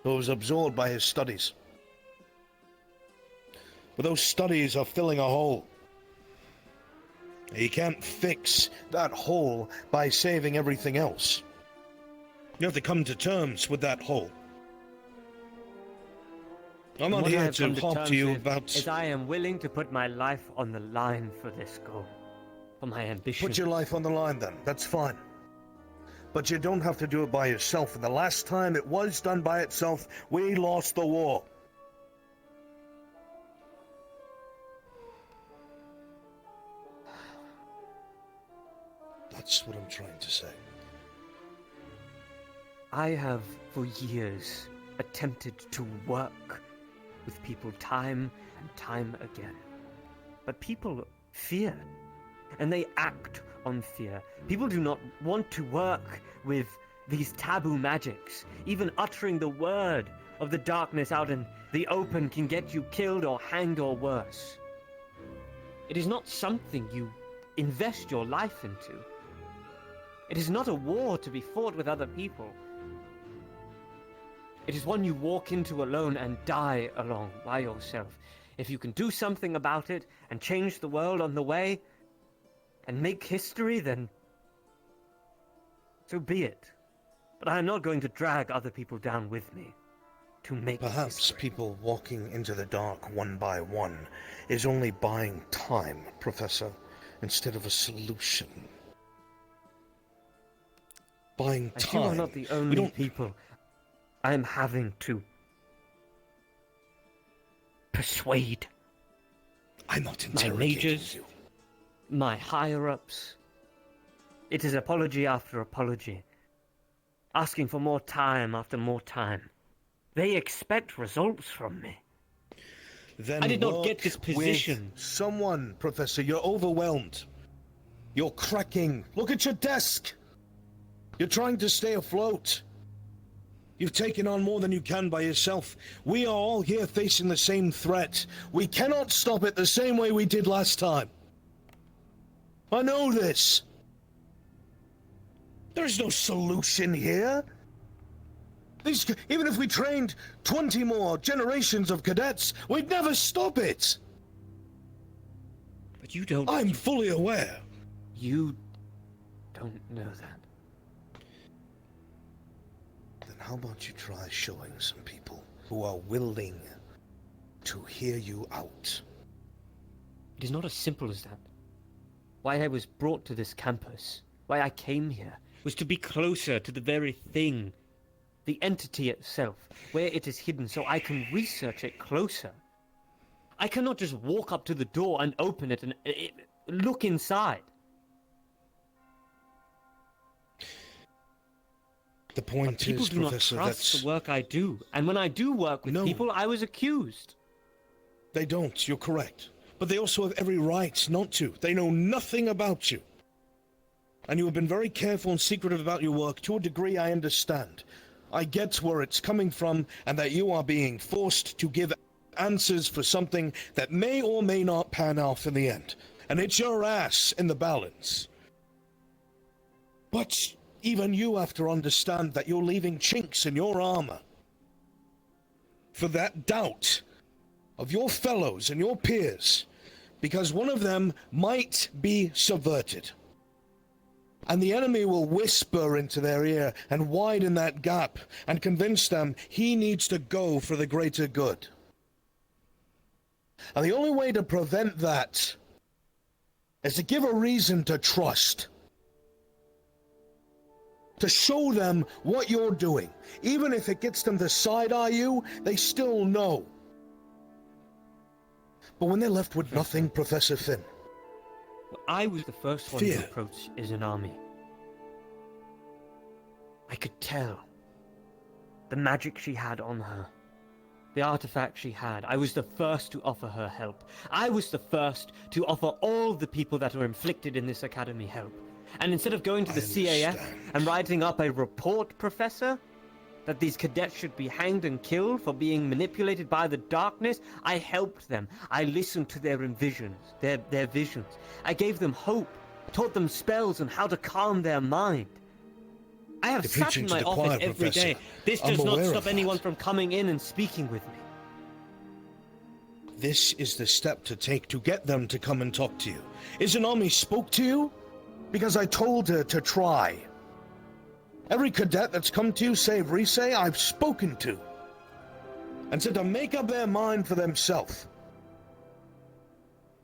Speaker 1: who was absorbed by his studies. But those studies are filling a hole. You can't fix that hole by saving everything else. You have to come to terms with that hole. I'm not here to talk to you about...
Speaker 23: Is I am willing to put my life on the line for this goal. For my ambition.
Speaker 1: Put your life on the line then, that's fine. But you don't have to do it by yourself, and the last time it was done by itself, we lost the war. That's what I'm trying to say.
Speaker 23: I have, for years, attempted to work with people time and time again. But people fear. and they act on fear. People do not want to work with these taboo magics. Even uttering the word of the darkness out in the open can get you killed or hanged or worse. It is not something you invest your life into. It is not a war to be fought with other people. It is one you walk into alone and die along by yourself. If you can do something about it and change the world on the way and make history, then so be it. But I am not going to drag other people down with me to make
Speaker 1: Perhaps people walking into the dark one by one is only buying time, Professor, instead of a solution. Buying
Speaker 23: And
Speaker 1: time.
Speaker 23: you are not the only people I am having to persuade.
Speaker 1: I'm not
Speaker 23: My
Speaker 1: interrogating
Speaker 23: mages,
Speaker 1: you.
Speaker 23: my higher-ups. It is apology after apology, asking for more time after more time. They expect results from me.
Speaker 1: Then
Speaker 23: I did not
Speaker 1: work
Speaker 23: get this position.
Speaker 1: with someone, Professor. You're overwhelmed. You're cracking. Look at your desk. You're trying to stay afloat. You've taken on more than you can by yourself. We are all here facing the same threat. We cannot stop it the same way we did last time. I know this. There is no solution here. Even if we trained 20 more generations of cadets, we'd never stop it.
Speaker 23: But you don't...
Speaker 1: I'm fully aware.
Speaker 23: You don't know that.
Speaker 1: Then how about you try showing some people who are willing to hear you out?
Speaker 23: It is not as simple as that. Why I was brought to this campus, why I came here, was to be closer to the very thing, the entity itself, where it is hidden, so I can research it closer. I cannot just walk up to the door and open it and look inside.
Speaker 1: The point
Speaker 23: people
Speaker 1: is,
Speaker 23: do
Speaker 1: Professor,
Speaker 23: not trust
Speaker 1: that's...
Speaker 23: the work I do, and when I do work with people, I was accused.
Speaker 1: They don't, you're correct. But they also have every right not to. They know nothing about you. And you have been very careful and secretive about your work. To a degree, I understand. I get where it's coming from, and that you are being forced to give answers for something that may or may not pan out in the end. And it's your ass in the balance. But even you have to understand that you're leaving chinks in your armor. For that doubt of your fellows and your peers, because one of them might be subverted. And the enemy will whisper into their ear and widen that gap and convince them he needs to go for the greater good. And the only way to prevent that is to give a reason to trust. To show them what you're doing. Even if it gets them to side-eye you, they still know. But when they're left with nothing, Professor Finn...
Speaker 23: I was the first one to approach an army. I could tell the magic she had on her, the artifact she had. I was the first to offer her help. I was the first to offer all the people that are inflicted in this academy help. And instead of going to the C.A.F. and writing up a report, Professor, that these cadets should be hanged and killed for being manipulated by the darkness, I helped them. I listened to their visions. I gave them hope, taught them spells and how to calm their mind. I have sat in my office every day. This does not stop anyone from coming in and speaking with me.
Speaker 1: This is the step to take to get them to come and talk to you. Isn't Ami spoke to you? Because I told her to try. Every cadet that's come to you, save Risei, I've spoken to. And said to make up their mind for themselves.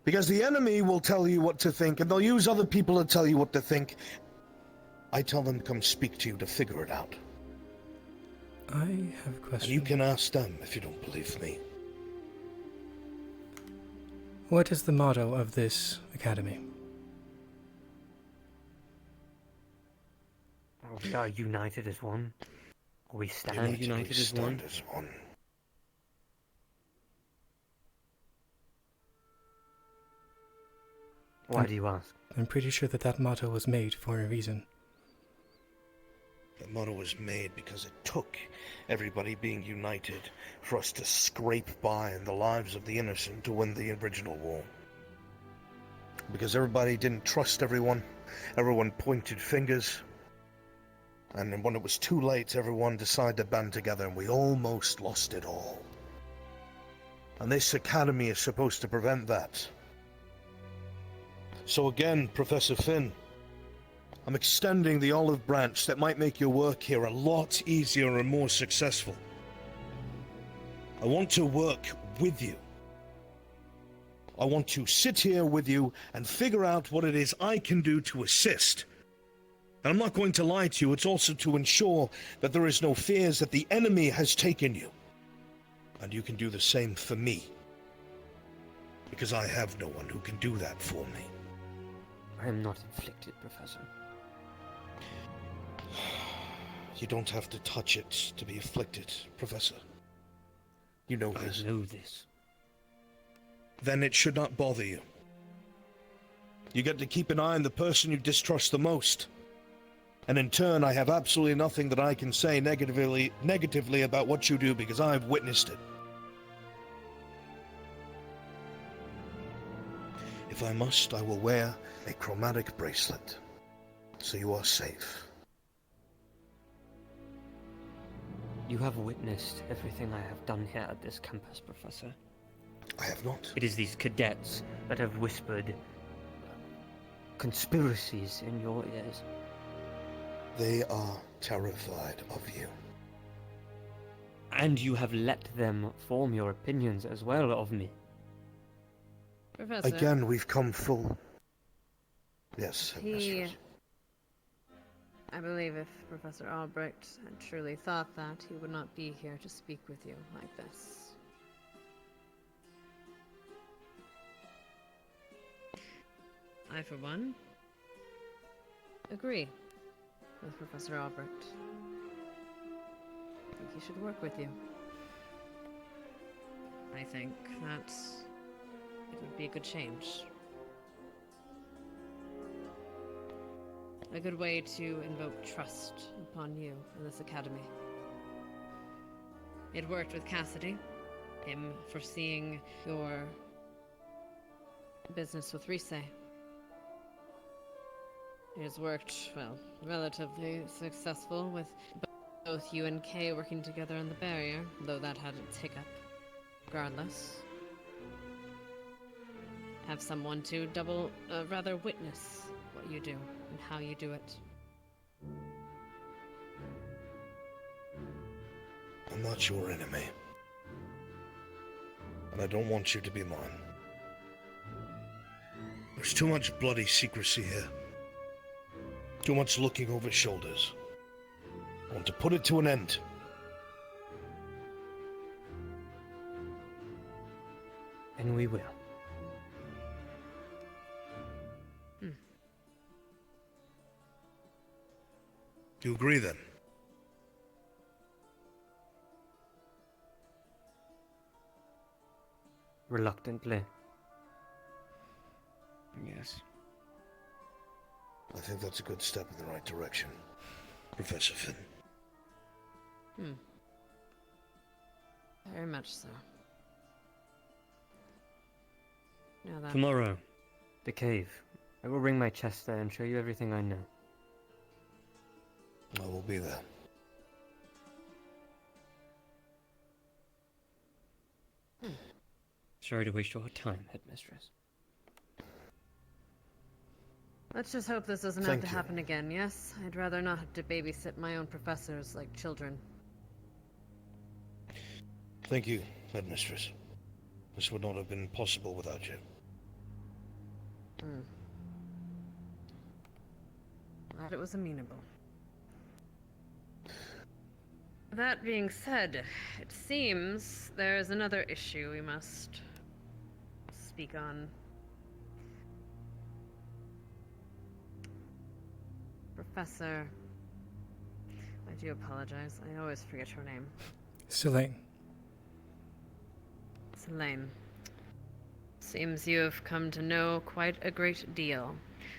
Speaker 1: Because the enemy will tell you what to think, and they'll use other people to tell you what to think. I tell them to come speak to you to figure it out.
Speaker 2: I have a question.
Speaker 1: And you can ask them if you don't believe me.
Speaker 2: What is the motto of this academy?
Speaker 23: We are united as one. We stand united as one. Why do you ask?
Speaker 2: I'm pretty sure that motto was made for a reason.
Speaker 1: The motto was made because it took everybody being united for us to scrape by in the lives of the innocent to win the original war. Because everybody didn't trust everyone pointed fingers, and then when it was too late, everyone decided to band together, and we almost lost it all. And this academy is supposed to prevent that. So again, Professor Finn, I'm extending the olive branch that might make your work here a lot easier and more successful. I want to work with you. I want to sit here with you and figure out what it is I can do to assist. And I'm not going to lie to you, it's also to ensure that there is no fears that the enemy has taken you. And you can do the same for me. Because I have no one who can do that for me.
Speaker 23: I am not inflicted, Professor.
Speaker 1: You don't have to touch it to be afflicted, Professor. You know this.
Speaker 23: I know this.
Speaker 1: Then it should not bother you. You get to keep an eye on the person you distrust the most. And in turn, I have absolutely nothing that I can say negatively about what you do because I've witnessed it. If I must, I will wear a chromatic bracelet, so you are safe.
Speaker 23: You have witnessed everything I have done here at this campus, Professor.
Speaker 1: I have not.
Speaker 23: It is these cadets that have whispered conspiracies in your ears.
Speaker 1: They are terrified of you.
Speaker 23: And you have let them form your opinions as well of me.
Speaker 8: Professor.
Speaker 1: Again, we've come full. Yes, Mistress.
Speaker 8: I believe if Professor Albrecht had truly thought that, he would not be here to speak with you like this. I, for one, agree with Professor Albrecht. I think he should work with you. I think that it would be a good change. A good way to invoke trust upon you in this academy. It worked with Cassidy, him foreseeing your business with Rise. It has worked, well, relatively successful with both you and Kay working together on the barrier, though that had its hiccup. Regardless, have someone to rather witness what you do and how you do it.
Speaker 1: I'm not your enemy. And I don't want you to be mine. There's too much bloody secrecy here. Too much looking over shoulders. I want to put it to an end.
Speaker 23: And we will.
Speaker 1: Do you agree then?
Speaker 23: Reluctantly. Yes.
Speaker 1: I think that's a good step in the right direction, Professor Finn.
Speaker 8: Very much so. Now that...
Speaker 23: Tomorrow, the cave. I will bring my chest there and show you everything I know.
Speaker 1: I will be there.
Speaker 23: Sorry to waste your time, Headmistress.
Speaker 8: Let's just hope this doesn't have to happen again, yes? I'd rather not have to babysit my own professors like children.
Speaker 1: Thank you, Headmistress. This would not have been possible without you.
Speaker 8: Glad it was amenable. That being said, it seems there is another issue we must speak on. Professor... I do apologize. I always forget your name.
Speaker 2: Sûlain.
Speaker 8: Sûlain. Seems you have come to know quite a great deal.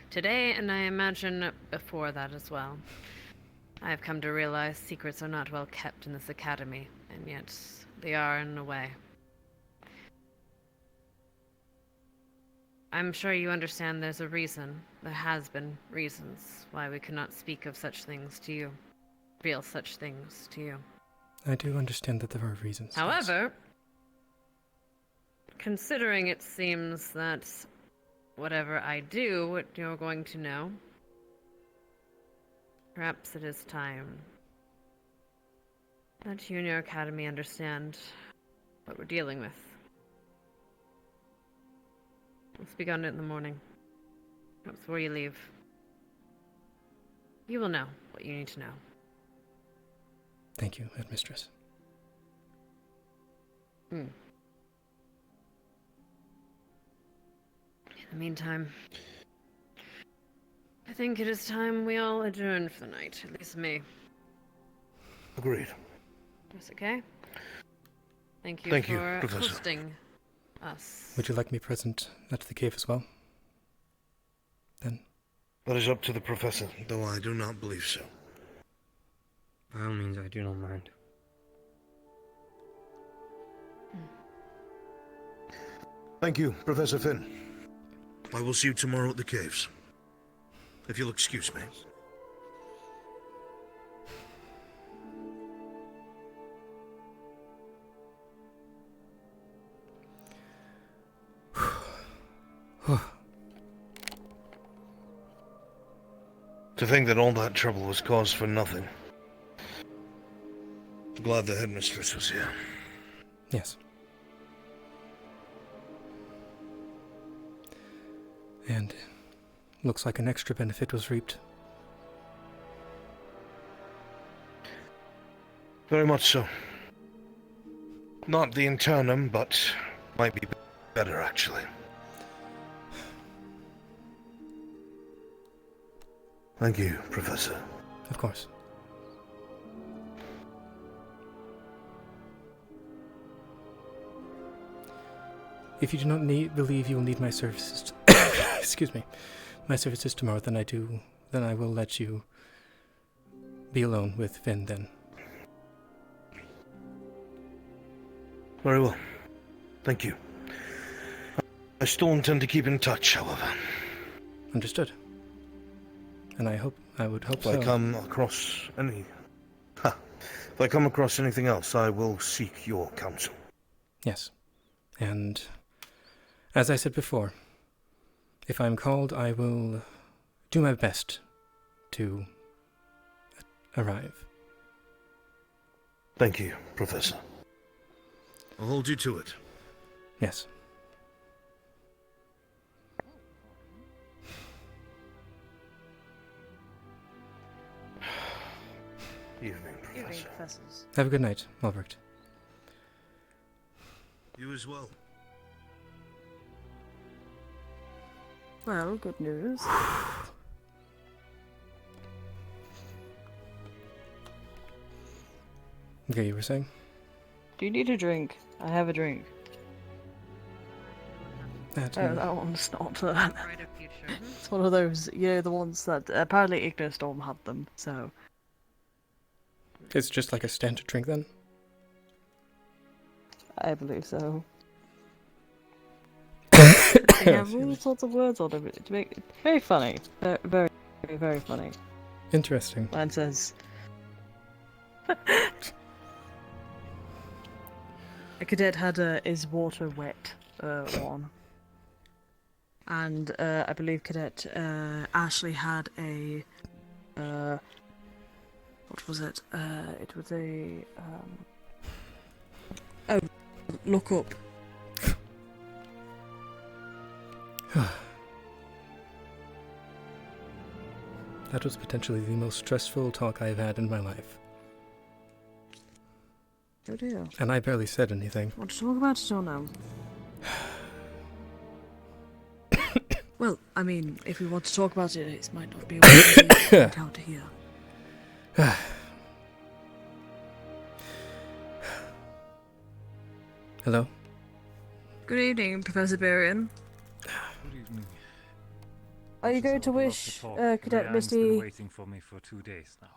Speaker 8: Today, and I imagine before that as well. I have come to realize secrets are not well kept in this academy, and yet they are in a way. I'm sure you understand there's a reason, there has been reasons, why we cannot speak of such things to you. Real such things to you.
Speaker 2: I do understand that there are reasons.
Speaker 8: However, considering it seems that whatever I do, what you're going to know, perhaps it is time that you and your academy understand what we're dealing with. We'll speak on it in the morning. Before you leave, you will know what you need to know.
Speaker 2: Thank you, Headmistress.
Speaker 8: In the meantime, I think it is time we all adjourn for the night. At least me.
Speaker 1: Agreed.
Speaker 8: That's okay? Thank you
Speaker 1: Thank
Speaker 8: for
Speaker 1: you, Professor.
Speaker 8: hosting us.
Speaker 2: Would you like me present at the cave as well? Then?
Speaker 1: That is up to the Professor, though I do not believe so.
Speaker 23: By all means, I do not mind.
Speaker 1: Thank you, Professor Finn. I will see you tomorrow at the caves. If you'll excuse me. To think that all that trouble was caused for nothing. Glad the headmistress was here.
Speaker 2: Yes. And looks like an extra benefit was reaped.
Speaker 1: Very much so. Not the internum, but might be better, actually. Thank you, Professor.
Speaker 2: Of course. If you do not believe you will need my services, excuse me, my services tomorrow, then I will let you be alone with Finn then.
Speaker 1: Very well. Thank you. I still intend to keep in touch, however.
Speaker 2: Understood. And I would hope so.
Speaker 1: If I come across if I come across anything else, I will seek your counsel.
Speaker 2: Yes. And as I said before, if I'm called, I will do my best to arrive.
Speaker 1: Thank you, Professor. I'll hold you to it.
Speaker 2: Yes.
Speaker 1: Evening, Professor.
Speaker 2: Have a good night, Albert.
Speaker 1: You as well.
Speaker 11: Well, good news.
Speaker 2: Okay, you were saying?
Speaker 11: Do you need a drink? I have a drink.
Speaker 2: That
Speaker 11: one's not. It's one of those, the ones that apparently Ignostorm had them, so.
Speaker 2: It's just like a standard drink then?
Speaker 11: I believe so. They have all sorts of words on it to make it very funny. Very, very, very funny.
Speaker 2: Interesting.
Speaker 11: Mine says. A cadet had a is water wet one. And I believe Cadet Ashley had a what was it? It was a oh, look up.
Speaker 2: That was potentially the most stressful talk I've had in my life.
Speaker 11: Oh dear.
Speaker 2: And I barely said anything.
Speaker 11: Want to talk about it or no? Well, I mean, if we want to talk about it, it might not be out to hear.
Speaker 2: Hello?
Speaker 6: Good evening, Professor Barian.
Speaker 15: Good evening.
Speaker 6: Are you going to
Speaker 15: Love
Speaker 6: wish
Speaker 15: talk.
Speaker 6: Cadet
Speaker 15: Ryan's been
Speaker 6: Misty...
Speaker 15: waiting for me for 2 days now.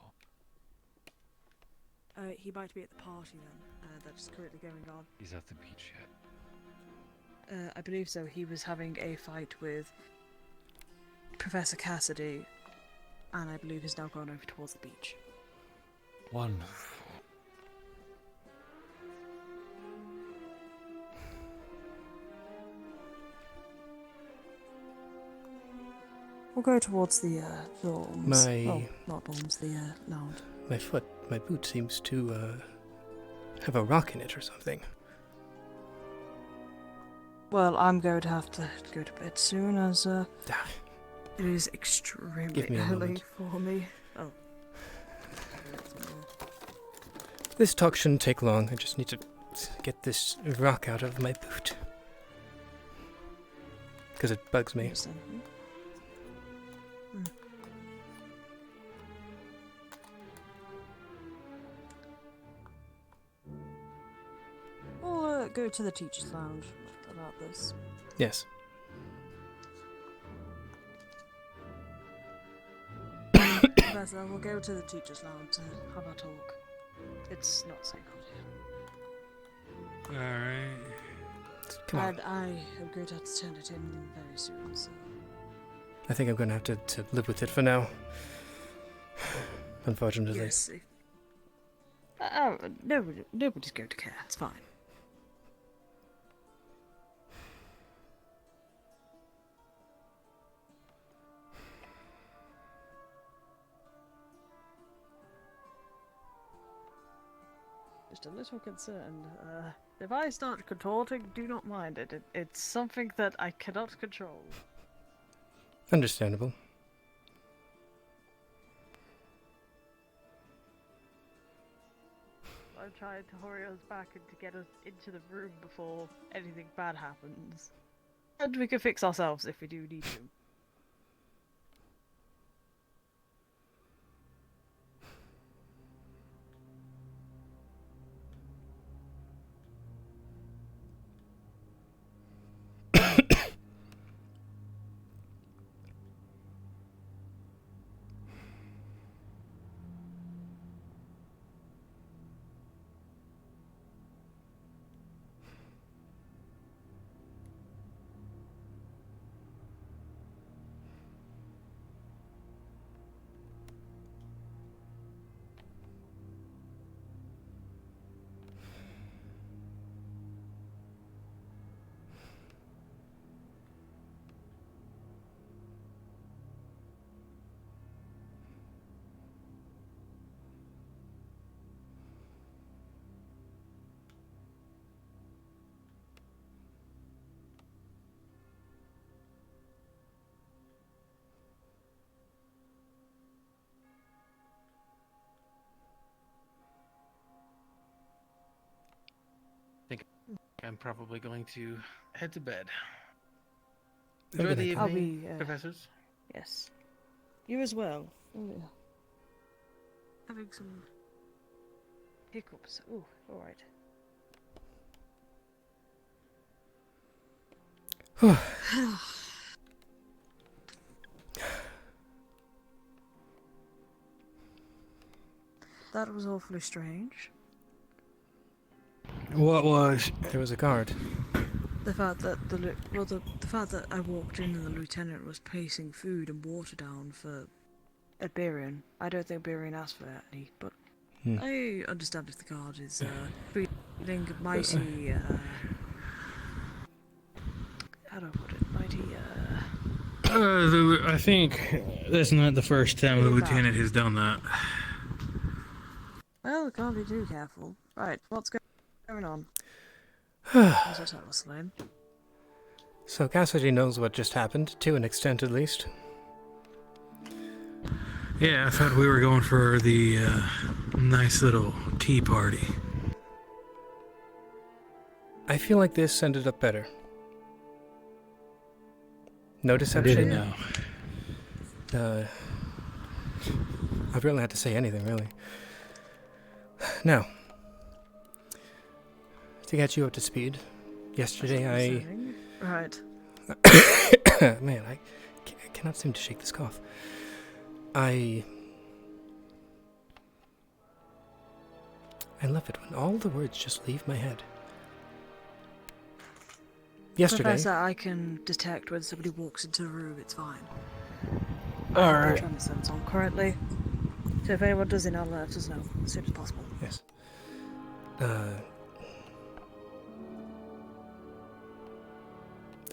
Speaker 6: he might be at the party then, that's currently going on.
Speaker 15: He's at the beach yet?
Speaker 6: I believe so. He was having a fight with Professor Cassidy, and I believe he's now gone over towards the beach.
Speaker 15: Wonderful.
Speaker 6: We'll go towards the dorms.
Speaker 2: My...
Speaker 6: Oh, not dorms, the lounge.
Speaker 2: My boot seems to have a rock in it or something.
Speaker 6: Well, I'm going to have to go to bed soon as it is extremely
Speaker 2: Give me a
Speaker 6: early
Speaker 2: moment.
Speaker 6: for me. Oh.
Speaker 2: This talk shouldn't take long. I just need to get this rock out of my boot. Because it bugs me.
Speaker 6: We'll go to the teacher's lounge about this.
Speaker 2: Yes.
Speaker 6: Professor, we'll go to the teacher's lounge to have a talk. It's not so good.
Speaker 15: Alright.
Speaker 2: Come on.
Speaker 6: And I am going to have to turn it in very soon, so...
Speaker 2: I think I'm going to have to live with it for now. Unfortunately.
Speaker 6: Yes. Nobody's going to care. It's fine. Just a little concerned. If I start contorting, do not mind it. It's something that I cannot control.
Speaker 2: Understandable.
Speaker 6: I'm trying to hurry us back and to get us into the room before anything bad happens. And we can fix ourselves if we do need to.
Speaker 19: I'm probably going to head to bed.
Speaker 2: Okay,
Speaker 19: Enjoy the
Speaker 6: I'll
Speaker 19: evening,
Speaker 6: be,
Speaker 19: professors.
Speaker 6: Yes. You as well. Oh, yeah. Having some hiccups. Ooh, alright. That was awfully strange.
Speaker 22: What was?
Speaker 2: There was a guard.
Speaker 6: The fact that the fact that I walked in and the lieutenant was placing food and water down for Barian. I don't think Barian asked for any, but I understand if the guard is feeling mighty. How do I put it? Mighty.
Speaker 22: I think that's not the first time the lieutenant has done that.
Speaker 6: Well, can't be too careful. Right, what's going on? As I tell us, Lane.
Speaker 2: So Cassidy knows what just happened, to an extent at least.
Speaker 22: Yeah, I thought we were going for the nice little tea party.
Speaker 2: I feel like this ended up better. No deception?
Speaker 22: No.
Speaker 2: I've really had to say anything, really. Now, to get you up to speed, Yesterday
Speaker 6: Right.
Speaker 2: Man, I cannot seem to shake this cough. I love it when all the words just leave my head. Yesterday...
Speaker 6: Professor, I can detect when somebody walks into a room, it's fine.
Speaker 2: Alright.
Speaker 6: I'm trying to sense on currently. So if anyone does it, I'll let us know as soon as possible.
Speaker 2: Yes.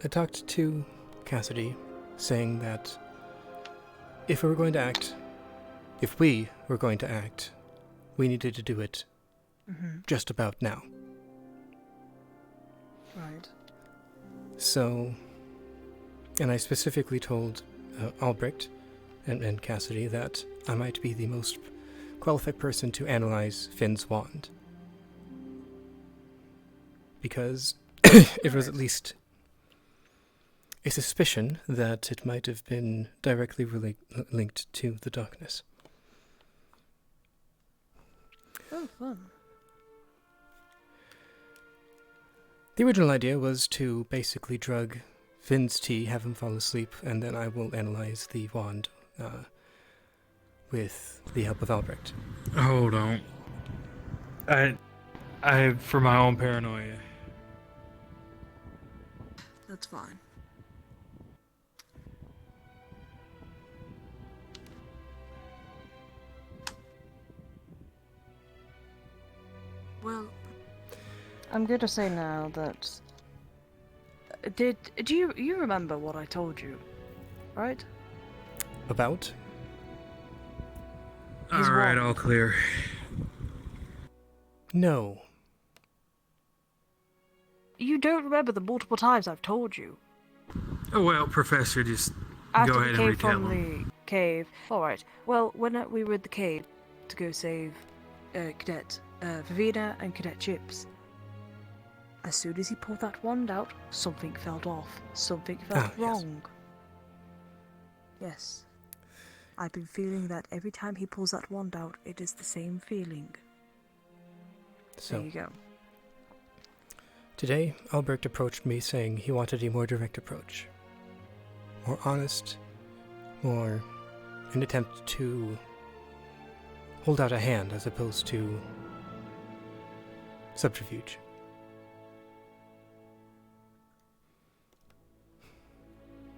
Speaker 2: I talked to Cassidy, saying that if we were going to act, we needed to do it just about now.
Speaker 6: Right.
Speaker 2: So, and I specifically told Albrecht and Cassidy that I might be the most qualified person to analyze Finn's wand. Because it was at least a suspicion that it might have been directly linked to the darkness.
Speaker 6: Oh, fun.
Speaker 2: The original idea was to basically drug Finn's tea, have him fall asleep, and then I will analyze the wand with the help of Albrecht.
Speaker 22: Hold on. I for my own paranoia.
Speaker 6: That's fine. Well, I'm going to say now that... Do you remember what I told you, right?
Speaker 2: About?
Speaker 22: Alright, all clear.
Speaker 2: No.
Speaker 6: You don't remember the multiple times I've told you.
Speaker 22: Oh, well, Professor, just
Speaker 6: After
Speaker 22: go
Speaker 6: we
Speaker 22: ahead and
Speaker 6: came
Speaker 22: retell
Speaker 6: from
Speaker 22: them.
Speaker 6: the cave... Alright, well, when we were in the cave to go save Cadet Vivina and Cadet Chipz, as soon as he pulled that wand out, something felt off. Something felt wrong. Yes. I've been feeling that every time he pulls that wand out, it is the same feeling.
Speaker 2: So,
Speaker 6: there you go.
Speaker 2: Today, Albrecht approached me saying he wanted a more direct approach. More honest, more an attempt to hold out a hand as opposed to subterfuge.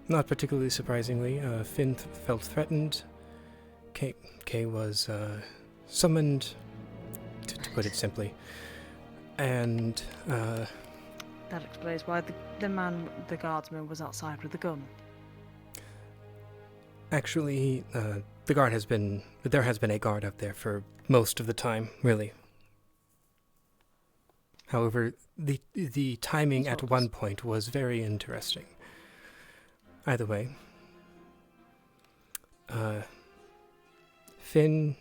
Speaker 2: Not particularly surprisingly, Finn felt threatened. Kay was summoned, to put it simply. And
Speaker 6: that explains why the guardsman was outside with the gun.
Speaker 2: Actually, there has been a guard out there for most of the time, really. However, the timing at one point was very interesting. Either way, Finn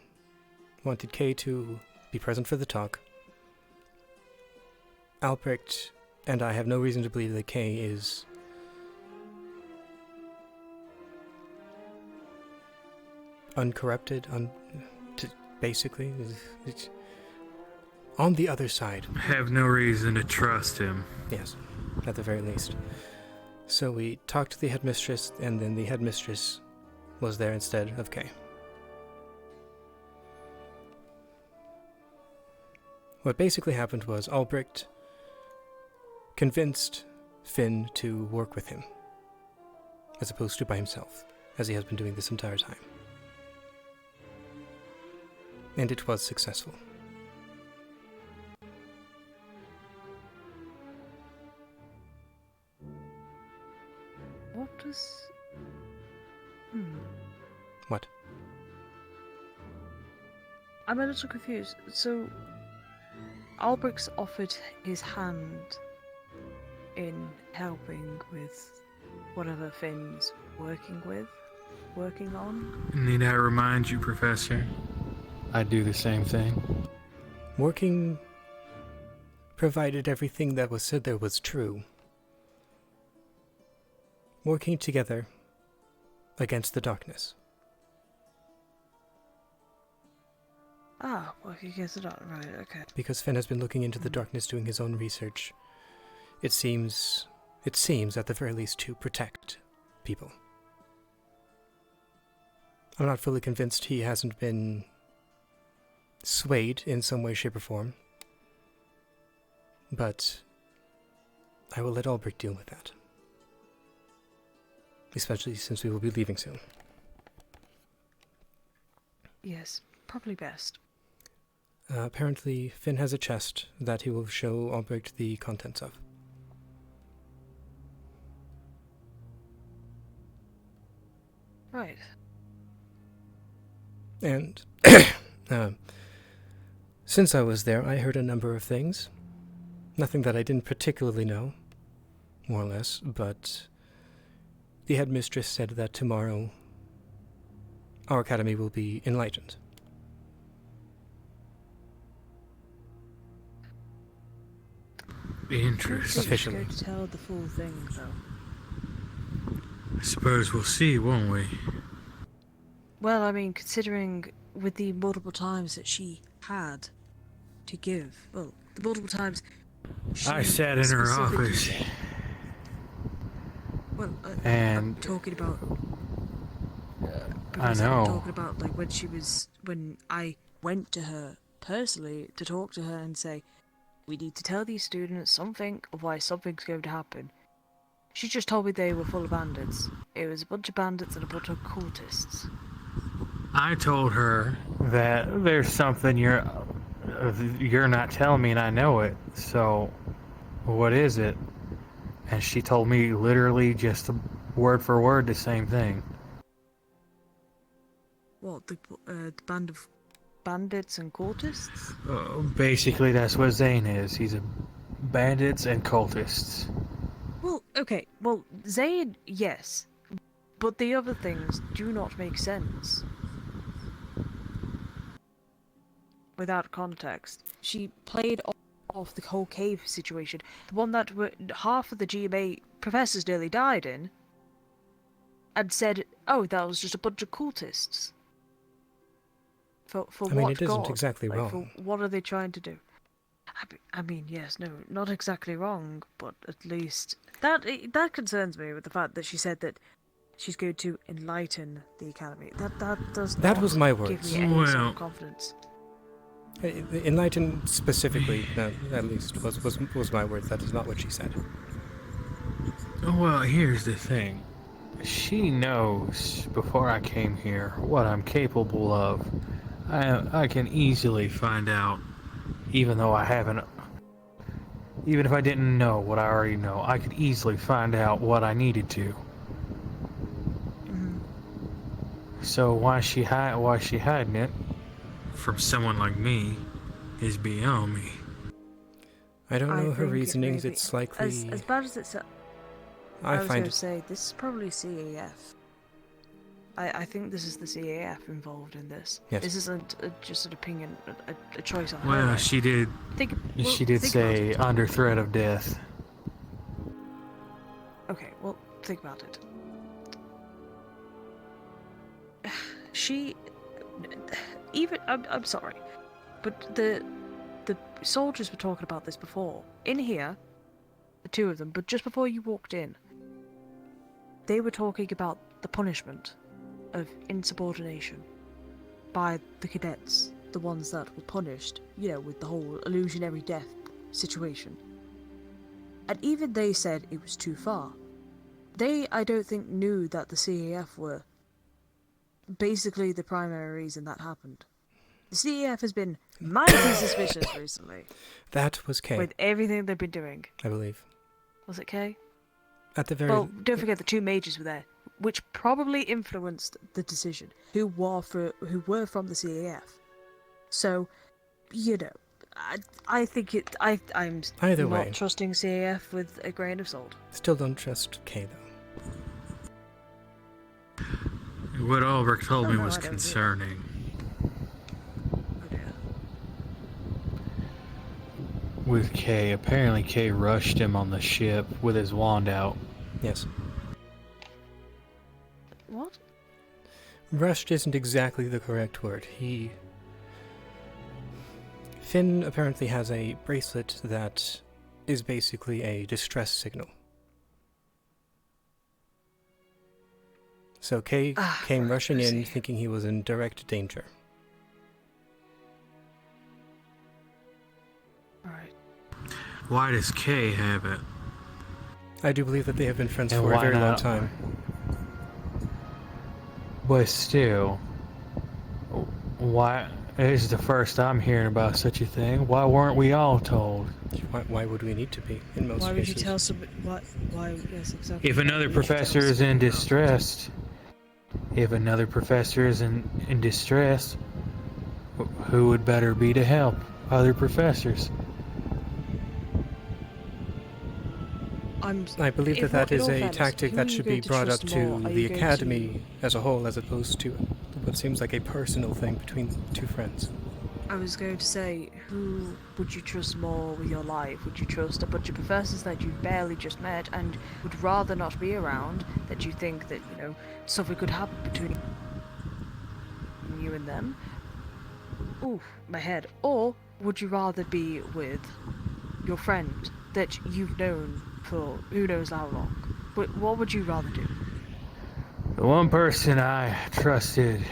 Speaker 2: wanted Kay to be present for the talk. Albrecht and I have no reason to believe that Kay is uncorrupted, basically. It's on the other side.
Speaker 22: I have no reason to trust him.
Speaker 2: Yes, at the very least. So we talked to the headmistress, and then the headmistress was there instead of Kay. What basically happened was Albrecht convinced Finn to work with him, as opposed to by himself, as he has been doing this entire time. And it was successful.
Speaker 6: What does...
Speaker 2: What?
Speaker 6: I'm a little confused. So, Albrecht's offered his hand in helping with whatever Finn's working on?
Speaker 22: Need I remind you, Professor? I do the same thing.
Speaker 2: Working, provided everything that was said there was true. Working together against the darkness.
Speaker 6: Ah, working against the dark. Right, okay.
Speaker 2: Because Finn has been looking into the darkness, doing his own research. It seems at the very least to protect people. I'm not fully convinced he hasn't been swayed in some way, shape, or form. But I will let Albrecht deal with that. Especially since we will be leaving soon.
Speaker 6: Yes, probably best.
Speaker 2: Apparently, Finn has a chest that he will show Albrecht the contents of.
Speaker 6: Right.
Speaker 2: And since I was there, I heard a number of things. Nothing that I didn't particularly know, more or less, but the headmistress said that tomorrow our academy will be enlightened.
Speaker 6: Officially.
Speaker 22: Interesting.
Speaker 6: To tell the full thing, though.
Speaker 22: I suppose we'll see, won't we?
Speaker 6: Well, I mean, considering with the multiple times that she had to give, well, the multiple times
Speaker 22: I sat in her office.
Speaker 6: Well,
Speaker 22: and
Speaker 6: I'm talking about.
Speaker 22: I
Speaker 6: I'm
Speaker 22: know.
Speaker 6: talking about like when I went to her personally to talk to her and say, we need to tell these students something, otherwise something's going to happen. She just told me they were full of bandits. It was a bunch of bandits and a bunch of cultists.
Speaker 22: I told her that there's something you're not telling me, and I know it. So, what is it? And she told me literally just word for word the same thing.
Speaker 6: What, the band of bandits and cultists?
Speaker 22: Basically, that's what Zane is. He's a bandits and cultists.
Speaker 6: Well, okay. Well, Zane, yes. But the other things do not make sense. Without context. She played off the whole cave situation. The one that half of the GMA professors nearly died in. And said, oh, that was just a bunch of cultists. For
Speaker 2: I mean,
Speaker 6: what
Speaker 2: it isn't
Speaker 6: god?
Speaker 2: exactly
Speaker 6: Like,
Speaker 2: wrong.
Speaker 6: For what are they trying to do? I mean, yes, no, not exactly wrong, but at least that concerns me with the fact that she said that she's going to enlighten the academy. That does
Speaker 2: That
Speaker 6: not
Speaker 2: was my
Speaker 6: give
Speaker 2: words.
Speaker 6: me any sort
Speaker 22: Well,
Speaker 6: of confidence.
Speaker 2: Enlighten specifically, at least, was my words. That is not what she said.
Speaker 22: Well, here's the thing. She knows before I came here what I'm capable of. I can easily find out, even though I haven't. Even if I didn't know what I already know, I could easily find out what I needed to. So why she hiding it from someone like me is beyond me.
Speaker 2: I don't know her
Speaker 6: think
Speaker 2: reasonings.
Speaker 6: maybe-
Speaker 2: It's likely.
Speaker 6: as bad as it's.
Speaker 2: I
Speaker 6: was
Speaker 2: find
Speaker 6: going
Speaker 2: it.
Speaker 6: to say this is probably C.A.F. I think this is the C.A.F. involved in this.
Speaker 2: Yes.
Speaker 6: This isn't just an opinion, a choice on her.
Speaker 22: Well,
Speaker 6: end.
Speaker 22: she did. She did
Speaker 6: think
Speaker 22: say
Speaker 6: about
Speaker 22: under threat of death.
Speaker 6: Okay, well, think about it. She, even I'm sorry, but the soldiers were talking about this before in here, the two of them. But just before you walked in, they were talking about the punishment of insubordination by the cadets, the ones that were punished, with the whole illusionary death situation. And even they said it was too far. They, I don't think, knew that the C.A.F. were basically the primary reason that happened. The C.A.F. has been mightily suspicious recently.
Speaker 2: That was Kay,
Speaker 6: With everything they've been doing.
Speaker 2: I believe.
Speaker 6: Was it Kay?
Speaker 2: At the very.
Speaker 6: Well, don't forget the two majors were there, which probably influenced the decision. Who were from the C.A.F. So, I think I'm
Speaker 2: Either
Speaker 6: not
Speaker 2: way.
Speaker 6: trusting C.A.F. with a grain of salt.
Speaker 2: Still don't trust Kay though.
Speaker 22: What Albrecht told
Speaker 6: Oh,
Speaker 22: me
Speaker 6: no,
Speaker 22: was
Speaker 6: I don't
Speaker 22: concerning. With Kay, apparently Kay rushed him on the ship with his wand out.
Speaker 2: Yes.
Speaker 6: What?
Speaker 2: Rushed isn't exactly the correct word. Finn apparently has a bracelet that is basically a distress signal. So Kay came rushing in thinking he was in direct danger.
Speaker 6: Alright.
Speaker 22: Why does Kay have it?
Speaker 2: I do believe that they have been friends
Speaker 22: And
Speaker 2: for a
Speaker 22: why
Speaker 2: very long
Speaker 22: not?
Speaker 2: time.
Speaker 22: But still, why? This is the first I'm hearing about such a thing. Why weren't we all told?
Speaker 2: Why would we need to be in most
Speaker 6: Why
Speaker 2: cases?
Speaker 6: would you tell somebody? Why? Yes, exactly.
Speaker 22: If
Speaker 6: Why
Speaker 22: another
Speaker 6: would you tell
Speaker 22: professor is
Speaker 6: somebody
Speaker 22: in
Speaker 6: about it?
Speaker 22: distress, who would better be to help other professors?
Speaker 2: I believe that that is a tactic that should be brought up to the
Speaker 6: going
Speaker 2: academy as a whole, as opposed to what seems like a personal thing between two friends.
Speaker 6: I was going to say, who would you trust more with your life? Would you trust a bunch of professors that you've barely just met and would rather not be around, that you think that, you know, something could happen between you and them? Ooh, my head. Or would you rather be with your friend that you've known for who knows how long? What would you rather do?
Speaker 22: The one person I trusted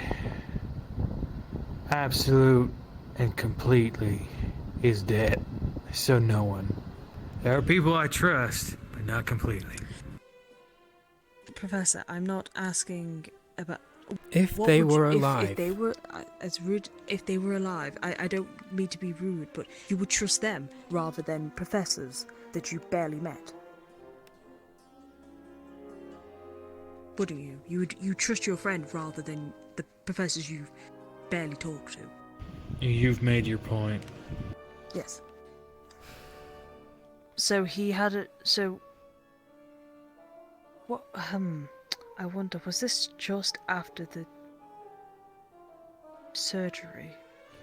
Speaker 22: absolute and completely is dead. So no one. There are people I trust, but not completely.
Speaker 6: Professor, I'm not asking about...
Speaker 2: If
Speaker 6: what
Speaker 2: they
Speaker 6: would you-
Speaker 2: were
Speaker 6: if
Speaker 2: alive.
Speaker 6: they were as rude, if they were alive, I don't mean to be rude, but you would trust them rather than professors that you barely met. Wouldn't you? You trust your friend rather than the professors you've barely talked to.
Speaker 22: You've made your point.
Speaker 6: Yes. So he had a... So... What... I wonder, was this just after the surgery?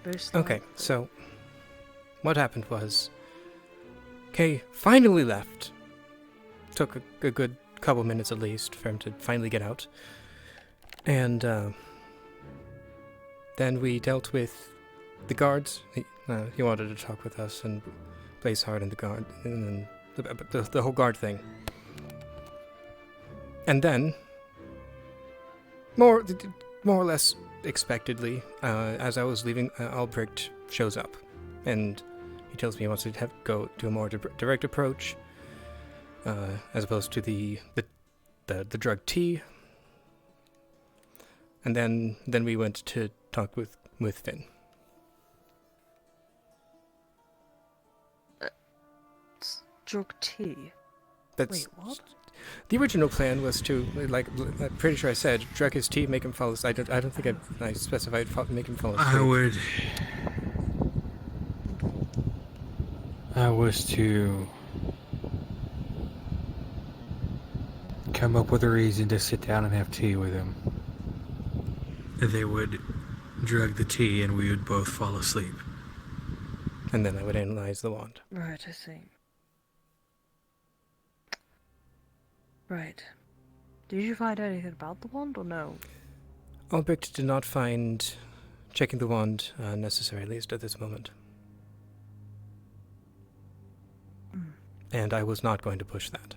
Speaker 6: Most
Speaker 2: Okay,
Speaker 6: likely.
Speaker 2: so what happened was Kay finally left. Took a good couple minutes at least for him to finally get out. And then we dealt with the guards. He wanted to talk with us and place hard in the guard, and then the whole guard thing. And then, more or less expectedly, as I was leaving, Albrecht shows up, and he tells me he wants to go to a more direct approach, as opposed to the drug tea. And then we went to talk with Finn.
Speaker 6: Drug tea?
Speaker 2: That's,
Speaker 6: Wait, what?
Speaker 2: The original plan was to, like, I'm pretty sure I said, drug his tea, make him fall asleep. I don't think I specified make him fall asleep.
Speaker 22: I was to come up with a reason to sit down and have tea with him. They would drug the tea and we would both fall asleep.
Speaker 2: And then I would analyze the wand.
Speaker 6: Right, I see. Right. Did you find anything about the wand or no?
Speaker 2: Albrecht did not find checking the wand necessary, at least at this moment. And I was not going to push that.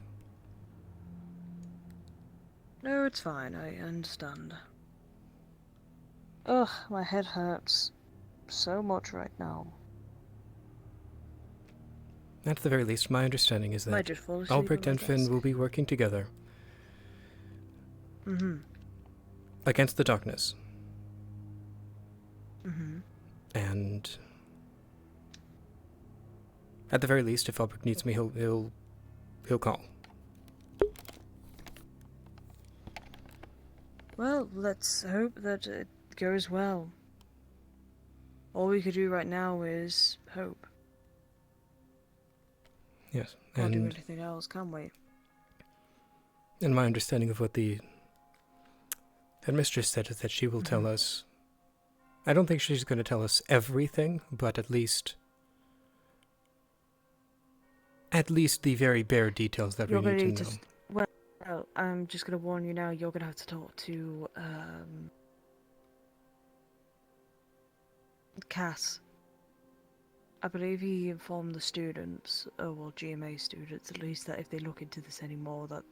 Speaker 6: No, it's fine, I understand. Ugh, my head hurts so much right now.
Speaker 2: At the very least, my understanding is
Speaker 6: Might
Speaker 2: that
Speaker 6: just fall asleep
Speaker 2: Albrecht
Speaker 6: on my
Speaker 2: and Finn
Speaker 6: desk.
Speaker 2: will be working together
Speaker 6: Mm-hmm.
Speaker 2: against the darkness.
Speaker 6: Mm-hmm.
Speaker 2: And at the very least, if Albrecht needs me, he'll call.
Speaker 6: Well, let's hope that it goes well. All we could do right now is hope.
Speaker 2: Yes,
Speaker 6: Can't do
Speaker 2: and
Speaker 6: anything else, can we?
Speaker 2: in my understanding of what the headmistress said is that she will tell us. I don't think she's going to tell us everything, but at least the very bare details that
Speaker 6: You're
Speaker 2: we need
Speaker 6: gonna
Speaker 2: to know.
Speaker 6: just well, I'm just gonna warn you now. You're gonna have to talk to Cass. I believe he informed the students, well, GMA students at least, that if they look into this anymore, that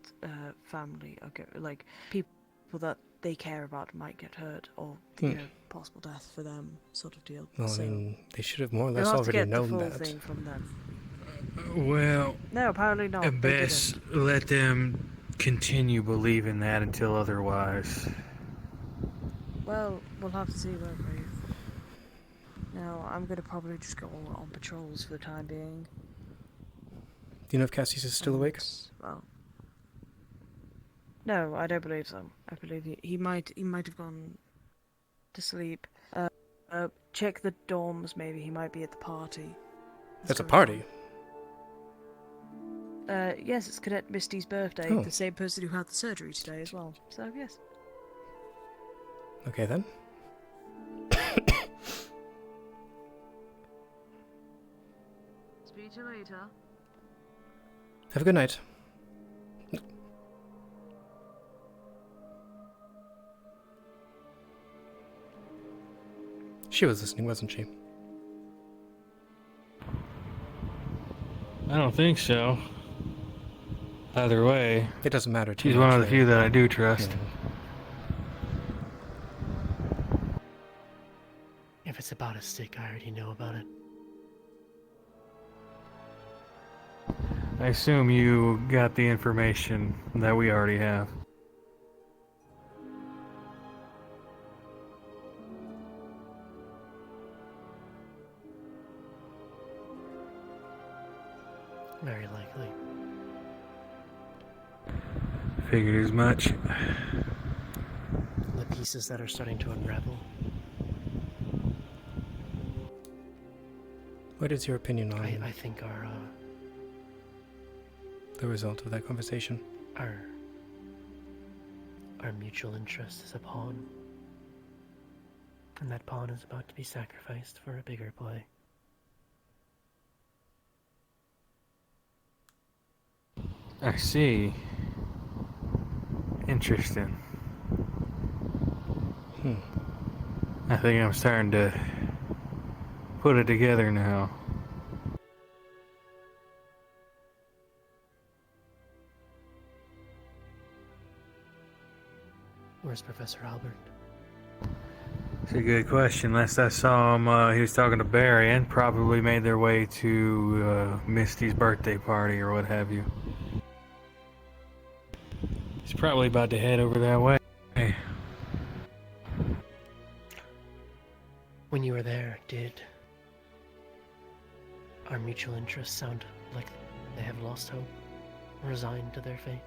Speaker 6: family, like people that they care about might get hurt, or you know, possible death for them, sort of deal.
Speaker 2: Well,
Speaker 6: so
Speaker 2: I mean, they should have more or
Speaker 6: you'll
Speaker 2: less
Speaker 6: have to
Speaker 2: already
Speaker 6: get
Speaker 2: known
Speaker 6: the full
Speaker 2: that.
Speaker 6: thing from them.
Speaker 22: Well,
Speaker 6: No, apparently not.
Speaker 22: at
Speaker 6: They
Speaker 22: best,
Speaker 6: didn't.
Speaker 22: let them continue believing that until otherwise.
Speaker 6: Well, we'll have to see, won't we? Now, I'm gonna probably just go on patrols for the time being.
Speaker 2: Do you know if Cassius is still awake?
Speaker 6: Well, no, I don't believe so. I believe he might have gone to sleep. Check the dorms. Maybe he might be at the party.
Speaker 2: That's a party.
Speaker 6: Yes, it's Cadet Misty's birthday.
Speaker 2: Oh.
Speaker 6: The same person who had the surgery today as well. So yes.
Speaker 2: Okay then.
Speaker 6: Speak to you later.
Speaker 2: Have a good night. She was listening, wasn't she?
Speaker 22: I don't think so. Either way,
Speaker 2: it doesn't matter.
Speaker 22: She's one of the few that I do trust.
Speaker 5: If it's about a stick, I already know about it.
Speaker 22: I assume you got the information that we already have.
Speaker 5: Very likely.
Speaker 22: Figured as much.
Speaker 5: The pieces that are starting to unravel.
Speaker 2: What is your opinion on
Speaker 5: I think
Speaker 2: the result of that conversation?
Speaker 5: Our mutual interest is a pawn. And that pawn is about to be sacrificed for a bigger play.
Speaker 22: I see. Interesting. I think I'm starting to put it together now.
Speaker 5: Where's Professor Albert?
Speaker 22: It's a good question. Last I saw him, he was talking to Barry and probably made their way to Misty's birthday party or what have you. He's probably about to head over that way.
Speaker 5: When you were there, did our mutual interests sound like they have lost hope, resigned to their fate?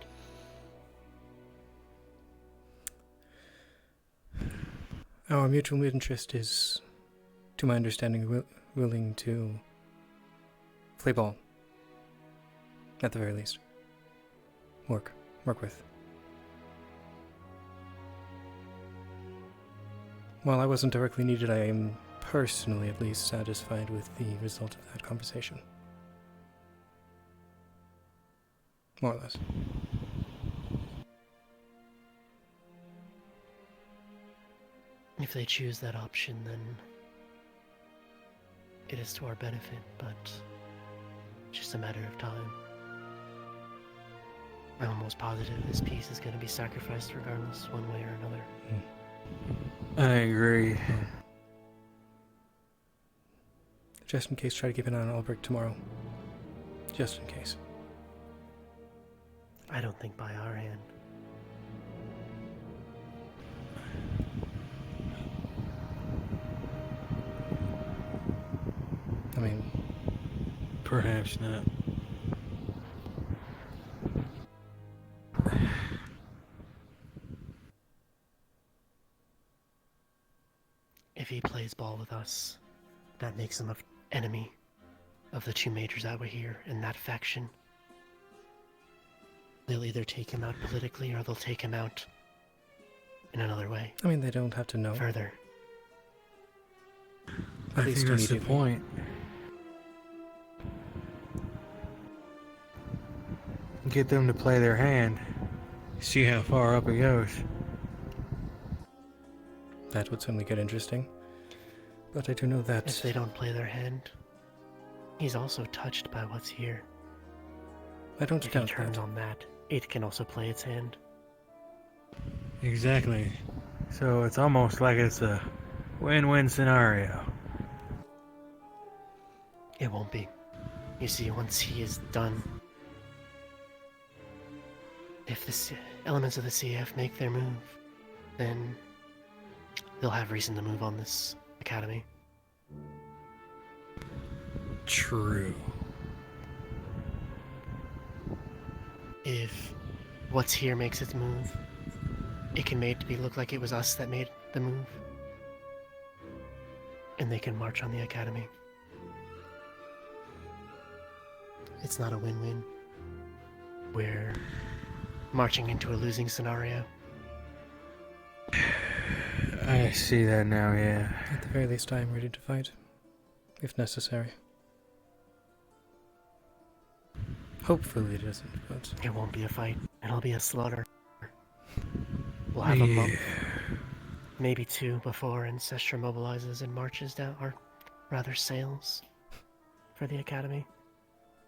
Speaker 2: Our mutual interest is, to my understanding, willing to play ball. At the very least. Work with. While I wasn't directly needed, I am personally at least satisfied with the result of that conversation. More or less.
Speaker 5: If they choose that option, then it is to our benefit, but just a matter of time. I'm almost positive this piece is going to be sacrificed regardless, one way or another.
Speaker 22: I agree.
Speaker 2: Just in case, try to keep an eye on Albert tomorrow. Just in case.
Speaker 5: I don't think by our hand.
Speaker 2: I mean,
Speaker 22: perhaps not.
Speaker 5: If he plays ball with us, that makes him an enemy of the two majors that were here in that faction. They'll either take him out politically or they'll take him out in another way.
Speaker 2: I mean, they don't have to know.
Speaker 5: Further.
Speaker 22: I think that's the point. Get them to play their hand. See how far up it goes.
Speaker 2: That would certainly get interesting. But I do know that...
Speaker 5: If they don't play their hand, He's also touched by what's here.
Speaker 22: I don't
Speaker 5: If he
Speaker 22: doubt
Speaker 5: turns
Speaker 22: that.
Speaker 5: on that, it can also play its hand.
Speaker 22: Exactly. So it's almost like it's a win-win scenario.
Speaker 5: It won't be. You see, once he is done, if the elements of the C.A.F. make their move, then they'll have reason to move on this academy.
Speaker 22: True.
Speaker 5: If what's here makes its move, it can make it look like it was us that made the move. And they can march on the academy. It's not a win-win. We're marching into a losing scenario.
Speaker 22: I see that now, yeah. At the very least, I am ready to fight, if necessary. Hopefully it isn't, but...
Speaker 5: It won't be a fight. It'll be a slaughter. We'll have a month, maybe 2, before Ancestra mobilizes and marches down, or rather sails, for the academy.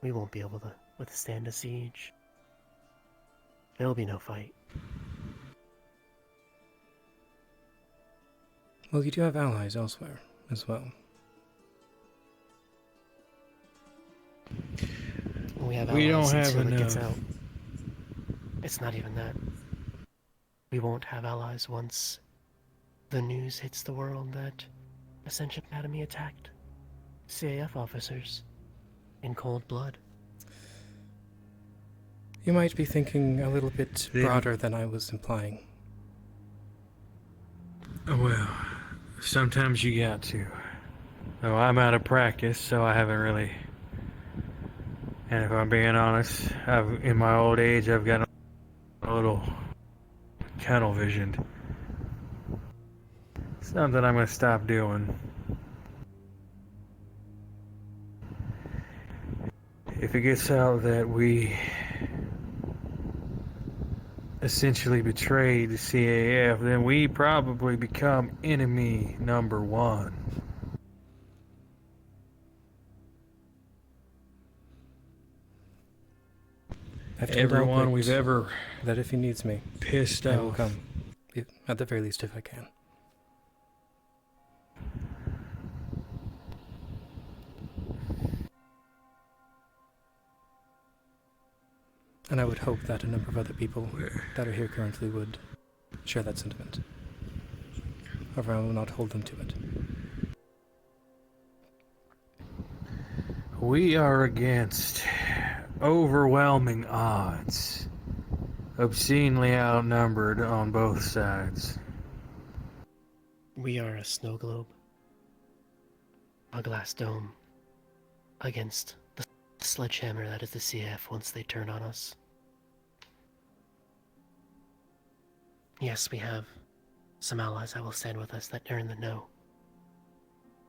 Speaker 5: We won't be able to withstand a siege. There'll be no fight.
Speaker 2: Well, you do have allies elsewhere, as well.
Speaker 5: We have
Speaker 22: We
Speaker 5: allies
Speaker 22: don't have
Speaker 5: until it gets
Speaker 22: enough.
Speaker 5: out. It's not even that. We won't have allies once the news hits the world that Ascension Academy attacked C.A.F. officers in cold blood.
Speaker 2: You might be thinking a little bit broader than I was implying.
Speaker 22: Well, sometimes you got to. Though I'm out of practice, so I haven't really... And if I'm being honest, in my old age, I've got a little tunnel visioned. Something I'm going to stop doing. If it gets out that we essentially betrayed the C.A.F., then we probably become enemy number 1.
Speaker 2: I've told
Speaker 22: Everyone
Speaker 2: Albert
Speaker 22: we've ever
Speaker 2: that if he needs me,
Speaker 22: pissed
Speaker 2: I will
Speaker 22: off.
Speaker 2: come. At the very least, if I can. And I would hope that a number of other people that are here currently would share that sentiment. However, I will not hold them to it.
Speaker 22: We are against overwhelming odds. Obscenely outnumbered on both sides.
Speaker 5: We are a snow globe, a glass dome, against the sledgehammer that is the C.A.F. once they turn on us. Yes, we have some allies that will stand with us that are in the know,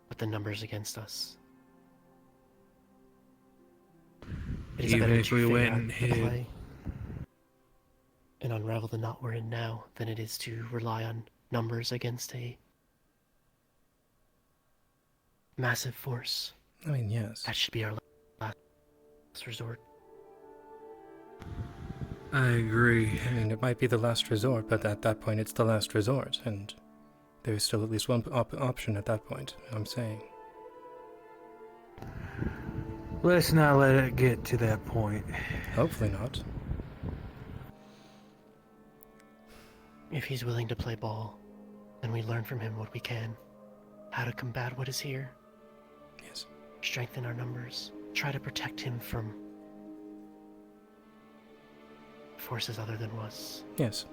Speaker 5: but the numbers against us. It is
Speaker 22: Even
Speaker 5: better
Speaker 22: if
Speaker 5: to
Speaker 22: we
Speaker 5: figure
Speaker 22: went
Speaker 5: out
Speaker 22: and
Speaker 5: the
Speaker 22: hid.
Speaker 5: play and unravel the knot we're in now than it is to rely on numbers against a massive force.
Speaker 2: I mean, yes.
Speaker 5: That should be our last resort.
Speaker 22: I agree.
Speaker 2: I mean, it might be the last resort, but at that point it's the last resort, and there's still at least one option at that point, I'm saying.
Speaker 22: Let's not let it get to that point.
Speaker 2: Hopefully not.
Speaker 5: If he's willing to play ball, then we learn from him what we can. How to combat what is here.
Speaker 2: Yes.
Speaker 5: Strengthen our numbers. Try to protect him from forces other than us.
Speaker 2: Yes.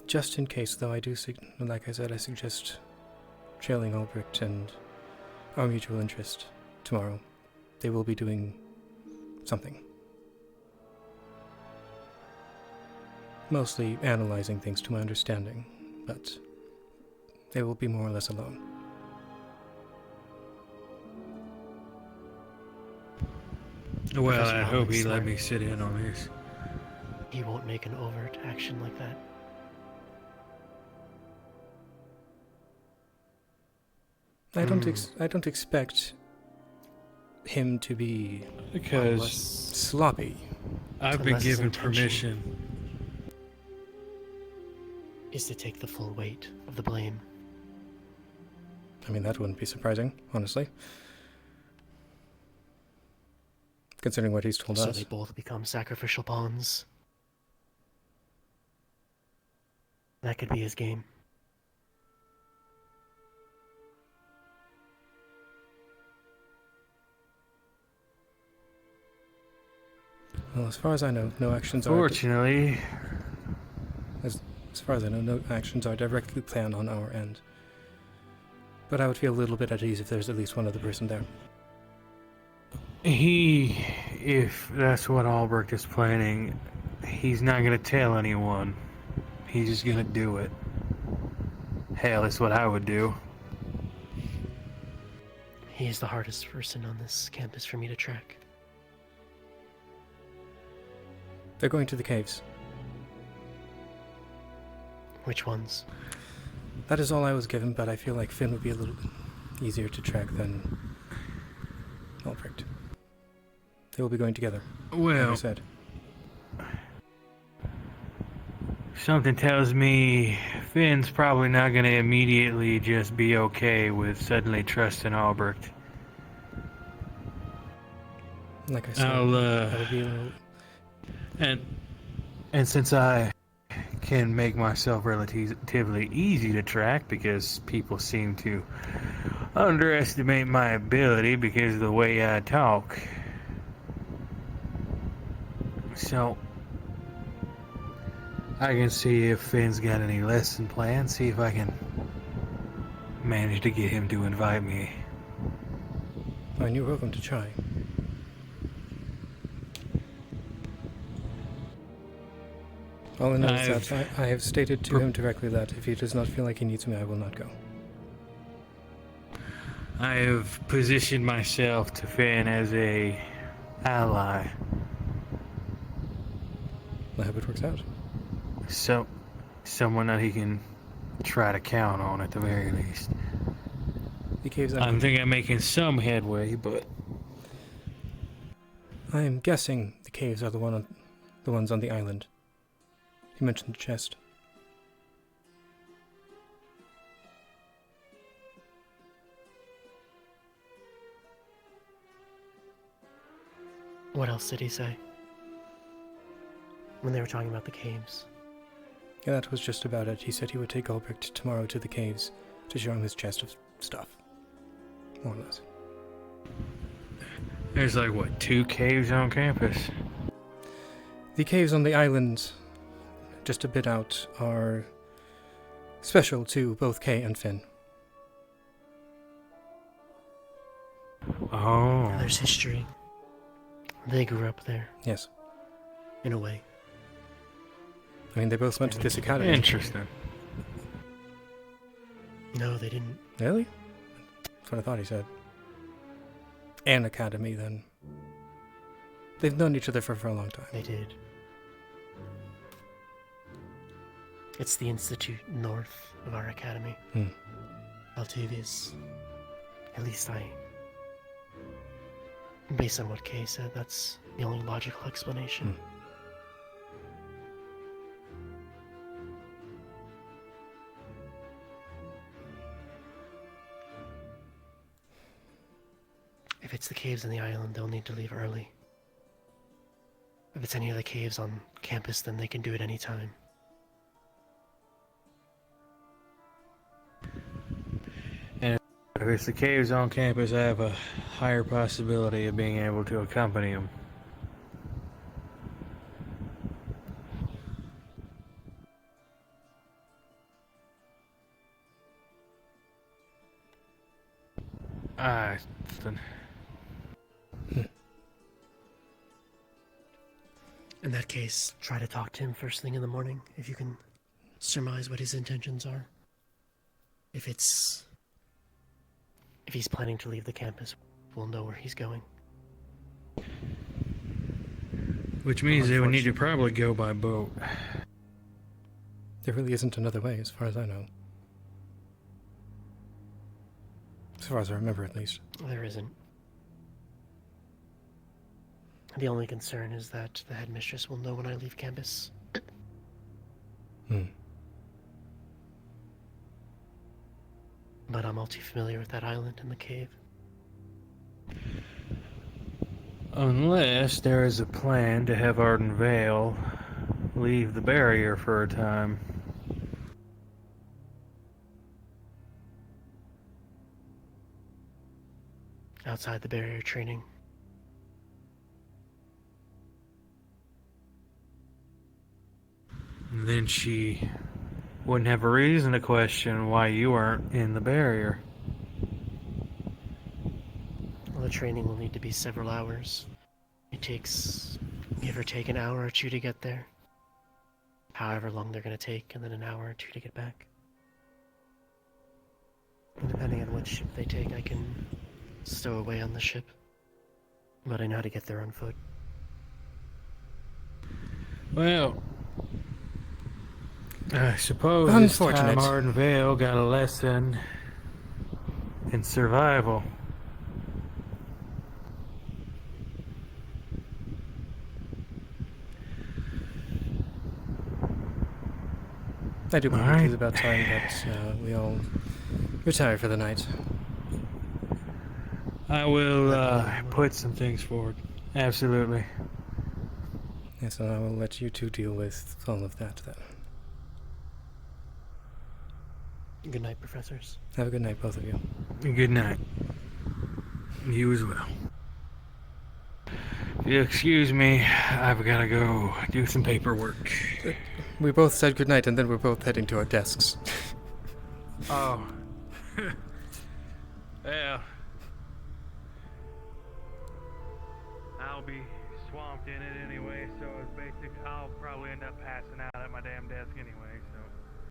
Speaker 2: Just in case, though, I do, like I said, I suggest trailing Albrecht and our mutual interest tomorrow. They will be doing something. Mostly analyzing things to my understanding, but they will be more or less alone.
Speaker 22: Well,
Speaker 5: Professor
Speaker 22: I hope
Speaker 5: Howland's
Speaker 22: he let
Speaker 5: smart.
Speaker 22: me sit in on this.
Speaker 5: He won't make an overt action like that.
Speaker 2: I don't expect him to be
Speaker 22: Because
Speaker 2: sloppy.
Speaker 22: I've been
Speaker 5: Unless his
Speaker 22: given
Speaker 5: intention
Speaker 22: permission.
Speaker 5: is to take the full weight of the blame.
Speaker 2: I mean, that wouldn't be surprising, honestly. Considering what he's told
Speaker 5: So
Speaker 2: us.
Speaker 5: they both become sacrificial pawns. That could be his game.
Speaker 2: Well, as far as I know, no actions are...
Speaker 22: Fortunately...
Speaker 2: As far as I know, no actions are directly planned on our end. But I would feel a little bit at ease if there's at least one other person there.
Speaker 22: If that's what Albrecht is planning, he's not gonna tell anyone. He's just gonna do it. Hell, it's what I would do.
Speaker 5: He is the hardest person on this campus for me to track.
Speaker 2: They're going to the caves.
Speaker 5: Which ones?
Speaker 2: That is all I was given, but I feel like Finn would be a little easier to track than Albrecht. They will be going together.
Speaker 22: Well,
Speaker 2: like I said.
Speaker 22: Something tells me Finn's probably not gonna immediately just be okay with suddenly trusting Albrecht.
Speaker 2: Like I said,
Speaker 22: I would
Speaker 2: be a little...
Speaker 22: And since I can make myself relatively easy to track because people seem to underestimate my ability because of the way I talk. So I can see if Finn's got any lesson plans, see if I can manage to get him to invite me.
Speaker 2: Oh, and you're welcome to try. All I know is that I have stated to him directly that if he does not feel like he needs me, I will not go.
Speaker 22: I have positioned myself to Finn as a ally.
Speaker 2: I hope it works out.
Speaker 22: So, someone that he can try to count on at the very least.
Speaker 2: The caves.
Speaker 22: I think I'm making some headway, but
Speaker 2: I am guessing the caves are the ones on the island. You mentioned the chest.
Speaker 5: What else did he say? When they were talking about the caves.
Speaker 2: Yeah, that was just about it. He said he would take Albrecht tomorrow to the caves to show him his chest of stuff. More or less.
Speaker 22: There's like, what, 2 caves on campus?
Speaker 2: The caves on the island, just a bit out, are special to both Kay and Finn.
Speaker 22: Oh.
Speaker 5: There's history. They grew up there.
Speaker 2: Yes.
Speaker 5: In a way.
Speaker 2: I mean, they both went to this academy.
Speaker 22: Interesting.
Speaker 5: No, they didn't.
Speaker 2: Really? That's what I thought he said. An academy, then. They've known each other for a long time.
Speaker 5: They did. It's the institute north of our academy. Altavius. At least based on what Kay said, that's the only logical explanation. If it's the caves on the island, they'll need to leave early. If it's any of the caves on campus, then they can do it anytime.
Speaker 22: And if it's the caves on campus, I have a higher possibility of being able to accompany them.
Speaker 5: In that case, try to talk to him first thing in the morning, if you can surmise what his intentions are. If he's planning to leave the campus, we'll know where he's going.
Speaker 22: Which means they would need to probably go by boat.
Speaker 2: There really isn't another way, as far as I know. As far as I remember, at least.
Speaker 5: There isn't. The only concern is that the headmistress will know when I leave campus. But I'm all too familiar with that island and the cave.
Speaker 22: Unless there is a plan to have Arden Vale leave the barrier for a time.
Speaker 5: Outside the barrier training.
Speaker 22: Then she wouldn't have a reason to question why you weren't in the barrier.
Speaker 5: Well, the training will need to be several hours. It takes, give or take, an hour or two to get there. However long they're going to take, and then an hour or two to get back. And depending on which ship they take, I can stow away on the ship. But I know how to get there on foot.
Speaker 22: Well, I suppose this time Arden Vale got a lesson in survival.
Speaker 2: I do believe it is about time that we all retire for the night.
Speaker 22: I will put some things forward. Absolutely.
Speaker 2: Yes, and I will let you two deal with all of that then.
Speaker 5: Good night, professors.
Speaker 2: Have a good night, both of you.
Speaker 22: Good night. You as well. If you excuse me, I've got to go do some paperwork.
Speaker 2: We both said good night, and then we're both heading to our desks.
Speaker 22: Oh. Well. I'll be swamped in it anyway, so it's basic. I'll probably end up passing out at my damn desk anyway, so.